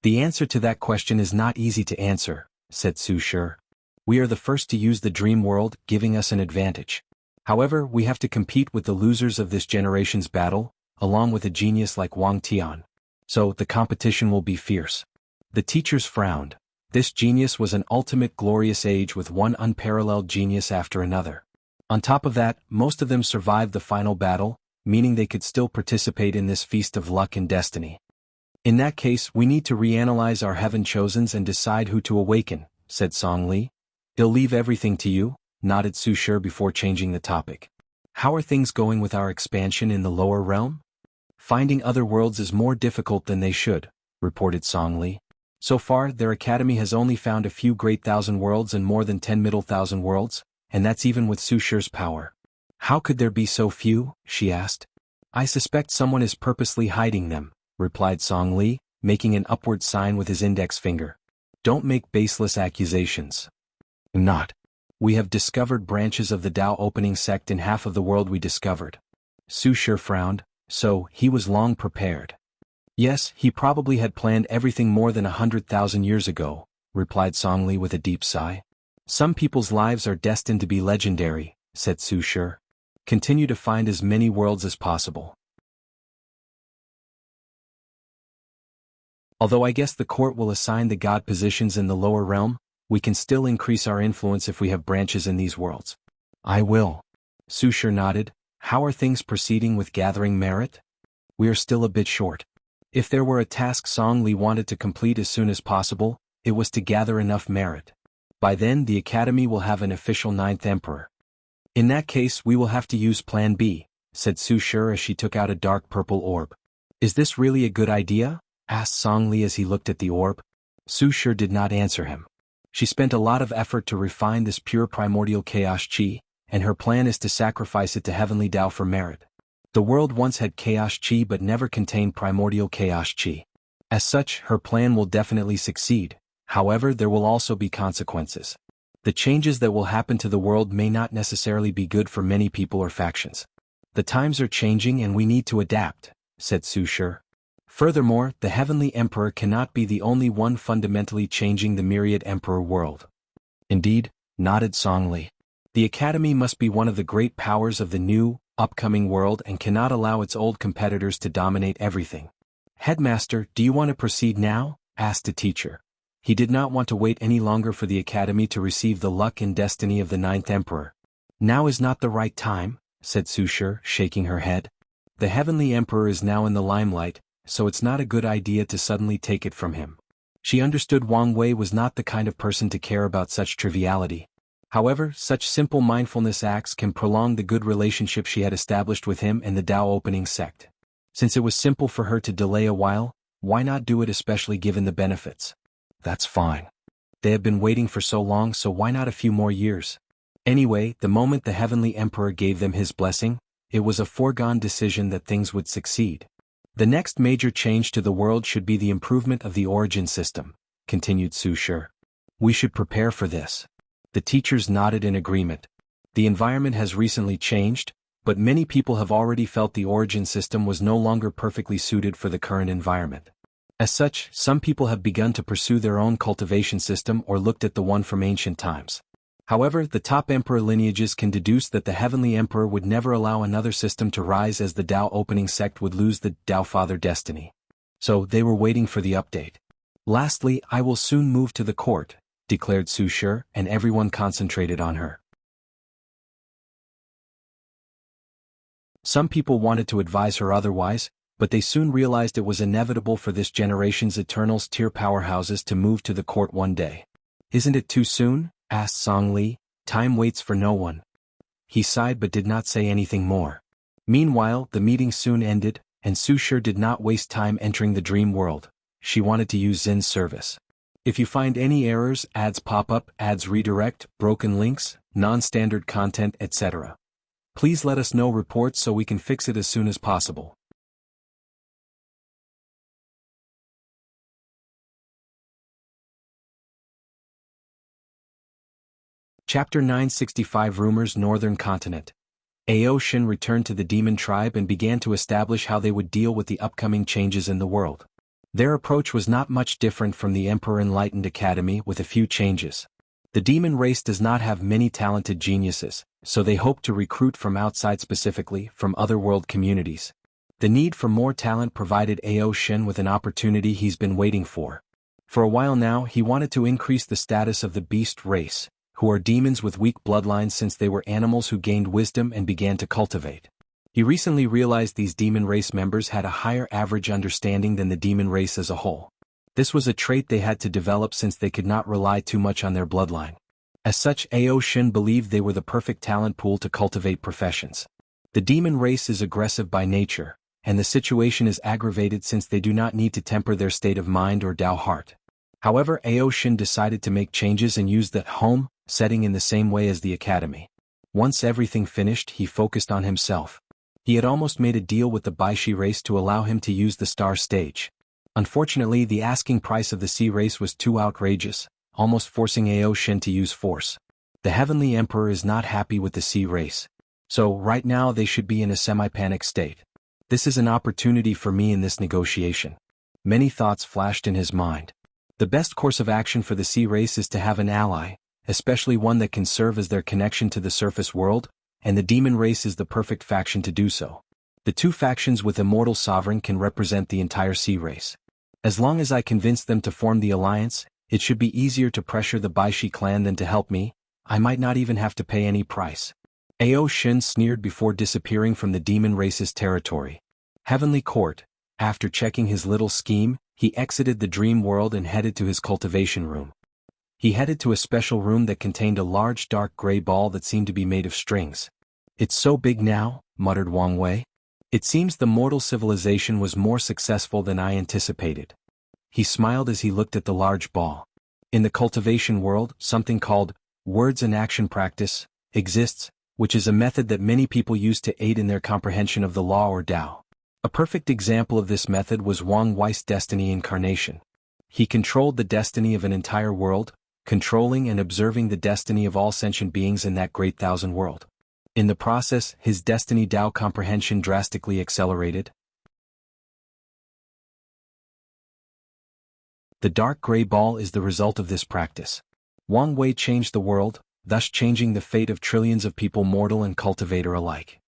The answer to that question is not easy to answer, said Su Shi. We are the first to use the dream world, giving us an advantage. However, we have to compete with the losers of this generation's battle, along with a genius like Wang Tian. So the competition will be fierce. The teachers frowned. This genius was an ultimate glorious age with one unparalleled genius after another. On top of that, most of them survived the final battle, meaning they could still participate in this feast of luck and destiny. In that case, we need to reanalyze our heaven-chosens and decide who to awaken, said Song Li. He'll leave everything to you, nodded Su Shi before changing the topic. How are things going with our expansion in the lower realm? Finding other worlds is more difficult than they should, reported Song Li. So far, their academy has only found a few great thousand worlds and more than 10 middle thousand worlds, and that's even with Su Shi's power. How could there be so few? She asked. I suspect someone is purposely hiding them, replied Song Li, making an upward sign with his index finger. Don't make baseless accusations. Not. We have discovered branches of the Tao opening sect in half of the world we discovered. Su Shi frowned, so he was long prepared. Yes, he probably had planned everything more than 100,000 years ago, replied Song Li with a deep sigh. Some people's lives are destined to be legendary, said Su Shi. Continue to find as many worlds as possible. Although I guess the court will assign the god positions in the lower realm, we can still increase our influence if we have branches in these worlds. I will. Su Shi nodded. How are things proceeding with gathering merit? We are still a bit short. If there were a task Song Li wanted to complete as soon as possible, it was to gather enough merit. By then the academy will have an official 9th emperor. In that case we will have to use Plan B, said Su Shi as she took out a dark purple orb. Is this really a good idea? Asked Song Li as he looked at the orb. Su Shi did not answer him. She spent a lot of effort to refine this pure primordial chaos chi, and her plan is to sacrifice it to heavenly Tao for merit. The world once had chaos chi but never contained primordial chaos chi. As such, her plan will definitely succeed. However, there will also be consequences. The changes that will happen to the world may not necessarily be good for many people or factions. The times are changing and we need to adapt, said Su Shi. Furthermore, the Heavenly Emperor cannot be the only one fundamentally changing the myriad emperor world. Indeed, nodded Song Li. The Academy must be one of the great powers of the new, upcoming world and cannot allow its old competitors to dominate everything. Headmaster, do you want to proceed now? Asked the teacher. He did not want to wait any longer for the Academy to receive the luck and destiny of the ninth emperor. Now is not the right time, said Su Shi, shaking her head. The Heavenly Emperor is now in the limelight, so it's not a good idea to suddenly take it from him. She understood Wang Wei was not the kind of person to care about such triviality. However, such simple mindfulness acts can prolong the good relationship she had established with him and the Tao opening sect. Since it was simple for her to delay a while, why not do it, especially given the benefits? That's fine. They have been waiting for so long, so why not a few more years? Anyway, the moment the Heavenly Emperor gave them his blessing, it was a foregone decision that things would succeed. The next major change to the world should be the improvement of the origin system, continued Su Shi. We should prepare for this. The teachers nodded in agreement. The environment has recently changed, but many people have already felt the origin system was no longer perfectly suited for the current environment. As such, some people have begun to pursue their own cultivation system or looked at the one from ancient times. However, the top emperor lineages can deduce that the Heavenly Emperor would never allow another system to rise, as the Tao opening sect would lose the Tao Father destiny. So they were waiting for the update. Lastly, I will soon move to the court, declared Su Shi, and everyone concentrated on her. Some people wanted to advise her otherwise, but they soon realized it was inevitable for this generation's Eternals tier powerhouses to move to the court one day. Isn't it too soon? Asked Song Li. Time waits for no one. He sighed but did not say anything more. Meanwhile, the meeting soon ended, and Su Shi did not waste time entering the dream world. She wanted to use Zin's service. If you find any errors, ads pop up, ads redirect, broken links, non-standard content, etc., please let us know reports so we can fix it as soon as possible. Chapter 965 Rumors Northern Continent. Ao Shin returned to the demon tribe and began to establish how they would deal with the upcoming changes in the world. Their approach was not much different from the Emperor Enlightened Academy, with a few changes. The demon race does not have many talented geniuses, so they hope to recruit from outside, specifically from other world communities. The need for more talent provided Ao Shin with an opportunity he's been waiting for. For a while now, he wanted to increase the status of the beast race, who are demons with weak bloodlines, since they were animals who gained wisdom and began to cultivate. He recently realized these demon race members had a higher average understanding than the demon race as a whole. This was a trait they had to develop since they could not rely too much on their bloodline. As such, Ao Shin believed they were the perfect talent pool to cultivate professions. The demon race is aggressive by nature, and the situation is aggravated since they do not need to temper their state of mind or Tao heart. However, Ao Shin decided to make changes and use that home setting in the same way as the academy. Once everything finished, he focused on himself. He had almost made a deal with the Baishi race to allow him to use the star stage. Unfortunately, the asking price of the sea race was too outrageous, almost forcing Ao Shin to use force. The Heavenly Emperor is not happy with the sea race. So, right now they should be in a semi-panic state. This is an opportunity for me in this negotiation. Many thoughts flashed in his mind. The best course of action for the sea race is to have an ally, especially one that can serve as their connection to the surface world, and the demon race is the perfect faction to do so. The two factions with Immortal Sovereign can represent the entire sea race. As long as I convince them to form the alliance, it should be easier to pressure the Baishi clan than to help me. I might not even have to pay any price. Ao Shin sneered before disappearing from the demon race's territory. Heavenly Court. After checking his little scheme, he exited the dream world and headed to his cultivation room. He headed to a special room that contained a large dark gray ball that seemed to be made of strings. It's so big now, muttered Wang Wei. It seems the mortal civilization was more successful than I anticipated. He smiled as he looked at the large ball. In the cultivation world, something called words and action practice exists, which is a method that many people use to aid in their comprehension of the law or Tao. A perfect example of this method was Wang Wei's destiny incarnation. He controlled the destiny of an entire world, controlling and observing the destiny of all sentient beings in that great thousand world. In the process, his destiny Tao comprehension drastically accelerated. The dark gray ball is the result of this practice. Wang Wei changed the world, thus changing the fate of trillions of people, mortal and cultivator alike.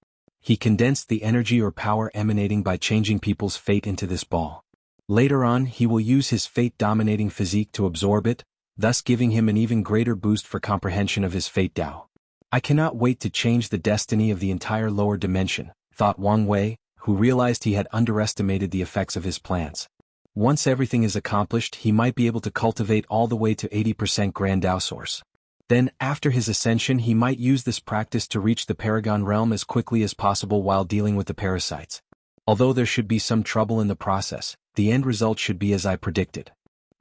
He condensed the energy or power emanating by changing people's fate into this ball. Later on, he will use his fate-dominating physique to absorb it, thus giving him an even greater boost for comprehension of his fate Tao. I cannot wait to change the destiny of the entire lower dimension, thought Wang Wei, who realized he had underestimated the effects of his plans. Once everything is accomplished, he might be able to cultivate all the way to 80% Grand Tao Source. Then, after his ascension, he might use this practice to reach the Paragon realm as quickly as possible while dealing with the parasites. Although there should be some trouble in the process, the end result should be as I predicted.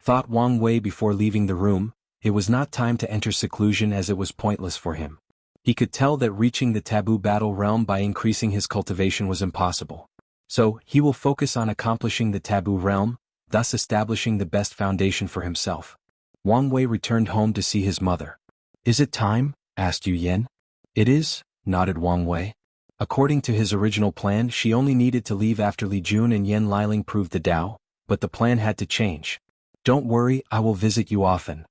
Thought Wang Wei before leaving the room. It was not time to enter seclusion as it was pointless for him. He could tell that reaching the taboo battle realm by increasing his cultivation was impossible. So, he will focus on accomplishing the taboo realm, thus establishing the best foundation for himself. Wang Wei returned home to see his mother. Is it time? Asked Yu Yan. It is, nodded Wang Wei. According to his original plan, she only needed to leave after Li Jun and Yan Liling proved the Tao, but the plan had to change. Don't worry, I will visit you often.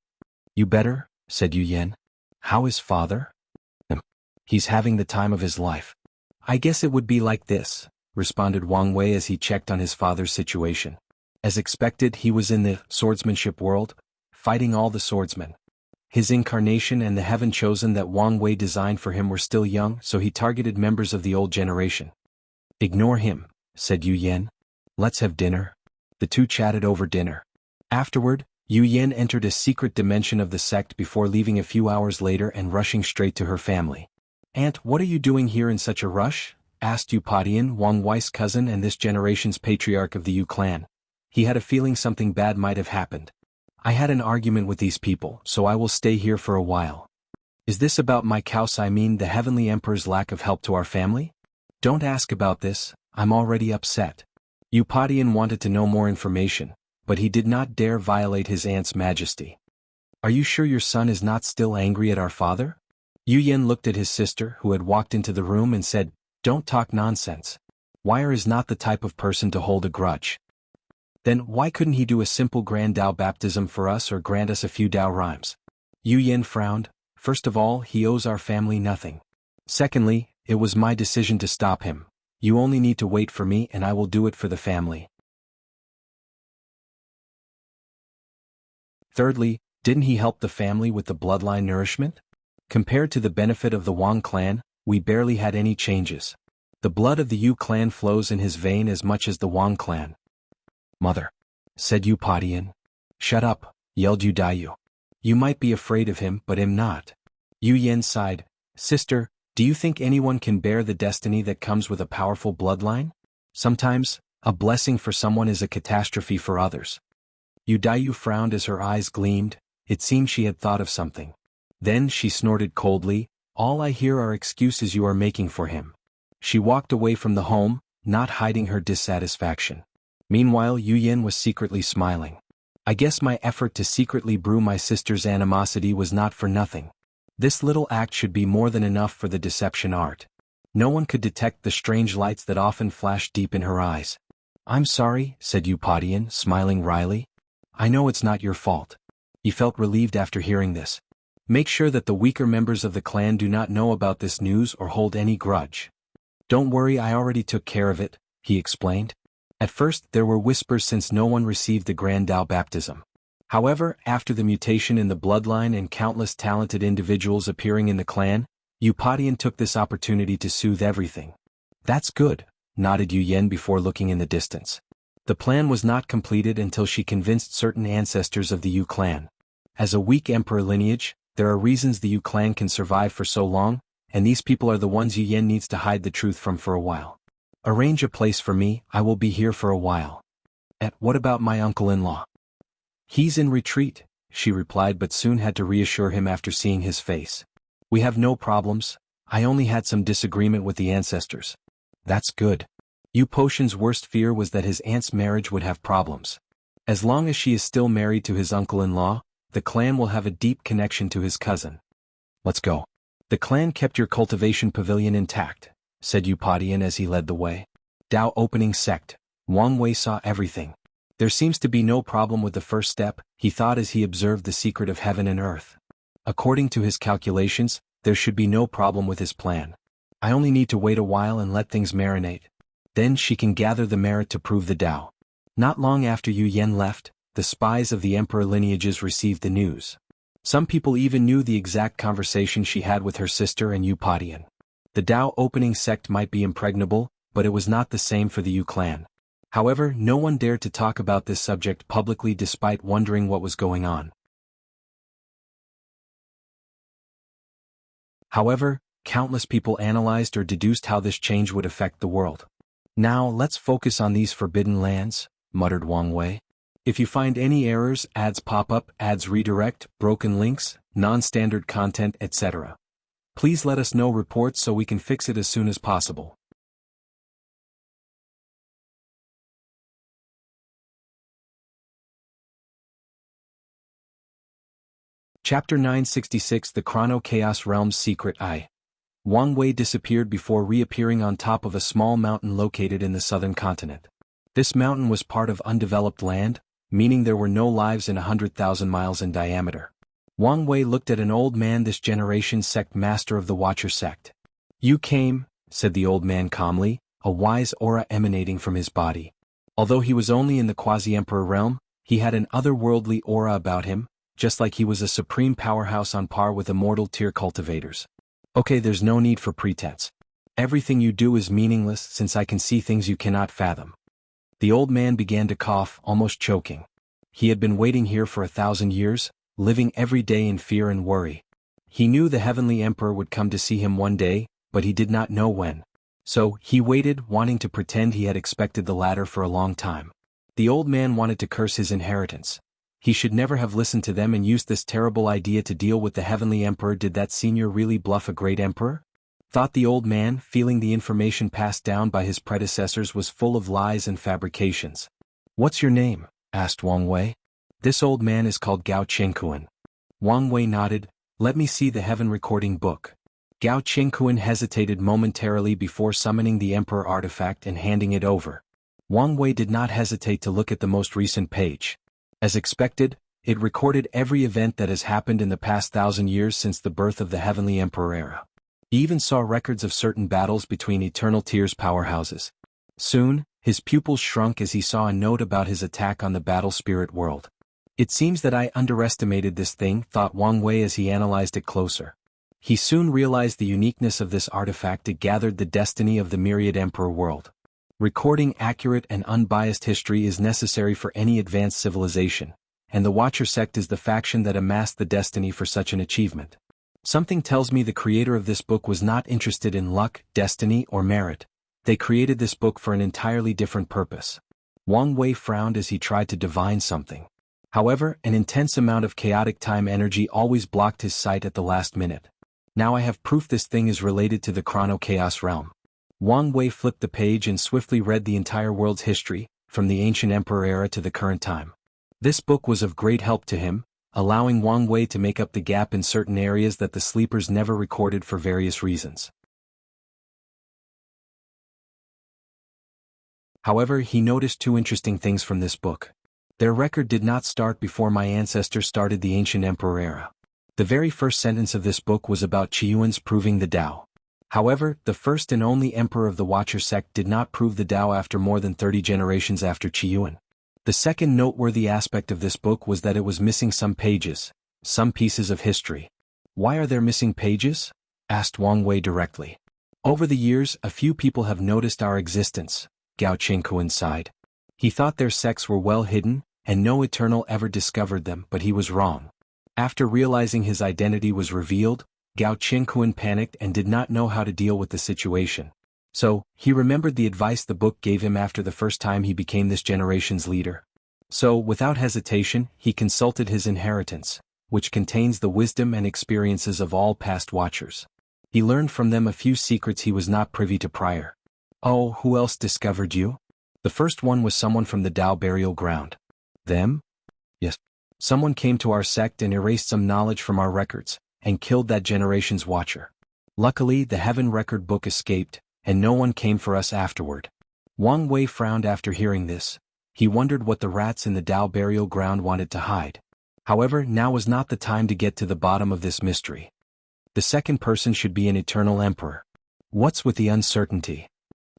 You better, said Yu Yan. How is father? He's having the time of his life. I guess it would be like this, responded Wang Wei as he checked on his father's situation. As expected, he was in the swordsmanship world, fighting all the swordsmen. His incarnation and the heaven chosen that Wang Wei designed for him were still young, so he targeted members of the old generation. Ignore him, said Yu Yan. Let's have dinner. The two chatted over dinner. Afterward, Yu Yan entered a secret dimension of the sect before leaving a few hours later and rushing straight to her family. Aunt, what are you doing here in such a rush? Asked Yu Padian, Wang Wei's cousin and this generation's patriarch of the Yu clan. He had a feeling something bad might have happened. I had an argument with these people, so I will stay here for a while. Is this about my Kaos, I mean the Heavenly Emperor's lack of help to our family? Don't ask about this, I'm already upset. Yu Padian wanted to know more information, but he did not dare violate his aunt's majesty. Are you sure your son is not still angry at our father? Yu Yan looked at his sister, who had walked into the room, and said, Don't talk nonsense. Wire is not the type of person to hold a grudge. Then why couldn't he do a simple Grand Tao baptism for us or grant us a few Tao rhymes? Yu Yan frowned. First of all, he owes our family nothing. Secondly, it was my decision to stop him. You only need to wait for me and I will do it for the family. Thirdly, didn't he help the family with the bloodline nourishment? Compared to the benefit of the Wang clan, we barely had any changes. The blood of the Yu clan flows in his vein as much as the Wang clan. Mother, said Yu Padian. Shut up, yelled Yu Daiyu. You might be afraid of him, but am not. Yu Yan sighed. Sister, do you think anyone can bear the destiny that comes with a powerful bloodline? Sometimes, a blessing for someone is a catastrophe for others. Yu Daiyu frowned as her eyes gleamed. It seemed she had thought of something. Then she snorted coldly. All I hear are excuses you are making for him. She walked away from the home, not hiding her dissatisfaction. Meanwhile, Yu Yan was secretly smiling. I guess my effort to secretly brew my sister's animosity was not for nothing. This little act should be more than enough for the deception art. No one could detect the strange lights that often flashed deep in her eyes. I'm sorry, said Yu Padian, smiling wryly. I know it's not your fault. He felt relieved after hearing this. Make sure that the weaker members of the clan do not know about this news or hold any grudge. Don't worry, I already took care of it, he explained. At first, there were whispers since no one received the Grand Tao baptism. However, after the mutation in the bloodline and countless talented individuals appearing in the clan, Yu Padian took this opportunity to soothe everything. That's good, nodded Yu Yan before looking in the distance. The plan was not completed until she convinced certain ancestors of the Yu clan. As a weak emperor lineage, there are reasons the Yu clan can survive for so long, and these people are the ones Yu Yan needs to hide the truth from for a while. Arrange a place for me, I will be here for a while. What about my uncle-in-law? He's in retreat, she replied, but soon had to reassure him after seeing his face. We have no problems, I only had some disagreement with the ancestors. That's good. Yu Potion's worst fear was that his aunt's marriage would have problems. As long as she is still married to his uncle-in-law, the clan will have a deep connection to his cousin. Let's go. The clan kept your cultivation pavilion intact, said Upadian as he led the way. Dao opening sect. Wang Wei saw everything. There seems to be no problem with the first step, he thought as he observed the secret of heaven and earth. According to his calculations, there should be no problem with his plan. I only need to wait a while and let things marinate. Then she can gather the merit to prove the Dao. Not long after Yu Yen left, the spies of the emperor lineages received the news. Some people even knew the exact conversation she had with her sister and Upadian. The Dao opening sect might be impregnable, but it was not the same for the Yu clan. However, no one dared to talk about this subject publicly despite wondering what was going on. However, countless people analyzed or deduced how this change would affect the world. Now let's focus on these forbidden lands, muttered Wang Wei. If you find any errors, ads pop up, ads redirect, broken links, non-standard content, etc., please let us know reports so we can fix it as soon as possible. Chapter 966 The Chrono Chaos Realm's Secret Eye. Wang Wei disappeared before reappearing on top of a small mountain located in the southern continent. This mountain was part of undeveloped land, meaning there were no lives in 100,000 miles in diameter. Wang Wei looked at an old man, this generation's sect master of the Watcher sect. You came, said the old man calmly, a wise aura emanating from his body. Although he was only in the quasi-emperor realm, he had an otherworldly aura about him, just like he was a supreme powerhouse on par with immortal tier cultivators. Okay, there's no need for pretense. Everything you do is meaningless since I can see things you cannot fathom. The old man began to cough, almost choking. He had been waiting here for 1,000 years, living every day in fear and worry. He knew the heavenly emperor would come to see him one day, but he did not know when. So, he waited, wanting to pretend he had expected the latter for a long time. The old man wanted to curse his inheritance. He should never have listened to them and used this terrible idea to deal with the heavenly emperor. Did that senior really bluff a great emperor? Thought the old man, feeling the information passed down by his predecessors was full of lies and fabrications. What's your name? Asked Wang Wei. This old man is called Gao Qingkuan. Wang Wei nodded. Let me see the heaven recording book. Gao Qingkuan hesitated momentarily before summoning the emperor artifact and handing it over. Wang Wei did not hesitate to look at the most recent page. As expected, it recorded every event that has happened in the past 1,000 years since the birth of the heavenly emperor era. He even saw records of certain battles between eternal tiers powerhouses. Soon, his pupils shrunk as he saw a note about his attack on the battle spirit world. It seems that I underestimated this thing, thought Wang Wei as he analyzed it closer. He soon realized the uniqueness of this artifact. It gathered the destiny of the myriad emperor world. Recording accurate and unbiased history is necessary for any advanced civilization, and the Watcher sect is the faction that amassed the destiny for such an achievement. Something tells me the creator of this book was not interested in luck, destiny, or merit. They created this book for an entirely different purpose. Wang Wei frowned as he tried to divine something. However, an intense amount of chaotic time energy always blocked his sight at the last minute. Now I have proof this thing is related to the Chrono Chaos realm. Wang Wei flipped the page and swiftly read the entire world's history, from the ancient emperor era to the current time. This book was of great help to him, allowing Wang Wei to make up the gap in certain areas that the sleepers never recorded for various reasons. However, he noticed two interesting things from this book. Their record did not start before my ancestors started the ancient emperor era. The very first sentence of this book was about Qiyuan's proving the Tao. However, the first and only emperor of the Watcher sect did not prove the Tao after more than 30 generations after Qiyuan. The second noteworthy aspect of this book was that it was missing some pages, some pieces of history. Why are there missing pages? Asked Wang Wei directly. Over the years, a few people have noticed our existence, Gao Qingkuan sighed. He thought their sects were well hidden, and no eternal ever discovered them, but he was wrong. After realizing his identity was revealed, Gao Qingkuan panicked and did not know how to deal with the situation. So, he remembered the advice the book gave him after the first time he became this generation's leader. So, without hesitation, he consulted his inheritance, which contains the wisdom and experiences of all past Watchers. He learned from them a few secrets he was not privy to prior. Oh, who else discovered you? The first one was someone from the Tao burial ground. Them? Yes. Someone came to our sect and erased some knowledge from our records, and killed that generation's watcher. Luckily, the Heaven Record Book escaped, and no one came for us afterward. Wang Wei frowned after hearing this. He wondered what the rats in the Dao burial ground wanted to hide. However, now was not the time to get to the bottom of this mystery. The second person should be an eternal emperor. What's with the uncertainty?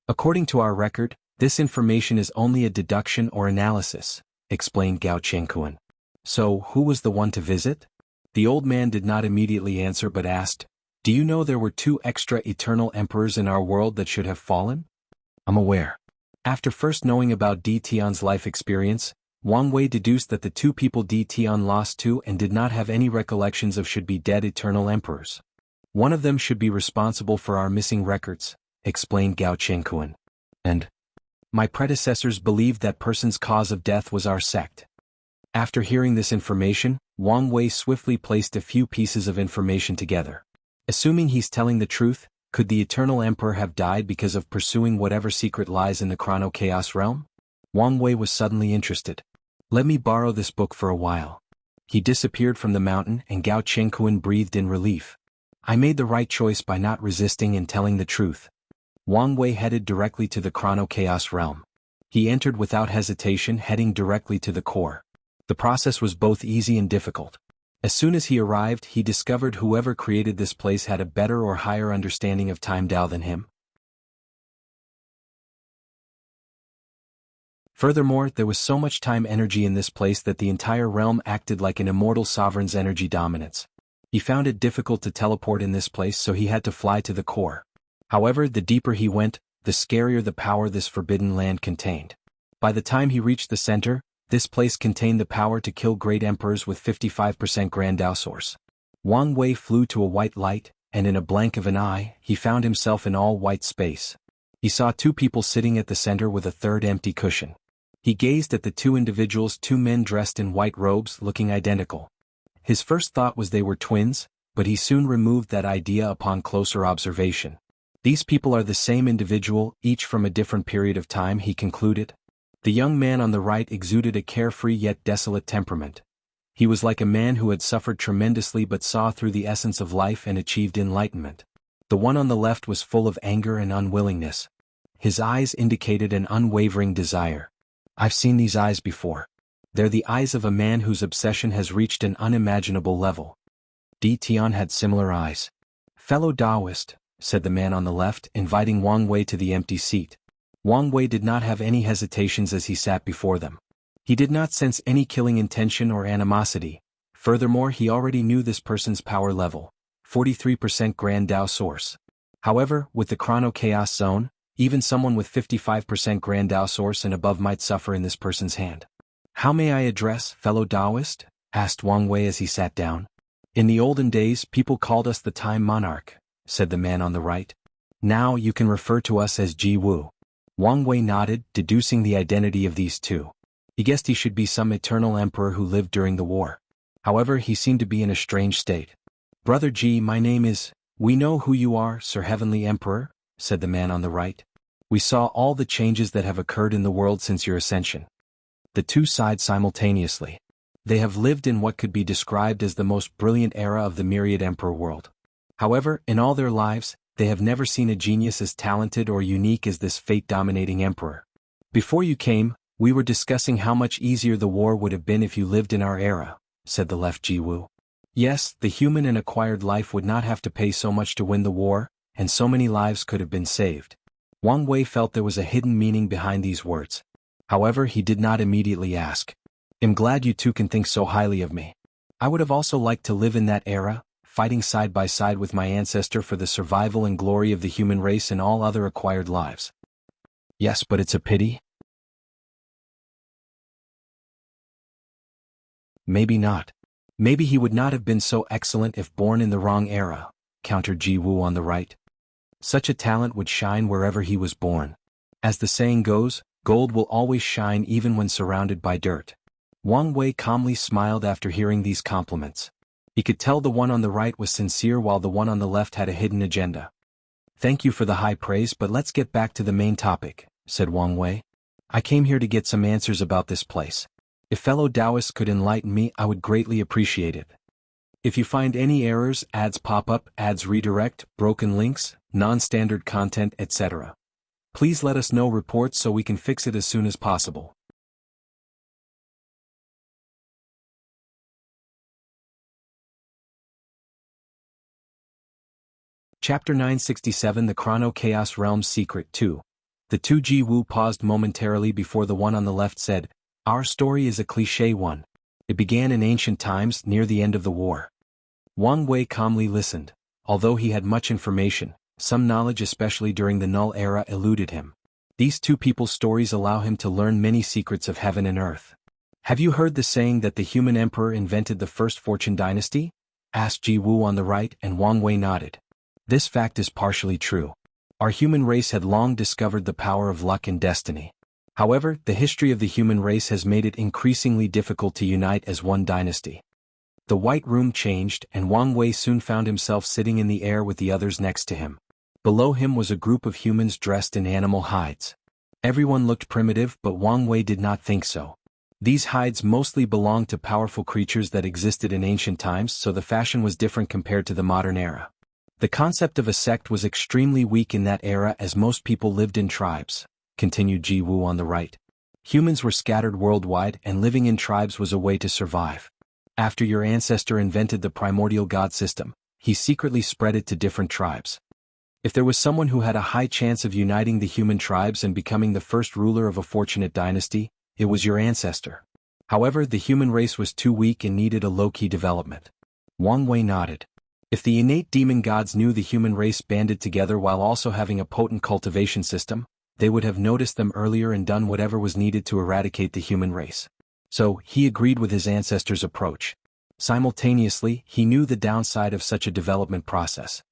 According to our record, this information is only a deduction or analysis, explained Gao Chengkuan. So, who was the one to visit? The old man did not immediately answer but asked, "Do you know there were 2 extra eternal emperors in our world that should have fallen?" "I'm aware." After first knowing about Di Tian's life experience, Wang Wei deduced that the 2 people Di Tian lost to and did not have any recollections of should be dead eternal emperors. One of them should be responsible for our missing records, explained Gao Chengkuan. And my predecessors believed that person's cause of death was our sect. After hearing this information, Wang Wei swiftly placed a few pieces of information together. Assuming he's telling the truth, could the Eternal Emperor have died because of pursuing whatever secret lies in the Chrono Chaos realm? Wang Wei was suddenly interested. "Let me borrow this book for a while." He disappeared from the mountain and Gao Chengkuan breathed in relief. I made the right choice by not resisting and telling the truth. Wang Wei headed directly to the Chrono Chaos realm. He entered without hesitation, heading directly to the core. The process was both easy and difficult. As soon as he arrived, he discovered whoever created this place had a better or higher understanding of time Dao than him. Furthermore, there was so much time energy in this place that the entire realm acted like an immortal sovereign's energy dominance. He found it difficult to teleport in this place, so he had to fly to the core. However, the deeper he went, the scarier the power this forbidden land contained. By the time he reached the center, this place contained the power to kill great emperors with 55% Grand Dao source. Wang Wei flew to a white light, and in a blank of an eye, he found himself in all white space. He saw 2 people sitting at the center with a third empty cushion. He gazed at the 2 individuals, 2 men dressed in white robes looking identical. His first thought was they were twins, but he soon removed that idea upon closer observation. These people are the same individual, each from a different period of time, he concluded. The young man on the right exuded a carefree yet desolate temperament. He was like a man who had suffered tremendously but saw through the essence of life and achieved enlightenment. The one on the left was full of anger and unwillingness. His eyes indicated an unwavering desire. I've seen these eyes before. They're the eyes of a man whose obsession has reached an unimaginable level. Di Tian had similar eyes. "Fellow Taoist," said the man on the left, inviting Wang Wei to the empty seat. Wang Wei did not have any hesitations as he sat before them. He did not sense any killing intention or animosity. Furthermore, he already knew this person's power level, 43% Grand Dao source. However, with the Chrono Chaos Zone, even someone with 55% Grand Dao source and above might suffer in this person's hand. "How may I address, fellow Taoist?" asked Wang Wei as he sat down. "In the olden days, people called us the Time Monarch," said the man on the right. "Now you can refer to us as Jianghu." Wang Wei nodded, deducing the identity of these 2. He guessed he should be some eternal emperor who lived during the war. However, he seemed to be in a strange state. "Brother Ji, my name is—" "We know who you are, Sir Heavenly Emperor," said the man on the right. "We saw all the changes that have occurred in the world since your ascension." The 2 sighed simultaneously. They have lived in what could be described as the most brilliant era of the myriad emperor world. However, in all their lives, they have never seen a genius as talented or unique as this fate-dominating emperor. "Before you came, we were discussing how much easier the war would have been if you lived in our era," said the left Jiwu. "Yes, the human and acquired life would not have to pay so much to win the war, and so many lives could have been saved." Wang Wei felt there was a hidden meaning behind these words. However, he did not immediately ask. "I'm glad you 2 can think so highly of me. I would have also liked to live in that era, fighting side by side with my ancestor for the survival and glory of the human race and all other acquired lives." "Yes, but it's a pity." "Maybe not. Maybe he would not have been so excellent if born in the wrong era," countered Ji Wu on the right. "Such a talent would shine wherever he was born. As the saying goes, gold will always shine even when surrounded by dirt." Wang Wei calmly smiled after hearing these compliments. He could tell the one on the right was sincere while the one on the left had a hidden agenda. "Thank you for the high praise, but let's get back to the main topic," said Wang Wei. "I came here to get some answers about this place. If fellow Taoists could enlighten me, I would greatly appreciate it. If you find any errors, ads pop up, ads redirect, broken links, non-standard content, etc., please let us know reports so we can fix it as soon as possible. Chapter 967 The Chrono Chaos Realm's Secret 2. The two Jianghu paused momentarily before the one on the left said, "Our story is a cliché one. It began in ancient times, near the end of the war." Wang Wei calmly listened. Although he had much information, some knowledge especially during the Null Era eluded him. These two people's stories allow him to learn many secrets of heaven and earth. "Have you heard the saying that the human emperor invented the first fortune dynasty?" asked Jianghu on the right, and Wang Wei nodded. This fact is partially true. Our human race had long discovered the power of luck and destiny. However, the history of the human race has made it increasingly difficult to unite as one dynasty. The white room changed, and Wang Wei soon found himself sitting in the air with the others next to him. Below him was a group of humans dressed in animal hides. Everyone looked primitive, but Wang Wei did not think so. These hides mostly belonged to powerful creatures that existed in ancient times, so the fashion was different compared to the modern era. The concept of a sect was extremely weak in that era as most people lived in tribes, continued Jianghu on the right. Humans were scattered worldwide and living in tribes was a way to survive. After your ancestor invented the primordial god system, he secretly spread it to different tribes. If there was someone who had a high chance of uniting the human tribes and becoming the first ruler of a fortunate dynasty, it was your ancestor. However, the human race was too weak and needed a low-key development. Wang Wei nodded. If the innate demon gods knew the human race banded together while also having a potent cultivation system, they would have noticed them earlier and done whatever was needed to eradicate the human race. So, he agreed with his ancestors' approach. Simultaneously, he knew the downside of such a development process.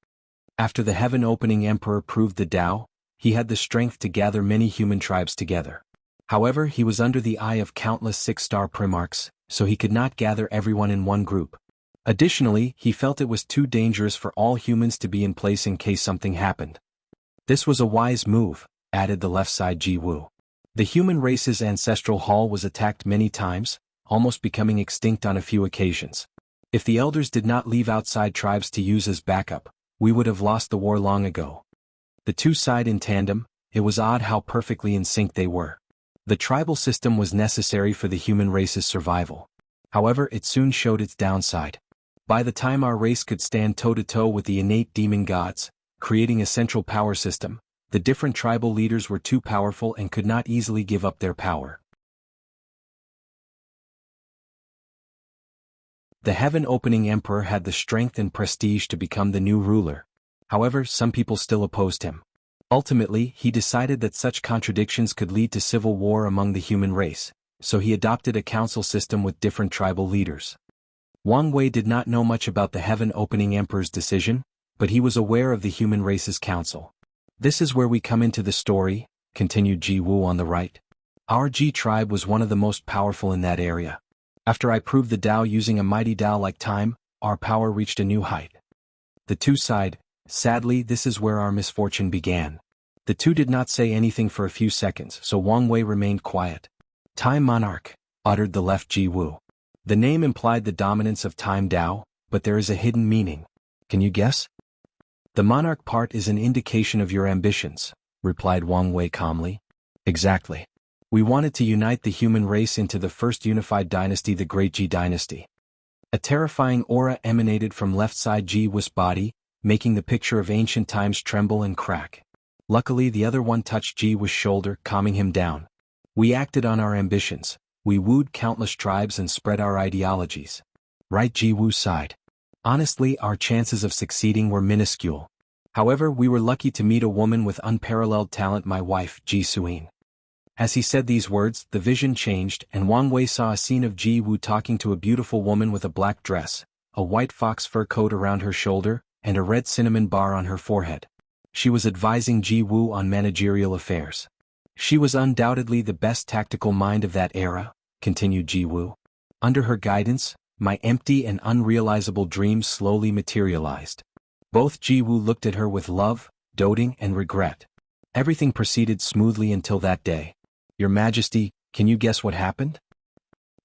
After the heaven-opening emperor proved the Tao, he had the strength to gather many human tribes together. However, he was under the eye of countless six-star primarchs, so he could not gather everyone in one group. Additionally, he felt it was too dangerous for all humans to be in place in case something happened. This was a wise move, added the left-side Jianghu. The human race's ancestral hall was attacked many times, almost becoming extinct on a few occasions. If the elders did not leave outside tribes to use as backup, we would have lost the war long ago. The two sighed in tandem. It was odd how perfectly in sync they were. The tribal system was necessary for the human race's survival. However, it soon showed its downside. By the time our race could stand toe-to-toe with the innate demon gods, creating a central power system, the different tribal leaders were too powerful and could not easily give up their power. The heaven-opening emperor had the strength and prestige to become the new ruler. However, some people still opposed him. Ultimately, he decided that such contradictions could lead to civil war among the human race, so he adopted a council system with different tribal leaders. Wang Wei did not know much about the heaven-opening emperor's decision, but he was aware of the human race's council. "This is where we come into the story," continued Jianghu on the right. "Our Ji tribe was one of the most powerful in that area. After I proved the Tao using a mighty Tao like time, our power reached a new height." The two sighed. "Sadly, this is where our misfortune began." The two did not say anything for a few seconds, so Wang Wei remained quiet. "Time Monarch," uttered the left Jianghu. The name implied the dominance of time Tao, but there is a hidden meaning. Can you guess? "The monarch part is an indication of your ambitions," replied Wang Wei calmly. "Exactly. We wanted to unite the human race into the first unified dynasty, the Great Ji dynasty." A terrifying aura emanated from left-side Jianghu's body, making the picture of ancient times tremble and crack. Luckily, the other one touched Jianghu's shoulder, calming him down. "We acted on our ambitions. We wooed countless tribes and spread our ideologies." Right, Jianghu sighed. "Honestly, our chances of succeeding were minuscule. However, we were lucky to meet a woman with unparalleled talent, my wife, Ji Suin." As he said these words, the vision changed, and Wang Wei saw a scene of Jianghu talking to a beautiful woman with a black dress, a white fox fur coat around her shoulder, and a red cinnamon bar on her forehead. She was advising Jianghu on managerial affairs. "She was undoubtedly the best tactical mind of that era," continued Jianghu. "Under her guidance, my empty and unrealizable dreams slowly materialized." Both Jianghu looked at her with love, doting, and regret. Everything proceeded smoothly until that day. "Your Majesty, can you guess what happened?"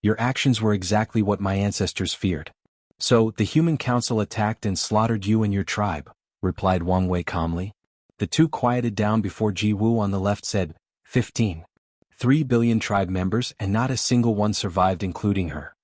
Your actions were exactly what my ancestors feared. So, the human council attacked and slaughtered you and your tribe, replied Wang Wei calmly. The two quieted down before Jiwu on the left said, 15. 3 billion tribe members and not a single one survived including her.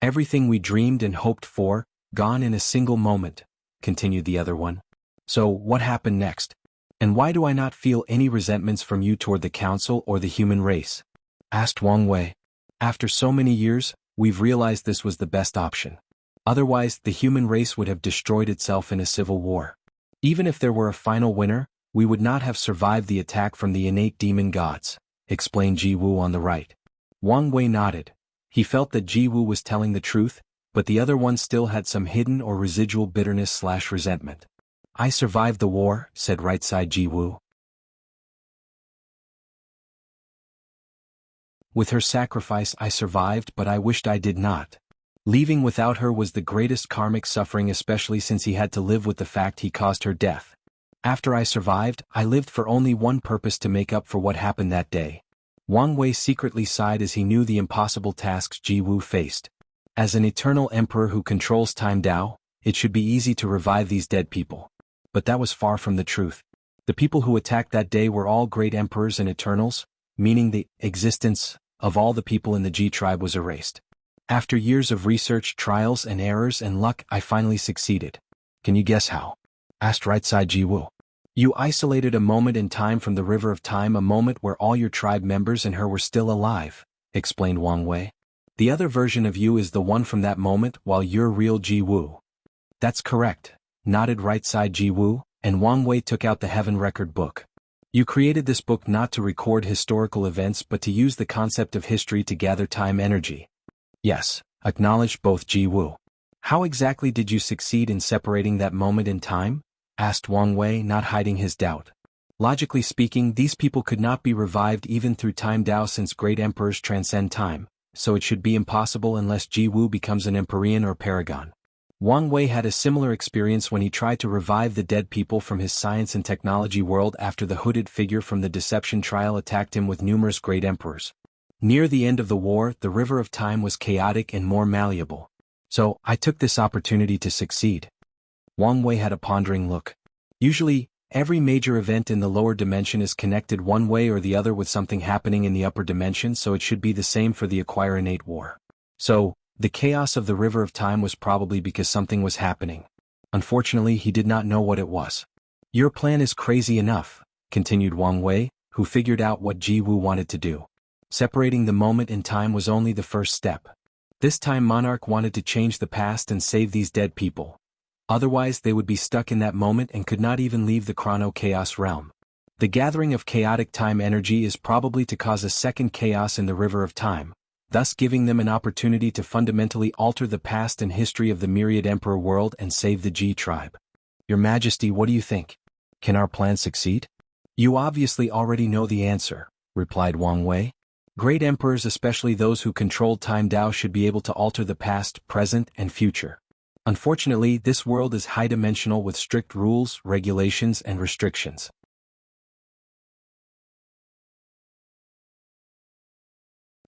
Everything we dreamed and hoped for, gone in a single moment, continued the other one. So, what happened next? And why do I not feel any resentments from you toward the council or the human race? Asked Wang Wei. After so many years, we've realized this was the best option. Otherwise, the human race would have destroyed itself in a civil war. Even if there were a final winner, we would not have survived the attack from the innate demon gods, explained Jiwu on the right. Wang Wei nodded. He felt that Jiwu was telling the truth, but the other one still had some hidden or residual bitterness/resentment. I survived the war, said right side Jiwu. With her sacrifice I survived, but I wished I did not. Leaving without her was the greatest karmic suffering, especially since he had to live with the fact he caused her death. After I survived, I lived for only one purpose: to make up for what happened that day. Wang Wei secretly sighed as he knew the impossible tasks Jiwu faced. As an eternal emperor who controls time Dao, it should be easy to revive these dead people. But that was far from the truth. The people who attacked that day were all great emperors and eternals, meaning the existence of all the people in the Ji tribe was erased. After years of research, trials and errors and luck, I finally succeeded. Can you guess how? Asked right side Jiwu. You isolated a moment in time from the river of time, a moment where all your tribe members and her were still alive, explained Wang Wei. The other version of you is the one from that moment, while you're real Jiwu. That's correct, nodded right side Jiwu, and Wang Wei took out the Heaven Record book. You created this book not to record historical events but to use the concept of history to gather time energy. Yes, acknowledged both Jiwu. How exactly did you succeed in separating that moment in time? Asked Wang Wei, not hiding his doubt. Logically speaking, these people could not be revived even through time Dao, since great emperors transcend time, so it should be impossible unless Jiwu becomes an Empyrean or Paragon. Wang Wei had a similar experience when he tried to revive the dead people from his science and technology world after the hooded figure from the deception trial attacked him with numerous great emperors. Near the end of the war, the river of time was chaotic and more malleable. So, I took this opportunity to succeed. Wang Wei had a pondering look. Usually, every major event in the lower dimension is connected one way or the other with something happening in the upper dimension, so it should be the same for the Acquire Innate War. So, the chaos of the river of time was probably because something was happening. Unfortunately, he did not know what it was. Your plan is crazy enough, continued Wang Wei, who figured out what Jiwu wanted to do. Separating the moment in time was only the first step. This time Monarch wanted to change the past and save these dead people. Otherwise they would be stuck in that moment and could not even leave the Chrono Chaos realm. The gathering of chaotic time energy is probably to cause a second chaos in the river of time, thus giving them an opportunity to fundamentally alter the past and history of the Myriad Emperor world and save the Ji tribe. Your Majesty, what do you think? Can our plan succeed? You obviously already know the answer, replied Wang Wei. Great emperors, especially those who controlled time Dao, should be able to alter the past, present, and future. Unfortunately, this world is high-dimensional with strict rules, regulations, and restrictions.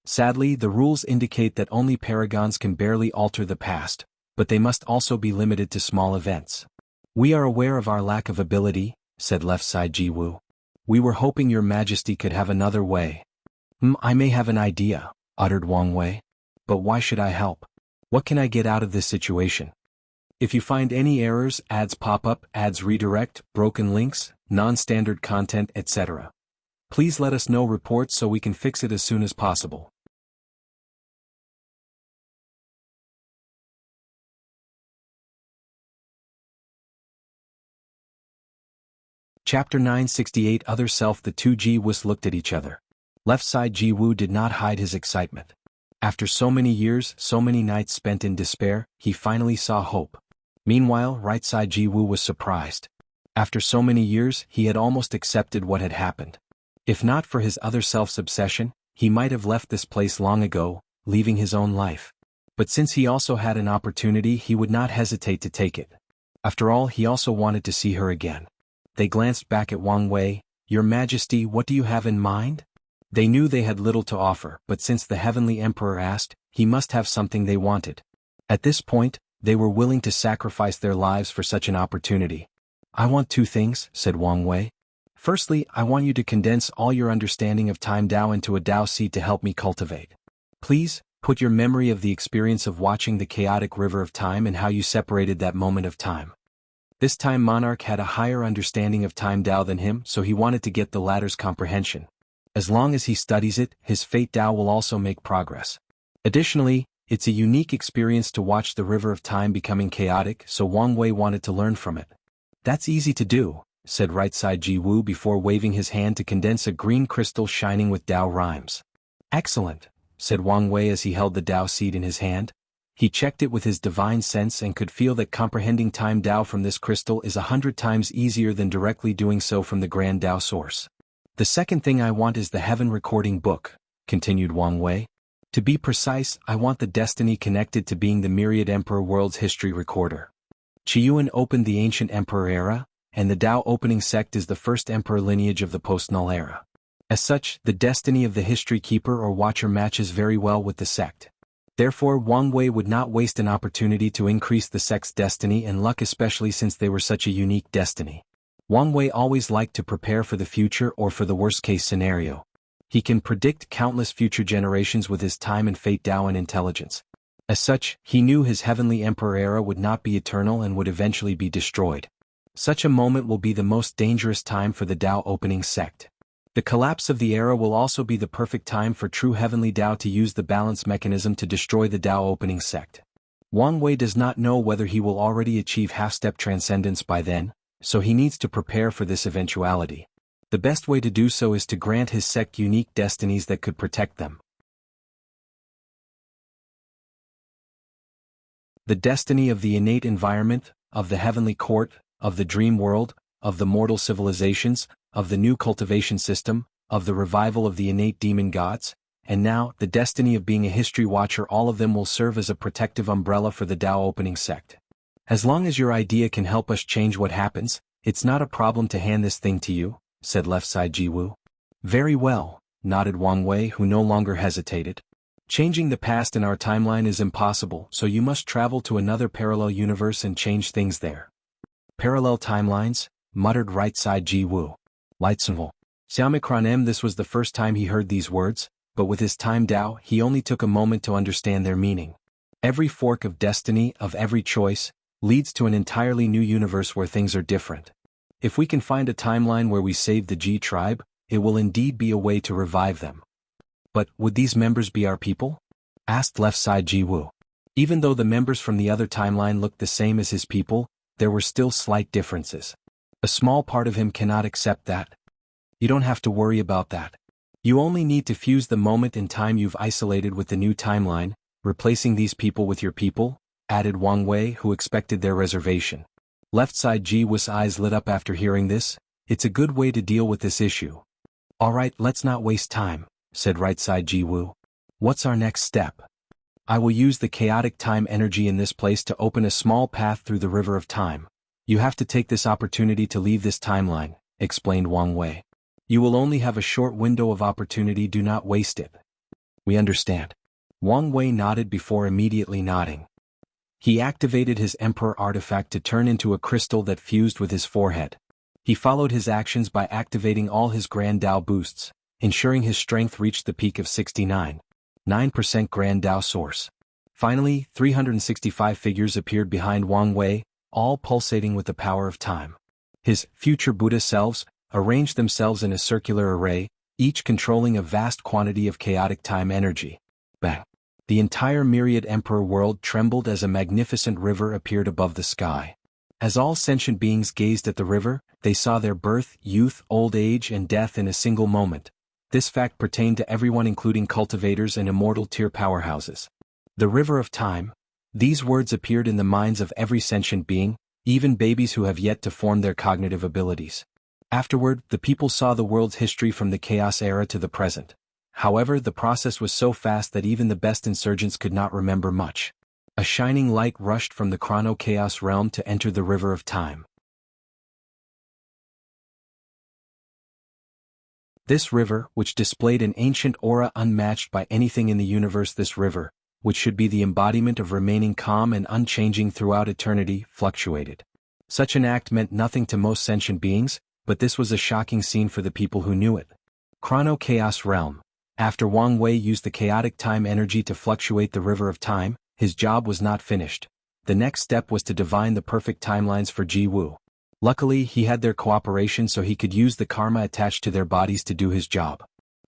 Sadly, the rules indicate that only paragons can barely alter the past, but they must also be limited to small events. We are aware of our lack of ability, said left side Jiwu. We were hoping your Majesty could have another way. I may have an idea, uttered Wang Wei. But why should I help? What can I get out of this situation? If you find any errors, ads pop up, ads redirect, broken links, non-standard content, etc., please let us know reports so we can fix it as soon as possible. Chapter 968 Other Self. The two Ji-Wus looked at each other. Left side Ji-Wu did not hide his excitement. After so many years, so many nights spent in despair, he finally saw hope. Meanwhile, right side Ji-Wu was surprised. After so many years, he had almost accepted what had happened. If not for his other self's obsession, he might have left this place long ago, leaving his own life. But since he also had an opportunity, he would not hesitate to take it. After all, he also wanted to see her again. They glanced back at Wang Wei. Your Majesty, what do you have in mind? They knew they had little to offer, but since the Heavenly Emperor asked, he must have something they wanted. At this point, they were willing to sacrifice their lives for such an opportunity. "I want two things," said Wang Wei. "Firstly, I want you to condense all your understanding of time Dao into a Dao seed to help me cultivate. Please, put your memory of the experience of watching the chaotic river of time and how you separated that moment of time." This time monarch had a higher understanding of time Dao than him, so he wanted to get the latter's comprehension. As long as he studies it, his fate Dao will also make progress. Additionally, it's a unique experience to watch the river of time becoming chaotic, so Wang Wei wanted to learn from it. "That's easy to do," said right side Ji Wu before waving his hand to condense a green crystal shining with Dao rhymes. "Excellent," said Wang Wei as he held the Dao seed in his hand. He checked it with his divine sense and could feel that comprehending time Dao from this crystal is 100 times easier than directly doing so from the grand Dao source. "The second thing I want is the heaven recording book," continued Wang Wei. "To be precise, I want the destiny connected to being the myriad emperor world's history recorder." Qiyuan opened the ancient emperor era, and the Dao opening sect is the first emperor lineage of the post-null era. As such, the destiny of the history keeper or watcher matches very well with the sect. Therefore, Wang Wei would not waste an opportunity to increase the sect's destiny and luck, especially since they were such a unique destiny. Wang Wei always liked to prepare for the future or for the worst-case scenario. He can predict countless future generations with his time and fate Dao and intelligence. As such, he knew his heavenly emperor era would not be eternal and would eventually be destroyed. Such a moment will be the most dangerous time for the Dao opening sect. The collapse of the era will also be the perfect time for true heavenly Dao to use the balance mechanism to destroy the Dao opening sect. Wang Wei does not know whether he will already achieve half-step transcendence by then, so he needs to prepare for this eventuality. The best way to do so is to grant his sect unique destinies that could protect them. The destiny of the innate environment, of the heavenly court, of the dream world, of the mortal civilizations, of the new cultivation system, of the revival of the innate demon gods, and now, the destiny of being a history watcher. All of them will serve as a protective umbrella for the Dao opening sect. "As long as your idea can help us change what happens, it's not a problem to hand this thing to you," said left side Ji Wu. "Very well," nodded Wang Wei, who no longer hesitated. "Changing the past in our timeline is impossible, so you must travel to another parallel universe and change things there." "Parallel timelines?" muttered right side Ji Wu. "Lightsenville. Xiaomicron. This was the first time he heard these words, but with his time Dao, he only took a moment to understand their meaning. Every fork of destiny, of every choice, leads to an entirely new universe where things are different. If we can find a timeline where we save the Ji tribe, it will indeed be a way to revive them." "But, would these members be our people?" asked left side Ji Wu. Even though the members from the other timeline looked the same as his people, there were still slight differences. A small part of him cannot accept that. "You don't have to worry about that. You only need to fuse the moment in time you've isolated with the new timeline, replacing these people with your people," added Wang Wei, who expected their reservation. Left side Ji Wu's eyes lit up after hearing this. "It's a good way to deal with this issue." "Alright, let's not waste time," said right side Ji Wu. "What's our next step?" "I will use the chaotic time energy in this place to open a small path through the river of time. You have to take this opportunity to leave this timeline," explained Wang Wei. "You will only have a short window of opportunity, do not waste it." "We understand." Wang Wei nodded before immediately nodding. He activated his Emperor artifact to turn into a crystal that fused with his forehead. He followed his actions by activating all his Grand Dao boosts, ensuring his strength reached the peak of 69.9% Grand Dao source. Finally, 365 figures appeared behind Wang Wei, all pulsating with the power of time. His future Buddha selves arranged themselves in a circular array, each controlling a vast quantity of chaotic time energy. Bang! The entire myriad emperor world trembled as a magnificent river appeared above the sky. As all sentient beings gazed at the river, they saw their birth, youth, old age, and death in a single moment. This fact pertained to everyone, including cultivators and immortal tier powerhouses. The river of time. These words appeared in the minds of every sentient being, even babies who have yet to form their cognitive abilities. Afterward, the people saw the world's history from the chaos era to the present. However, the process was so fast that even the best insurgents could not remember much. A shining light rushed from the Chrono chaos realm to enter the river of time. This river, which displayed an ancient aura unmatched by anything in the universe, this river which should be the embodiment of remaining calm and unchanging throughout eternity, fluctuated. Such an act meant nothing to most sentient beings, but this was a shocking scene for the people who knew it. Chrono Chaos Realm. After Wang Wei used the chaotic time energy to fluctuate the river of time, his job was not finished. The next step was to divine the perfect timelines for Jianghu. Luckily, he had their cooperation so he could use the karma attached to their bodies to do his job.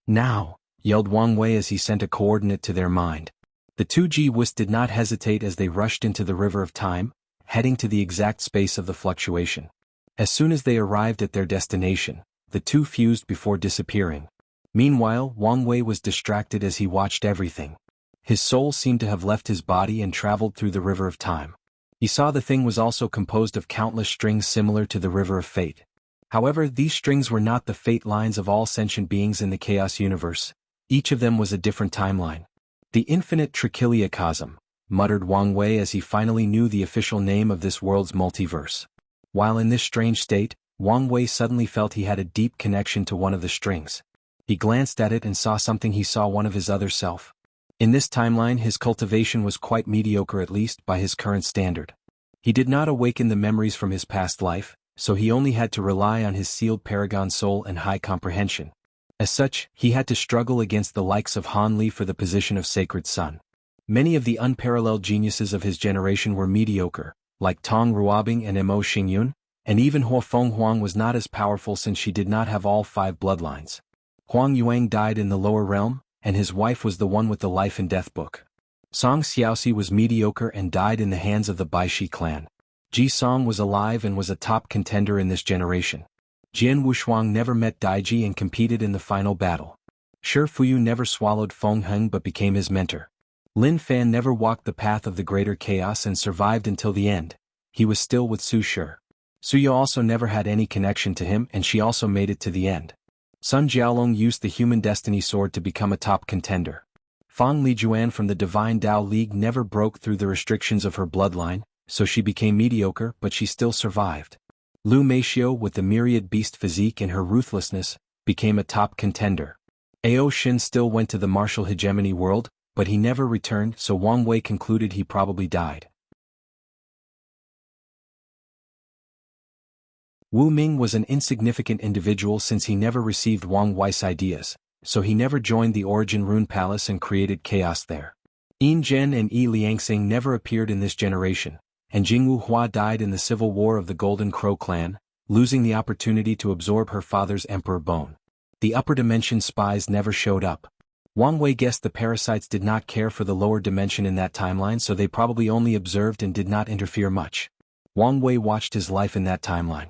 Now, yelled Wang Wei as he sent a coordinate to their mind. The two Jianghu did not hesitate as they rushed into the river of time, heading to the exact space of the fluctuation. As soon as they arrived at their destination, the two fused before disappearing. Meanwhile, Wang Wei was distracted as he watched everything. His soul seemed to have left his body and traveled through the river of time. He saw the thing was also composed of countless strings similar to the river of fate. However, these strings were not the fate lines of all sentient beings in the chaos universe. Each of them was a different timeline. The infinite trichiliocosm, muttered Wang Wei as he finally knew the official name of this world's multiverse. While in this strange state, Wang Wei suddenly felt he had a deep connection to one of the strings. He glanced at it and saw something. He saw one of his other self. In this timeline, his cultivation was quite mediocre, at least by his current standard. He did not awaken the memories from his past life, so he only had to rely on his sealed paragon soul and high comprehension. As such, he had to struggle against the likes of Han Li for the position of Sacred Son. Many of the unparalleled geniuses of his generation were mediocre, like Tong Ruobing and Mo Xingyun, and even Huo Fenghuang was not as powerful since she did not have all 5 bloodlines. Huang Yuang died in the lower realm, and his wife was the one with the life and death book. Song Xiaoxi was mediocre and died in the hands of the Baishi clan. Ji Song was alive and was a top contender in this generation. Jian Wushuang never met Daiji and competed in the final battle. Shi Fuyu never swallowed Feng Heng but became his mentor. Lin Fan never walked the path of the greater chaos and survived until the end. He was still with Su Shi. Suya also never had any connection to him and she also made it to the end. Sun Jiaolong used the human destiny sword to become a top contender. Fang Lijuan from the Divine Dao League never broke through the restrictions of her bloodline, so she became mediocre but she still survived. Lu Meishio with the myriad beast physique and her ruthlessness, became a top contender. Ao Shin still went to the martial hegemony world, but he never returned, so Wang Wei concluded he probably died. Wu Ming was an insignificant individual since he never received Wang Wei's ideas, so he never joined the Origin Rune Palace and created chaos there. Yin Zhen and Yi Liangxing never appeared in this generation, and Jingwu Hua died in the civil war of the Golden Crow clan, losing the opportunity to absorb her father's emperor bone. The upper dimension spies never showed up. Wang Wei guessed the parasites did not care for the lower dimension in that timeline, so they probably only observed and did not interfere much. Wang Wei watched his life in that timeline.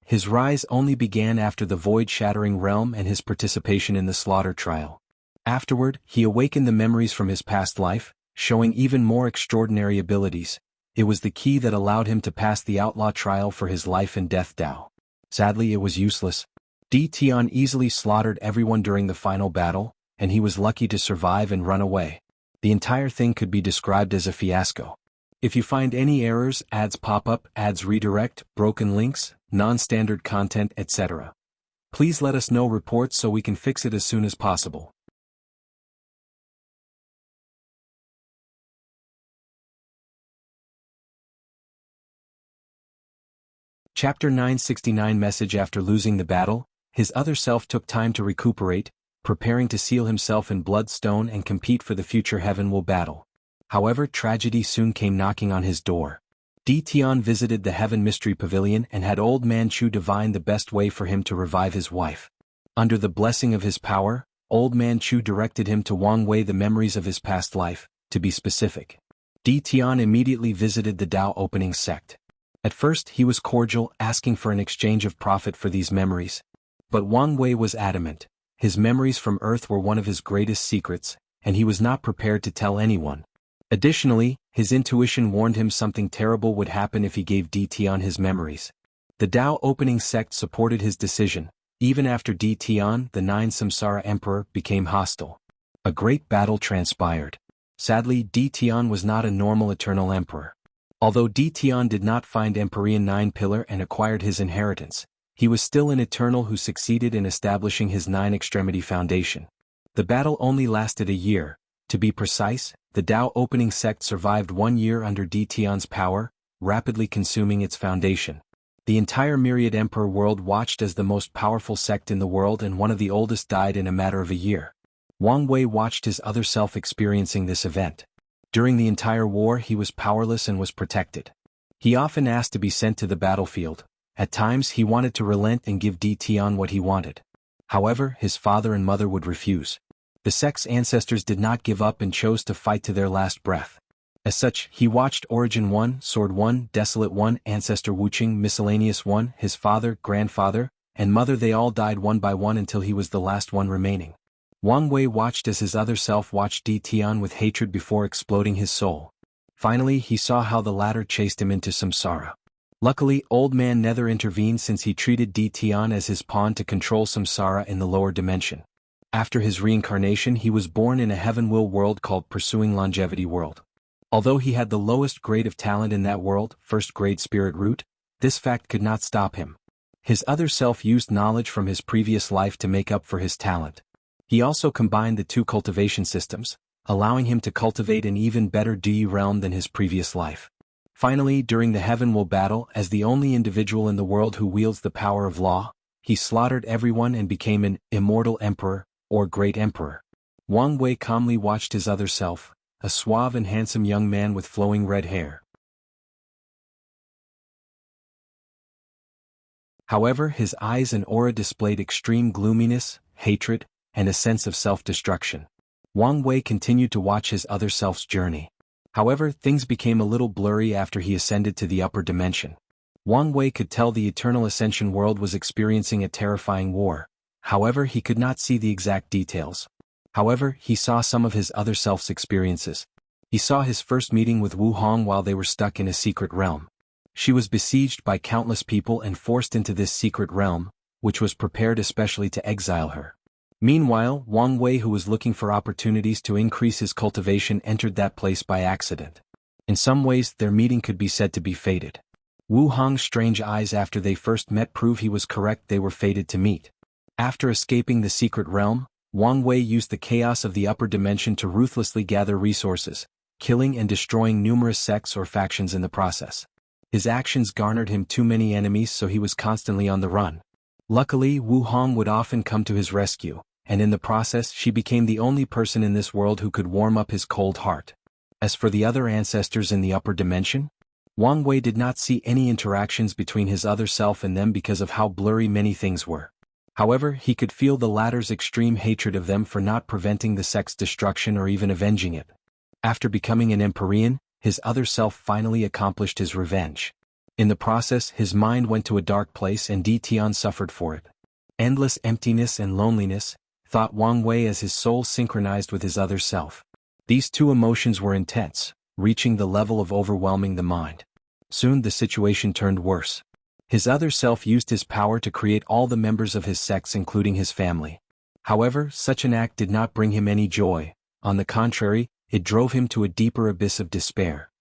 His rise only began after the void-shattering realm and his participation in the slaughter trial. Afterward, he awakened the memories from his past life, showing even more extraordinary abilities. It was the key that allowed him to pass the outlaw trial for his life and death Dao. Sadly, it was useless. Di Tian easily slaughtered everyone during the final battle, and he was lucky to survive and run away. The entire thing could be described as a fiasco. If you find any errors, ads pop up, ads redirect, broken links, non-standard content, etc., please let us know reports so we can fix it as soon as possible. Chapter 969 Message. After losing the battle, his other self took time to recuperate, preparing to seal himself in bloodstone and compete for the future Heavenwell battle. However, tragedy soon came knocking on his door. Di Tian visited the Heaven Mystery Pavilion and had Old Man Chu divine the best way for him to revive his wife. Under the blessing of his power, Old Man Chu directed him to Wang Wei the memories of his past life, to be specific. Di Tian immediately visited the Dao opening sect. At first he was cordial, asking for an exchange of profit for these memories. But Wang Wei was adamant. His memories from Earth were one of his greatest secrets, and he was not prepared to tell anyone. Additionally, his intuition warned him something terrible would happen if he gave Di Tian his memories. The Dao opening sect supported his decision, even after Di Tian, the 9 Samsara Emperor, became hostile. A great battle transpired. Sadly, Di Tian was not a normal eternal emperor. Although Di Tian did not find Empyrean 9 Pillar and acquired his inheritance, he was still an eternal who succeeded in establishing his 9 Extremity Foundation. The battle only lasted a year. To be precise, the Tao opening sect survived 1 year under Di Tian's power, rapidly consuming its foundation. The entire Myriad Emperor world watched as the most powerful sect in the world and one of the oldest died in a matter of a year. Wang Wei watched his other self experiencing this event. During the entire war he was powerless and was protected. He often asked to be sent to the battlefield. At times he wanted to relent and give Di Tian what he wanted. However, his father and mother would refuse. The sect's ancestors did not give up and chose to fight to their last breath. As such, he watched Origin 1, Sword 1, Desolate 1, Ancestor Wuxia, Miscellaneous 1, his father, grandfather, and mother, they all died one by one until he was the last one remaining. Wang Wei watched as his other self watched Di Tian with hatred before exploding his soul. Finally he saw how the latter chased him into samsara. Luckily, Old Man Nether intervened since he treated Di Tian as his pawn to control samsara in the lower dimension. After his reincarnation he was born in a heaven will world called Pursuing Longevity World. Although he had the lowest grade of talent in that world, first grade spirit root, this fact could not stop him. His other self used knowledge from his previous life to make up for his talent. He also combined the two cultivation systems, allowing him to cultivate an even better DE realm than his previous life. Finally, during the Heaven Will battle, as the only individual in the world who wields the power of law, he slaughtered everyone and became an immortal emperor, or great emperor. Wang Wei calmly watched his other self, a suave and handsome young man with flowing red hair. However, his eyes and aura displayed extreme gloominess, hatred, and a sense of self-destruction. Wang Wei continued to watch his other self's journey. However, things became a little blurry after he ascended to the upper dimension. Wang Wei could tell the Eternal Ascension world was experiencing a terrifying war. However, he could not see the exact details. However, he saw some of his other self's experiences. He saw his first meeting with Wu Hong while they were stuck in a secret realm. She was besieged by countless people and forced into this secret realm, which was prepared especially to exile her. Meanwhile, Wang Wei, who was looking for opportunities to increase his cultivation, entered that place by accident. In some ways, their meeting could be said to be fated. Wu Hong's strange eyes after they first met prove he was correct, they were fated to meet. After escaping the secret realm, Wang Wei used the chaos of the upper dimension to ruthlessly gather resources, killing and destroying numerous sects or factions in the process. His actions garnered him too many enemies, so he was constantly on the run. Luckily, Wu Hong would often come to his rescue, and in the process she became the only person in this world who could warm up his cold heart. As for the other ancestors in the upper dimension, Wang Wei did not see any interactions between his other self and them because of how blurry many things were. However, he could feel the latter's extreme hatred of them for not preventing the sect's destruction or even avenging it. After becoming an Empyrean, his other self finally accomplished his revenge. In the process, his mind went to a dark place and Di Tian suffered for it. Endless emptiness and loneliness, thought Wang Wei as his soul synchronized with his other self. These two emotions were intense, reaching the level of overwhelming the mind. Soon the situation turned worse. His other self used his power to create all the members of his sects, including his family. However, such an act did not bring him any joy. On the contrary, it drove him to a deeper abyss of despair.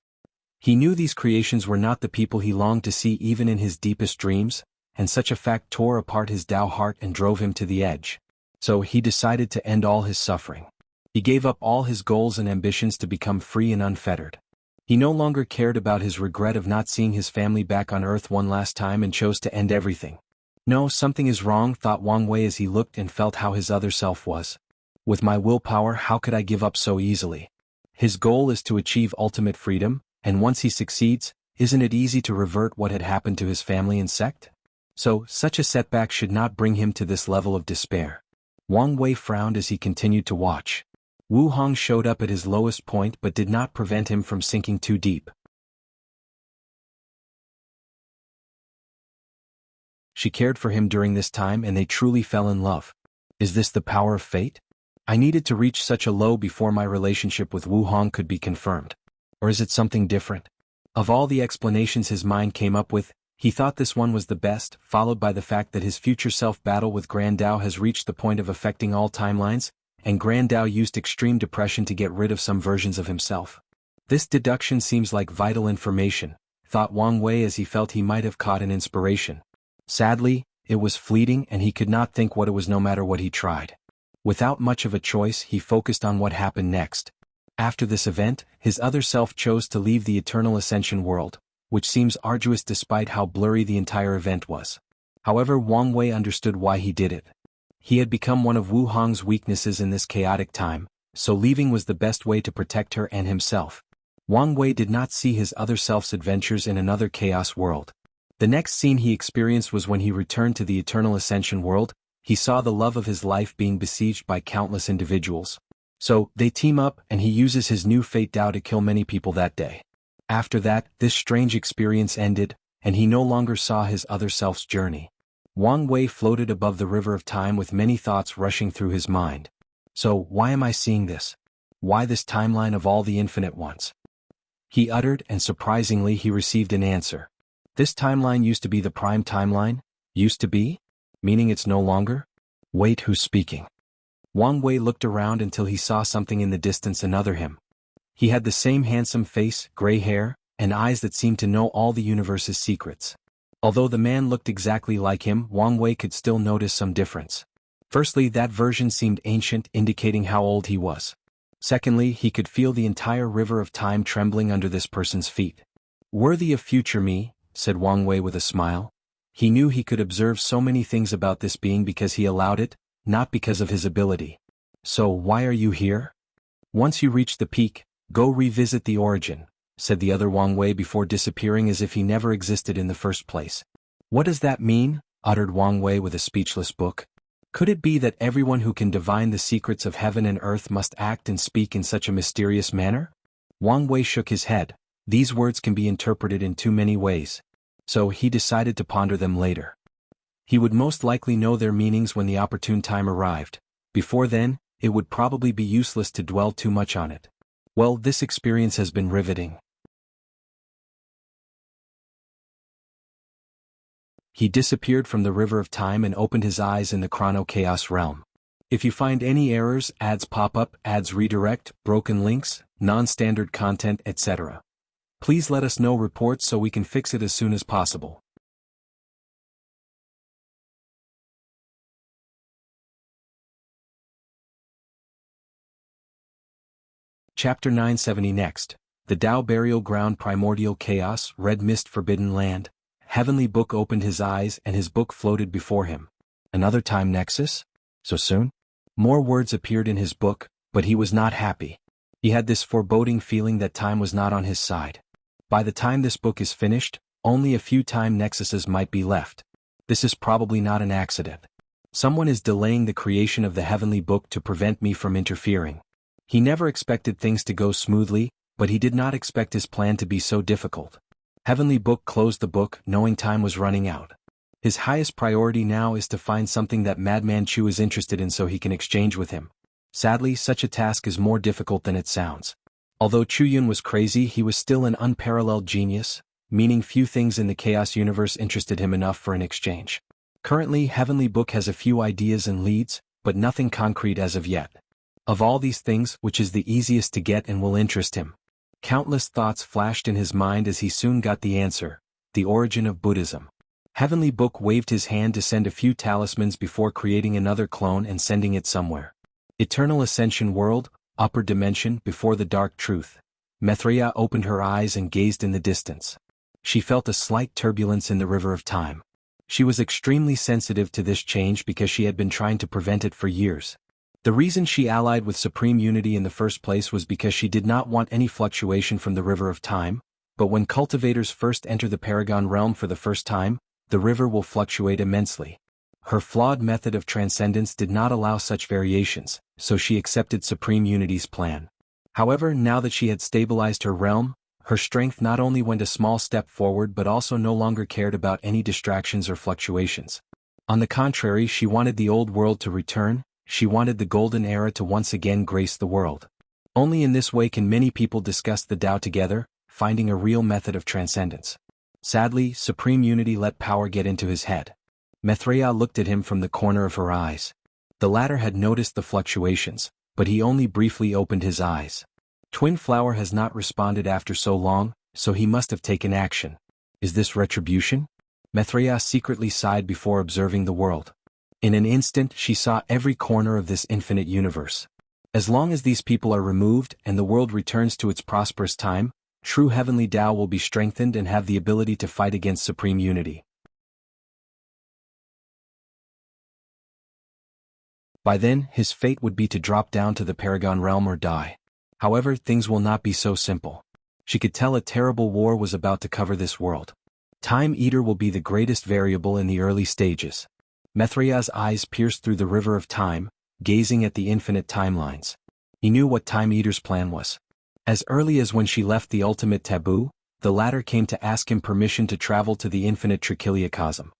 He knew these creations were not the people he longed to see even in his deepest dreams, and such a fact tore apart his Tao heart and drove him to the edge. So he decided to end all his suffering. He gave up all his goals and ambitions to become free and unfettered. He no longer cared about his regret of not seeing his family back on Earth one last time and chose to end everything. No, something is wrong, thought Wang Wei as he looked and felt how his other self was. With my willpower, how could I give up so easily? His goal is to achieve ultimate freedom, and once he succeeds, isn't it easy to revert what had happened to his family and sect? So, such a setback should not bring him to this level of despair. Wang Wei frowned as he continued to watch. Wu Hong showed up at his lowest point but did not prevent him from sinking too deep. She cared for him during this time and they truly fell in love. Is this the power of fate? I needed to reach such a low before my relationship with Wu Hong could be confirmed. Or is it something different? Of all the explanations his mind came up with, he thought this one was the best, followed by the fact that his future self-battle with Grand Tao has reached the point of affecting all timelines, and Grand Tao used extreme depression to get rid of some versions of himself. This deduction seems like vital information, thought Wang Wei as he felt he might have caught an inspiration. Sadly, it was fleeting and he could not think what it was no matter what he tried. Without much of a choice, he focused on what happened next. After this event, his other self chose to leave the Eternal Ascension world, which seems arduous despite how blurry the entire event was. However, Wang Wei understood why he did it. He had become one of Wu Hong's weaknesses in this chaotic time, so leaving was the best way to protect her and himself. Wang Wei did not see his other self's adventures in another chaos world. The next scene he experienced was when he returned to the Eternal Ascension world. He saw the love of his life being besieged by countless individuals. So, they team up and he uses his new Fate Dao to kill many people that day. After that, this strange experience ended, and he no longer saw his other self's journey. Wang Wei floated above the river of time with many thoughts rushing through his mind. So, why am I seeing this? Why this timeline of all the infinite ones? He uttered, and surprisingly he received an answer. This timeline used to be the prime timeline? Used to be? Meaning it's no longer? Wait, who's speaking? Wang Wei looked around until he saw something in the distance, another him. He had the same handsome face, gray hair, and eyes that seemed to know all the universe's secrets. Although the man looked exactly like him, Wang Wei could still notice some difference. Firstly, that version seemed ancient, indicating how old he was. Secondly, he could feel the entire river of time trembling under this person's feet. Worthy of future me, said Wang Wei with a smile. He knew he could observe so many things about this being because he allowed it, not because of his ability. So why are you here? Once you reach the peak, go revisit the origin, said the other Wang Wei before disappearing as if he never existed in the first place. What does that mean? Uttered Wang Wei with a speechless book. Could it be that everyone who can divine the secrets of heaven and earth must act and speak in such a mysterious manner? Wang Wei shook his head. These words can be interpreted in too many ways. So he decided to ponder them later. He would most likely know their meanings when the opportune time arrived. Before then, it would probably be useless to dwell too much on it. Well, this experience has been riveting. He disappeared from the river of time and opened his eyes in the Chrono Chaos realm. If you find any errors, ads pop up, ads redirect, broken links, non-standard content, etc., please let us know reports so we can fix it as soon as possible. Chapter 970 Next. The Tao Burial Ground Primordial Chaos, Red Mist Forbidden Land. Heavenly Book opened his eyes and his book floated before him. Another time nexus? So soon? More words appeared in his book, but he was not happy. He had this foreboding feeling that time was not on his side. By the time this book is finished, only a few time nexuses might be left. This is probably not an accident. Someone is delaying the creation of the Heavenly Book to prevent me from interfering. He never expected things to go smoothly, but he did not expect his plan to be so difficult. Heavenly Book closed the book, knowing time was running out. His highest priority now is to find something that Madman Chu is interested in so he can exchange with him. Sadly, such a task is more difficult than it sounds. Although Chu Yun was crazy, he was still an unparalleled genius, meaning few things in the Chaos universe interested him enough for an exchange. Currently, Heavenly Book has a few ideas and leads, but nothing concrete as of yet. Of all these things, which is the easiest to get and will interest him? Countless thoughts flashed in his mind as he soon got the answer: the origin of Buddhism. Heavenly Book waved his hand to send a few talismans before creating another clone and sending it somewhere. Eternal Ascension World, Upper Dimension, before the Dark Truth. Maitreya opened her eyes and gazed in the distance. She felt a slight turbulence in the river of time. She was extremely sensitive to this change because she had been trying to prevent it for years. The reason she allied with Supreme Unity in the first place was because she did not want any fluctuation from the river of time, but when cultivators first enter the Paragon realm for the first time, the river will fluctuate immensely. Her flawed method of transcendence did not allow such variations, so she accepted Supreme Unity's plan. However, now that she had stabilized her realm, her strength not only went a small step forward but also no longer cared about any distractions or fluctuations. On the contrary, she wanted the old world to return. She wanted the golden era to once again grace the world. Only in this way can many people discuss the Tao together, finding a real method of transcendence. Sadly, Supreme Unity let power get into his head. Maitreya looked at him from the corner of her eyes. The latter had noticed the fluctuations, but he only briefly opened his eyes. Twin Flower has not responded after so long, so he must have taken action. Is this retribution? Maitreya secretly sighed before observing the world. In an instant she saw every corner of this infinite universe. As long as these people are removed and the world returns to its prosperous time, true heavenly Tao will be strengthened and have the ability to fight against supreme unity. By then, his fate would be to drop down to the Paragon realm or die. However, things will not be so simple. She could tell a terrible war was about to cover this world. Time Eater will be the greatest variable in the early stages. Mithria's eyes pierced through the river of time, gazing at the infinite timelines. He knew what Time Eater's plan was. As early as when she left the ultimate taboo, the latter came to ask him permission to travel to the infinite trichiliocosm.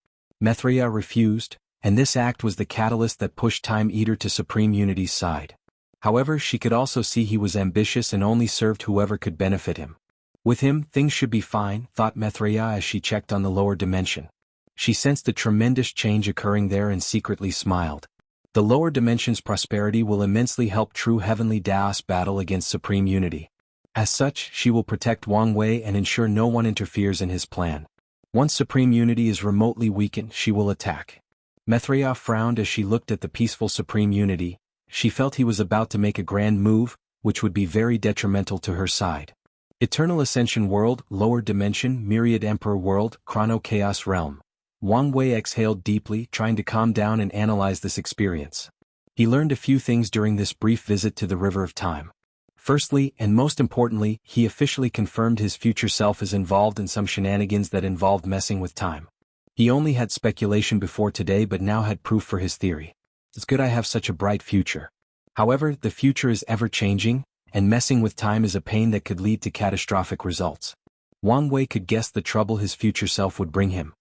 Mithria refused, and this act was the catalyst that pushed Time Eater to Supreme Unity's side. However, she could also see he was ambitious and only served whoever could benefit him. With him, things should be fine, thought Mithria as she checked on the lower dimension. She sensed a tremendous change occurring there and secretly smiled. The lower dimension's prosperity will immensely help true heavenly Taoist battle against Supreme Unity. As such, she will protect Wang Wei and ensure no one interferes in his plan. Once Supreme Unity is remotely weakened, she will attack. Mithria frowned as she looked at the peaceful Supreme Unity. She felt he was about to make a grand move, which would be very detrimental to her side. Eternal Ascension World, Lower Dimension, Myriad Emperor World, Chrono Chaos Realm. Wang Wei exhaled deeply, trying to calm down and analyze this experience. He learned a few things during this brief visit to the River of Time. Firstly, and most importantly, he officially confirmed his future self is involved in some shenanigans that involved messing with time. He only had speculation before today but now had proof for his theory. It's good I have such a bright future. However, the future is ever-changing, and messing with time is a pain that could lead to catastrophic results. Wang Wei could guess the trouble his future self would bring him.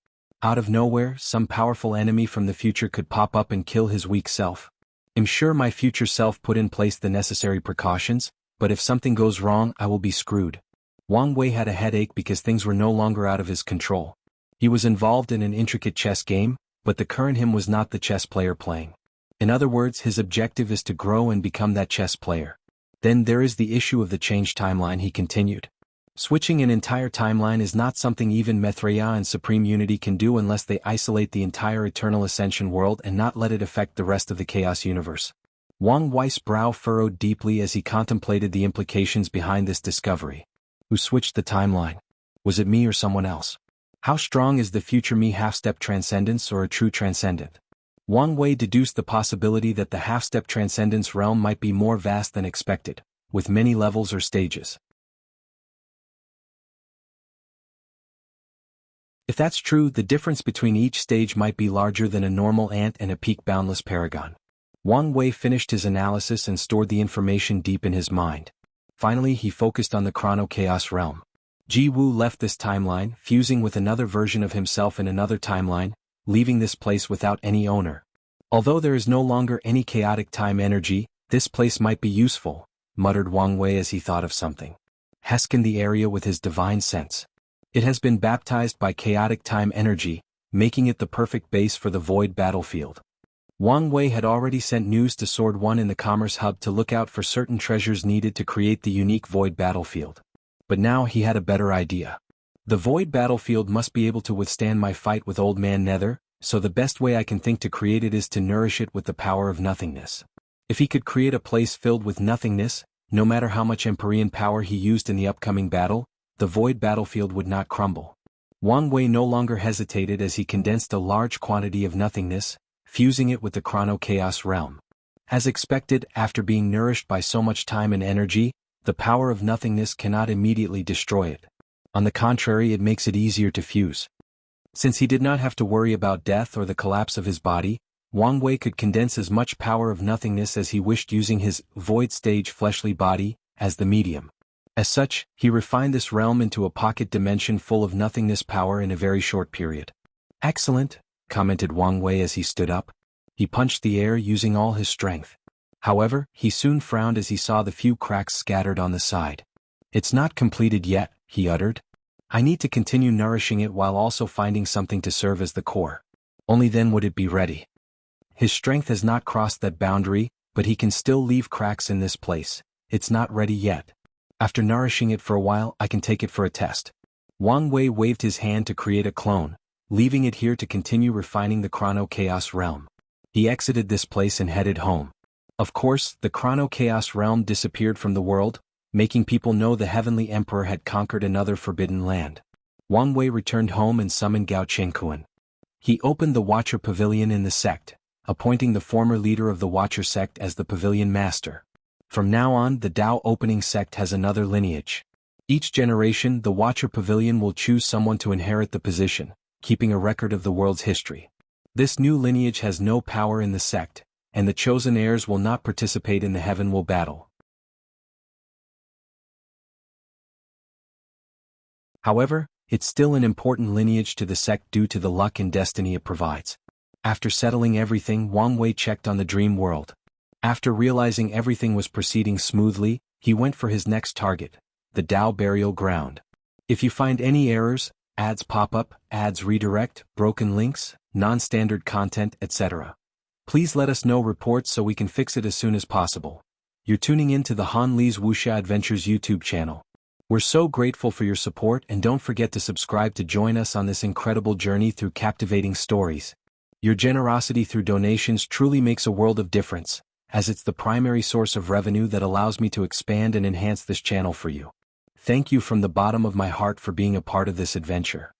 Out of nowhere, some powerful enemy from the future could pop up and kill his weak self. I'm sure my future self put in place the necessary precautions, but if something goes wrong, I will be screwed. Wang Wei had a headache because things were no longer out of his control. He was involved in an intricate chess game, but the current him was not the chess player playing. In other words, his objective is to grow and become that chess player. Then there is the issue of the changed timeline, he continued. Switching an entire timeline is not something even Mithria and Supreme Unity can do unless they isolate the entire Eternal Ascension world and not let it affect the rest of the Chaos Universe. Wang Wei's brow furrowed deeply as he contemplated the implications behind this discovery. Who switched the timeline? Was it me or someone else? How strong is the future me half-step transcendence or a true transcendent? Wang Wei deduced the possibility that the half-step transcendence realm might be more vast than expected, with many levels or stages. If that's true, the difference between each stage might be larger than a normal ant and a peak-boundless paragon. Wang Wei finished his analysis and stored the information deep in his mind. Finally, he focused on the Chrono Chaos realm. Jianghu left this timeline, fusing with another version of himself in another timeline, leaving this place without any owner. Although there is no longer any chaotic time energy, this place might be useful, muttered Wang Wei as he thought of something. Heskin the area with his divine sense. It has been baptized by chaotic time energy, making it the perfect base for the void battlefield. Wang Wei had already sent news to Sword One in the Commerce Hub to look out for certain treasures needed to create the unique void battlefield. But now he had a better idea. The void battlefield must be able to withstand my fight with Old Man Nether, so the best way I can think to create it is to nourish it with the power of nothingness. If he could create a place filled with nothingness, no matter how much Empyrean power he used in the upcoming battle, the void battlefield would not crumble. Wang Wei no longer hesitated as he condensed a large quantity of nothingness, fusing it with the Chrono Chaos realm. As expected, after being nourished by so much time and energy, the power of nothingness cannot immediately destroy it. On the contrary, it makes it easier to fuse. Since he did not have to worry about death or the collapse of his body, Wang Wei could condense as much power of nothingness as he wished using his void stage fleshly body as the medium. As such, he refined this realm into a pocket dimension full of nothingness power in a very short period. Excellent, commented Wang Wei as he stood up. He punched the air using all his strength. However, he soon frowned as he saw the few cracks scattered on the side. It's not completed yet, he uttered. I need to continue nourishing it while also finding something to serve as the core. Only then would it be ready. His strength has not crossed that boundary, but he can still leave cracks in this place. It's not ready yet. After nourishing it for a while, I can take it for a test. Wang Wei waved his hand to create a clone, leaving it here to continue refining the Chrono Chaos realm. He exited this place and headed home. Of course, the Chrono Chaos Realm disappeared from the world, making people know the Heavenly Emperor had conquered another forbidden land. Wang Wei returned home and summoned Gao Chengquan. He opened the Watcher Pavilion in the sect, appointing the former leader of the Watcher sect as the Pavilion Master. From now on, the Dao Opening sect has another lineage. Each generation, the Watcher Pavilion will choose someone to inherit the position, keeping a record of the world's history. This new lineage has no power in the sect, and the chosen heirs will not participate in the Heavenly battle. However, it's still an important lineage to the sect due to the luck and destiny it provides. After settling everything, Wang Wei checked on the dream world. After realizing everything was proceeding smoothly, he went for his next target, the Dao Burial Ground. If you find any errors, ads pop up, ads redirect, broken links, non-standard content, etc., please let us know reports so we can fix it as soon as possible. You're tuning in to the Han Li's Wuxia Adventures YouTube channel. We're so grateful for your support, and don't forget to subscribe to join us on this incredible journey through captivating stories. Your generosity through donations truly makes a world of difference, as it's the primary source of revenue that allows me to expand and enhance this channel for you. Thank you from the bottom of my heart for being a part of this adventure.